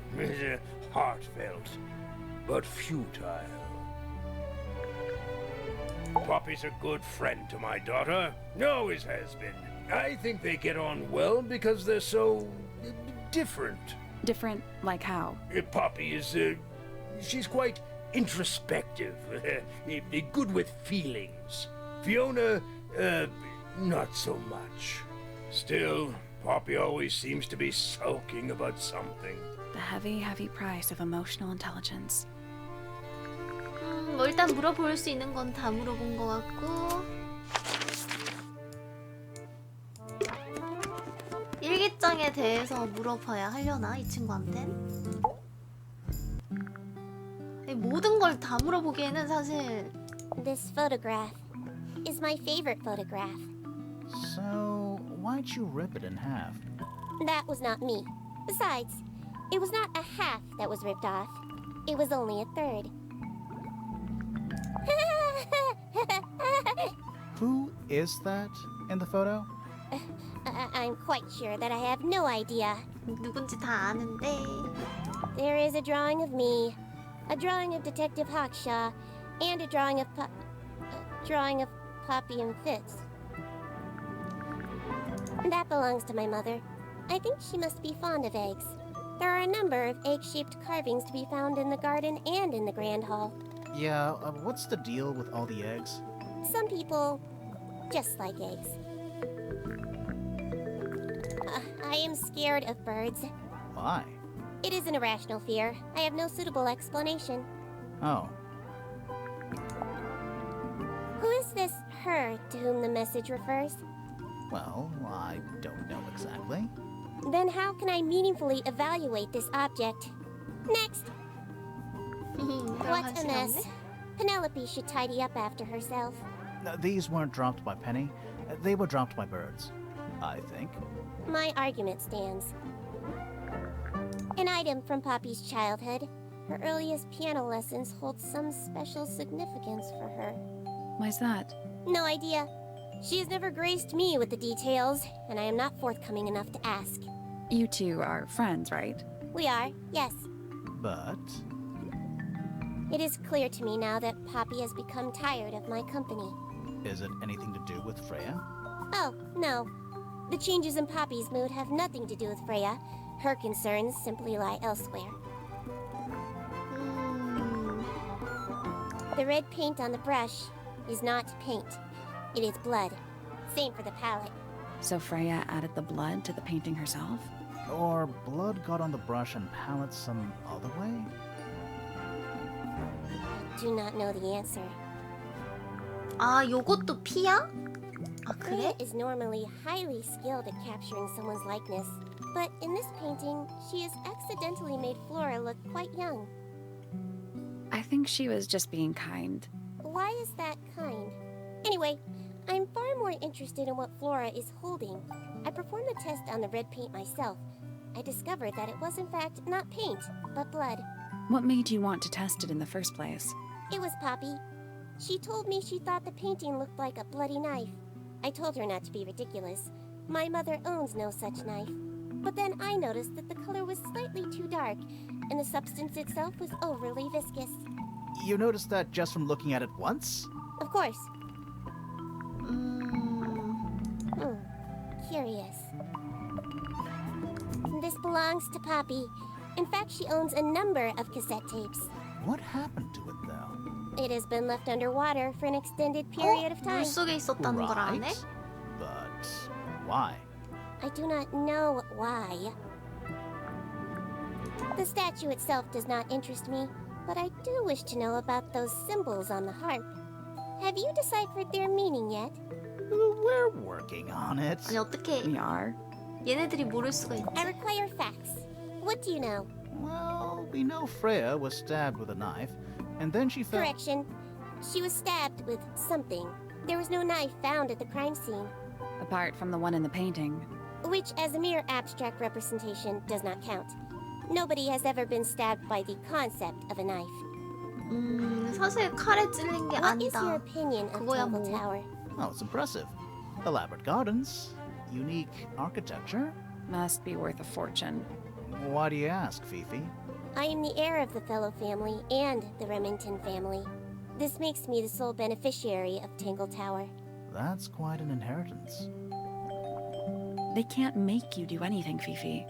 heartfelt, but futile. Poppy's a good friend to my daughter, always has been. I think they get on well because they're so different. Different, like how? Poppy is, she's quite introspective, good with feelings. Fiona, not so much. Still, Poppy always seems to be sulking about something. The heavy, heavy price of emotional intelligence. 뭐 일단 물어볼 수 있는 건 다 물어본 것 같고 일기장에 대해서 물어봐야 하려나 이 친구한텐? 모든 걸 다 물어보기에는 사실. This photograph is my favorite photograph. So, why'd you rip it in half? That was not me. Besides, it was not a half that was ripped off. It was only a third. Who is that in the photo? I'm quite sure that I have no idea. 누군지 다 아는데. There is a drawing of me, a drawing of Detective Hawkshaw, and a drawing of Poppy and Fitz. That belongs to my mother. I think she must be fond of eggs. There are a number of egg-shaped carvings to be found in the garden and in the Grand Hall. Yeah, what's the deal with all the eggs? Some people just like eggs. I am scared of birds. Why? It is an irrational fear. I have no suitable explanation. Oh. Who is this her to whom the message refers? Well, I don't know exactly. Then how can I meaningfully evaluate this object? Next! What a mess. Penelope should tidy up after herself. These weren't dropped by Penny. They were dropped by birds, I think. My argument stands. An item from Poppy's childhood. Her earliest piano lessons hold some special significance for her. Why's that? No idea. She has never graced me with the details, and I am not forthcoming enough to ask. You two are friends, right? We are, yes. But... It is clear to me now that Poppy has become tired of my company. Is it anything to do with Freya? Oh, no. The changes in Poppy's mood have nothing to do with Freya. Her concerns simply lie elsewhere. The red paint on the brush is not paint. It is blood. Same for the palette. So Freya added the blood to the painting herself? Or blood got on the brush and palette some other way? I do not know the answer. 아, 요것도 피야? 아, Freya 그래? is normally highly skilled at capturing someone's likeness. But in this painting, she has accidentally made Flora look quite young. I think she was just being kind. Why is that kind? Anyway, I'm far more interested in what Flora is holding. I performed the test on the red paint myself. I discovered that it was in fact not paint, but blood. What made you want to test it in the first place? It was Poppy. She told me she thought the painting looked like a bloody knife. I told her not to be ridiculous. My mother owns no such knife. But then I noticed that the color was slightly too dark, and the substance itself was overly viscous. You noticed that just from looking at it once? Of course. Curious. This belongs to Poppy. In fact, she owns a number of cassette tapes. What happened to it, though? It has been left underwater for an extended period of time. 물속에 있었다는 걸 아네? Right. But why? I do not know why. The statue itself does not interest me, but I do wish to know about those symbols on the harp. Have you deciphered their meaning yet? We're working on it. 아니 어떻게 We are. 얘네들이 모를 수가 있지? I require facts. What do you know? Well, we know Freya was stabbed with a knife, and then she fell. Correction. She was stabbed with something. There was no knife found at the crime scene. Apart from the one in the painting. Which, as a mere abstract representation, does not count. Nobody has ever been stabbed by the concept of a knife. 사실 칼에 찔린 게 What is your 아니다. opinion of 그거야 Tangle 뭐. Tower? Oh, it's impressive. Elaborate gardens, unique architecture. Must be worth a fortune. Why do you ask, Fifi? I am the heir of the Fellow family and the Remington family. This makes me the sole beneficiary of Tangle Tower. That's quite an inheritance. They can't make you do anything, Fifi.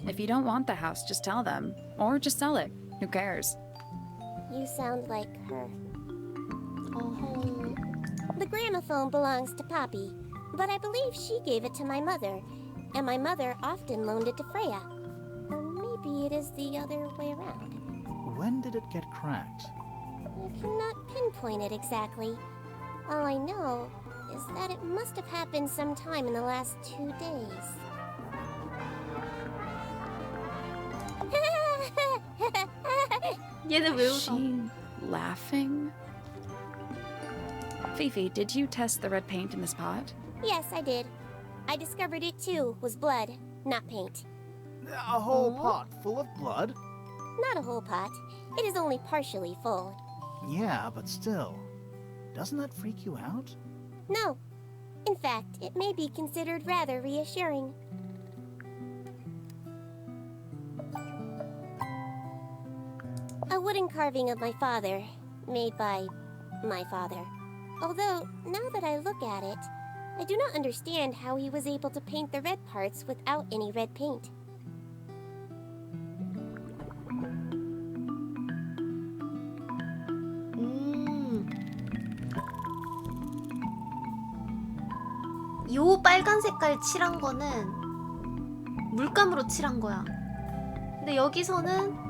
If you don't want the house, just tell them. Or just sell it. Who cares? You sound like her. 어허. The gramophone belongs to Poppy, but I believe she gave it to my mother, and my mother often loaned it to Freya. Or maybe it is the other way around. When did it get cracked? I cannot pinpoint it exactly. All I know is that it must have happened sometime in the last 2 days. 얘는 왜 Is 웃어? she laughing? Fifi, did you test the red paint in this pot? Yes, I did. I discovered it too was blood, not paint. A whole pot full of blood? Not a whole pot. It is only partially full. Yeah, but still. Doesn't that freak you out? No. In fact, it may be considered rather reassuring. A wooden carving of my father, made by my father. Although, now that I look at it, I do not understand how he was able to paint the red parts without any red paint. 요 빨간 색깔 칠한 거는 물감으로 칠한 거야. 근데 여기서는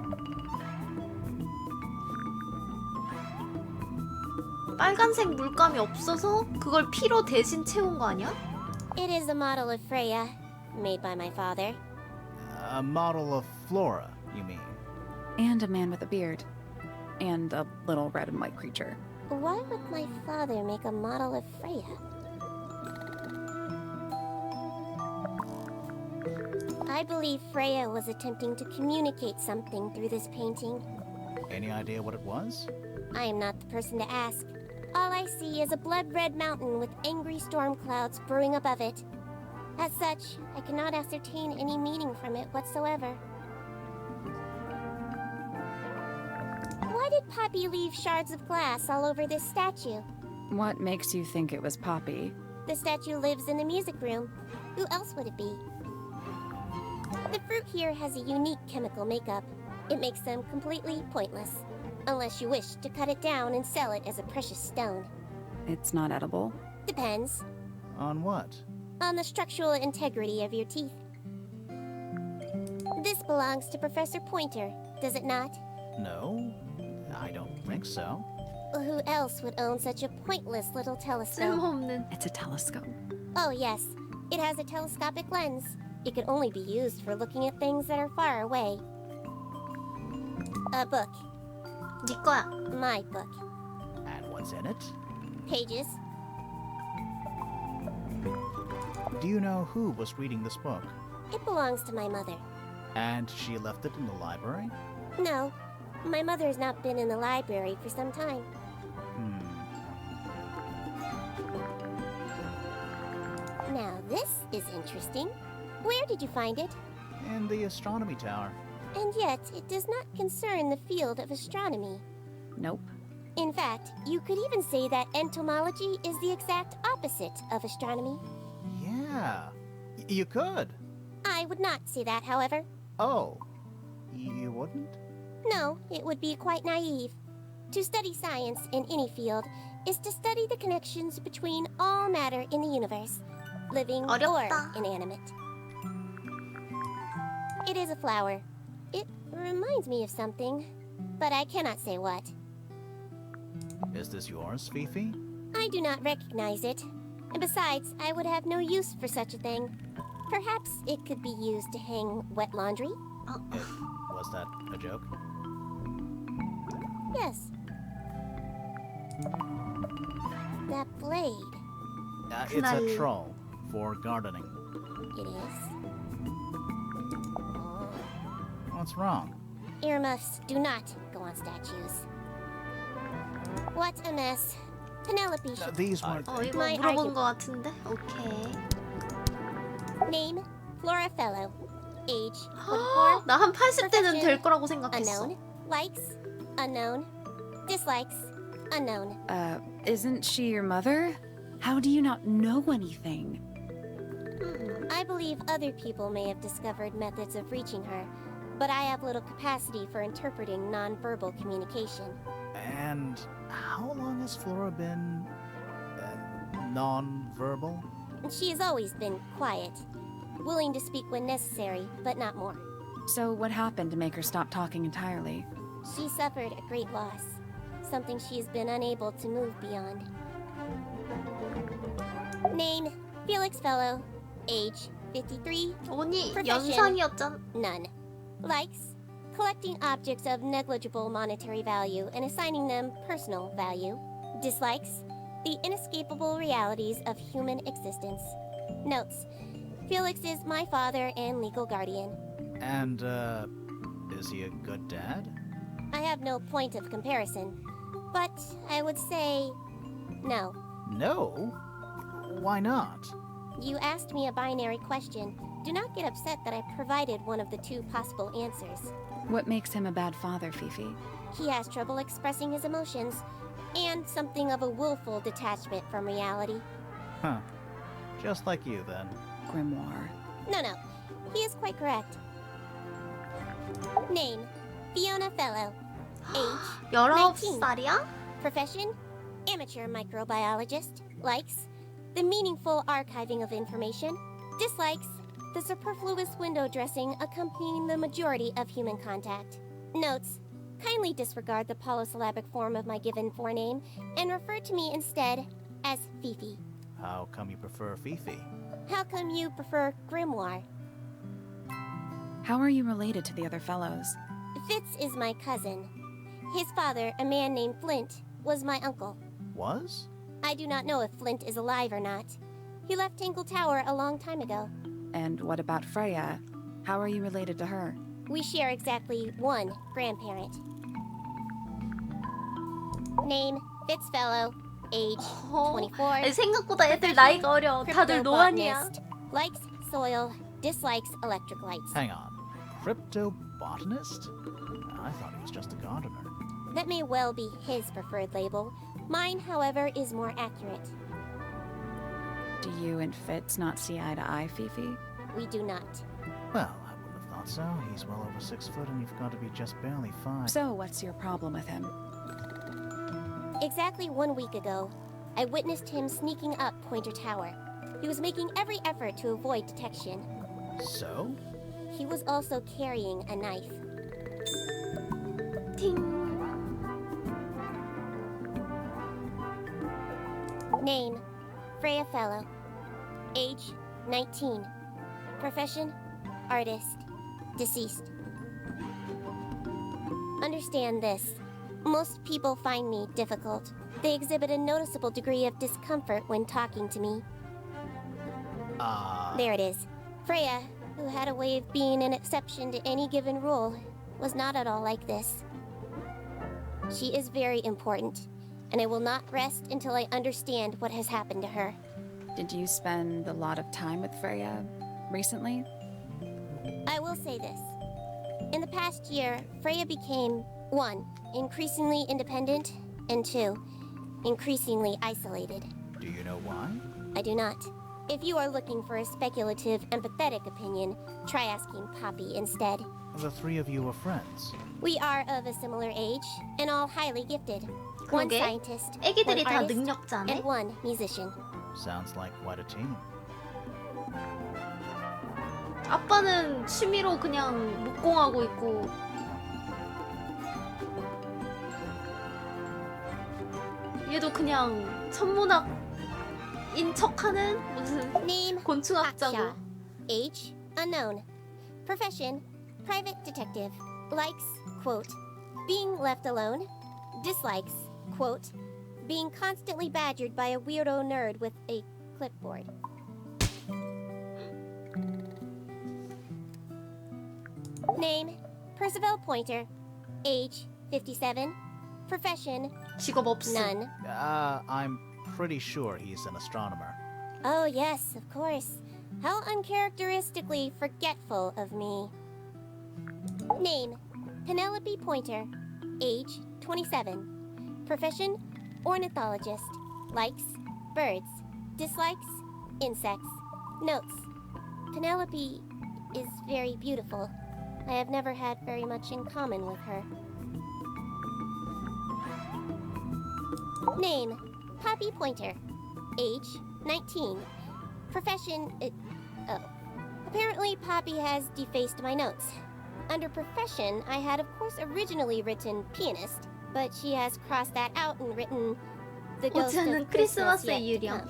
빨간색 물감이 없어서 그걸 피로 대신 채운 거 아니야? It is a model of Freya, made by my father. A model of Flora, you mean? And a man with a beard. And a little red and white creature. Why would my father make a model of Freya? I believe Freya was attempting to communicate something through this painting. Any idea what it was? I am not the person to ask. All I see is a blood-red mountain with angry storm clouds brewing above it. As such, I cannot ascertain any meaning from it whatsoever. Why did Poppy leave shards of glass all over this statue? What makes you think it was Poppy? The statue lives in the music room. Who else would it be? The fruit here has a unique chemical makeup. It makes them completely pointless. Unless you wish to cut it down and sell it as a precious stone. It's not edible. Depends. On what? On the structural integrity of your teeth. This belongs to Professor Pointer, does it not? No, I don't think so. Who else would own such a pointless little telescope? 쓸모없는. It's a telescope. Oh yes, it has a telescopic lens. It can only be used for looking at things that are far away. A book. 네 거야. My book. And what's in it? Pages. Do you know who was reading this book? It belongs to my mother. And she left it in the library? No, my mother has not been in the library for some time. Now this is interesting. Where did you find it? In the astronomy tower. And yet, it does not concern the field of astronomy. Nope. In fact, you could even say that entomology is the exact opposite of astronomy. Yeah, you could. I would not say that, however. Oh, you wouldn't? No, it would be quite naive. To study science in any field is to study the connections between all matter in the universe, living or 어렵다. inanimate. It is a flower. It reminds me of something, but I cannot say what. Is this yours, Fifi? I do not recognize it. And besides, I would have no use for such a thing. Perhaps it could be used to hang wet laundry? Was that a joke? Yes. That blade. It's a troll for gardening. It is. What's wrong? Earmuffs do not go on statues. What a mess. Penelope should... These weren't... 이거 My 물어본 거 같은데? 오케이. Name, Flora Fellow. Age, 24. 나 한 80대는 될 거라고 생각했어. Unknown. Likes, unknown. Dislikes, unknown. Isn't she your mother? How do you not know anything? I believe other people may have discovered methods of reaching her, but I have little capacity for interpreting nonverbal communication. And how long has Flora been non-verbal? She has always been quiet, willing to speak when necessary, but not more. So what happened to make her stop talking entirely? She suffered a great loss, something she has been unable to move beyond. Name, Felix Fellow. Age, 53. 언니, Profession, 연상이었잖아. none. Likes, collecting objects of negligible monetary value and assigning them personal value. Dislikes, the inescapable realities of human existence. Notes, Felix is my father and legal guardian. And, is he a good dad? I have no point of comparison, but I would say no. No? Why not? You asked me a binary question. Do not get upset that I provided one of the two possible answers. What makes him a bad father, Fifi? He has trouble expressing his emotions, and something of a willful detachment from reality. Huh. Just like you, then. Grimoire. No, he is quite correct. Name, Fiona Fellow. Age, 19살이야? Profession, amateur microbiologist. Likes, the meaningful archiving of information. Dislikes, the superfluous window dressing accompanying the majority of human contact. Notes, kindly disregard the polysyllabic form of my given forename and refer to me instead as Fifi. How come you prefer Fifi? How come you prefer Grimoire? How are you related to the other fellows? Fitz is my cousin. His father, a man named Flint, was my uncle. Was? I do not know if Flint is alive or not. He left Tangletower a long time ago. And what about Freya? How are you related to her? We share exactly one grandparent. Name, Fitzfellow. Age, 24. 아니, 생각보다 애들 나이가 어려. 다들 노안이야. Cryptobotanist. Likes soil, dislikes electric lights. Hang on. Cryptobotanist? I thought he was just a gardener. That may well be his preferred label. Mine, however, is more accurate. Do you and Fitz not see eye to eye, Fifi? We do not. Well, I wouldn't have thought so. He's well over 6 foot and you've got to be just barely 5. So what's your problem with him? Exactly 1 week ago, I witnessed him sneaking up Pointer Tower. He was making every effort to avoid detection. So? He was also carrying a knife. 팅. Name, Freya Fellow. Age, 19. Profession, artist. Deceased. Understand this. Most people find me difficult. They exhibit a noticeable degree of discomfort when talking to me. There it is. Freya, who had a way of being an exception to any given rule, was not at all like this. She is very important, and I will not rest until I understand what has happened to her. Did you spend a lot of time with Freya recently? I will say this. In the past year, Freya became, 1, increasingly independent, and 2, increasingly isolated. Do you know why? I do not. If you are looking for a speculative, empathetic opinion, try asking Poppy instead. The 3 of you are friends. We are of a similar age, and all highly gifted. One 그러게. scientist, 애기들이 one 다 artist, 능력자네. and one musician. Sounds like quite a team. 아빠는 취미로 그냥 목공하고 있고 얘도 그냥 천문학인 척하는 무슨 Name, 곤충학자고. Aksha. Age, unknown. Profession, private detective. Likes, quote, being left alone. Dislikes, quote, being constantly badgered by a weirdo nerd with a clipboard. Name, Percival Pointer. Age, 57. Profession, 직업 없음. none. I'm pretty sure he's an astronomer. Oh, yes, of course. How uncharacteristically forgetful of me. Name, Penelope Pointer. Age, 27. Profession, ornithologist. Likes, birds. Dislikes, insects. Notes, Penelope is very beautiful. I have never had very much in common with her. Name, Poppy Pointer. Age, 19. Profession, apparently Poppy has defaced my notes. Under profession, I had of course originally written pianist, but she has crossed that out and written the ghost 오지않은 of Christmas 크리스마스의 yet to 유령. come.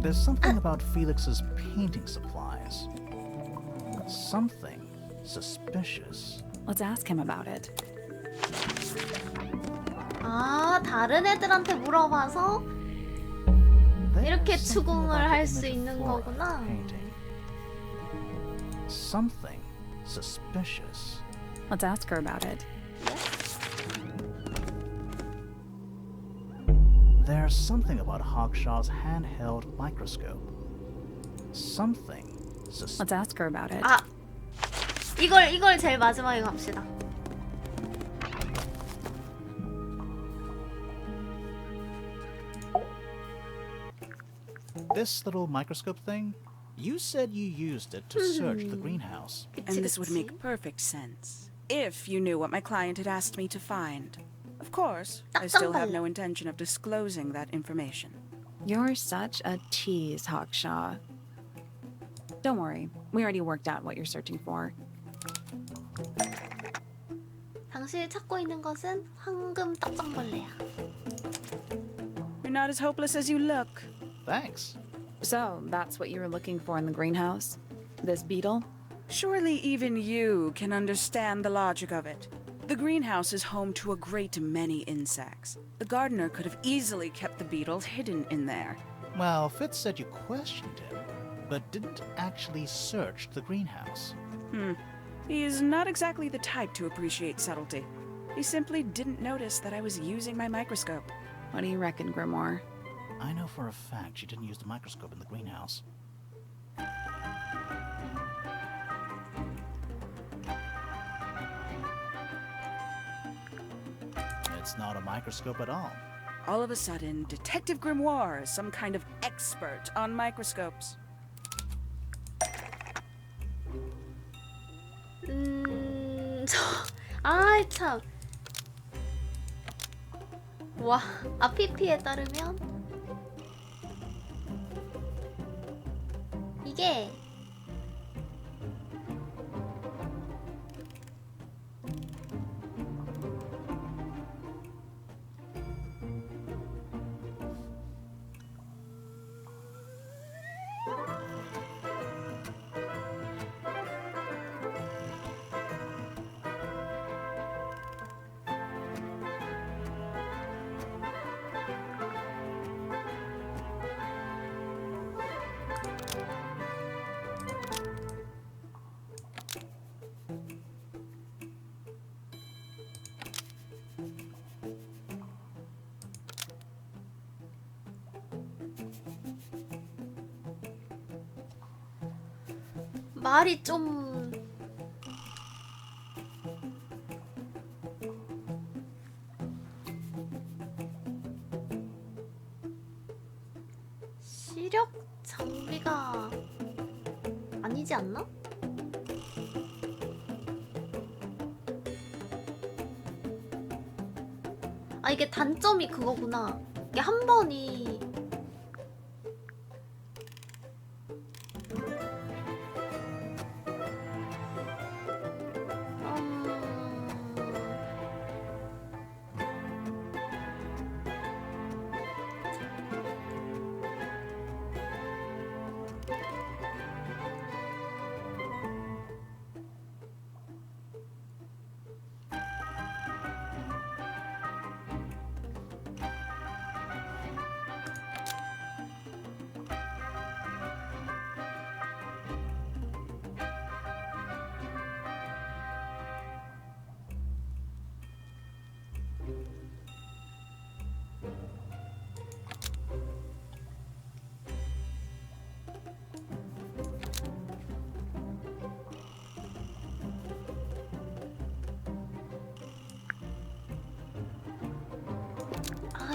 There's something about Felix's painting supplies. Something suspicious. Let's ask him about it. 아, 다른 애들한테 물어봐서 이렇게 There's something 추궁을 about 할 the 수 image 있는 of Flora 거구나. painting. Something suspicious. Let's ask her about it. There's something about Hawkshaw's handheld microscope. Something suspicious. Let's ask her about it. 아, 이걸 제일 마지막에 갑시다. This little microscope thing? You said you used it to search the greenhouse. And this would make perfect sense. If you knew what my client had asked me to find. Of course, I still have no intention of disclosing that information. You're such a tease, Hawkshaw. Don't worry, we already worked out what you're searching for. 당신이 찾고 있는 것은 황금 떡정벌레야. You're not as hopeless as you look. Thanks. So, that's what you were looking for in the greenhouse? This beetle? Surely even you can understand the logic of it. The greenhouse is home to a great many insects. The gardener could have easily kept the beetle hidden in there. Well, Fitz said you questioned him, but didn't actually search the greenhouse. He is not exactly the type to appreciate subtlety. He simply didn't notice that I was using my microscope. What do you reckon, Grimoire? I know for a fact she didn't use the microscope in the greenhouse. It's not a microscope at all. All of a sudden, Detective Grimoire is some kind of expert on microscopes. 아이 참. 와, PP에 따르면 이게 말이 좀 시력 장비가 아니지 않나? 아 이게 단점이 그거구나. 이게 한 번이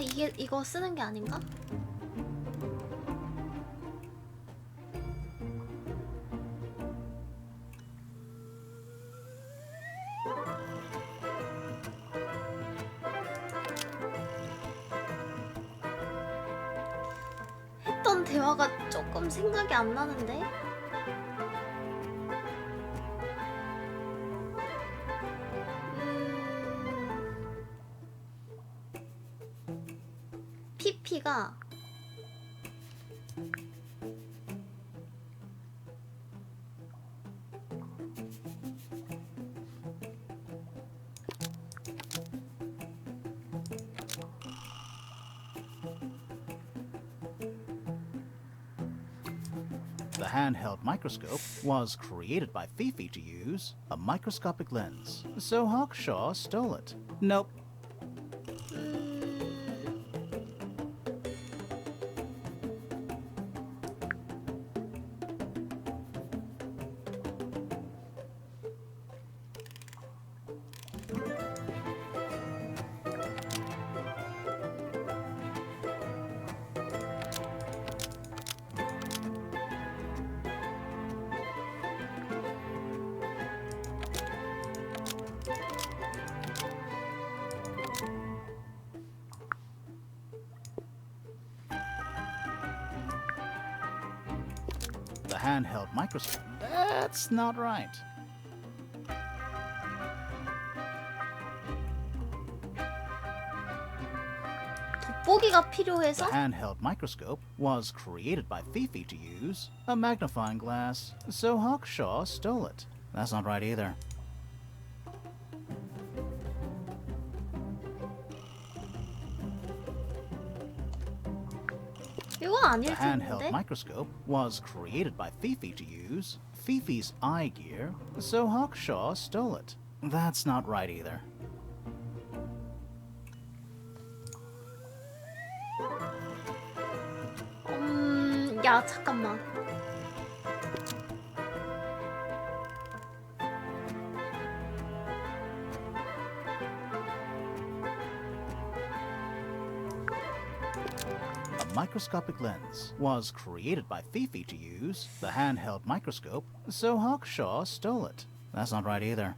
이게 이거 쓰는 게 아닌가? 대화가 조금 생각이 안 나는데? 피피가 The handheld microscope was created by Fifi to use a microscopic lens, so Hawkshaw stole it. Nope. The handheld microscope. That's not right. 돋보기가 The 필요해서 handheld microscope was created by Fifi to use a magnifying glass, so Hawkshaw stole it. That's not right either. 이건 아닐 The handheld 텐데. microscope was created by Fifi to use Fifi's eye gear, so Hawkshaw stole it. That's not right either. 야, 잠깐만. A microscopic lens was created by Fifi to use the handheld microscope, so Hawkshaw stole it. That's not right either.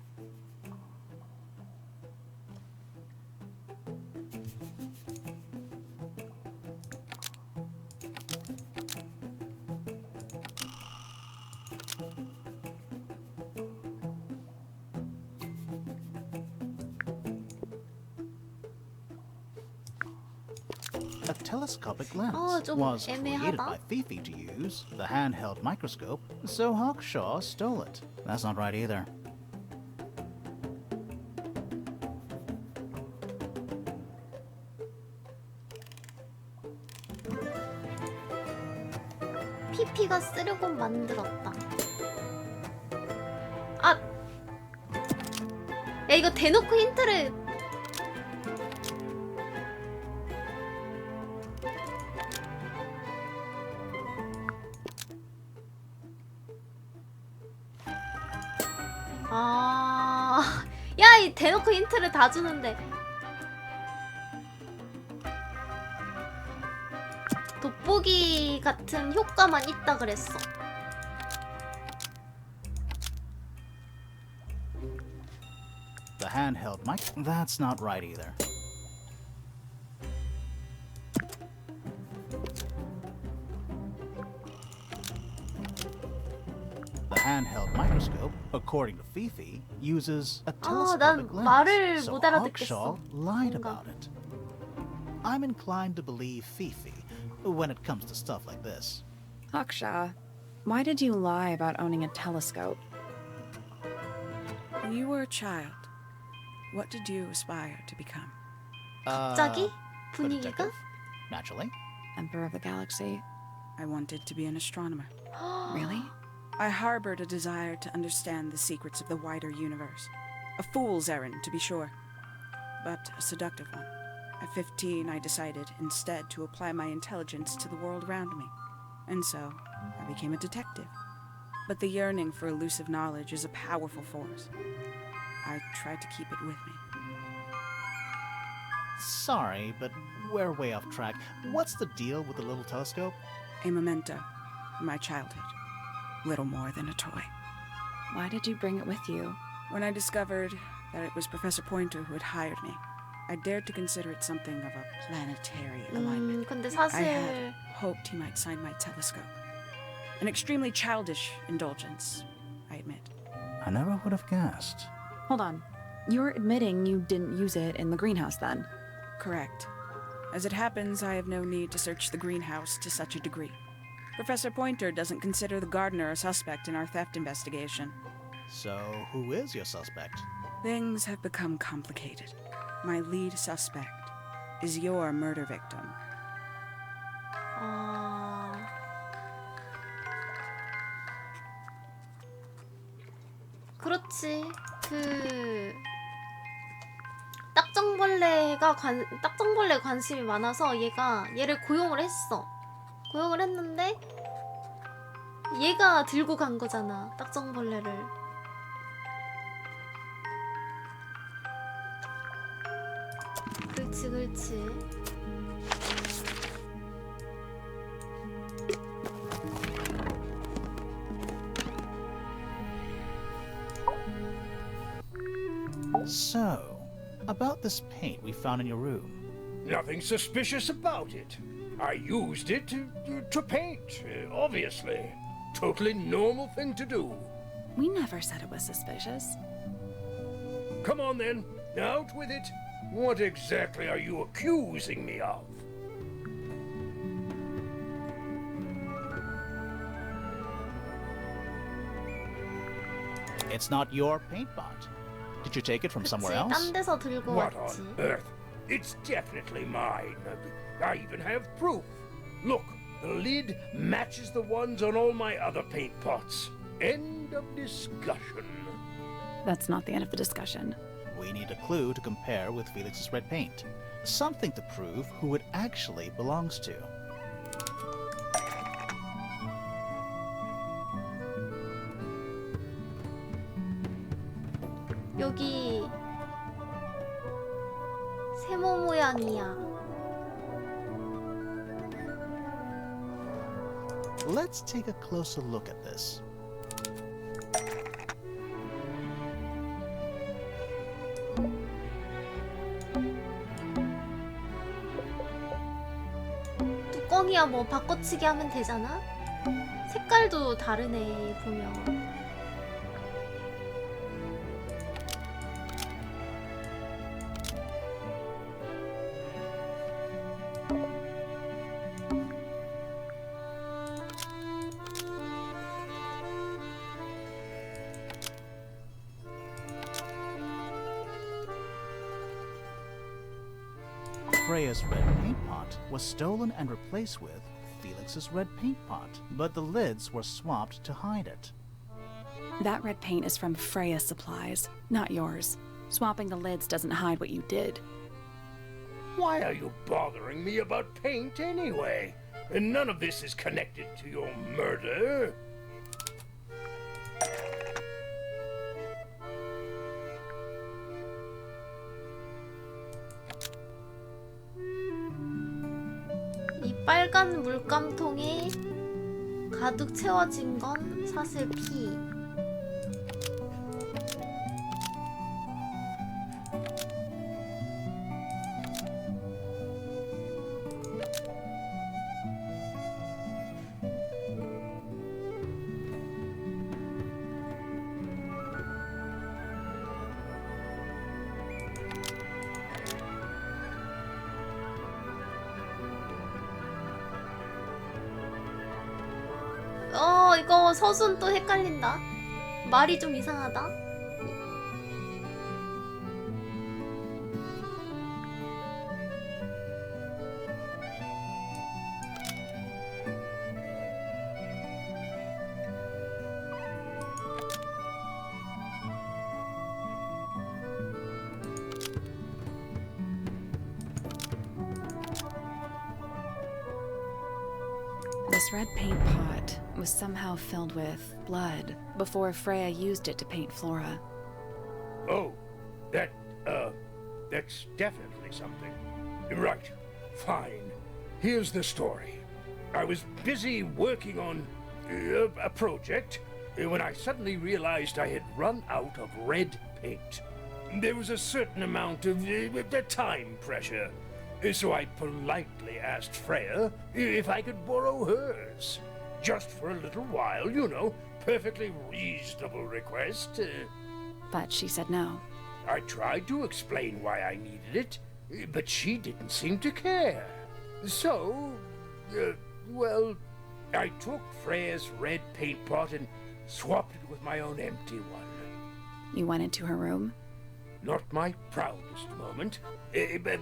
A telescopic lens 좀 was created 애매하다. by Fifi to use the handheld microscope, so Hawkshaw stole it. That's not right either. 피피가 쓰려고 만들었다. 아! 야, 이거 대놓고 힌트를... 아... 야, 이 대놓고 힌트를 다 주는데. 돋보기 같은 효과만 있다 그랬어. The handheld mic. That's not right either. The handheld microscope, according to Fifi, uses a telescopic 난 말을 lens, so 못 알아듣겠어. Hawkshaw lied 뭔가. about it. I'm inclined to believe Fifi when it comes to stuff like this. Hawkshaw, why did you lie about owning a telescope? When you were a child, what did you aspire to become? 갑자기? A 분위기가? detective? Naturally. Emperor of the Galaxy? I wanted to be an astronomer. Really? I harbored a desire to understand the secrets of the wider universe. A fool's errand, to be sure, but a seductive one. At 15, I decided instead to apply my intelligence to the world around me. And so, I became a detective. But the yearning for elusive knowledge is a powerful force. I tried to keep it with me. Sorry, but we're way off track. What's the deal with the little telescope? A memento from my childhood. Little more than a toy. Why did you bring it with you? When I discovered that it was Professor Pointer who had hired me, I dared to consider it something of a planetary alignment. 근데 I 사실 had hoped he might sign my telescope. An extremely childish indulgence, I admit. I never would have guessed. Hold on. You're admitting you didn't use it in the greenhouse then? Correct. As it happens, I have no need to search the greenhouse to such a degree. Professor Pointer doesn't consider the gardener a suspect in our theft investigation. So, who is your suspect? Things have become complicated. My lead suspect is your murder victim. 그렇지. 딱정벌레에 관심이 많아서 얘를 고용을 했어. 고용을 했는데 얘가 들고 간 거잖아, 딱정벌레를. 그렇지. So, about this paint we found in your room. Nothing suspicious about it. I used it to paint, obviously. Totally normal thing to do. We never said it was suspicious. Come on then, out with it. What exactly are you accusing me of? It's not your paint pot. Did you take it from somewhere else? 딴 데서 들고 What 왔지. on earth? It's definitely mine. I even have proof. Look, the lid matches the ones on all my other paint pots. End of discussion. That's not the end of the discussion. We need a clue to compare with Felix's red paint. Something to prove who it actually belongs to. 여기 세모 모양이야. Let's take a closer look at this. 뚜껑이야 뭐 바꿔치기 하면 되잖아? 색깔도 다르네 보면. Freya's red paint pot was stolen and replaced with Felix's red paint pot, but the lids were swapped to hide it. That red paint is from Freya's supplies, not yours. Swapping the lids doesn't hide what you did. Why are you bothering me about paint anyway? And none of this is connected to your murder. 이 빨간 물감통에 가득 채워진 건 사슬 피. 이거 서순 또 헷갈린다. 말이 좀 이상하다. This red paint pot was somehow filled with blood before Freya used it to paint Flora. Oh, that's definitely something. Right, fine. Here's the story. I was busy working on a project when I suddenly realized I had run out of red paint. There was a certain amount of time pressure, so I politely asked Freya if I could borrow hers. Just for a little while, you know. Perfectly reasonable request. But she said no. I tried to explain why I needed it, but she didn't seem to care. So, well, I took Freya's red paint pot and swapped it with my own empty one. You went into her room? Not my proudest moment,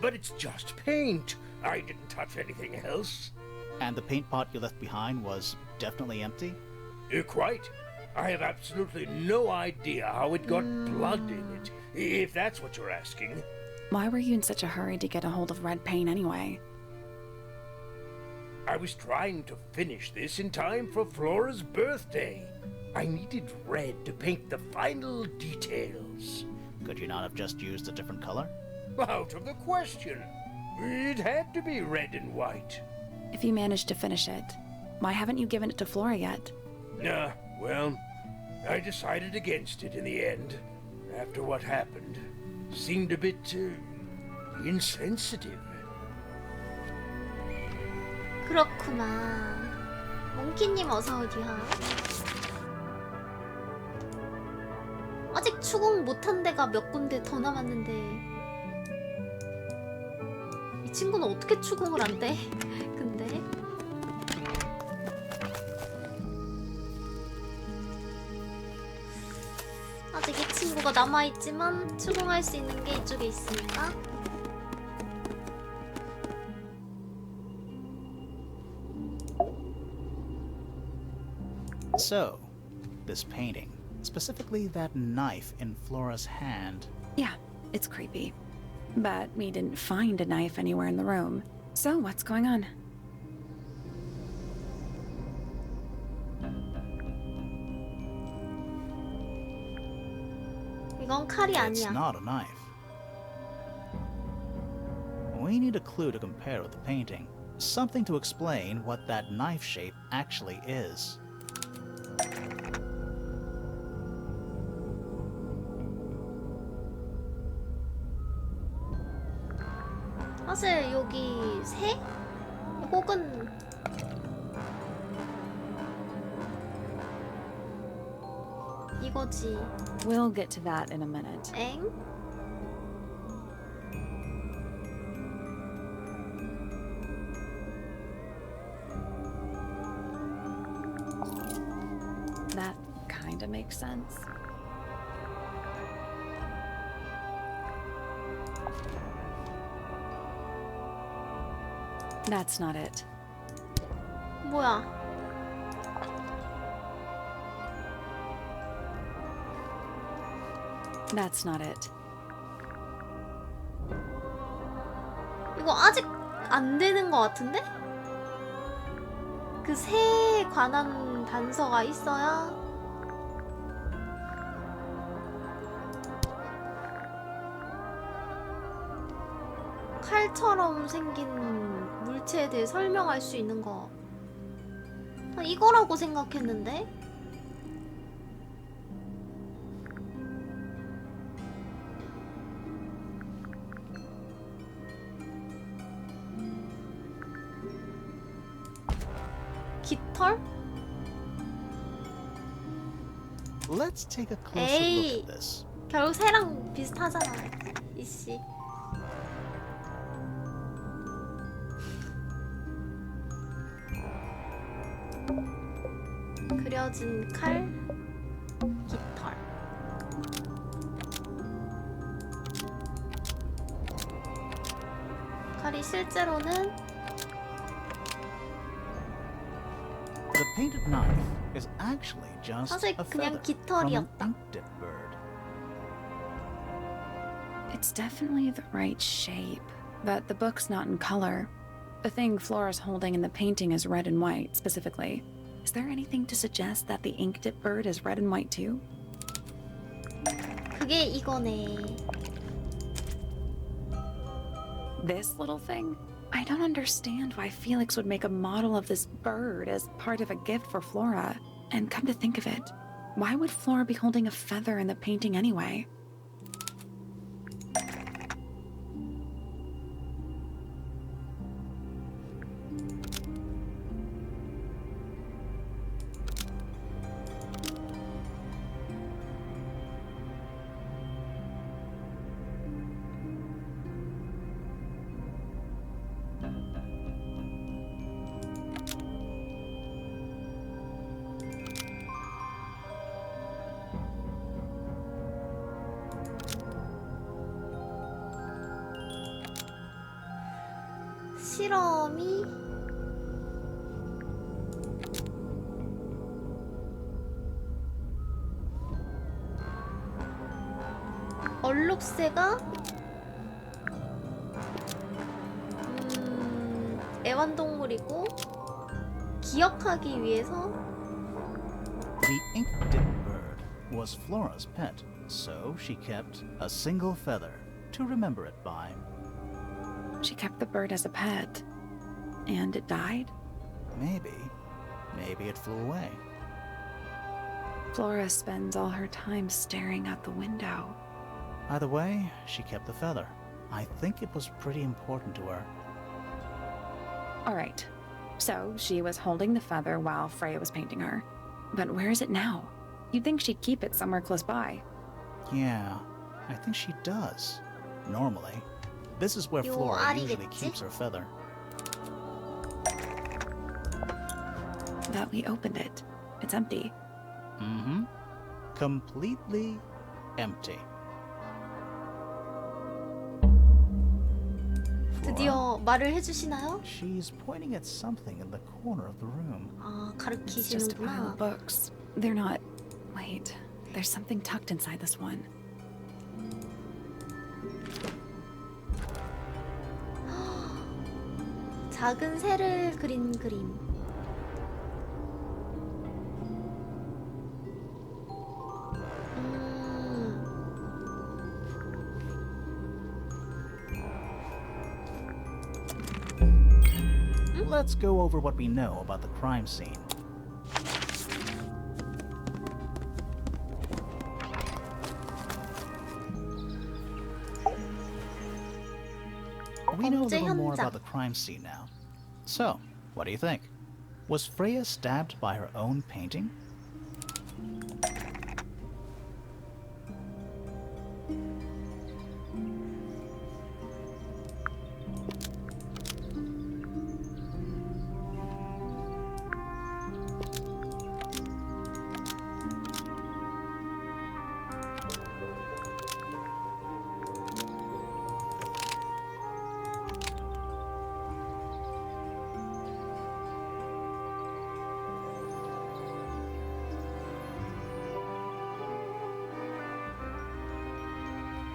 but it's just paint. I didn't touch anything else. And the paint pot you left behind was definitely empty? Quite. I have absolutely no idea how it got blood in it, if that's what you're asking. Why were you in such a hurry to get a hold of red paint anyway? I was trying to finish this in time for Flora's birthday. I needed red to paint the final details. Could you not have just used a different color? Out of the question. It had to be red and white. If you managed to finish it, why haven't you given it to Flora yet? Well, I decided against it in the end. After what happened. Seemed a bit, insensitive. 그렇구만. 몽키님 어서 오디야. 아직 추궁 못한 데가 몇 군데 더 남았는데 이 친구는 어떻게 추궁을 안 돼? 근데 아직 이 친구가 남아있지만 추궁할 수 있는 게 이쪽에 있으니까. So, this painting, specifically that knife in Flora's hand. Yeah, it's creepy. But we didn't find a knife anywhere in the room. So what's going on? 이건 칼이 It's 아니야. not a knife. We need a clue to compare with the painting. Something to explain what that knife shape actually is. 사실 여기 새? 혹은 이거지. We'll get to that in a minute. 엥? That kinda makes sense. That's not it. 뭐야? That's not it. 이거 아직 안 되는 것 같은데? 그 새에 관한 단서가 있어야 칼처럼 생긴 물체에 대해 설명할 수 있는 거. 이거라고 생각했는데? 깃털? Let's take a closer look 에이, at this. 결국 새랑 비슷하잖아, 이씨. 그려진 칼, 깃털. 칼이 실제로는 The painted knife is actually just 사실 a 그냥 feather from an 깃털이었다. ink-dip bird. It's definitely the right shape, but the book's not in color. The thing Flora's holding in the painting is red and white, specifically. Is there anything to suggest that the ink-dip bird is red and white too? 그게 이거네. This little thing? I don't understand why Felix would make a model of this bird as part of a gift for Flora. And come to think of it, why would Flora be holding a feather in the painting anyway? 실험이 얼룩새가 애완동물이고 기억하기 위해서 The ink-dipped bird was Flora's pet, so she kept a single feather to remember it by. She kept the bird as a pet. And it died? Maybe it flew away. Flora spends all her time staring out the window. Either way, she kept the feather. I think it was pretty important to her. All right. So she was holding the feather while Freya was painting her. But where is it now? You'd think she'd keep it somewhere close by. Yeah, I think she does. Normally. This is where 요 Flora usually 아리겠지? keeps her feather. That we opened it. It's empty. Mm-hmm. Completely empty. 드디어 말을 해주시나요? She's pointing at something in the corner of the room. 아, It's just a pile 가르치시는구나. of books. They're not... Wait. There's something tucked inside this one. 작은 새를 그린 그림. Let's go over what we know about the crime scene. We know a little more about the crime scene now. So, what do you think? Was Freya stabbed by her own painting?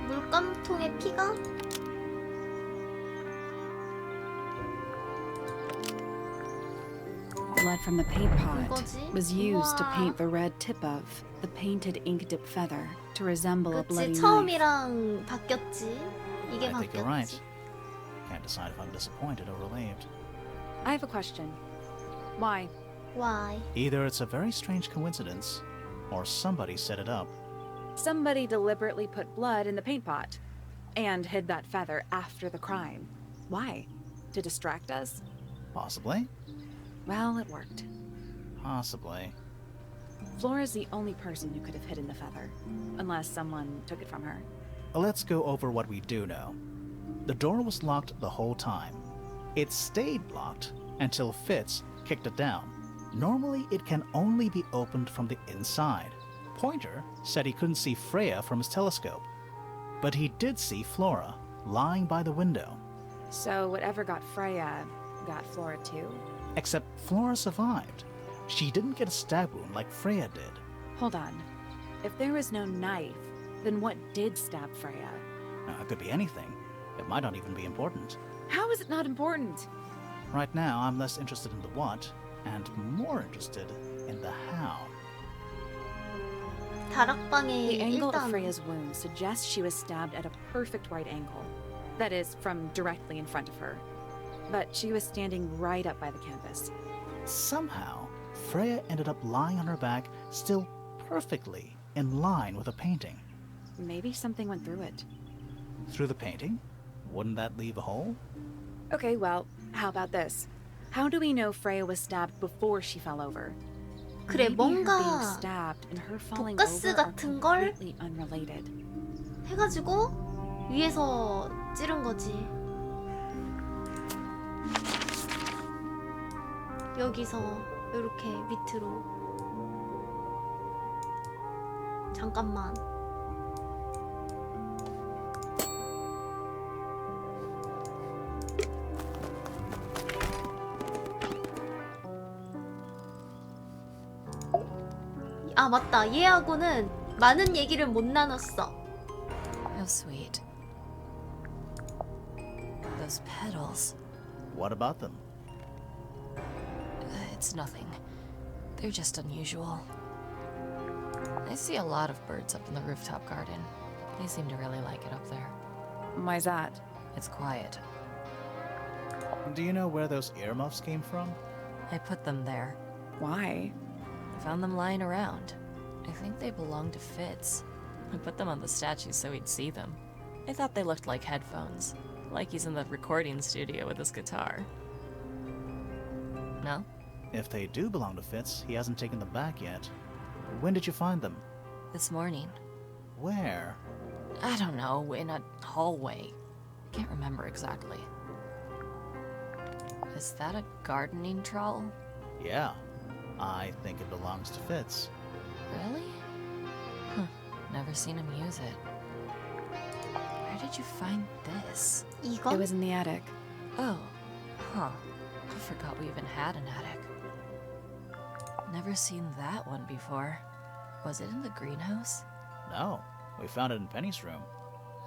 물감통에 피가? Blood from the paint pot 이거지? was used to 우와. paint the red tip of the painted ink-dip feather to resemble a bloody 그치, knife. 처음이랑 바뀌었지. 이게 I think you're 바뀌었지. right. Can't decide if I'm disappointed or relieved. I have a question. Why? Why? Either it's a very strange coincidence, or somebody set it up. Somebody deliberately put blood in the paint pot and hid that feather after the crime. Why? To distract us? Possibly. Well, it worked. Possibly. Flora's the only person who could have hidden the feather, unless someone took it from her. Let's go over what we do know. The door was locked the whole time. It stayed locked until Fitz kicked it down. Normally, it can only be opened from the inside. Pointer said he couldn't see Freya from his telescope, but he did see Flora lying by the window. So whatever got Freya got Flora too? Except Flora survived. She didn't get a stab wound like Freya did. Hold on. If there was no knife, then what did stab Freya? It could be anything. It might not even be important. How is it not important? Right now, I'm less interested in the what, and more interested in the how. 다락방에 The angle of 일단 Freya's wound suggests she was stabbed at a perfect right angle. That is, from directly in front of her. But she was standing right up by the canvas. Somehow, Freya ended up lying on her back, still perfectly in line with the painting. Maybe something went through it. Through the painting? Wouldn't that leave a hole? Okay, well, how about this? How do we know Freya was stabbed before she fell over? 그래, Maybe her being 뭔가 stabbed and her falling 독가스 over are 같은 걸 completely unrelated. 해가지고 위에서 찌른 거지. 여기서 이렇게 밑으로. 잠깐만. 아 맞다. 얘하고는 많은 얘기를 못 나눴어. How sweet. Those petals. What about them? It's nothing. They're just unusual. I see a lot of birds up in the rooftop garden. They seem to really like it up there. Why's that? It's quiet. Do you know where those earmuffs came from? I put them there. Why? I found them lying around. I think they belong to Fitz. I put them on the statue so he'd see them. I thought they looked like headphones, like he's in the recording studio with his guitar. No? If they do belong to Fitz, he hasn't taken them back yet. When did you find them? This morning. Where? I don't know, in a hallway. Can't remember exactly. Is that a gardening trowel? Yeah. I think it belongs to Fitz. Really? Huh. Never seen him use it. Where did you find this? 이건? It was in the attic. Oh. Huh. I forgot we even had an attic. Never seen that one before. Was it in the greenhouse? No. We found it in Penny's room.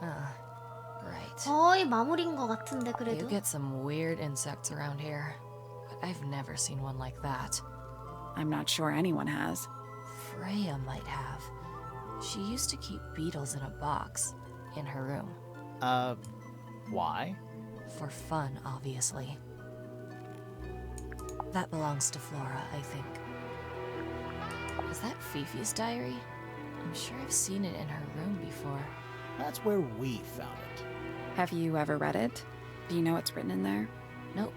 Right. 거의 마무리인 것 같은데 You 그래도. get some weird insects around here, but I've never seen one like that. I'm not sure anyone has. Freya might have. She used to keep beetles in a box in her room. Why? For fun, obviously. That belongs to Flora, I think. Is that Fifi's diary? I'm sure I've seen it in her room before. That's where we found it. Have you ever read it? Do you know what's written in there? Nope.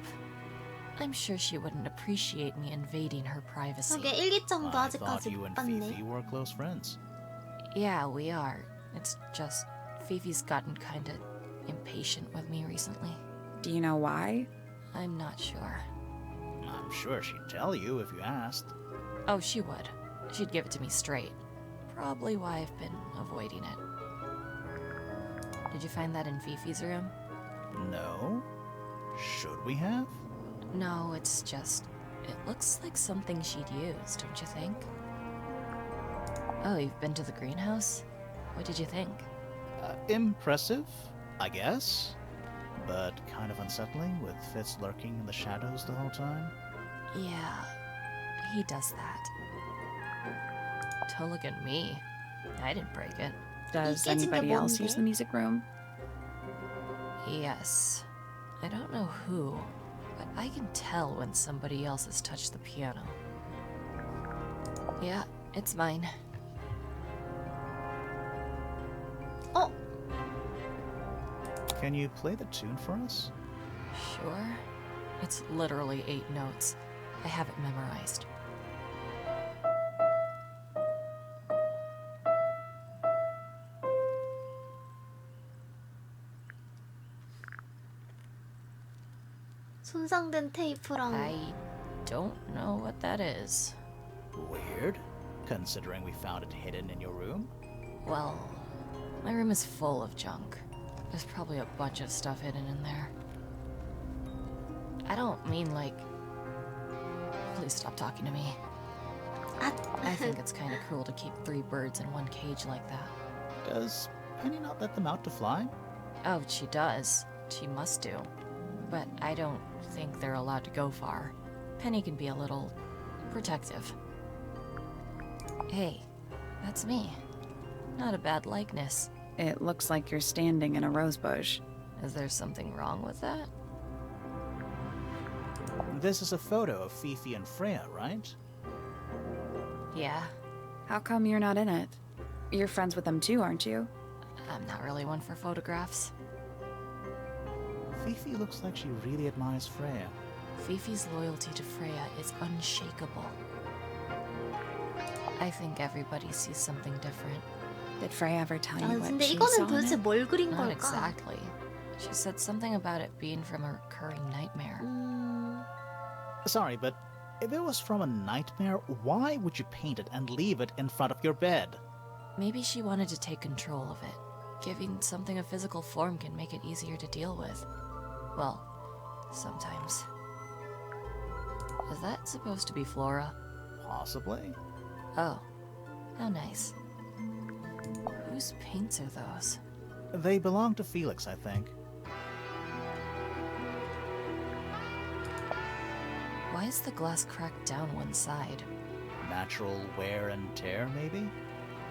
I'm sure she wouldn't appreciate me invading her privacy. 저게 일기장도 I thought 아직까지 you 못 and 봤네. Fifi were close friends. Yeah, we are. It's just Fifi's gotten kinda impatient with me recently. Do you know why? I'm not sure. I'm sure she'd tell you if you asked. Oh, she would. She'd give it to me straight. Probably why I've been avoiding it. Did you find that in Fifi's room? No? Should we have? No, it's just... It looks like something she'd use, don't you think? Oh, you've been to the greenhouse? What did you think? Impressive, I guess. But kind of unsettling with Fitz lurking in the shadows the whole time. Yeah, he does that. Don't look at me. I didn't break it. Does 이게 진짜 anybody else 뭔데? use the music room? Yes. I don't know who, but I can tell when somebody else has touched the piano. Yeah, it's mine. 어? Can you play the tune for us? Sure. It's literally 8 notes. I have it memorized. 손상된 테이프랑 I don't know what that is. Weird, considering we found it hidden in your room. Well, my room is full of junk. There's probably a bunch of stuff hidden in there. I don't mean like... Please stop talking to me. I think it's kind of cruel to keep 3 birds in one cage like that. Does Penny not let them out to fly? Oh, she does. She must do. But I don't think they're allowed to go far. Penny can be a little... protective. Hey, that's me. Not a bad likeness. It looks like you're standing in a rose bush. Is there something wrong with that? This is a photo of Fifi and Freya, right? Yeah. How come you're not in it? You're friends with them too, aren't you? I'm not really one for photographs. Fifi looks like she really admires Freya. Fifi's loyalty to Freya is unshakable. I think everybody sees something different. Did Freya ever tell you 아, what 근데 she 이거는 saw in 도대체 it? 뭘 그린 Not 걸까? exactly. She said something about it being from a recurring nightmare. Sorry, but if it was from a nightmare, why would you paint it and leave it in front of your bed? Maybe she wanted to take control of it. Giving something a physical form can make it easier to deal with. Well, sometimes. Is that supposed to be Flora? Possibly. Oh, How nice. Whose paints are those? They belong to Felix, I think. Why is the glass cracked down one side? Natural wear and tear, maybe?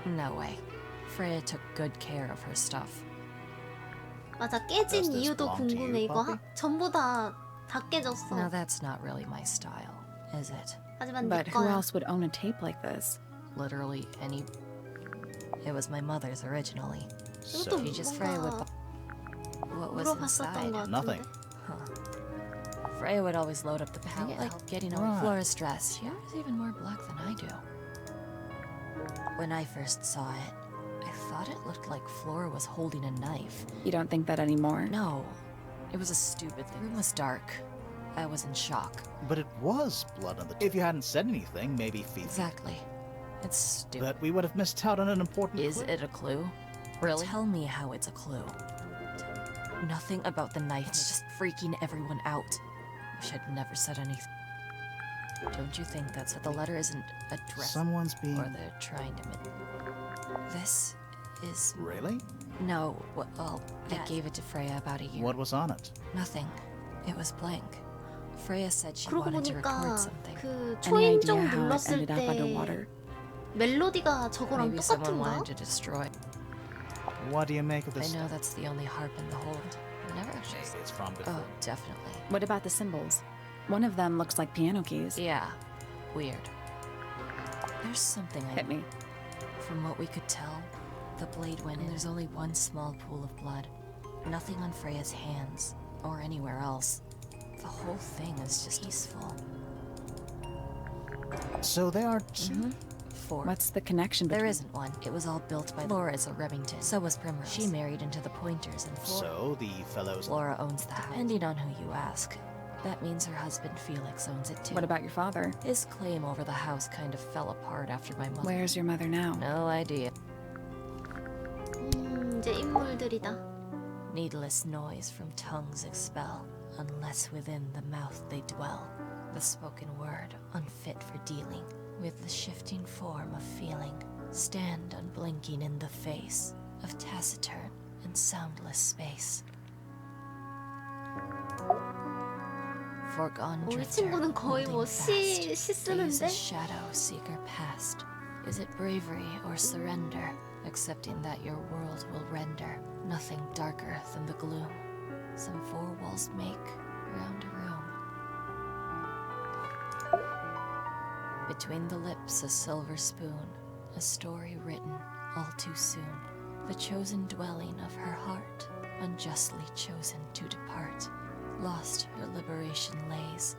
No way. Freya took good care of her stuff. 맞아, 깨진 Does this 이유도 belong to you, 궁금해. 이거 Poppy? 전부 다 깨졌어. Now that's not really my style, is it? 하지만 네 But who 거야. else would own a tape like this? Literally any... It was my mother's originally. 이것도 She just Freya would... 뭔가 What was 물어봤었던 inside? 것 같은데. Nothing. Freya would always load up the palette like getting on Right. Flora's dress. She wears even more black than I do. When I first saw it, I thought it looked like Flora was holding a knife. You don't think that anymore? No, it was a stupid thing. The room was dark. I was in shock. But it was blood on the... If you hadn't said anything, maybe Fifi... Exactly. It's stupid. That we would have missed out on an important Is clue. it a clue? Really? Tell me how it's a clue. Nothing about the knife. It's just freaking everyone out. Wish I'd never said anything. Don't you think that's what the letter isn't addressed? Someone's being... Or they're trying to... This is... Really? No, well, I gave it to Freya about a year. What was on it? Nothing. It was blank. Freya said she 그러고 wanted to record 보니까 something. 그 Any idea 초인종 how it 눌렀을 ended up 때 underwater? 멜로디가 저거랑 Maybe someone 똑같은가? wanted to destroy. What do you make of I this? know that's the only harp in the hold. I never actually... Maybe it's from before. Oh, definitely. What about the symbols? One of them looks like piano keys. Yeah, weird. There's something I... Hit me. From what we could tell, the blade went in. There's only one small pool of blood. Nothing on Freya's hands, or anywhere else. The whole thing is just peaceful. So there are two... Four. What's the connection between... There isn't one. It was all built by Laura's a Remington. So was Primrose. She married into the Pointers, and So the fellows... Laura owns the house. Depending on who you ask. That means her husband Felix owns it too. What about your father? His claim over the house kind of fell apart after my mother. Where's your mother now? No idea. 이제 인물들이다. Needless noise from tongues expel, unless within the mouth they dwell. The spoken word, unfit for dealing with the shifting form of feeling, stand unblinking in the face of taciturn and soundless space. Forgone 우리 drifter, 친구는 거의 뭐 holding 시 fast, gaze 쓰는데? a shadow seeker past. Is it bravery or surrender, accepting that your world will render nothing darker than the gloom some four walls make round a room? Between the lips a silver spoon, a story written all too soon, the chosen dwelling of her heart, unjustly chosen to depart. Lost her liberation lays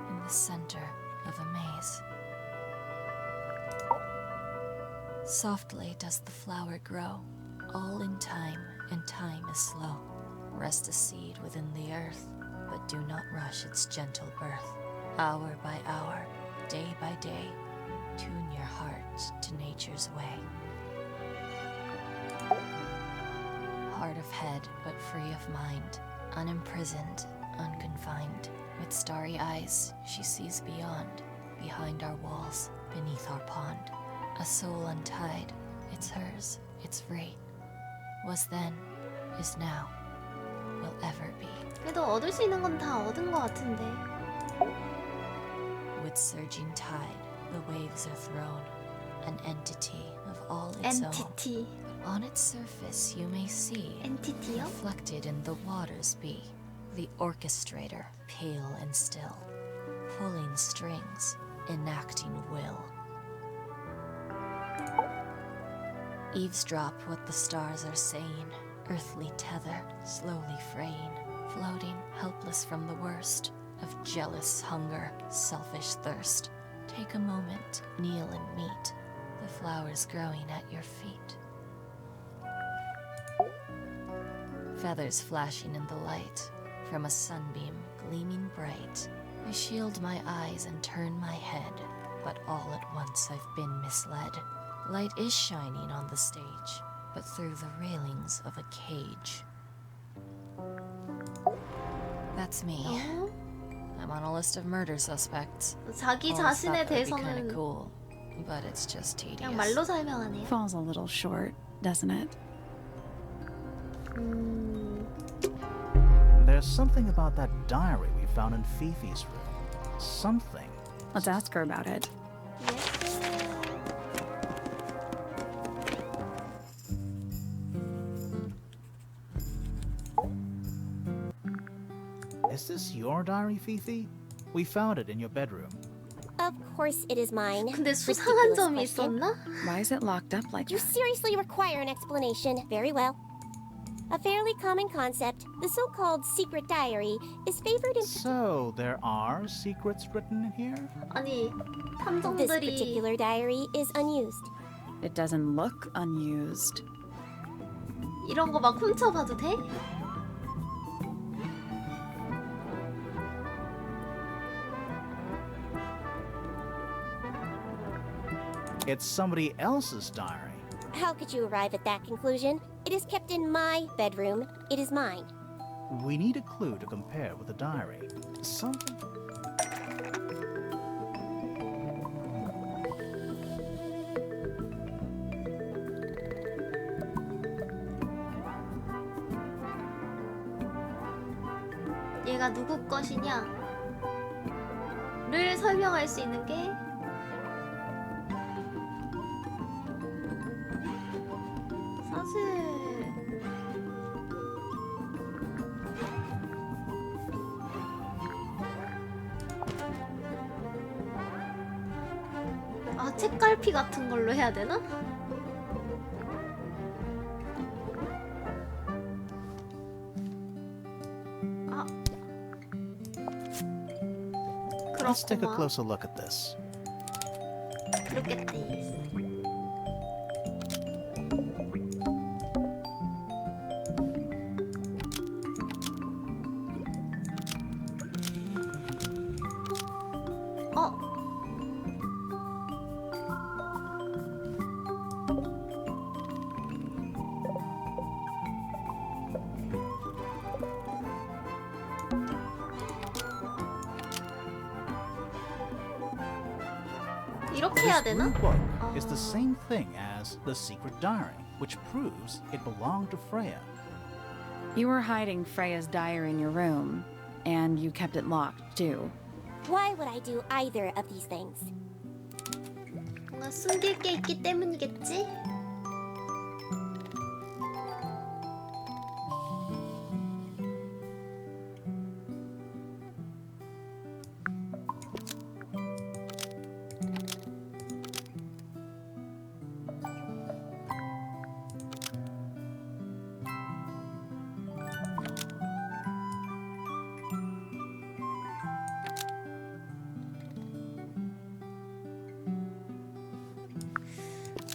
in the center of a maze. Softly does the flower grow, all in time, and time is slow. Rest a seed within the earth, but do not rush its gentle birth. Hour by hour, day by day, tune your heart to nature's way. Hard of head, but free of mind, unimprisoned, unconfined. With starry eyes, she sees beyond, behind our walls, beneath our pond. A soul untied, it's hers, it's free. Was then, is now, will ever be. 그래도 얻을 수 있는 건 다 얻은 것 같은데. With surging tide, the waves are thrown, an entity of all its own. 엔티티. But on its surface you may see, 엔티티요? reflected in the waters be, the orchestrator, pale and still, pulling strings, enacting will. Eavesdrop what the stars are saying, earthly tether, slowly fraying, floating, helpless from the worst of jealous hunger, selfish thirst. Take a moment, kneel and meet the flowers growing at your feet. Feathers flashing in the light, from a sunbeam gleaming bright. I shield my eyes and turn my head, but all at once I've been misled. Light is shining on the stage, but through the railings of a cage. That's me. I'm on a list of murder suspects. 자기 Always 자신에 thought that'd be kinda 대해서는 cool. but it's just tedious. 그냥 말로 설명하네요. Falls a little short, doesn't it? There's something about that diary we found in Fifi's room. Something. Let's ask her about it. Is this your diary, Fifi? We found it in your bedroom. Of course it is mine. 근데 수상한 Ridiculous 점이 question. 있었나? Why is it locked up like You that? seriously require an explanation. Very well. A fairly common concept, the so-called secret diary, is favored in So, there are secrets written in here? 아니 this 탐정들이 particular diary is unused. It doesn't look unused. 이런 거 막 훔쳐봐도 돼? It's somebody else's diary. How could you arrive at that conclusion? It is kept in my bedroom. It is mine. We need a clue to compare with the diary. Something. 얘가 누구 것이냐? 를 설명할 수 있는 게 사실 책갈피 같은 걸로 해야 되나? Let's take a 그렇구만. closer look at this. 그렇겠지. 이렇게 해야 This 되나? blue book is the same thing as the secret diary, which proves it belonged to Freya. You were hiding Freya's diary in your room, and you kept it locked, too. Why would I do either of these things? 뭔가 숨길 게 있기 때문이겠지?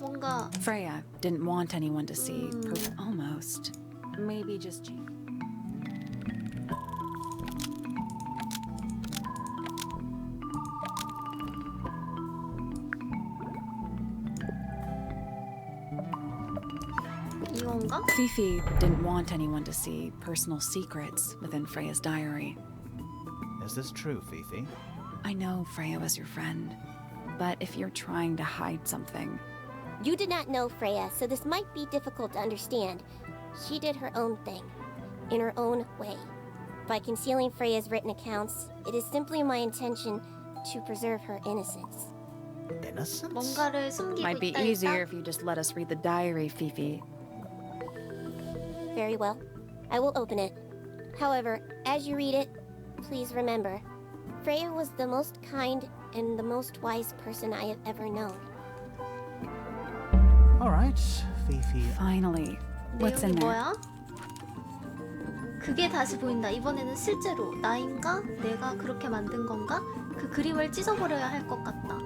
뭔가 Freya didn't want anyone to see. Almost. Maybe just... 이건가? Fifi didn't want anyone to see personal secrets within Freya's diary. Is this true, Fifi? I know Freya was your friend, but if you're trying to hide something... You did not know Freya, so this might be difficult to understand. She did her own thing, in her own way. By concealing Freya's written accounts, it is simply my intention to preserve her innocence. Innocence? 뭔가를 숨기고 Might be 있다 easier 했다? if you just let us read the diary, Fifi. Very well. I will open it. However, as you read it, please remember, Freya was the most kind and the most wise person I have ever known. All right, Fifi. Finally. What's in 내용이 there? 뭐야? 그게 다시 보인다. 이번에는 실제로 나인가? 내가 그렇게 만든 건가? 그 그림을 찢어버려야 할 것 같다.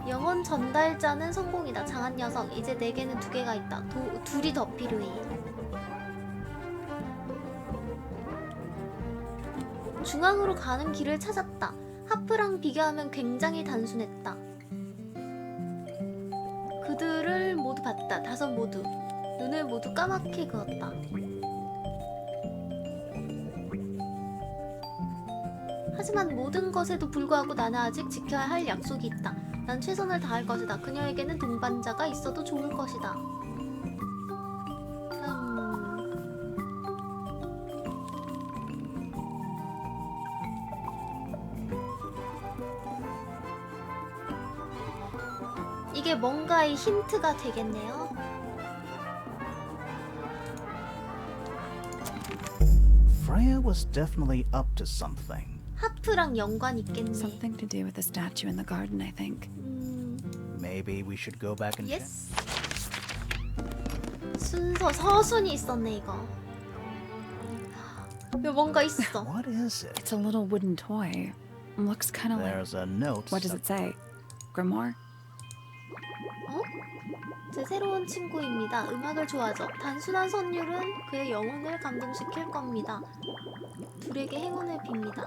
영혼 전달자는 성공이다. 장한 녀석. 이제 내게는 두 개가 있다. 둘이 더 필요해. 중앙으로 가는 길을 찾았다. 하프랑 비교하면 굉장히 단순했다. 그들을 모두 봤다. 다섯 모두. 눈을 모두 까맣게 그었다. 하지만 모든 것에도 불구하고 나는 아직 지켜야 할 약속이 있다. 난 최선을 다할 것이다. 그녀에게는 동반자가 있어도 좋을 것이다. 이게 뭔가의 힌트가 되겠네요. Freya was definitely up to something. 하프랑 연관 있겠네. Something to do with the statue in the garden, I think. Maybe we should go back and Yes. 순서 서순이 있었네 이거. 뭔가 있어. What is it? It's a little wooden toy. Looks kind of like... There's a note. What does it say? Grimoire? 어? 제 새로운 친구입니다. 음악을 좋아하죠. 단순한 선율은 그의 영혼을 감동시킬 겁니다. 둘에게 행운을 빕니다.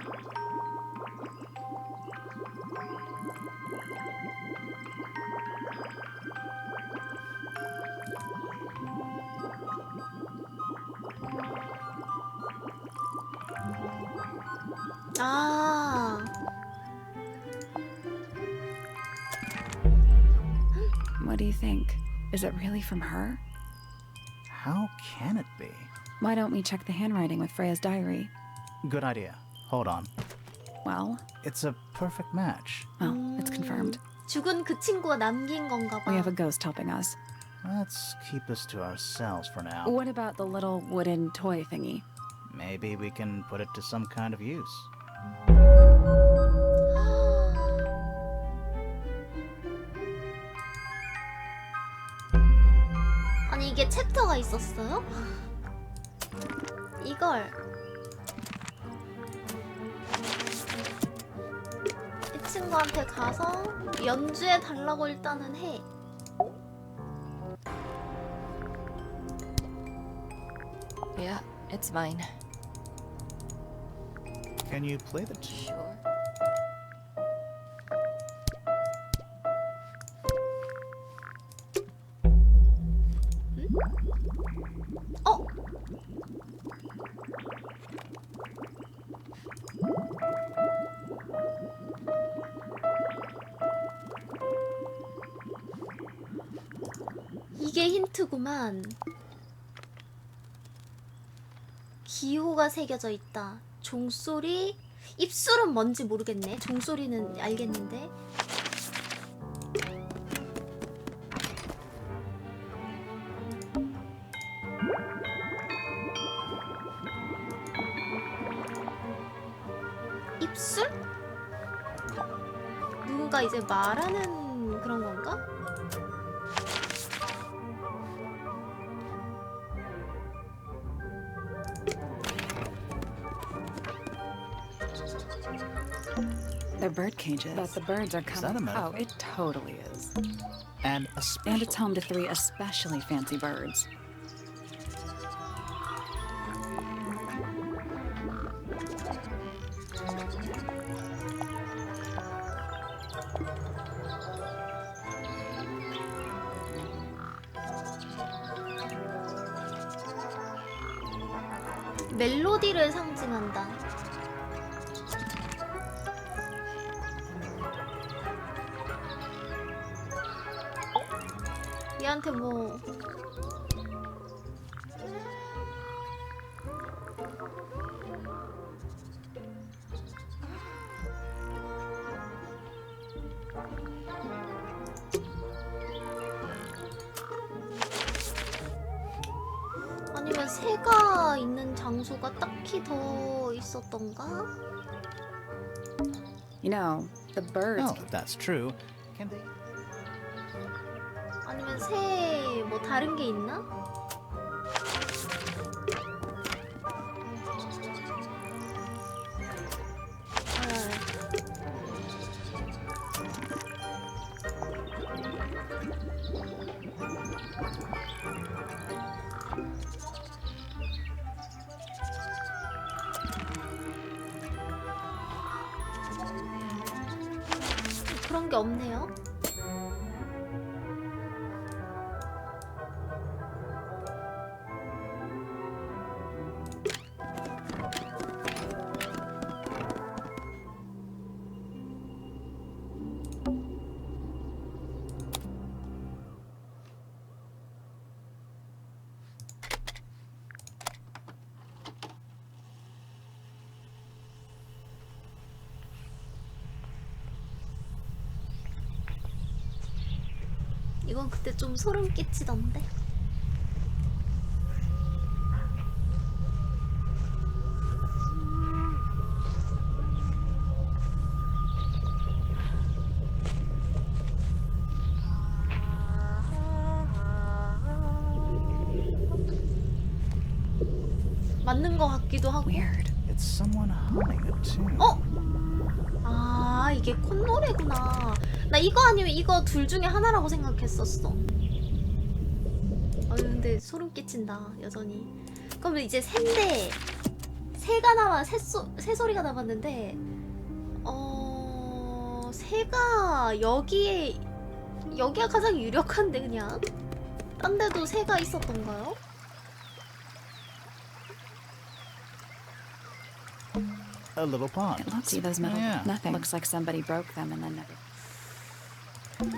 아. What do you think? Is it really from her? How can it be? Why don't we check the handwriting with Freya's diary? Good idea. Hold on. Well, It's a perfect match. well, it's confirmed. 죽은 그 친구가 남긴 건가 봐. We have a ghost helping us. Let's keep this to ourselves for now. What about the little wooden toy thingy? Maybe we can put it to some kind of use. 아니 이게 챕터가 있었어요? 이걸 이 친구한테 가서 연주해 달라고 일단은 해. Yeah, it's mine. Can you play the Sure. 어? 이게 힌트구만. 기호가 새겨져 있다. 종소리, 입술은 뭔지 모르겠네. 종소리는 알겠는데. 입술? 누군가 이제 말하는 그런 건가? They're bird cages. But the birds are Is that a coming. metaphor? Oh, it totally is. And And it's home to 3 especially fancy birds. 멜로디를 상징한다. 얘한테 뭐 아니면 새가 있는 장소가 딱히 더 있었던가? You know, the birds. oh, if that's true, can they? 아니면 새 뭐 다른 게 있나? 그런 게 없네요. 이건 그때 좀 소름 끼치던데. 맞는 것 같기도 하고. Weird. It's someone humming a tune. 어? 아, 이게 콧노래구나. 나 이거 아니면 이거 둘 중에 하나라고 생각했었어. 근데 소름 끼친다, 여전히. 그러면 이제 새 소리가 남았는데, 새가 여기가 가장 유력한데, 그냥? 딴 데도 새가 있었던가요? A little pond. See those metal? Yeah. Nothing. Looks like somebody broke them and then never.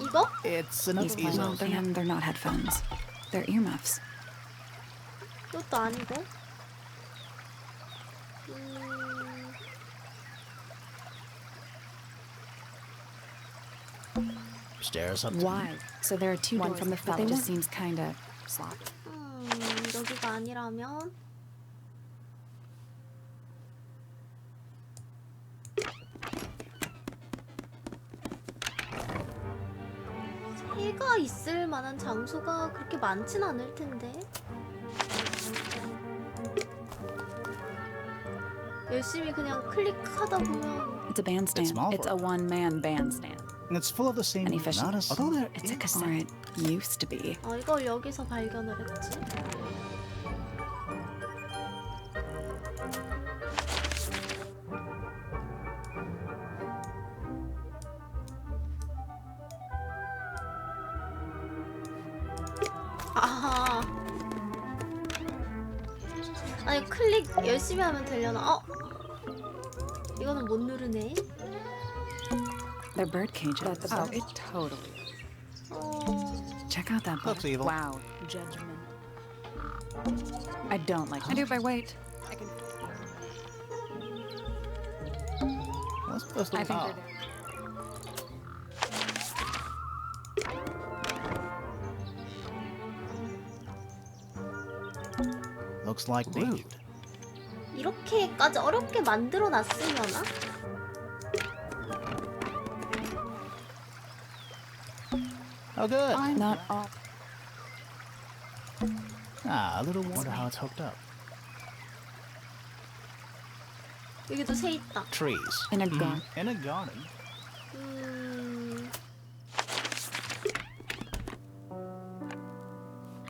이거? It's an These easel. well, they're not headphones. They're earmuffs. 이것도 아니고. Stairs up to Why? So there are two doors from the front. That just seems kind of sloppy. 여기가 아니라면 새가 있을 만한 장소가 그렇게 많진 않을 텐데. 열심히 그냥 클릭하다 보면 It's a bandstand. small It's a one-man bandstand. It's full of the same. Any fishing? Not a, although there It's a is- cassette. Or it used to be. 이걸 여기서 발견을 했지. 아하. 아니 클릭 열심히 하면 되려나? 이거는 못 누르네. They're bird cages. Oh, it totally. Check out that book. Looks evil. Wow. Judgment. I don't like. I do by weight. I can. What's supposed to I think be? they're there. Looks like wood. 이렇게까지 어렵게 만들어 놨으려나? Oh, good. I'm not all. A little wonder how it's hooked up. 여기도 새 있다. Trees. In a garden. In a garden.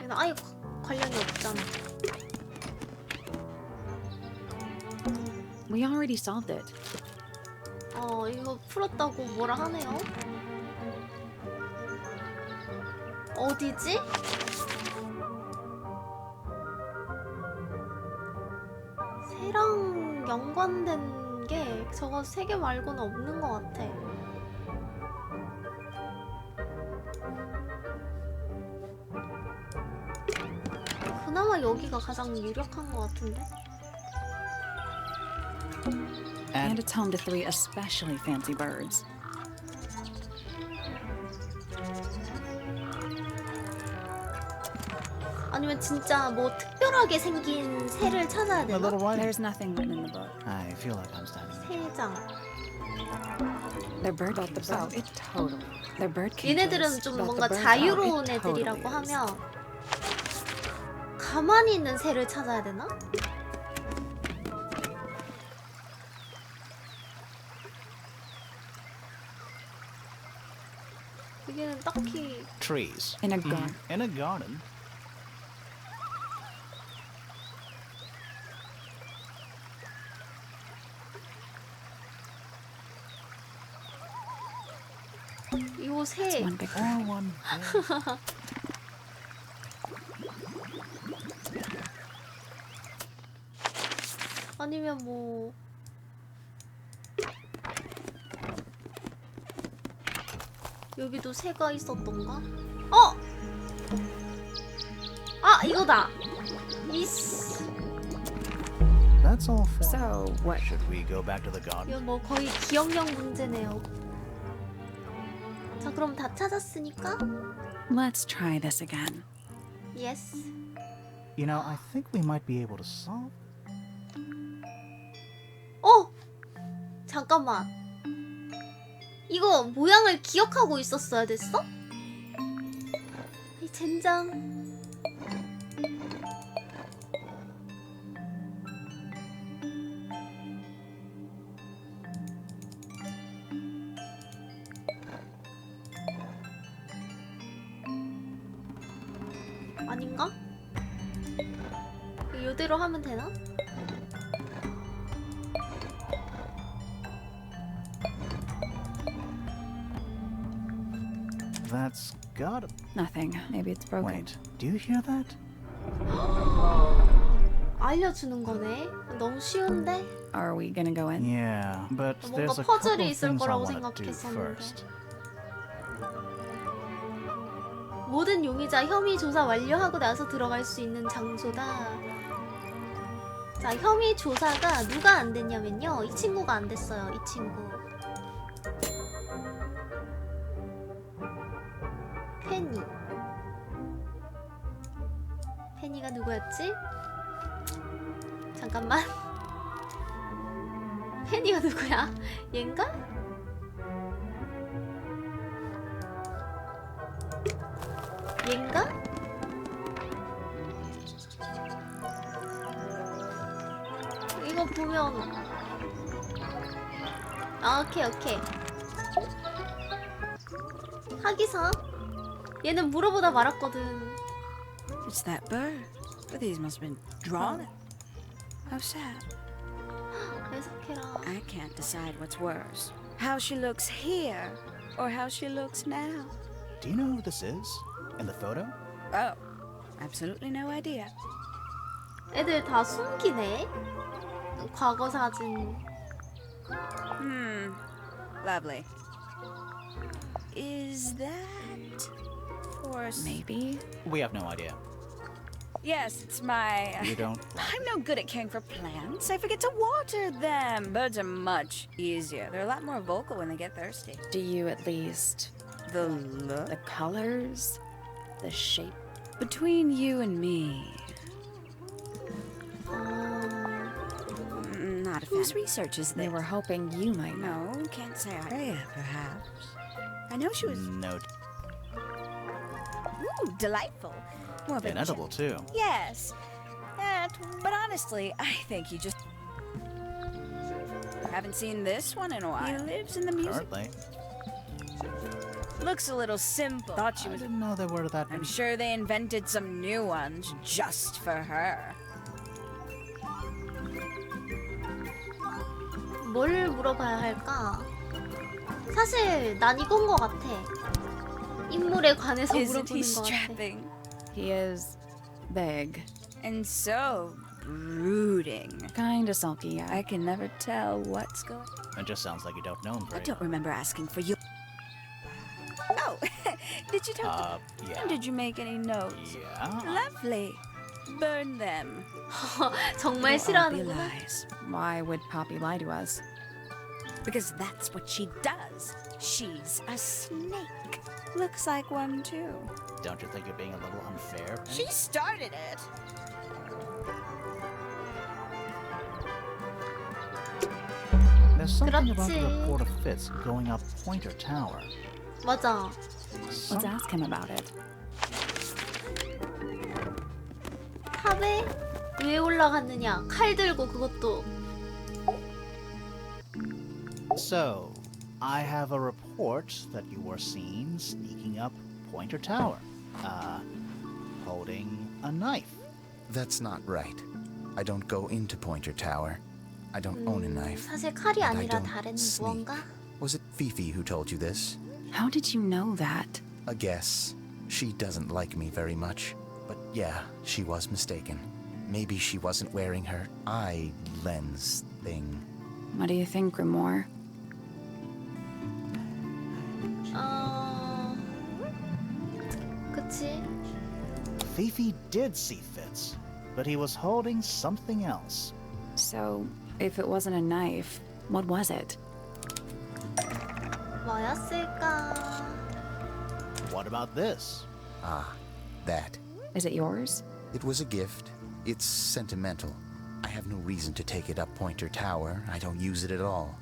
얘는 아예 관련이 없잖아. We already solved it. 이거 풀었다고 뭐라 하네요. 어디지? 새랑 연관된 게 저거 세 개 말고는 없는 것 같아. 그나마 여기가 가장 유력한 것 같은데? And it's home to 3 especially fancy birds. 아니면 진짜 뭐 특별하게 생긴 새를 찾아야 A 되나? little writing. There's nothing written in the book. I feel like I'm standing. 새장. They're bird cages. Oh, it totally. They're bird cages. 얘네들은 좀 But 뭔가 the birds, 자유로운 it 애들이라고 totally is. 하면 가만히 있는 새를 찾아야 되나? 여기는 딱히 Trees. In a garden. In a garden. 요 새. It's one big bird. Or one. 아니면 뭐 여기도 새가 있었던가? 이거다. 이씨. That's all for. So what? Should we go back to the garden? 이건 뭐 거의 기억력 문제네요. 자, 그럼 다 찾았으니까 Let's try this again. yes. You know, I think we might be able to solve. 잠깐만. 이거 모양을 기억하고 있었어야 됐어? 이 젠장. 아닌가? 이대로 하면 되나? That's gotta. Nothing. Maybe it's broken. Wait, do you hear that? 알려주는 거네. 너무 쉬운데? Are we gonna go in? Yeah, but 뭔가 there's a couple 퍼즐이 of 있을 things I 거라고 want to do 생각했었는데. first. 모든 용의자 혐의 조사 완료하고 나서 들어갈 수 있는 장소다. 자, 혐의 조사가 누가 안 됐냐면요. 이 친구가 안 됐어요. 이 친구. 페니. 페니가 누구였지? 잠깐만. 페니가 누구야? 얘인가? 얘인가? 이거 보면 오케이 오케이. 하기사? 얘는 물어보다 말았거든. It's that bird. But these must have been drawn. How sad. 계속해라. I can't decide what's worse. How she looks here, or how she looks now. Do you know who this is? In the photo? Oh, absolutely no idea. 애들 다 숨기네. 과거 사진. Lovely. Is that for Maybe. We have no idea. Yes, it's my. You don't. I'm no good at caring for plants. I forget to water them. Birds are much easier. They're a lot more vocal when they get thirsty. Do you at least The look? the colors, the shape? Between you and me, not a fan. Whose research is They this? were hoping you might know. No, can't say I. Freya, perhaps. I know she was. No. Ooh, delightful. More of a Inedible too. Yes. That, but honestly, I think you just haven't seen this one in a while. He lives in the music. Currently. Looks a little simple. Thought she I was. didn't know there were that I'm many. sure they invented some new ones just for her. 뭘 물어봐야 할까? 사실 난 이건 거 같아. 인물에 관해서 Isn't he 물어보는 거 같아. strapping He is big. and so brooding? Kinda sulky, yeah. I can never tell what's going. It just sounds like you don't know him I very don't well. remember asking for you. Oh, did you talk to Yeah. Did you make any notes? Yeah. Lovely. Burn them. 정말 They'll all be 싫어하는구나. lies. Why would Poppy lie to us? Because that's what she does. She's a snake. Looks like one too. Don't you think you're being a little unfair? Penny? She started it. There's something about the 그렇지. report of Fitz going up Pointer Tower. 맞아. Let's ask him about it. 탑에 왜 올라갔느냐? 칼 들고 그것도. So, I have a report that you were seen sneaking up Pointer Tower, holding a knife. That's not right. I don't go into Pointer Tower. I don't own a knife. 사실 칼이 And I 아니라 don't 다른 sneak. 무언가? Was it Fifi who told you this? How did you know that? A guess. She doesn't like me very much. But yeah, she was mistaken. Maybe she wasn't wearing her eye lens thing. What do you think, Grimoire? 그치? Fifi did see Fitz, but he was holding something else. So, if it wasn't a knife, what was it? 뭐였을까? What about this? Ah, that. Is it yours? It was a gift. It's sentimental. I have no reason to take it up Pointer Tower. I don't use it at all.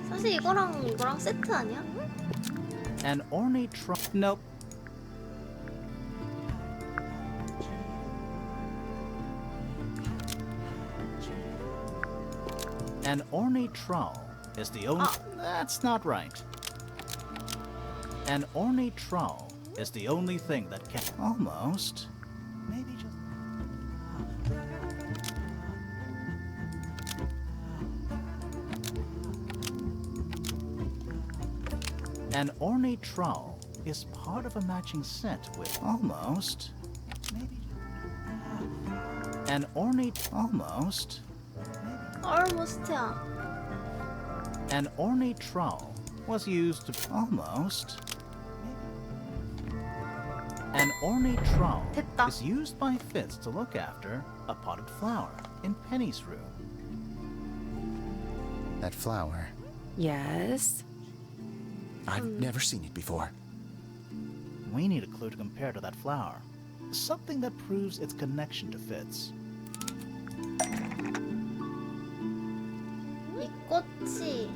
사실 이거랑 세트 아니야? An ornate Nope. An ornate trowel is the only... That's not right. An ornate trowel is the only thing that can... Almost. Maybe just... An ornate trowel is part of a matching set with... Almost. Maybe... An ornate... Almost. Almost야. An ornate trowel was used to... Almost. An ornate trowel 됐다. is used by Fitz to look after a potted flower in Penny's room. That flower. Yes. I've never seen it before. We need a clue to compare to that flower. Something that proves its connection to Fitz. 이 꽃이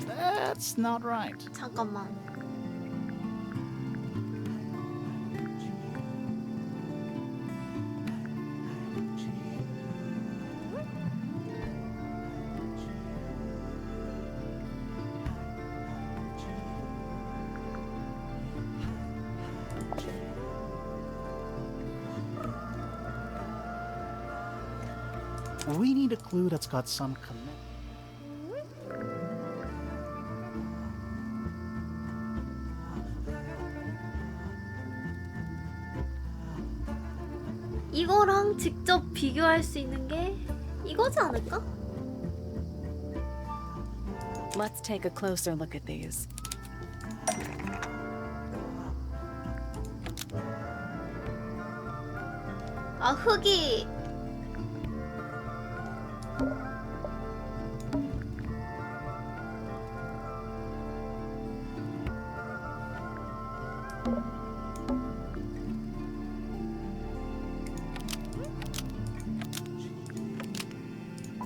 That's not right. 잠깐만. We need a clue that's got some connection. 이거랑 직접 비교할 수 있는 게 이거지 않을까? Let's take a closer look at these. 아, 흙이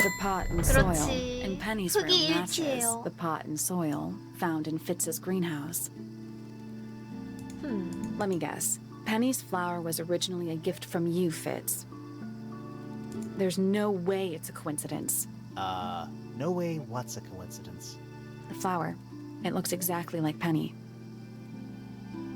The pot and soil. 그렇지. In Penny's room 흙이 matches 일치해요. the pot and soil found in Fitz's greenhouse. Let me guess. Penny's flower was originally a gift from you, Fitz. There's no way it's a coincidence. No way what's a coincidence. The flower. It looks exactly like Penny.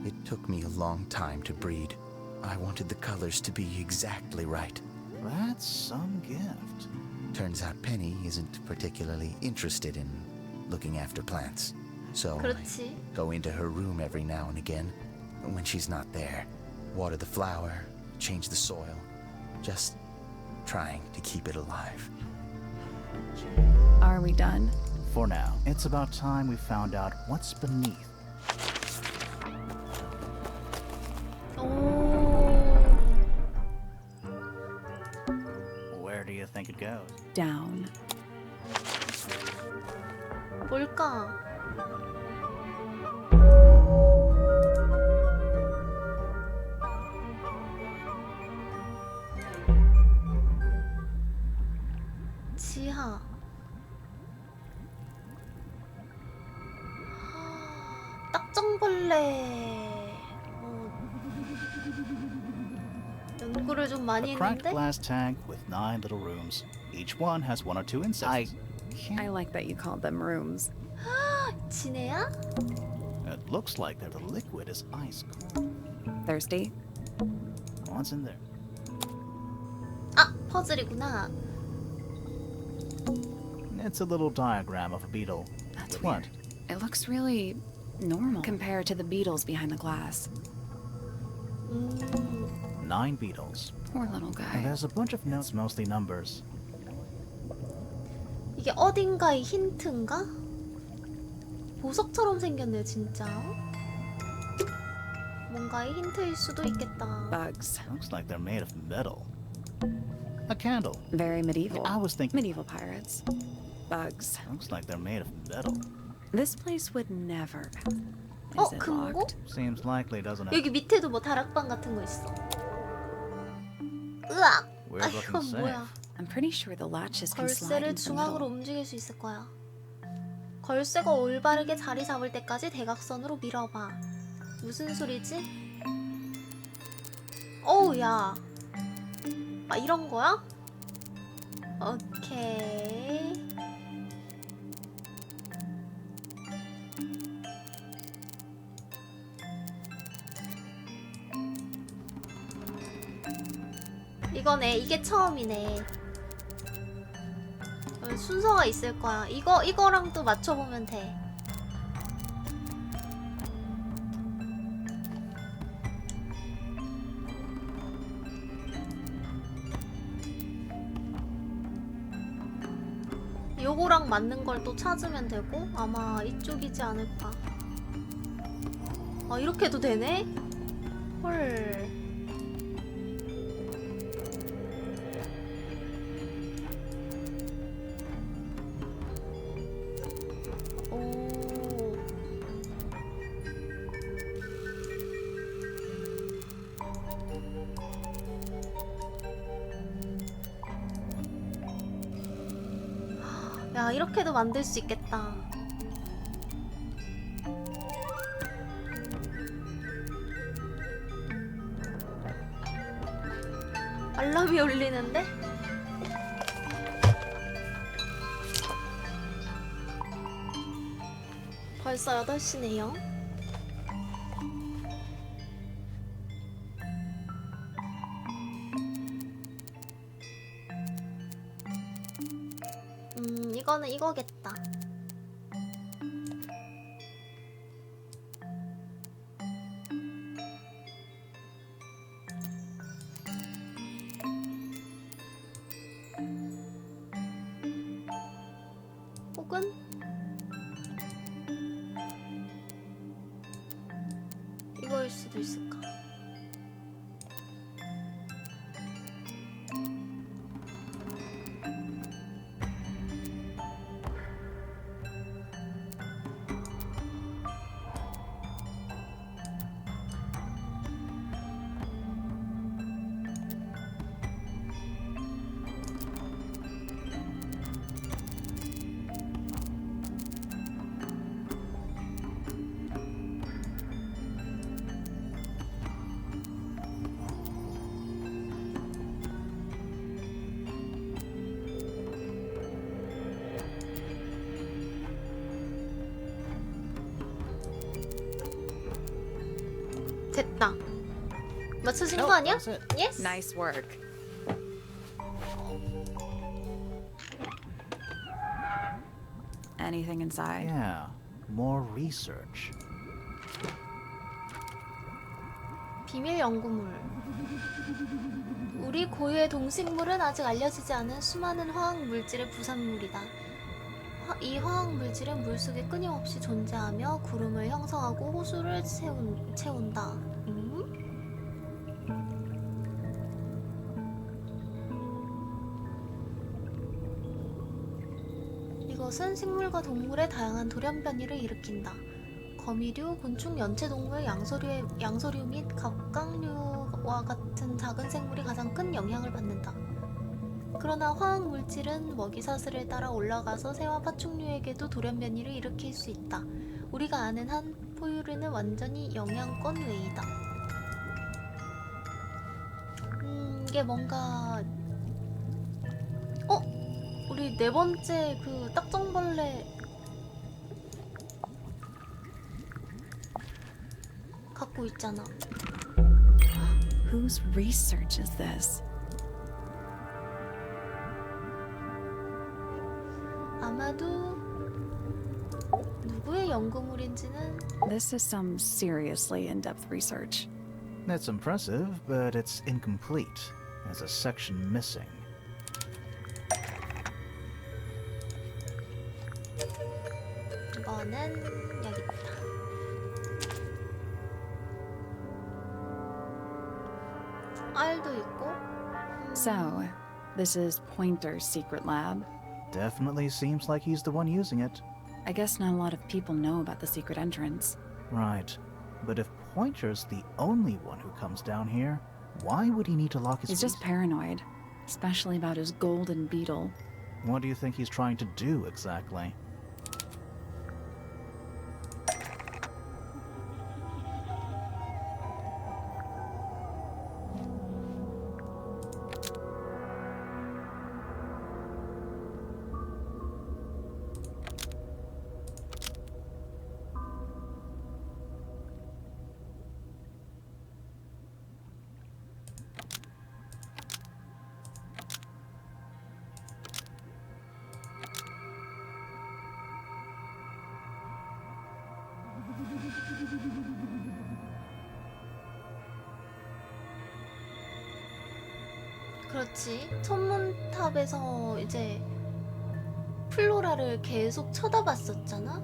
It took me a long time to breed. I wanted the colors to be exactly right. That's some gift. Turns out Penny isn't particularly interested in looking after plants. So 그렇지. I go into her room every now and again when she's not there. Water the flower, change the soil. Just trying to keep it alive. Are we done? For now, it's about time we found out what's beneath. 오. Where do you think it goes? Down. 딱정벌레 연구를 좀 많이 A cracked 했는데. glass tank with 9 little rooms. Each one has 1 or 2 insects. I like that you called them rooms. 지네야? It looks like that the liquid is ice cold. Thirsty? What's in there? 아, 퍼즐이구나. It's a little diagram of a beetle. That's What? weird. It looks really normal compared to the beetles behind the glass. 9 beetles. Poor little And guy. there's a bunch of notes, mostly numbers. 이게 어딘가의 힌트인가? 보석처럼 생겼네 진짜. 뭔가의 힌트일 수도 있겠다. Bugs. Looks like they're made of metal. A candle. Very medieval. I was thinking. Medieval pirates. Bugs. Looks like they're made of metal. This place would never. 어, Is it 금고? locked? Seems likely, doesn't it? 여기 밑에도 뭐 다락방 같은 거 있어. 으악! 아, Weird 이건 looking 뭐야? safe. I'm pretty sure the latches can slide 걸쇠를 into the 중앙으로 middle. 움직일 수 있을 거야. 걸쇠가 올바르게 자리 잡을 때까지 대각선으로 밀어봐. 무슨 소리지? 어우 야. 아 이런 거야? 오케이. 이거네. 이게 처음이네. 순서가 있을 거야. 이거랑 또 맞춰보면 돼. 요거랑 맞는 걸 또 찾으면 되고 아마 이쪽이지 않을까. 아 이렇게 해도 되네? 헐. 오. 야 이렇게도 만들 수 있겠다. 알람이 울리는데? 벌써 8시네요. 이거는 이거겠다. 혹은 이거일 수도 있을까? 됐다. 맞춰진 거 아니야? That's it. Yes? Nice work. Anything inside? Yeah, more research. 비밀 연구물. 우리 고유의 동식물은 아직 알려지지 않은 수많은 화학 물질의 부산물이다. 이 화학 물질은 물속에 끊임없이 존재하며 구름을 형성하고 호수를 채운다. 이것은 식물과 동물의 다양한 돌연 변이를 일으킨다. 거미류, 곤충, 연체동물, 양서류 및 갑각류와 같은 작은 생물이 가장 큰 영향을 받는다. 그러나 화학 물질은 먹이 사슬을 따라 올라가서 새와 파충류에게도 돌연 변이를 일으킬 수 있다. 우리가 아는 한 포유류는 완전히 영양권 외이다. 이게 뭔가 우리 네 번째 그 딱정벌레 갖고 있잖아. Whose research is this? 아마도 누구의 연구물인지는. This is some seriously in-depth research. That's impressive, but it's incomplete. There's a section missing. 이거는 여기 있다. 알도 있고. So, this is Pointer's secret lab. Definitely seems like he's the one using it. I guess not a lot of people know about the secret entrance. Right. But if Pointer's the only one who comes down here, why would he need to lock his He's just paranoid, especially about his golden beetle. What do you think he's trying to do exactly? 그렇지. 천문탑에서 이제 플로라를 계속 쳐다봤었잖아.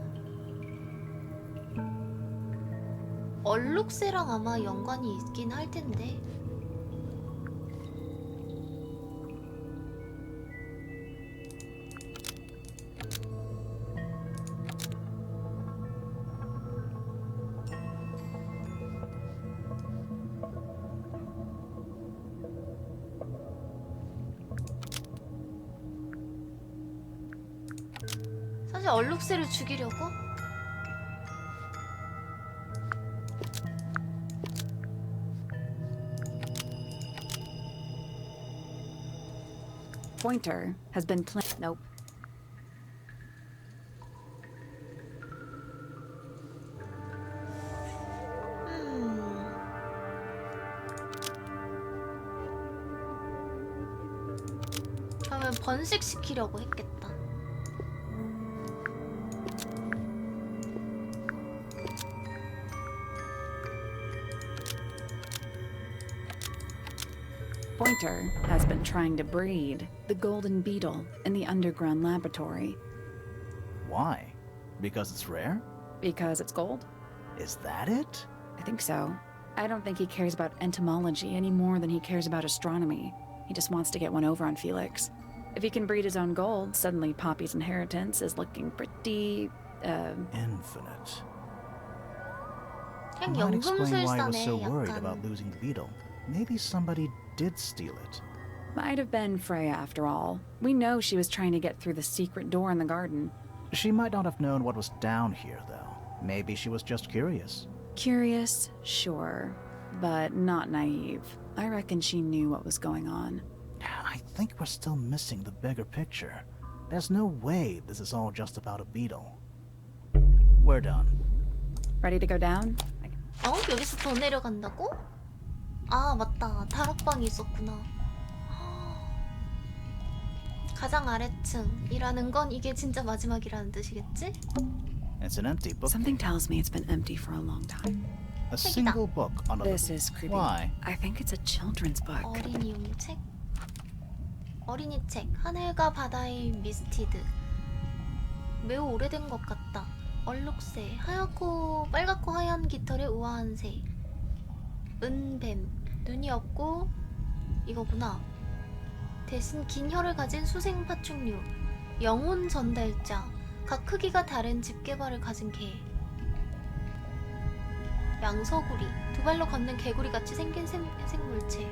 얼룩새랑 아마 연관이 있긴 할 텐데. 사실 얼룩새를 죽이려고? Pointer has been Nope. 그러면 번식시키려고 했겠다. Pointer has been trying to breed the golden beetle in the underground laboratory. Why? Because it's rare? Because it's gold? Is that it? I think so. I don't think he cares about entomology any more than he cares about astronomy. He just wants to get one over on Felix. If he can breed his own gold, suddenly Poppy's inheritance is looking pretty, infinite. 그냥 Might explain why he was 연금술사네, so worried 약간. about losing the beetle. Maybe somebody did steal it. Might have been Freya after all. We know she was trying to get through the secret door in the garden. She might not have known what was down here, though. Maybe she was just curious. Curious, sure, but not naive. I reckon she knew what was going on. I think we're still missing the bigger picture. There's no way this is all just about a beetle. We're done. Ready to go down? 여기서 더 내려간다고? 아, 맞다. 다락방이 있었구나. 가장 아래층이라는 건 이게 진짜 마지막이라는 뜻이겠지? It's an empty book. Something tells me it's been empty for a long time. A single book on a... This is creepy. Why? I think it's a children's book. 어린이용 책? 어린이 책. 하늘과 바다의 미스티드. 매우 오래된 것 같다. 얼룩새. 하얗고 빨갛고 하얀 깃털의 우아한 새. 은뱀. 눈이 없고 이거구나. 대신 긴 혀를 가진 수생 파충류. 영혼 전달자. 각 크기가 다른 집게발을 가진 개. 양서구리. 두 발로 걷는 개구리같이 생긴 생물체.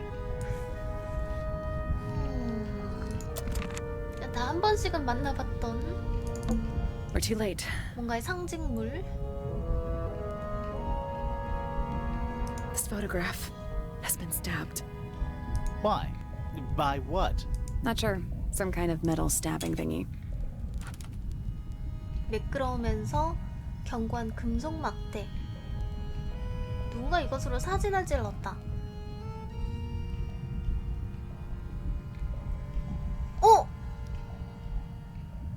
다 한 번씩은 만나봤던 We're too late. 뭔가의 상징물. This photograph has been stabbed. Why? By what? Not sure. Some kind of metal stabbing thingy. 매끄러우면서 견고한 금속 막대. 누군가 이것으로 사진을 찔렀다. 어?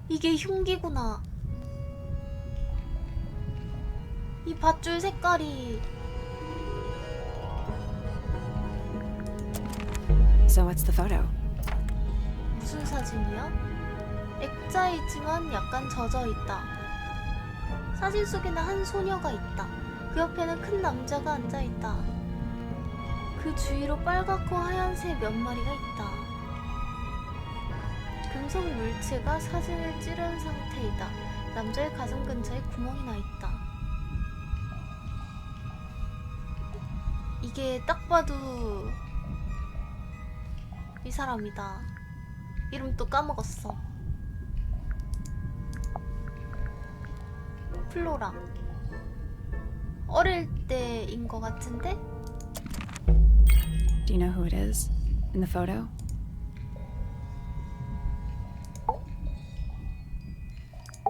이게 흉기구나. 이 밧줄 색깔이. So what's the photo? 무슨 사진이야? 액자이지만 약간 젖어 있다. 사진 속에는 한 소녀가 있다. 그 옆에는 큰 남자가 앉아 있다. 그 주위로 빨갛고 하얀색 몇 마리가 있다. 금속 물체가 사진을 찌른 상태이다. 남자의 가슴 근처에 구멍이 나 있다. 이게 딱 봐도 이 사람이다. 이름 또 까먹었어. 플로라. 어릴 때인 것 같은데? Do you know who it is in the photo?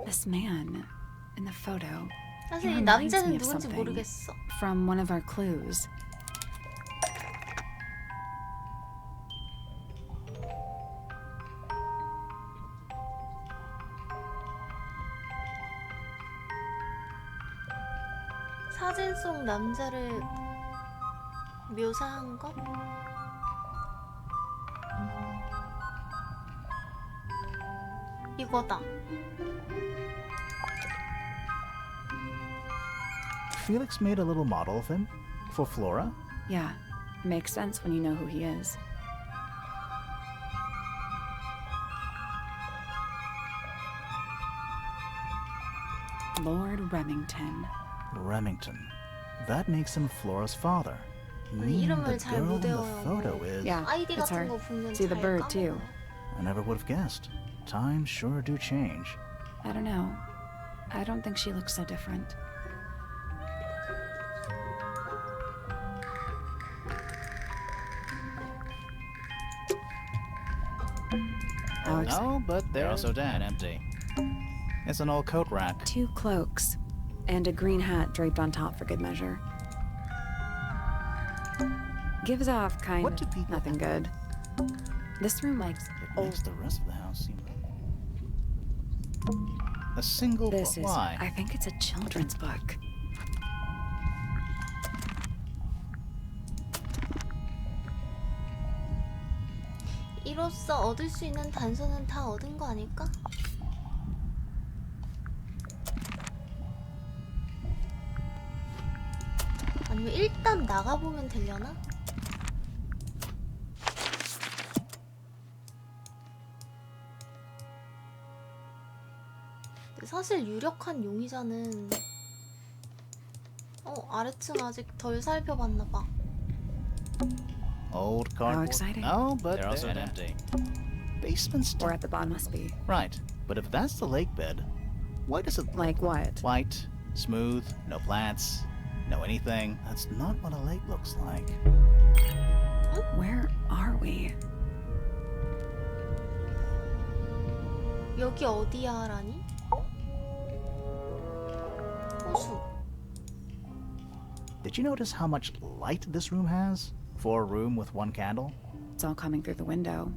This man in the photo. 사실 He 이 reminds me 남자는 of 누군지 something 모르겠어. from one of our clues. 사진 속 남자를 묘사한 것? 이거다. Felix made a little model of him for Flora. Yeah, makes sense when you know who he is. Lord Remington. Remington. That makes him Flora's father. Meaning 이름을 the 잘 girl 못 in the 외워요. photo is... Yeah, 아이디 it's her. 같은 거 보면 See the 잘 bird 까먹어요. too. I never would have guessed. Times sure do change. I don't know. I don't think she looks so different. How exciting. No, but they're also dead empty. It's an old coat rack. 2 cloaks and a green hat draped on top for good measure. Gives off kind What of do people- nothing good. This room likes It makes the rest of the house seem... A single this book. is Why? I think it's a children's book. 이로써 얻을 수 있는 단서는 다 얻은 거 아닐까? 아니면 일단 나가보면 되려나? 근데 사실 유력한 용의자는 아래층 아직 덜 살펴봤나봐. Old How cardboard. exciting. No, but they're also empty. Basement's Or at the bottom must be. Right, but if that's the lake bed, why does it Like what? white, smooth, no plants, no anything? That's not what a lake looks like. Where are we? 여기 어디야 라니? 호수. Did you notice how much light this room has? For a room with one candle? It's all coming through the window.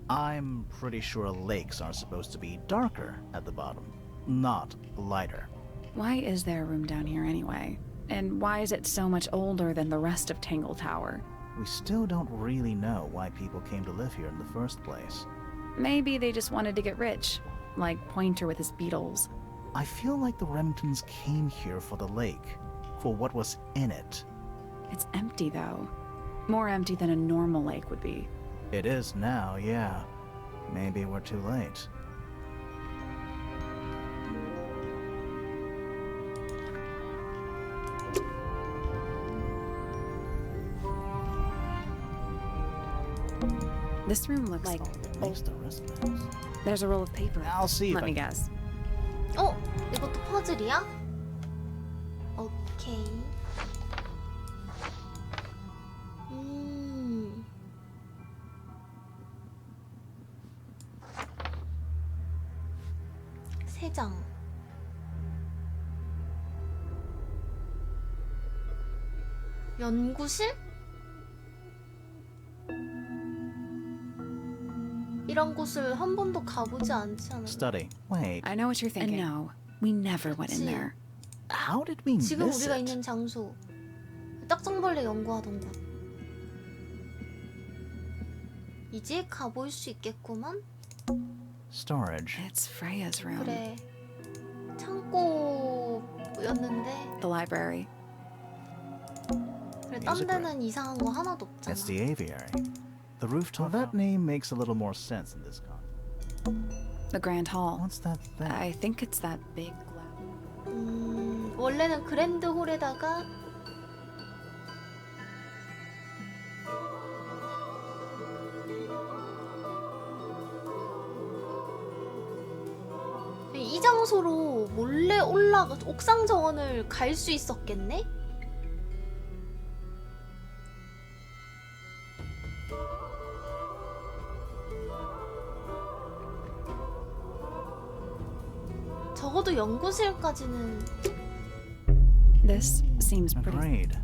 I'm pretty sure lakes are supposed to be darker at the bottom, not lighter. Why is there a room down here anyway? And why is it so much older than the rest of Tangletower? We still don't really know why people came to live here in the first place. Maybe they just wanted to get rich, like Pointer with his beetles. I feel like the Remingtons came here for the lake, for what was in it. It's empty though. More empty than a normal lake would be. It is now, yeah. Maybe we're too late. This room looks like Makes the rest of the house. there's a roll of paper. I'll see if Let I me can- guess. 이것도 퍼즐이야? 오케이. 수리장. 연구실? 이런 곳을 한 번도 가보지 않지 않았나? Study. Wait, I know what you're thinking. And no, we never went in 그치. there. how did we 지금 miss 우리가 it? 있는 장소. 딱정벌레 연구하던 곳. 이제 가볼 수 있겠구만? Storage. It's Freya's room. 그래. 창고였는데 The library. 그래, 딴 데는 이상한 거 하나도 없잖아. It's the aviary. The rooftop. Well, that name makes a little more sense in this context. The Grand Hall. What's that thing? I think it's that big glass. 원래는 그랜드 홀에다가 이 장소로 몰래 올라가 옥상 정원을 갈 수 있었겠네? 적어도 연구실까지는. This seems pretty. Agreed.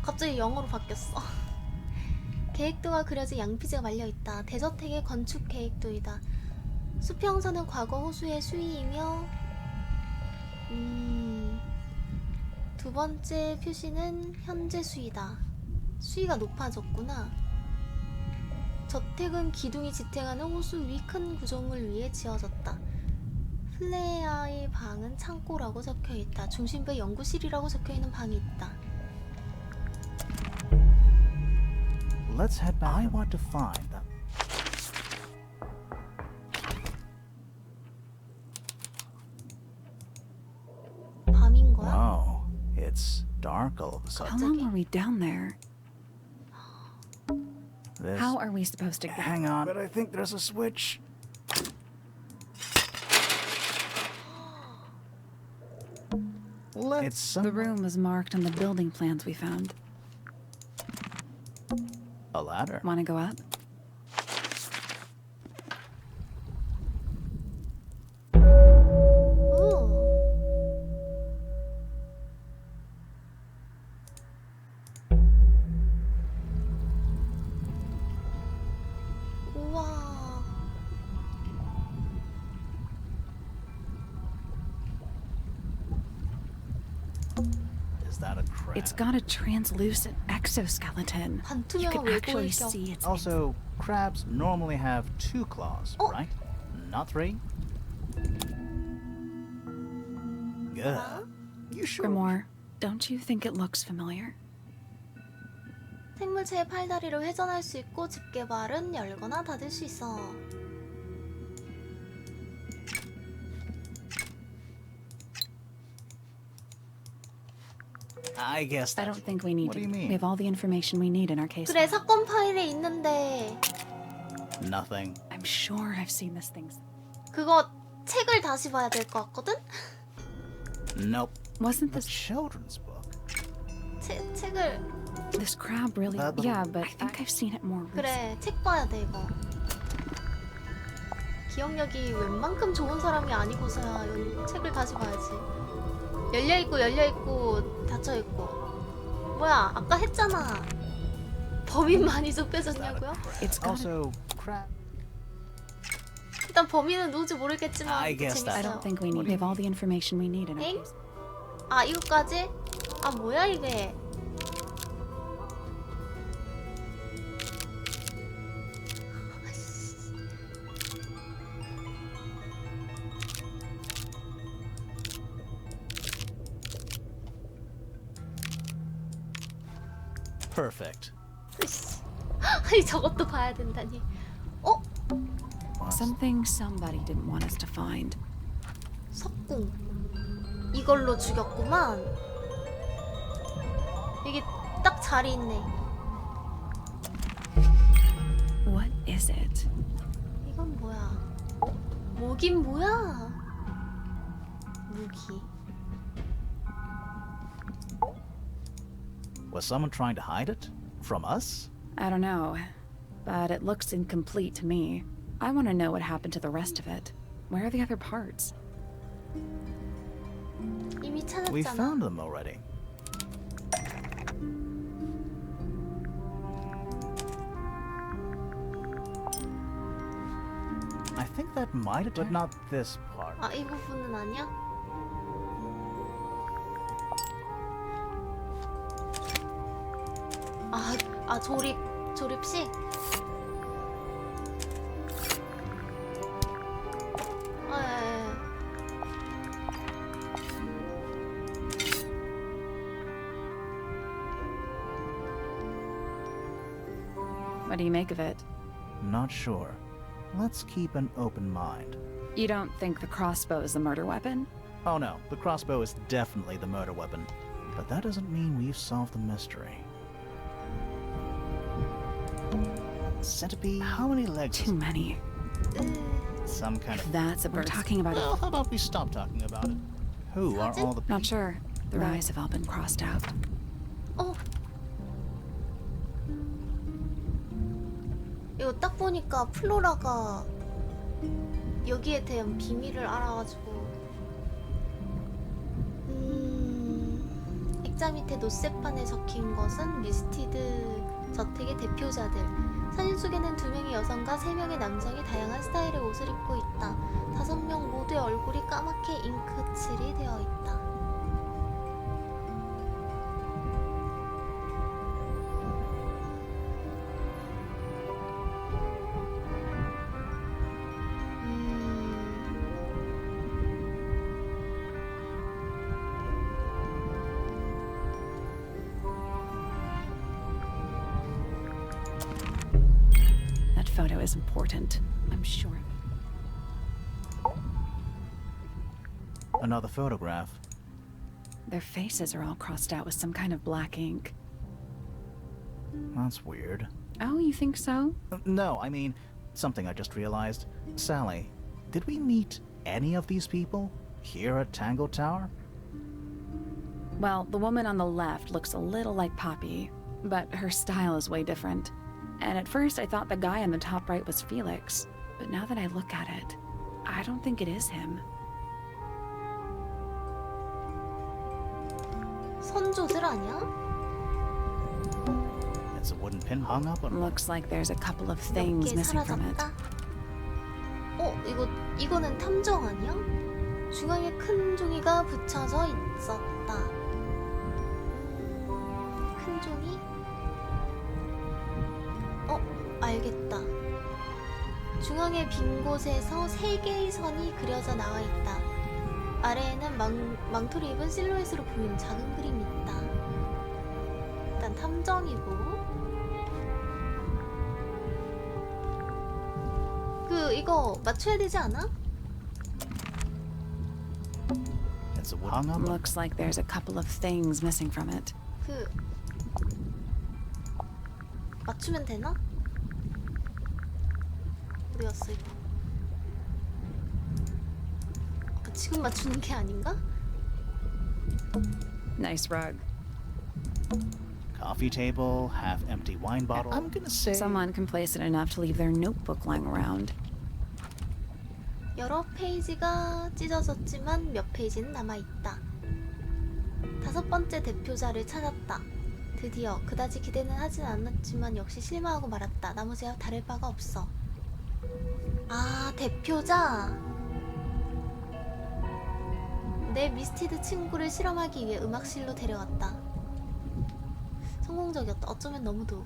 갑자기 영어로 바뀌었어. 계획도가 그려진 양피지가 말려있다. 대저택의 건축 계획도이다. 수평선은 과거 호수의 수위이며 두 번째 표시는 현재 수위다. 수위가 높아졌구나. 저택은 기둥이 지탱하는 호수 위 큰 구조물 위에 지어졌다. 플레이아의 방은 창고라고 적혀있다. 중심부에 연구실이라고 적혀있는 방이 있다. Let's head back. I want to find them. 밤인 거야? Wow, it's dark all of a How sudden. long were we down there? This. How are we supposed to get? Hang on, but I think there's a switch. It's some The room was marked on the building plans we found. a ladder. Want to go up? 오. 우와. Is that a crab? It's got a translucent exoskeleton. You 반투명 can actually 외골격. see its. Also, crabs normally have 2 claws, Oh. right? Not 3? Good. You sure? Grimoire, don't you think it looks familiar? 생물체의 팔다리로 회전할 수 있고 집게발은 열거나 닫을 수 있어. I guess I that's... don't think we need What to. do you mean? We have all the information we need in our case. 그래, file. 사건 파일에 있는데 Nothing. I'm sure I've seen this thing. 그거 책을 다시 봐야 될 것 같거든? Nope. Wasn't A this children's book. 책을 this crab really? That little- Yeah, but I think I've seen it more recently. 그래, 책 봐야 돼 이거. 기억력이 웬만큼 좋은 사람이 아니고서야 책을 다시 봐야지. 열려있고 닫혀있고. 뭐야, 아까 했잖아. 범인 많이 좁혀졌냐고요? It's got. Also, crab... 일단 범인은 누군지 모르겠지만 I guess 재밌어요. I don't think we need. We have all the information we need in our 엥? case. 아, 이거까지? 아, 뭐야 이게. Perfect. 아니, 저것도 봐야 된다니. 어? Something somebody didn't want us to find. 석궁. 이걸로 죽였구만. 이게 딱 자리 있네. What is it? 이건 뭐야? 뭐긴 뭐야? 무기. Was someone trying to hide it? From us? I don't know, but it looks incomplete to me. I want to know what happened to the rest of it. Where are the other parts? 이미 We 찾았잖아. found them already. I think that might have, but not this part. 아, 이 부분은 아니야? 조립식? 예. What do you make of it? Not sure. Let's keep an open mind. You don't think the crossbow is the murder weapon? Oh no, the crossbow is definitely the murder weapon. But that doesn't mean we've solved the mystery. Centipede? How many legs? Too many. Some kind of... That's a bird. We're talking about Well, how about we stop talking about it? Who are all the... Not sure. Their eyes have all been crossed out. 어. 이거 딱 보니까 플로라가 여기에 대한 비밀을 알아가지고 액자 밑에 노쇠판에 적힌 것은 미스티드 저택의 대표자들. 사진 속에는 2명의 여성과 3명의 남성이 다양한 스타일의 옷을 입고 있다. 5명 모두의 얼굴이 까맣게 잉크칠이 되어 있다. Photo is important, I'm sure. Another photograph. Their faces are all crossed out with some kind of black ink. That's weird. Oh, you think so? No, I mean, something I just realized. Sally, did we meet any of these people here at Tangled Tower? Well, the woman on the left looks a little like Poppy, but her style is way different. And at first I thought the guy on the top right was Felix, but now that I look at it, I don't think it is him. 선조들 아니야? It's a wooden pin hung up on... Looks like there's a couple of things missing from it. 이거는 탐정 아니야? 중앙에 큰 종이가 붙여져 있었다. 큰 종이? 알겠다. 중앙의 빈 곳에서 3개의 선이 그려져 나와 있다. 아래에는 망토를 입은 실루엣으로 보이는 작은 그림이 있다. 일단 탐정이고 이거 맞춰야 되지 않아? Looks like there's a couple of things missing from it. 맞추면 되나? 어디 갔어 이거? 지금 맞추는 게 아닌가? Nice rug. Coffee table, half-empty wine bottle. I'm gonna say... Someone complacent enough to leave their notebook lying around. 여러 페이지가 찢어졌지만 몇 페이지는 남아있다. 5번째 대표자를 찾았다. 드디어 그다지 기대는 하진 않았지만 역시 실망하고 말았다. 나머지와 다를 바가 없어. 아, 대표자! 내 미스티드 친구를 실험하기 위해 음악실로 데려갔다. 성공적이었다. 어쩌면 너무도.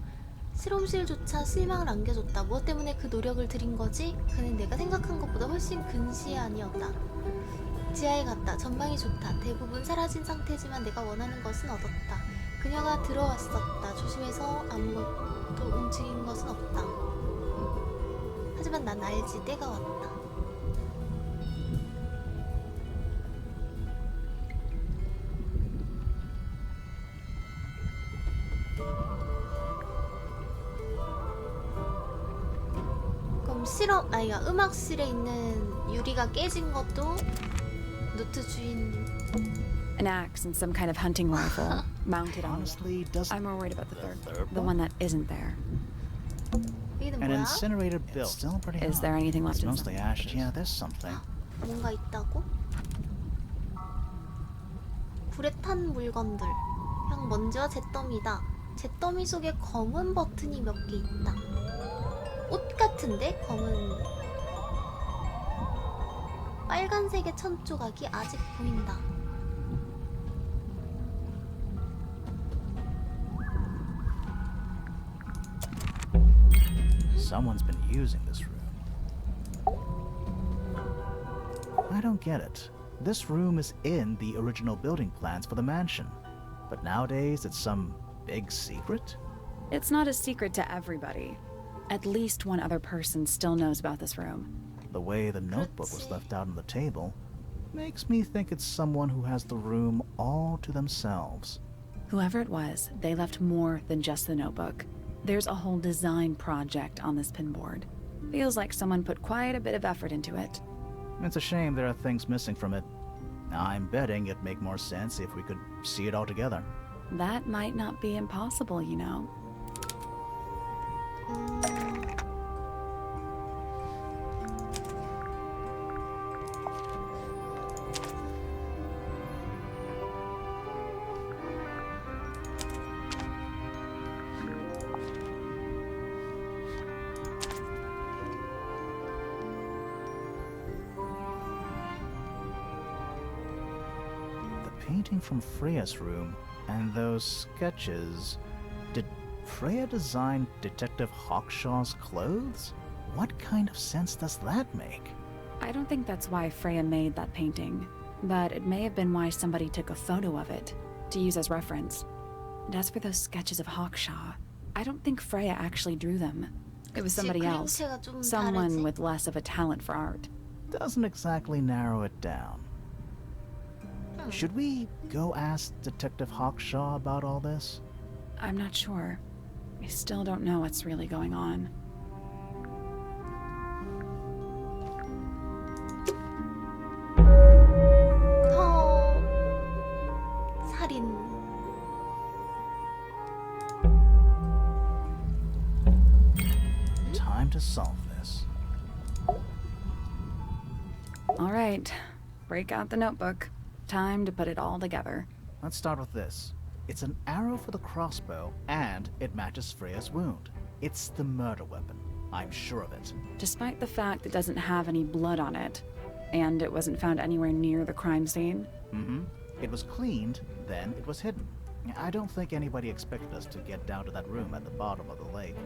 실험실조차 실망을 안겨줬다. 무엇 때문에 그 노력을 들인 거지? 그는 내가 생각한 것보다 훨씬 근시안이었다. 지하에 갔다. 전망이 좋다. 대부분 사라진 상태지만 내가 원하는 것은 얻었다. 그녀가 들어왔었다. 조심해서 아무것도 움직인 것은 없다. 하지만 난 알지. 때가 왔다. 그럼 음악실에 있는 유리가 깨진 것도 노트 주인. An axe and some kind of hunting rifle mounted on. Honestly, I'm more worried about the third, the one that isn't there. An incinerator built. Still pretty hot. Is there anything left It's mostly inside? ashes. Yeah, there's something. 뭔가 있다고? 불에 탄 물건들. 향 먼지와 잿더미다. 잿더미 속에 검은 버튼이 몇 개 있다. 옷 같은데? 검은 빨간색의 천 조각이 아직 보인다. Someone's been using this room. I don't get it. This room is in the original building plans for the mansion, but nowadays it's some big secret? It's not a secret to everybody. At least one other person still knows about this room. The way the notebook was left out on the table makes me think it's someone who has the room all to themselves. Whoever it was, they left more than just the notebook. There's a whole design project on this pinboard. Feels like someone put quite a bit of effort into it. It's a shame there are things missing from it. I'm betting it'd make more sense if we could see it all together. That might not be impossible, you know. Painting from Freya's room and those sketches. Did Freya design Detective Hawkshaw's clothes? What kind of sense does that make? I don't think that's why Freya made that painting, but it may have been why somebody took a photo of it to use as reference. And as for those sketches of Hawkshaw, I don't think Freya actually drew them. It was somebody else, someone with less of a talent for art. Doesn't exactly narrow it down. Should we go ask Detective Hawkshaw about all this? I'm not sure. I still don't know what's really going on. 살인. Time to solve this. All right, break out the notebook. Time to put it all together. Let's start with this. It's an arrow for the crossbow, and it matches Freya's wound. It's the murder weapon. I'm sure of it. Despite the fact it doesn't have any blood on it, and it wasn't found anywhere near the crime scene. Mm-hmm. It was cleaned, then it was hidden. I don't think anybody expected us to get down to that room at the bottom of the lake.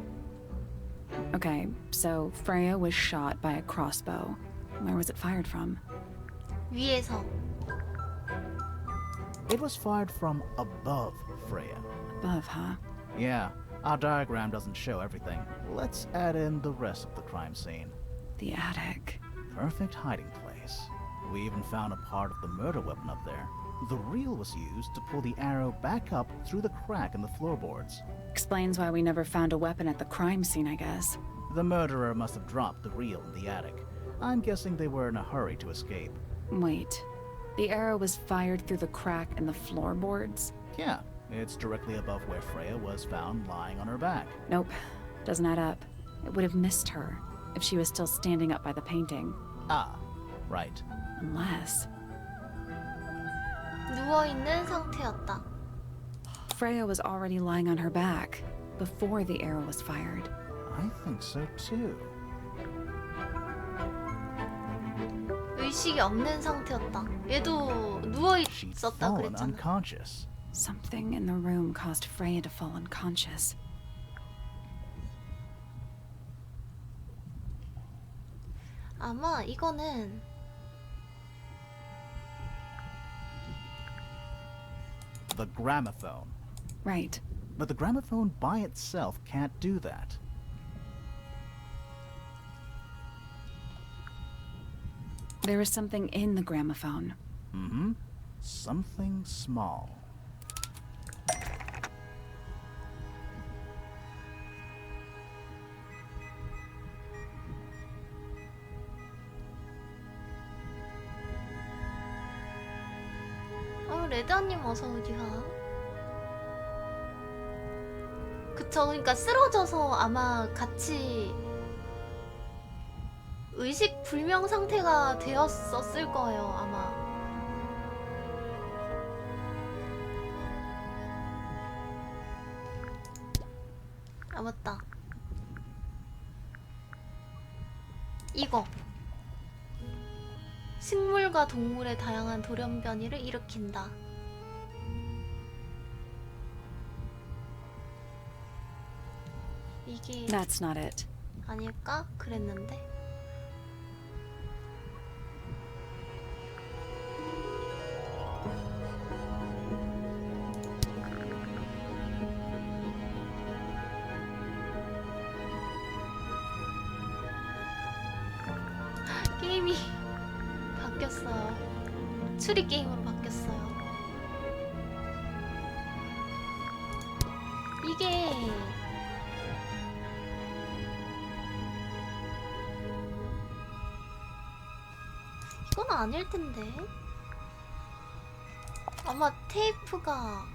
Okay, so Freya was shot by a crossbow. Where was it fired from? 위에서. It was fired from above Freya. Above, huh? Yeah, our diagram doesn't show everything. Let's add in the rest of the crime scene. The attic. Perfect hiding place. We even found a part of the murder weapon up there. The reel was used to pull the arrow back up through the crack in the floorboards. Explains why we never found a weapon at the crime scene, I guess. The murderer must have dropped the reel in the attic. I'm guessing they were in a hurry to escape. Wait. The arrow was fired through the crack in the floorboards? Yeah, it's directly above where Freya was found lying on her back. Nope, doesn't add up. It would have missed her if she was still standing up by the painting. Ah, right. Unless... 누워있는 상태였다. Freya was already lying on her back before the arrow was fired. I think so too. 의식이 없는 상태였다. 얘도 누워 She'd 있었다 fallen 그랬잖아. unconscious. Something in the room caused Freya to fall unconscious. 아마 이거는 The gramophone. Right. But the gramophone by itself can't do that. There was something in the gramophone. Mm-hmm. Something small. 레드님 어서 오디야. 그쵸, 그러니까 쓰러져서 아마 같이 의식 불명 상태가 되었었을 거예요, 아마. 아, 맞다. 이거. 식물과 동물의 다양한 돌연변이를 일으킨다. 이게 That's not it. 아닐까? 그랬는데. 게임이 바뀌었어요. 추리 게임으로 바뀌었어요. 이게 이건 아닐 텐데. 아마 테이프가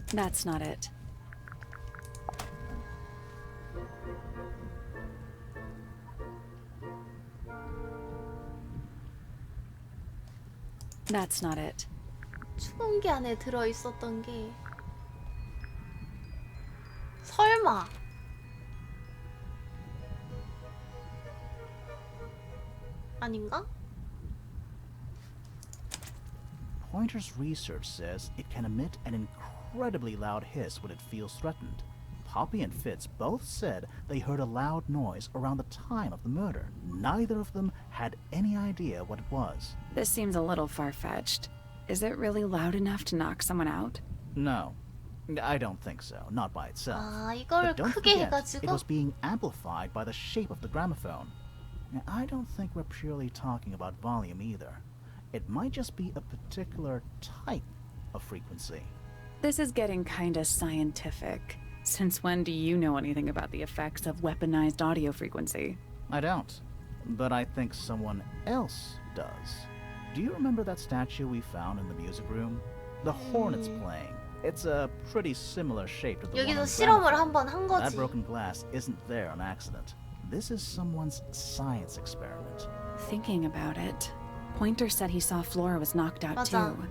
That's not it. That's not it. 추궁기 안에 들어 있었던 게 설마 아닌가? Pointer's research says it can emit an incredibly loud hiss when it feels threatened. Poppy and Fitz both said they heard a loud noise around the time of the murder. Neither of them had any idea what it was. This seems a little far-fetched. Is it really loud enough to knock someone out? No, I don't think so. Not by itself. 아, 이걸 But don't 크게 forget, it 해가지고 was being amplified by the shape of the gramophone. Now, I don't think we're purely talking about volume either. It might just be a particular type of frequency. This is getting kinda scientific. Since when do you know anything about the effects of weaponized audio frequency? I don't, but I think someone else does. Do you remember that statue we found in the music room? The hornet's playing. It's a pretty similar shape to the one 여기서 on 실험을 gramophone. 한번 한 That 거지. broken glass isn't there on accident. This is someone's science experiment. Thinking about it, Pointer said he saw Flora was knocked out 맞아. too.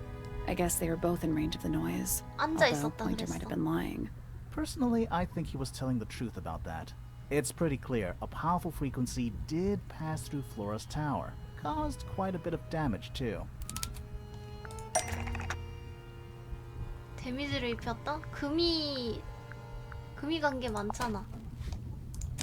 I guess they were both in range of the noise. 앉아 Although 있었다 Pointer might have 그랬어. been lying. Personally, I think he was telling the truth about that. It's pretty clear a powerful frequency did pass through Flora's tower. Caused quite a bit of damage too. 데미지를 입혔다? 금이 간 게 많잖아.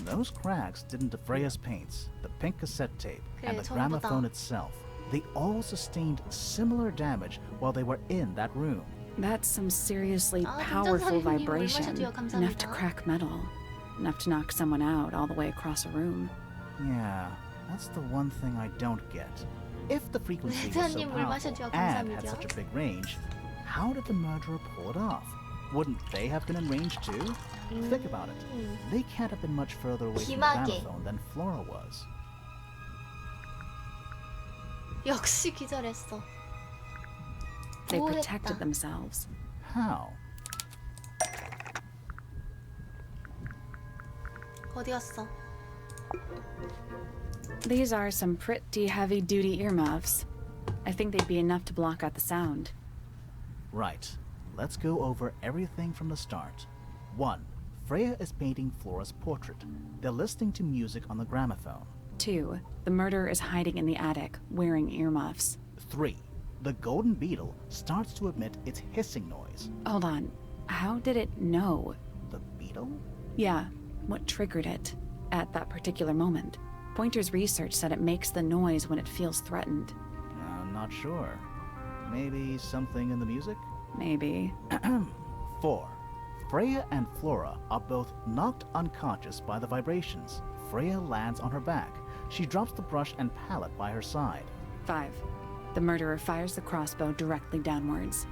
Those cracks didn't Freya's paints, the pink cassette tape, and 그래, the 전부 gramophone 다. itself. They all sustained similar damage while they were in that room. That's some seriously 아, powerful 등전사님님 vibration. 얼마셔도요, Enough to 감사합니다. crack metal. Enough to knock someone out all the way across a room. Yeah, that's the one thing I don't get. If the frequency was so 레드님 물 powerful 마셔줘요, and had 감사합니다. such a big range, how did the murderer pull it off? Wouldn't they have been in range too? Think about it. They can't have been much further away from the 기막에. gramophone than Flora was. 역시 기절했어. They 뭐 protected 했다. themselves. How? 어디 갔어? These are some pretty heavy-duty earmuffs. I think they'd be enough to block out the sound. Right. Let's go over everything from the start. 1. Freya is painting Flora's portrait. They're listening to music on the gramophone. 2. The murderer is hiding in the attic, wearing earmuffs. 3. The golden beetle starts to emit its hissing noise. Hold on. How did it know? The beetle? Yeah, what triggered it at that particular moment? Pointer's research said it makes the noise when it feels threatened. I'm not sure. Maybe something in the music? Maybe. 4. Freya and Flora are both knocked unconscious by the vibrations. Freya lands on her back. She drops the brush and palette by her side. 5. The murderer fires the crossbow directly downwards.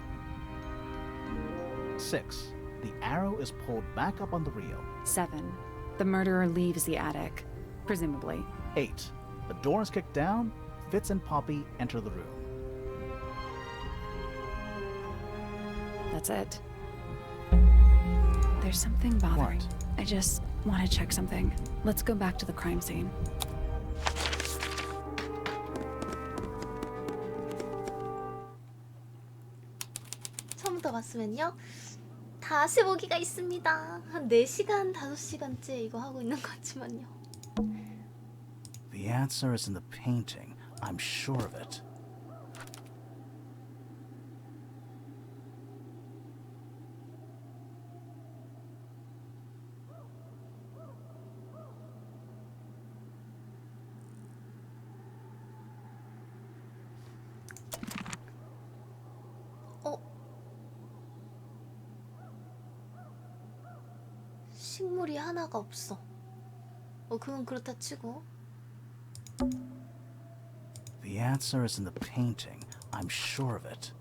6. The arrow is pulled back up on the reel. 7. The murderer leaves the attic, presumably. 8. The door is kicked down. Fitz and Poppy enter the room. That's it. There's something bothering. What? I just want to check something. Let's go back to the crime scene. 처음부터 봤으면요. 다시 보기가 있습니다. 한 4시간, 5시간째 이거 하고 있는 것 같지만요. The answer is in the painting. I'm sure of it. 식물이 하나가 없어. 그건 그렇다 치고. The answer is in the painting. I'm sure of it.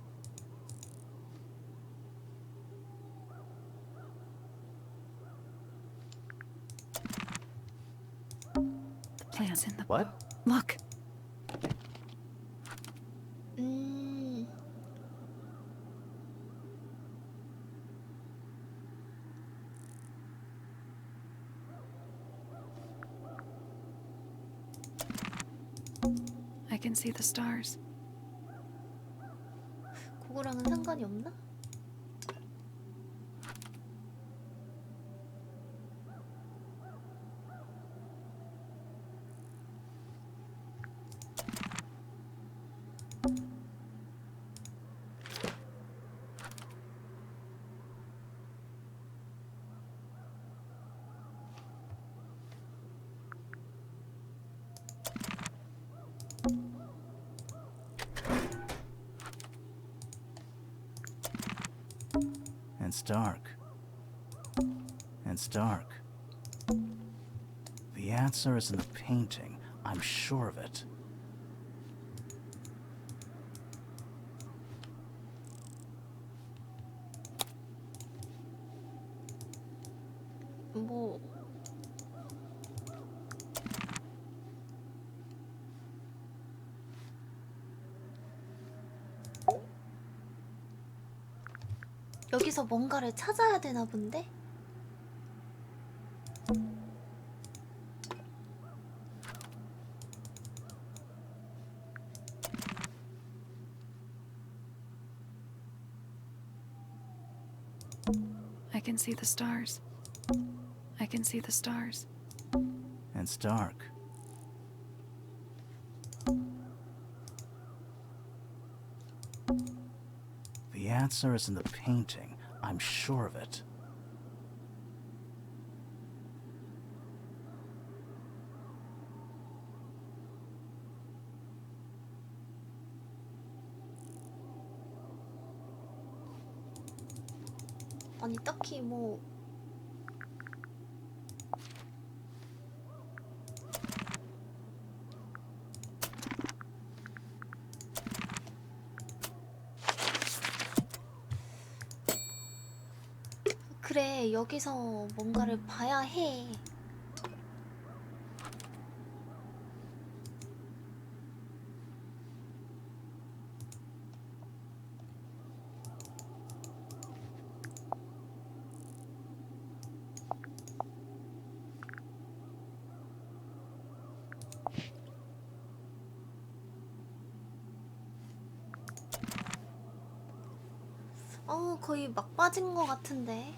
The plant's in the What? Look. I can see the stars. 그거랑은 상관이 없나? It's dark. It's dark. The answer is in the painting. I'm sure of it. 뭐 여기서 뭔가를 찾아야 되나 본데? I can see the stars. I can see the stars. It's dark. The answer is in the painting. I'm sure of it. 아니 딱히 뭐 그래 여기서 뭔가를 봐야 해. 거의 막 빠진 것 같은데.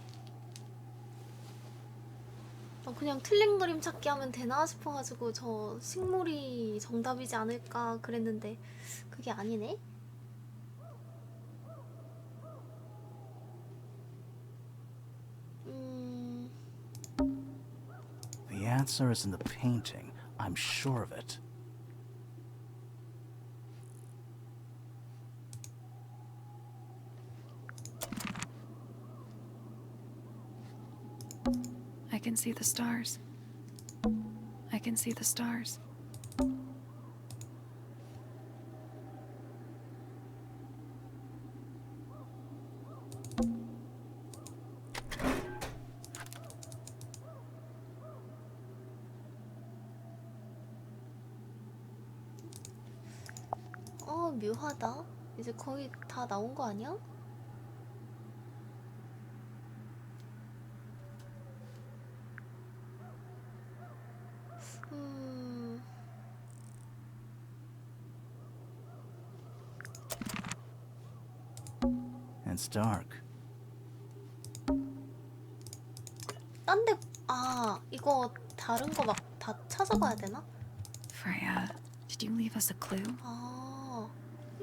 그냥 틀린 그림 찾기 하면 되나 싶어가지고 저 식물이 정답이지 않을까 그랬는데 그게 아니네? The answer is in the painting. I'm sure of it. I can see the stars. I can see the stars. 묘하다. 이제 거의 다 나온 거 아니야? It's dark. 딴 데, 이거 다른 거 막 다 찾아봐야 되나? Freya, did you leave us a clue?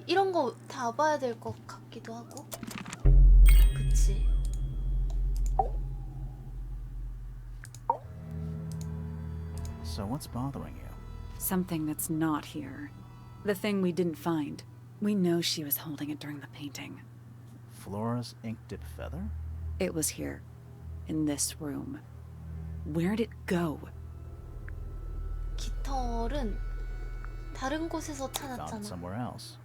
이런 거 다 봐야 될 것 같기도 하고. 그치. So what's bothering you? Something that's not here. The thing we didn't find. We know she was holding it during the painting. Flora's ink-dip feather? It was here. In this room. Where'd it go? 깃털은 다른 곳에서 Found it 찾았잖아. somewhere else.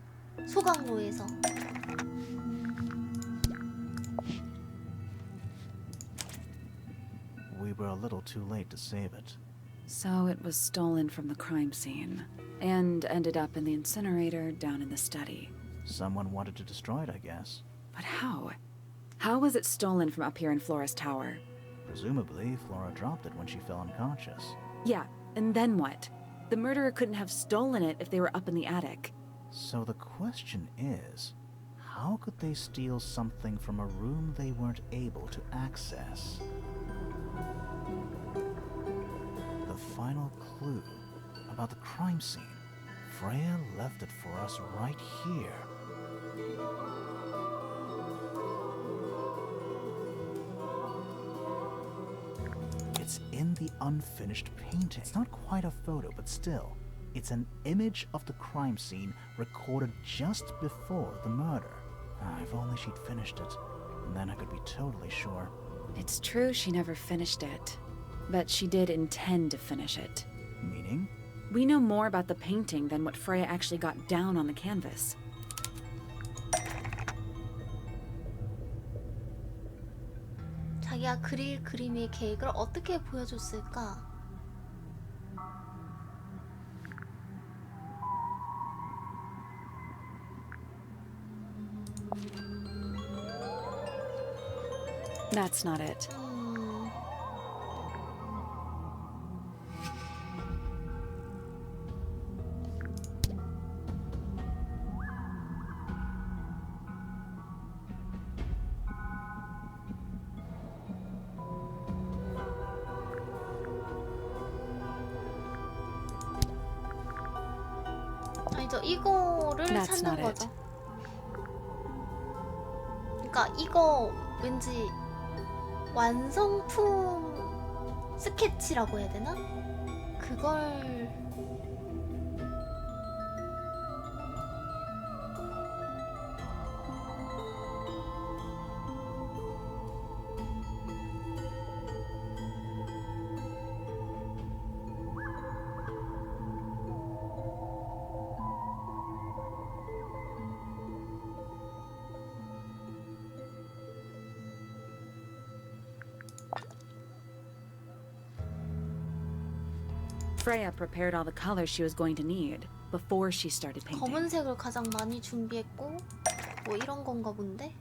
소각로에서. We were a little too late to save it. So it was stolen from the crime scene. And ended up in the incinerator down in the study. Someone wanted to destroy it, I guess. But how? How was it stolen from up here in Flora's tower? Presumably, Flora dropped it when she fell unconscious. Yeah, and then what? The murderer couldn't have stolen it if they were up in the attic. So the question is, how could they steal something from a room they weren't able to access? The final clue about the crime scene. Freya left it for us right here. It's in the unfinished painting. It's not quite a photo, but still, it's an image of the crime scene recorded just before the murder. If only she'd finished it, and then I could be totally sure. It's true she never finished it, but she did intend to finish it. Meaning? We know more about the painting than what Freya actually got down on the canvas. 자기가 그릴 그림의 계획을 어떻게 보여줬을까? That's not it. 아니죠, 이거를 That's 찾는 not it. 거죠. 그러니까 이거 왠지 완성품 스케치라고 해야 되나? 그걸 Freya prepared all the colors she was going to need before she started painting. 검은색을 가장 많이 준비했고 뭐 이런 건가 본데?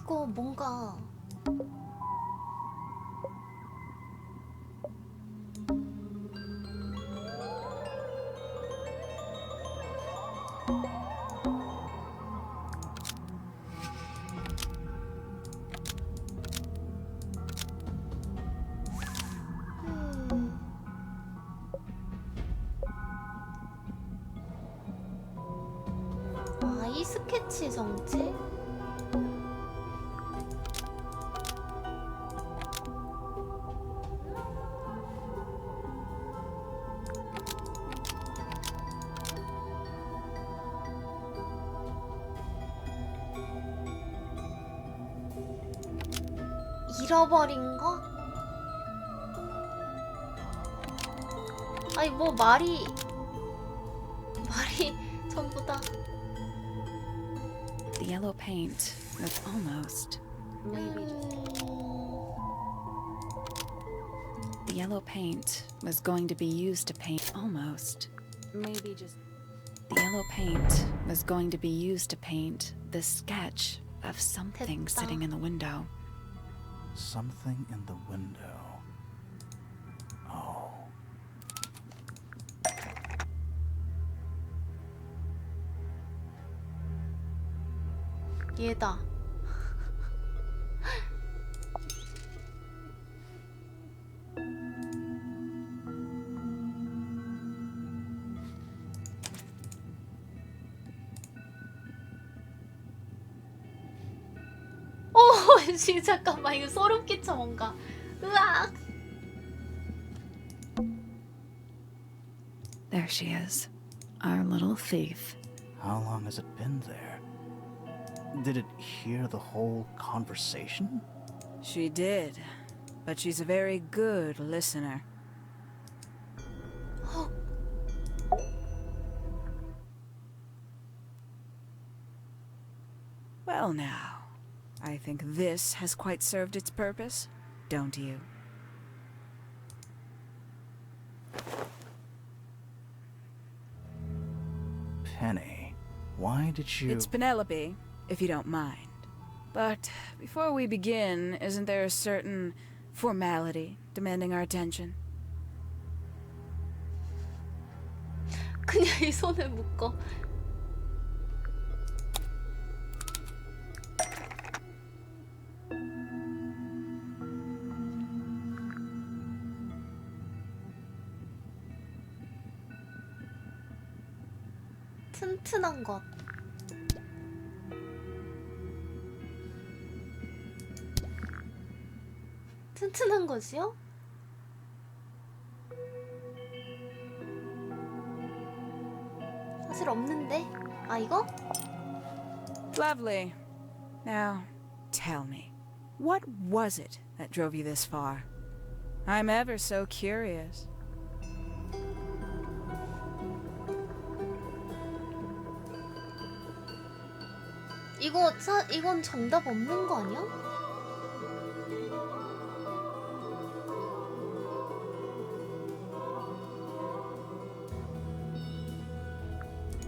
그거 뭔가 아이 스케치 정체? 잃어버린 거? 아니 뭐 말이 전부 다 The yellow paint was almost. Maybe just. The yellow paint was going to be used to paint almost. Maybe just. The yellow paint was going to be used to paint the sketch of something 됐다. sitting in the window. Something in the window. Oh. 얘다. 오, 씨, 잠깐만, 이거 소름 끼쳐 뭔가. 으악. There she is, our little thief. How long has it been there? Did it hear the whole conversation? She did, but she's a very good listener. Well now, I think this has quite served its purpose, don't you? Penny, why did you... It's Penelope, if you don't mind. But before we begin, isn't there a certain formality demanding our attention? 그냥 이 손을 묶어. 튼튼한 것. 튼튼한 것이요? 사실 없는데? 아, 이거? Lovely. Now, tell me, what was it that drove you this far? I'm ever so curious. 이건 정답 없는 거 아니야?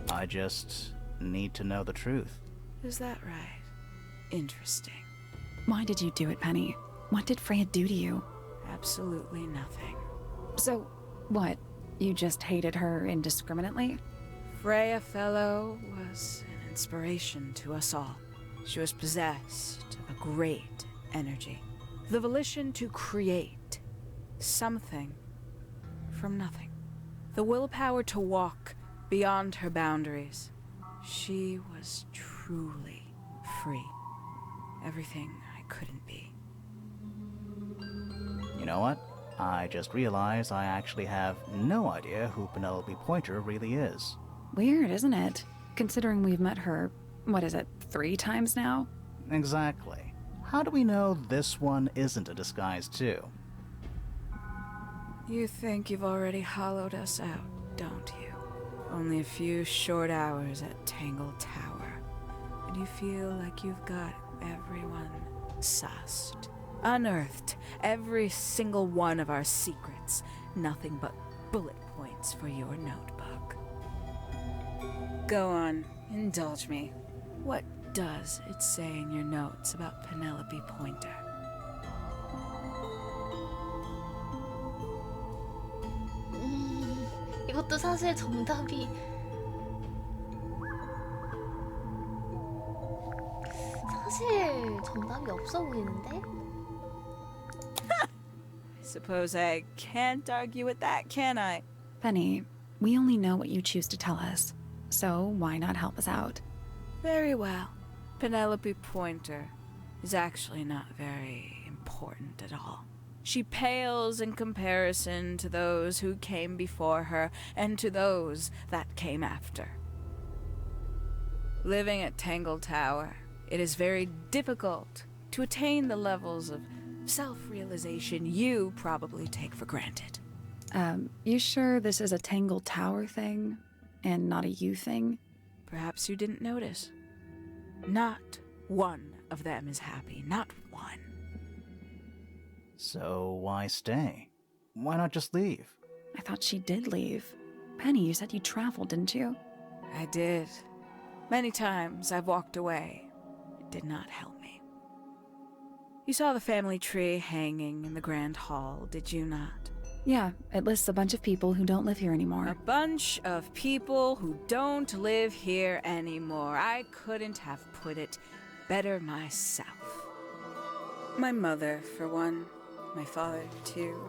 I just need to know the truth. Is that right? Interesting. Why did you do it, Penny? What did Freya do to you? Absolutely nothing. So, what? You just hated her indiscriminately? Freya Fellow was an inspiration to us all. She was possessed of a great energy. The volition to create something from nothing. The willpower to walk beyond her boundaries. She was truly free. Everything I couldn't be. You know what? I just realized I actually have no idea who Penelope Pointer really is. Weird, isn't it? Considering we've met her, what is it, 3 times now? Exactly. How do we know this one isn't a disguise too? You think you've already hollowed us out, don't you? Only a few short hours at Tangled Tower, and you feel like you've got everyone sussed. Unearthed every single one of our secrets. Nothing but bullet points for your notebook. Go on, indulge me. What does it say in your notes about Penelope Pointer? 이것도 사실 정답이 없어 보이는데? I suppose I can't argue with that, can I? Penny, we only know what you choose to tell us, so why not help us out? Very well. Penelope Pointer is actually not very important at all. She pales in comparison to those who came before her and to those that came after. Living at Tangled Tower, it is very difficult to attain the levels of self-realization you probably take for granted. You sure this is a Tangled Tower thing and not a you thing? Perhaps you didn't notice. Not one of them is happy, not one. So why stay? Why not just leave? I thought she did leave. Penny, you said you traveled, didn't you? I did. Many times I've walked away. It did not help me. You saw the family tree hanging in the grand hall, did you not? Yeah, it lists a bunch of people who don't live here anymore. A bunch of people who don't live here anymore. I couldn't have put it better myself. My mother, for one. My father, too.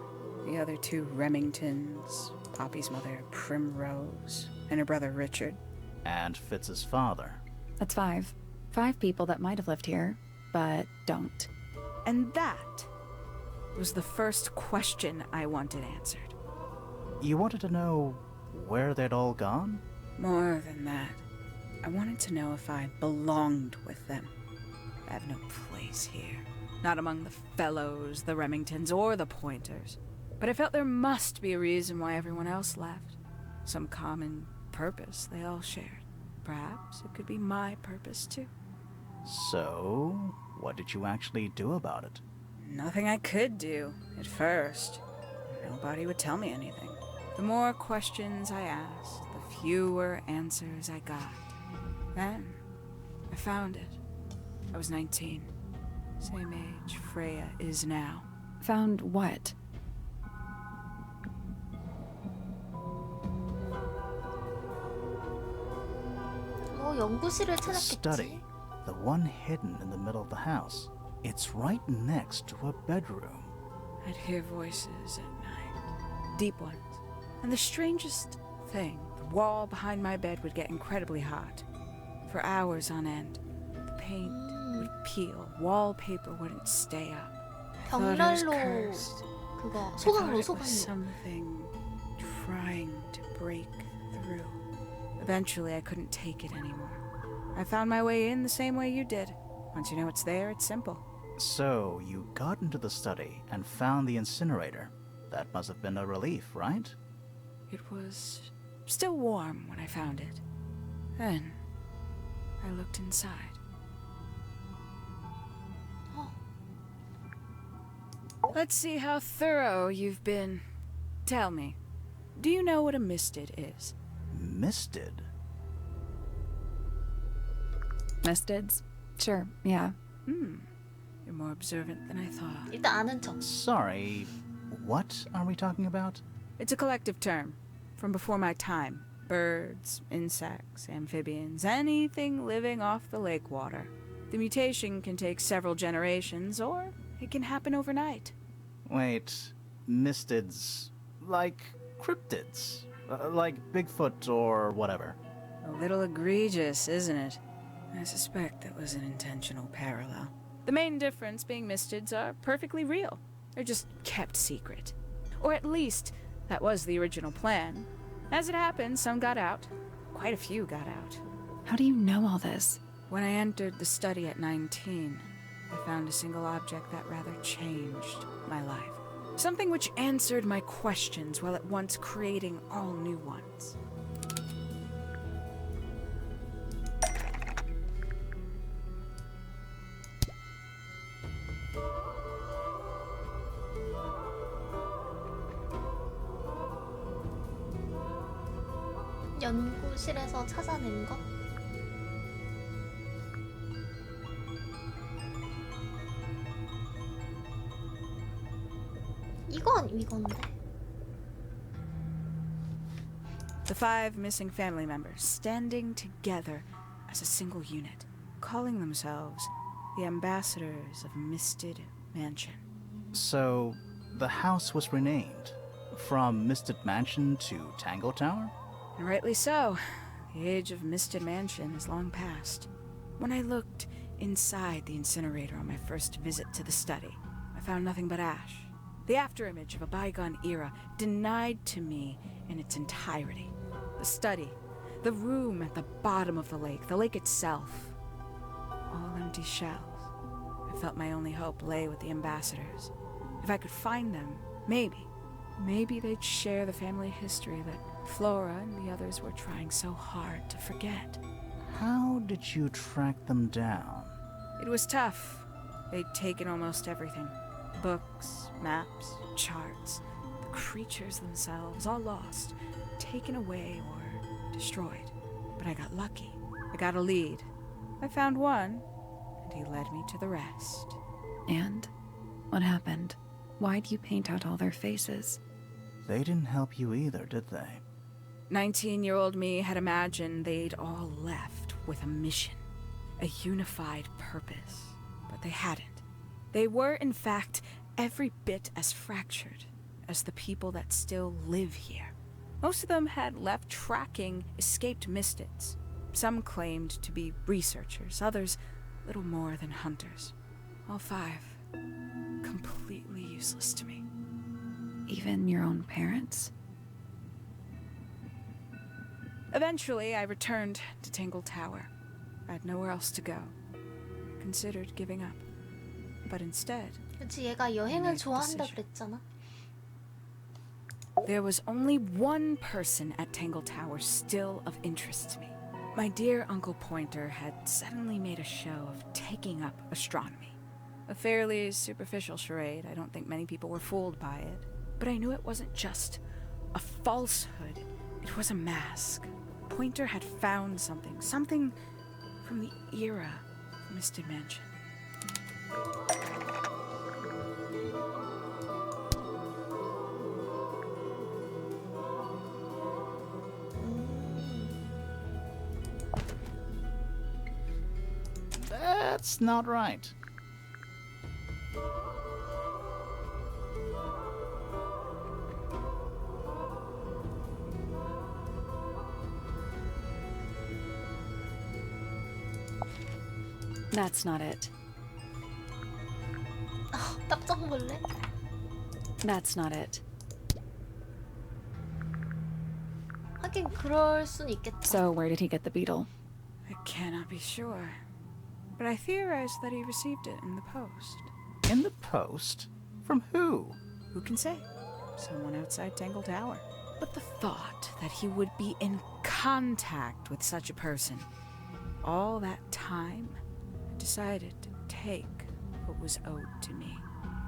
The other two Remingtons. Poppy's mother, Primrose. And her brother, Richard. And Fitz's father. That's 5. 5 people that might have lived here, but don't. And that was the first question I wanted answered. You wanted to know where they'd all gone? More than that, I wanted to know if I belonged with them. I have no place here. Not among the Fellows, the Remingtons, or the Pointers. But I felt there must be a reason why everyone else left. Some common purpose they all shared. Perhaps it could be my purpose, too. So, what did you actually do about it? Nothing I could do, at first. Nobody would tell me anything. The more questions I asked, the fewer answers I got. Then, I found it. I was 19. Same age Freya is now. Found what? 연구실을 The 찾았겠지. study. The one hidden in the middle of the house. It's right next to a bedroom. I'd hear voices at night. Deep ones. And the strangest thing, the wall behind my bed would get incredibly hot. For hours on end. The paint would peel. Wallpaper wouldn't stay up. I thought I was 벽난로 cursed. 그거 I 소각로 thought it was 소각로. something trying to break through. Eventually, I couldn't take it anymore. I found my way in the same way you did. Once you know it's there, it's simple. So, you got into the study and found the incinerator. That must have been a relief, right? It was still warm when I found it. Then, I looked inside. Oh. Let's see how thorough you've been. Tell me, do you know what a misted is? Misted? Mistids? Sure, yeah. You're more observant than I thought. 일단 아는 척. Sorry, what are we talking about? It's a collective term from before my time. Birds, insects, amphibians, anything living off the lake water. The mutation can take several generations, or it can happen overnight. Wait, mistids, like cryptids, like Bigfoot or whatever. A little egregious, isn't it? I suspect that was an intentional parallel. The main difference being mistids are perfectly real. They're just kept secret. Or at least, that was the original plan. As it happened, some got out. Quite a few got out. How do you know all this? When I entered the study at 19, I found a single object that rather changed my life. Something which answered my questions while at once creating all new ones. 연구실에서 찾아낸 거? 이건데. The 5 missing family members standing together as a single unit, calling themselves the ambassadors of Misted Mansion. So, the house was renamed from Misted Mansion to Tangle Tower? And rightly so. The age of Misted Mansion is long past. When I looked inside the incinerator on my first visit to the study, I found nothing but ash. The afterimage of a bygone era denied to me in its entirety. The study, the room at the bottom of the lake itself, all empty shells. I felt my only hope lay with the ambassadors. If I could find them, maybe they'd share the family history that Flora and the others were trying so hard to forget. How did you track them down? It was tough. They'd taken almost everything. Books, maps, charts, the creatures themselves, all lost, taken away or destroyed. But I got lucky. I got a lead. I found one, and he led me to the rest. And? What happened? Why'd you paint out all their faces? They didn't help you either, did they? 19-year-old me had imagined they'd all left with a mission, a unified purpose. But they hadn't. They were, in fact, every bit as fractured as the people that still live here. Most of them had left tracking escaped mystics. Some claimed to be researchers, others little more than hunters. All 5 completely useless to me. Even your own parents? Eventually, I returned to Tangle Tower. I had nowhere else to go. I considered giving up. But instead, 그치, 얘가 여행을 좋아한다 그랬잖아. There was only one person at Tangle Tower still of interest to me. My dear Uncle Pointer had suddenly made a show of taking up astronomy. A fairly superficial charade. I don't think many people were fooled by it. But I knew it wasn't just a falsehood. It was a mask. Pointer had found something from the era of Misted Mansion. That's not right. That's not it. 깜짝 놀래. That's not it. 하긴 그럴 순 있겠다. So where did he get the beetle? I cannot be sure. But I theorize that he received it in the post. In the post? From who? Who can say? Someone outside Tangle Tower. But the thought that he would be in contact with such a person, all that time, I decided to take what was owed to me.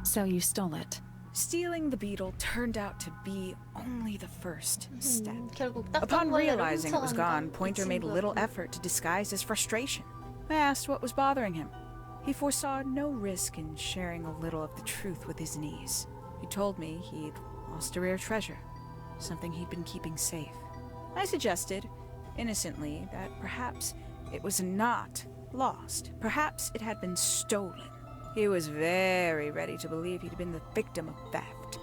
So you stole it. Stealing the beetle turned out to be only the first step. 결국 Upon 딱정벌레를 realizing it was gone, 훔쳐간다. Pointer made little effort to disguise his frustration. I asked what was bothering him. He foresaw no risk in sharing a little of the truth with his niece. He told me he'd lost a rare treasure, something he'd been keeping safe. I suggested, innocently, that perhaps it was not lost. Perhaps it had been stolen. He was very ready to believe he'd been the victim of theft.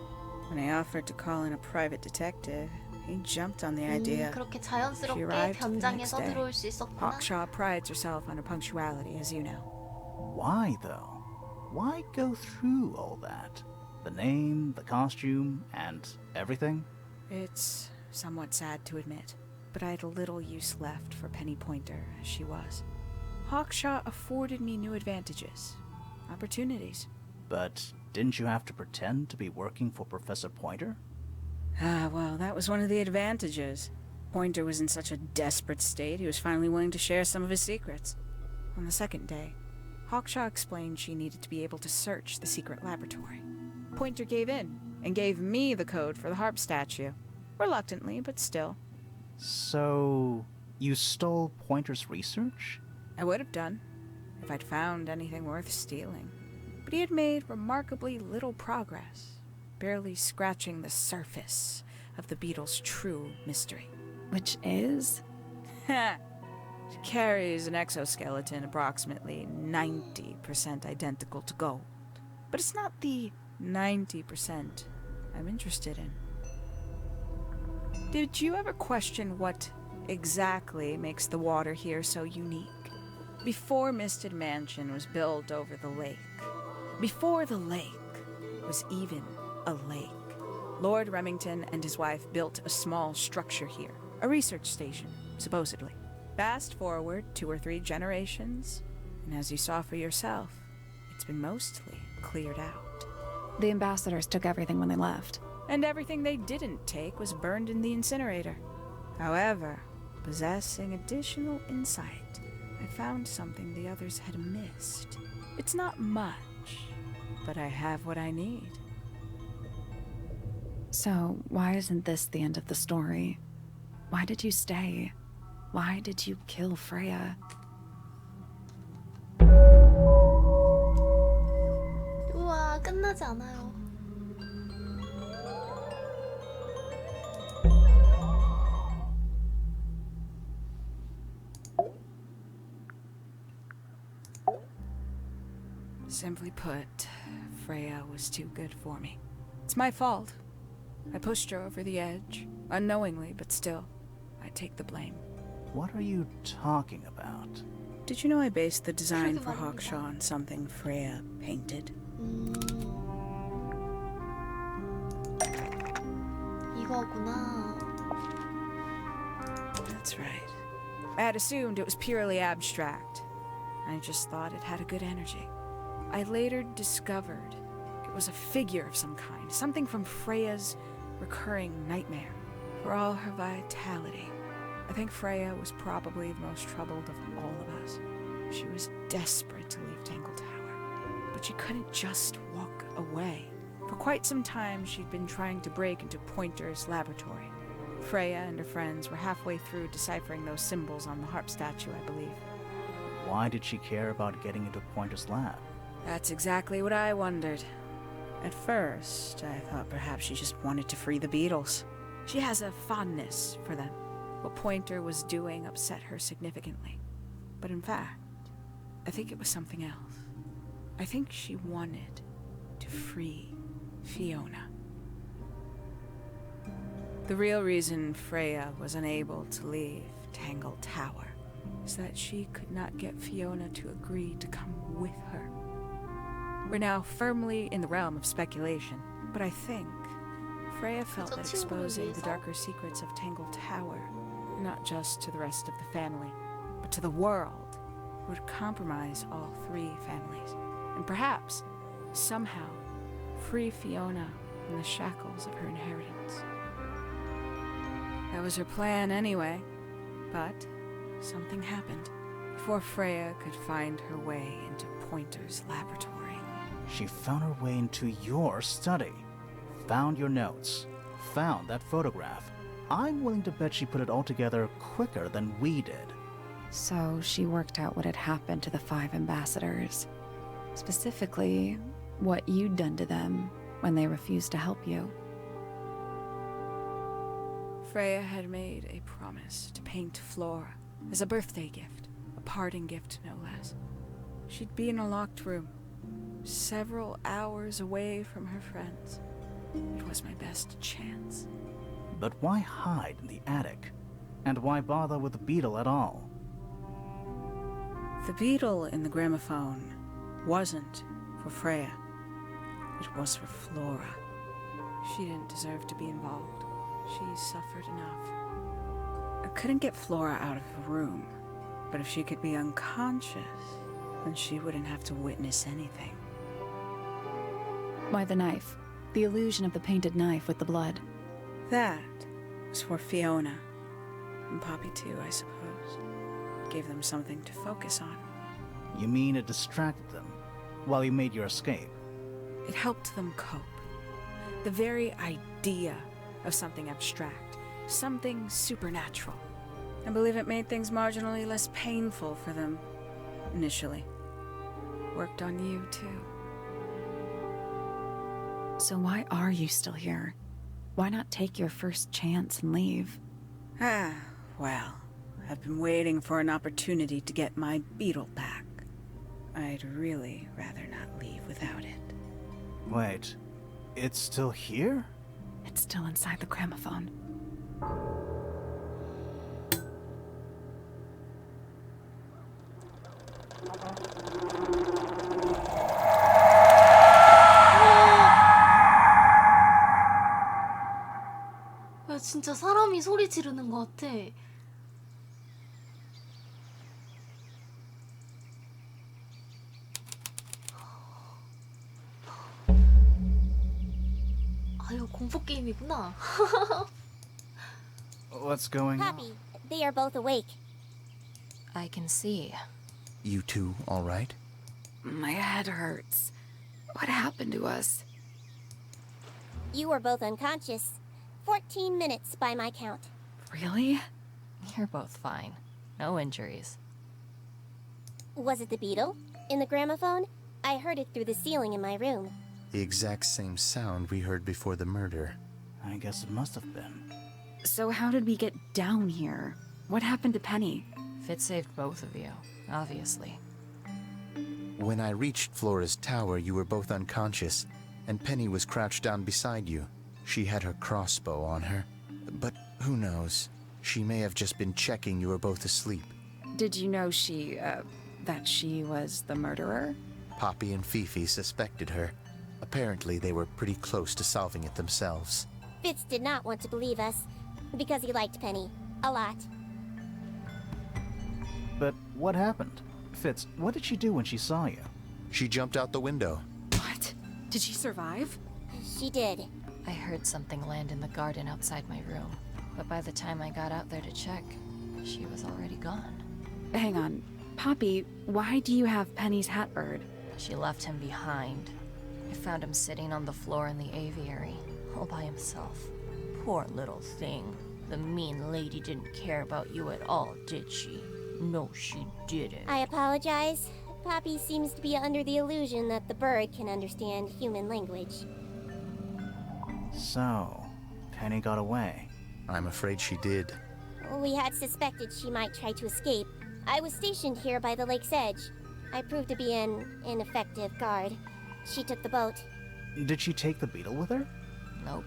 When I offered to call in a private detective, he jumped on the idea. 그렇게 She 자연스럽게 arrived the 변장에 next day. 서들어올 수 있었구나. Hawkshaw prides herself on her punctuality, as you know. Why, though? Why go through all that? The name, the costume, and everything? It's somewhat sad to admit, but I had little use left for Penny Pointer as she was. Hawkshaw afforded me new advantages, opportunities. But didn't you have to pretend to be working for Professor Pointer? Ah, well, that was one of the advantages. Pointer was in such a desperate state, he was finally willing to share some of his secrets. On the second day, Hawkshaw explained she needed to be able to search the secret laboratory. Pointer gave in and gave me the code for the harp statue. Reluctantly, but still. So, you stole Pointer's research? I would have done, if I'd found anything worth stealing. But he had made remarkably little progress. barely scratching the surface of the beetle's true mystery. Which is? She carries an exoskeleton approximately 90% identical to gold. But it's not the 90% I'm interested in. Did you ever question what exactly makes the water here so unique? Before Misted Mansion was built over the lake, before the lake was even a lake, Lord Remington and his wife built a small structure here, a research station, supposedly. Fast forward 2 or 3 generations, and as you saw for yourself, it's been mostly cleared out. The ambassadors took everything when they left. And everything they didn't take was burned in the incinerator. However, possessing additional insight, I found something the others had missed. It's not much, but I have what I need. So, why isn't this the end of the story? Why did you stay? Why did you kill Freya? 우와, 끝나지 않아요. Simply put, Freya was too good for me. It's my fault. I pushed her over the edge, unknowingly, but still, I take the blame. What are you talking about? Did you know I based the design for Hawkshaw on something Freya painted? 이거구나. That's right. I had assumed it was purely abstract. I just thought it had a good energy. I later discovered it was a figure of some kind, something from Freya's recurring nightmare. For all her vitality, I think Freya was probably the most troubled of all of us. She was desperate to leave Tangled Tower, but she couldn't just walk away. For quite some time, she'd been trying to break into Pointer's laboratory. Freya and her friends were halfway through deciphering those symbols on the harp statue, I believe. Why did she care about getting into Pointer's lab? That's exactly what I wondered. At first, I thought perhaps she just wanted to free the beetles. She has a fondness for them. What Pointer was doing upset her significantly. But in fact, I think it was something else. I think she wanted to free Fiona. The real reason Freya was unable to leave Tangled Tower is that she could not get Fiona to agree to come with her. We're now firmly in the realm of speculation, but I think Freya felt that exposing the darker secrets of Tangled Tower, not just to the rest of the family, but to the world, would compromise all 3 families, and perhaps, somehow, free Fiona from the shackles of her inheritance. That was her plan anyway, but something happened before Freya could find her way into Pointer's laboratory. She found her way into your study, found your notes, found that photograph. I'm willing to bet she put it all together quicker than we did. So she worked out what had happened to the 5 ambassadors. Specifically, what you'd done to them when they refused to help you. Freya had made a promise to paint Flora as a birthday gift, a parting gift no less. She'd be in a locked room, several hours away from her friends. It was my best chance. But why hide in the attic? And why bother with the beetle at all? The beetle in the gramophone wasn't for Freya. It was for Flora. She didn't deserve to be involved. She suffered enough. I couldn't get Flora out of the room, but if she could be unconscious, then she wouldn't have to witness anything. Why the knife? The illusion of the painted knife with the blood. That was for Fiona. And Poppy too, I suppose. Gave them something to focus on. You mean it distracted them while you made your escape? It helped them cope. The very idea of something abstract, something supernatural. I believe it made things marginally less painful for them, initially. Worked on you, too. So why are you still here? Why not take your first chance and leave? Ah, well, I've been waiting for an opportunity to get my beetle back. I'd really rather not leave without it. Wait, it's still here? It's still inside the gramophone. 야, 진짜 사람이 소리 지르는 것 같아. 아, 이거 공포 게임이구나. What's going on? Poppy, they are both awake. I can see. You two all right? My head hurts. What happened to us? You were both unconscious. 14 minutes by my count. Really? You're both fine. No injuries. Was it the beetle? In the gramophone? I heard it through the ceiling in my room. The exact same sound we heard before the murder. I guess it must have been. So how did we get down here? What happened to Penny? Fitz saved both of you, obviously. When I reached Flora's tower, you were both unconscious, and Penny was crouched down beside you. She had her crossbow on her. But who knows? She may have just been checking you were both asleep. Did you know that she was the murderer? Poppy and Fifi suspected her. Apparently, they were pretty close to solving it themselves. Fitz did not want to believe us, because he liked Penny. A lot. But what happened? Fitz, what did she do when she saw you? She jumped out the window. What? Did she survive? She did. I heard something land in the garden outside my room, but by the time I got out there to check, she was already gone. Hang on. Poppy, why do you have Penny's hat bird? She left him behind. I found him sitting on the floor in the aviary, all by himself. Poor little thing. The mean lady didn't care about you at all, did she? No, she didn't. I apologize. Poppy seems to be under the illusion that the bird can understand human language. So, Penny got away. I'm afraid she did. We had suspected she might try to escape. I was stationed here by the lake's edge. I proved to be an ineffective guard. She took the boat. Did she take the beetle with her? Nope,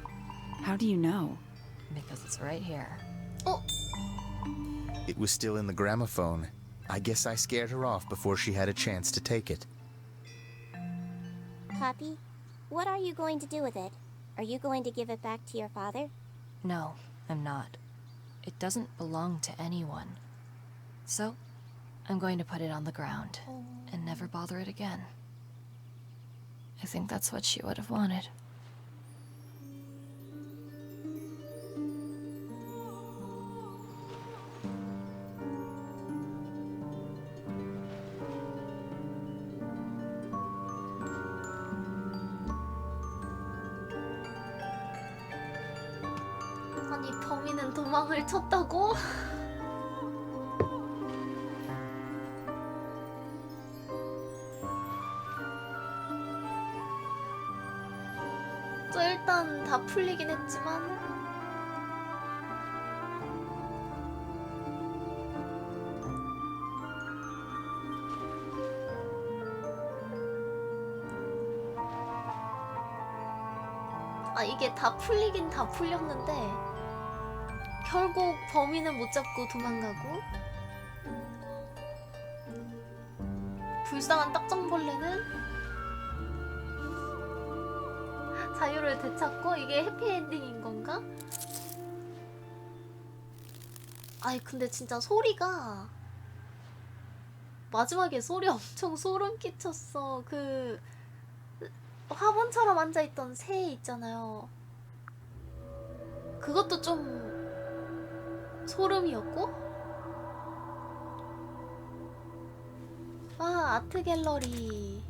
How do you know? because it's right here. 어? It was still in the gramophone. I guess I scared her off before she had a chance to take it. Poppy, what are you going to do with it? Are you going to give it back to your father? No, I'm not. It doesn't belong to anyone. So, I'm going to put it on the ground and never bother it again. I think that's what she would have wanted. 아니, 범인은 도망을 쳤다고? 저 일단 다 풀리긴 했지만 아, 이게 다 풀리긴 다 풀렸는데 결국 범인은 못 잡고 도망가고 불쌍한 딱정벌레는 자유를 되찾고 이게 해피엔딩인 건가? 아니 근데 진짜 소리가 마지막에 소리 엄청 소름 끼쳤어. 그 화분처럼 앉아있던 새 있잖아요. 그것도 좀 소름이었고 아 아트 갤러리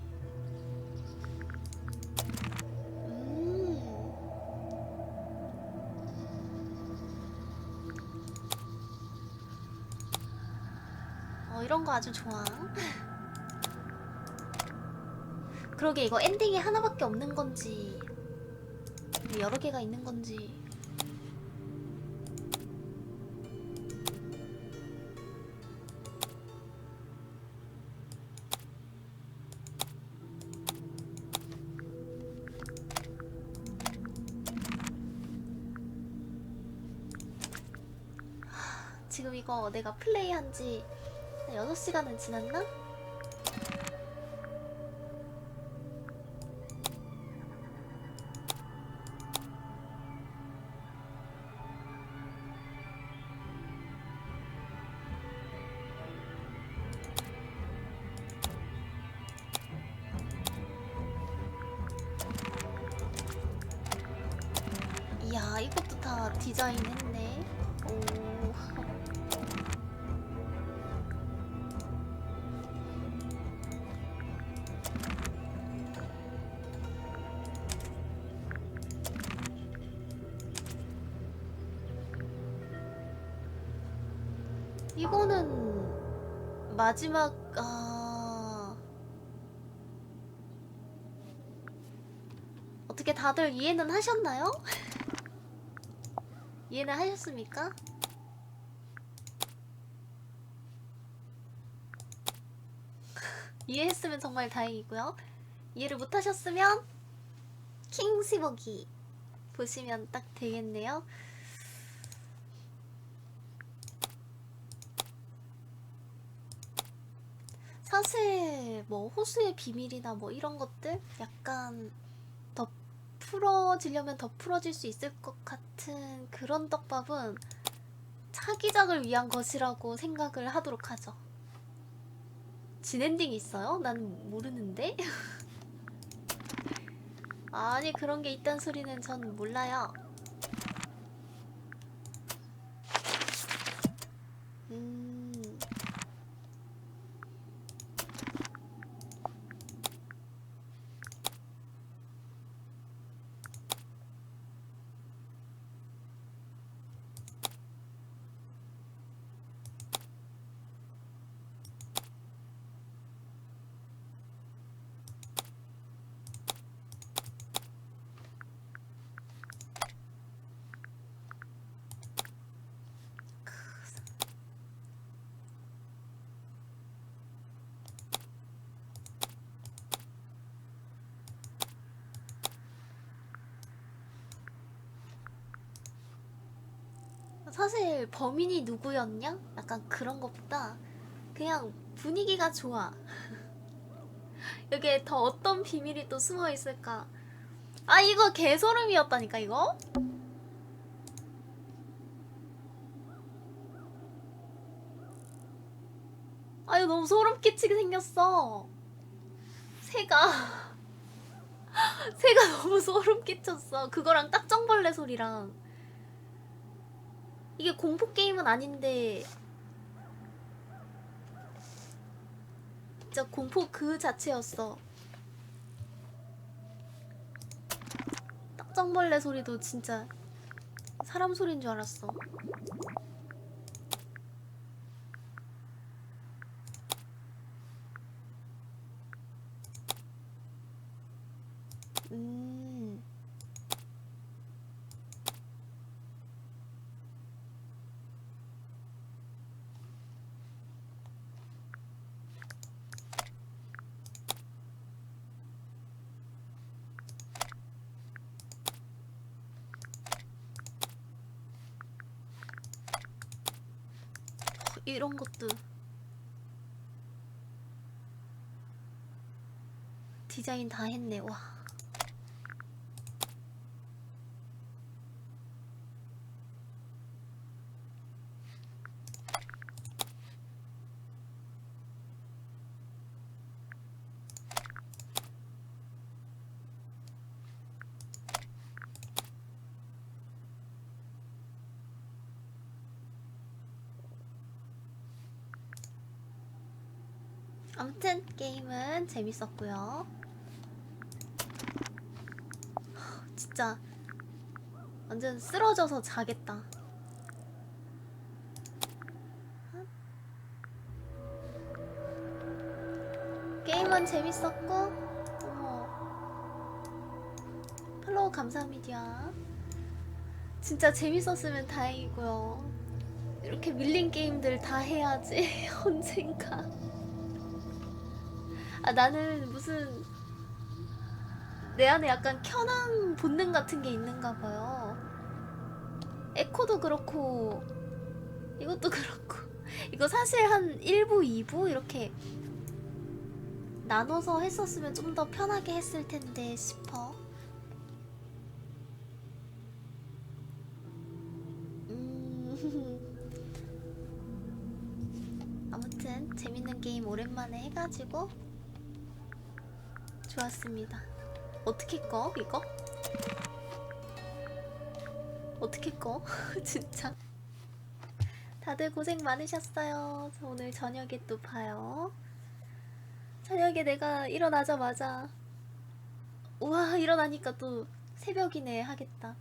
이런 거 아주 좋아. 그러게 이거 엔딩이 하나밖에 없는 건지 여러 개가 있는 건지. 지금 이거 내가 플레이한 지 6시간은 지났나? 이야, 이것도 다 디자인했네. 오. 이거는 마지막 어떻게 다들 이해는 하셨나요? 이해는 하셨습니까? 이해했으면 정말 다행이고요. 이해를 못하셨으면 킹15기 보시면 딱 되겠네요. 사실 뭐 호수의 비밀이나 뭐 이런 것들 약간 더 풀어지려면 더 풀어질 수 있을 것 같은 그런 떡밥은 차기작을 위한 것이라고 생각을 하도록 하죠. 진엔딩이 있어요? 난 모르는데? 아니, 그런 게 있단 소리는 전 몰라요. 사실 범인이 누구였냐? 약간 그런 것보다 그냥 분위기가 좋아. 여기에 더 어떤 비밀이 또 숨어 있을까? 아, 이거 개소름이었다니까, 이거? 아, 이거 너무 소름 끼치게 생겼어. 새가 너무 소름 끼쳤어. 그거랑 딱정벌레 소리랑. 이게 공포 게임은 아닌데 진짜 공포 그 자체였어. 딱정벌레 소리도 진짜 사람 소리인 줄 알았어. 이런 것도 디자인 다 했네. 와. 아무튼 게임은 재밌었고요. 진짜 완전 쓰러져서 자겠다. 게임은 재밌었고, 어머, 팔로우 감사합니다. 진짜 재밌었으면 다행이고요. 이렇게 밀린 게임들 다 해야지. 언젠가. 아, 나는 무슨 내 안에 약간 켜낭 본능 같은 게 있는가 봐요. 에코도 그렇고 이것도 그렇고. 이거 사실 한 1부, 2부 이렇게 나눠서 했었으면 좀 더 편하게 했을 텐데 싶어. 아무튼 재밌는 게임 오랜만에 해가지고 좋았습니다. 어떻게 꺼? 이거? 어떻게 꺼? 진짜 다들 고생 많으셨어요. 저 오늘 저녁에 또 봐요. 저녁에 내가 일어나자마자 우와 일어나니까 또 새벽이네 하겠다.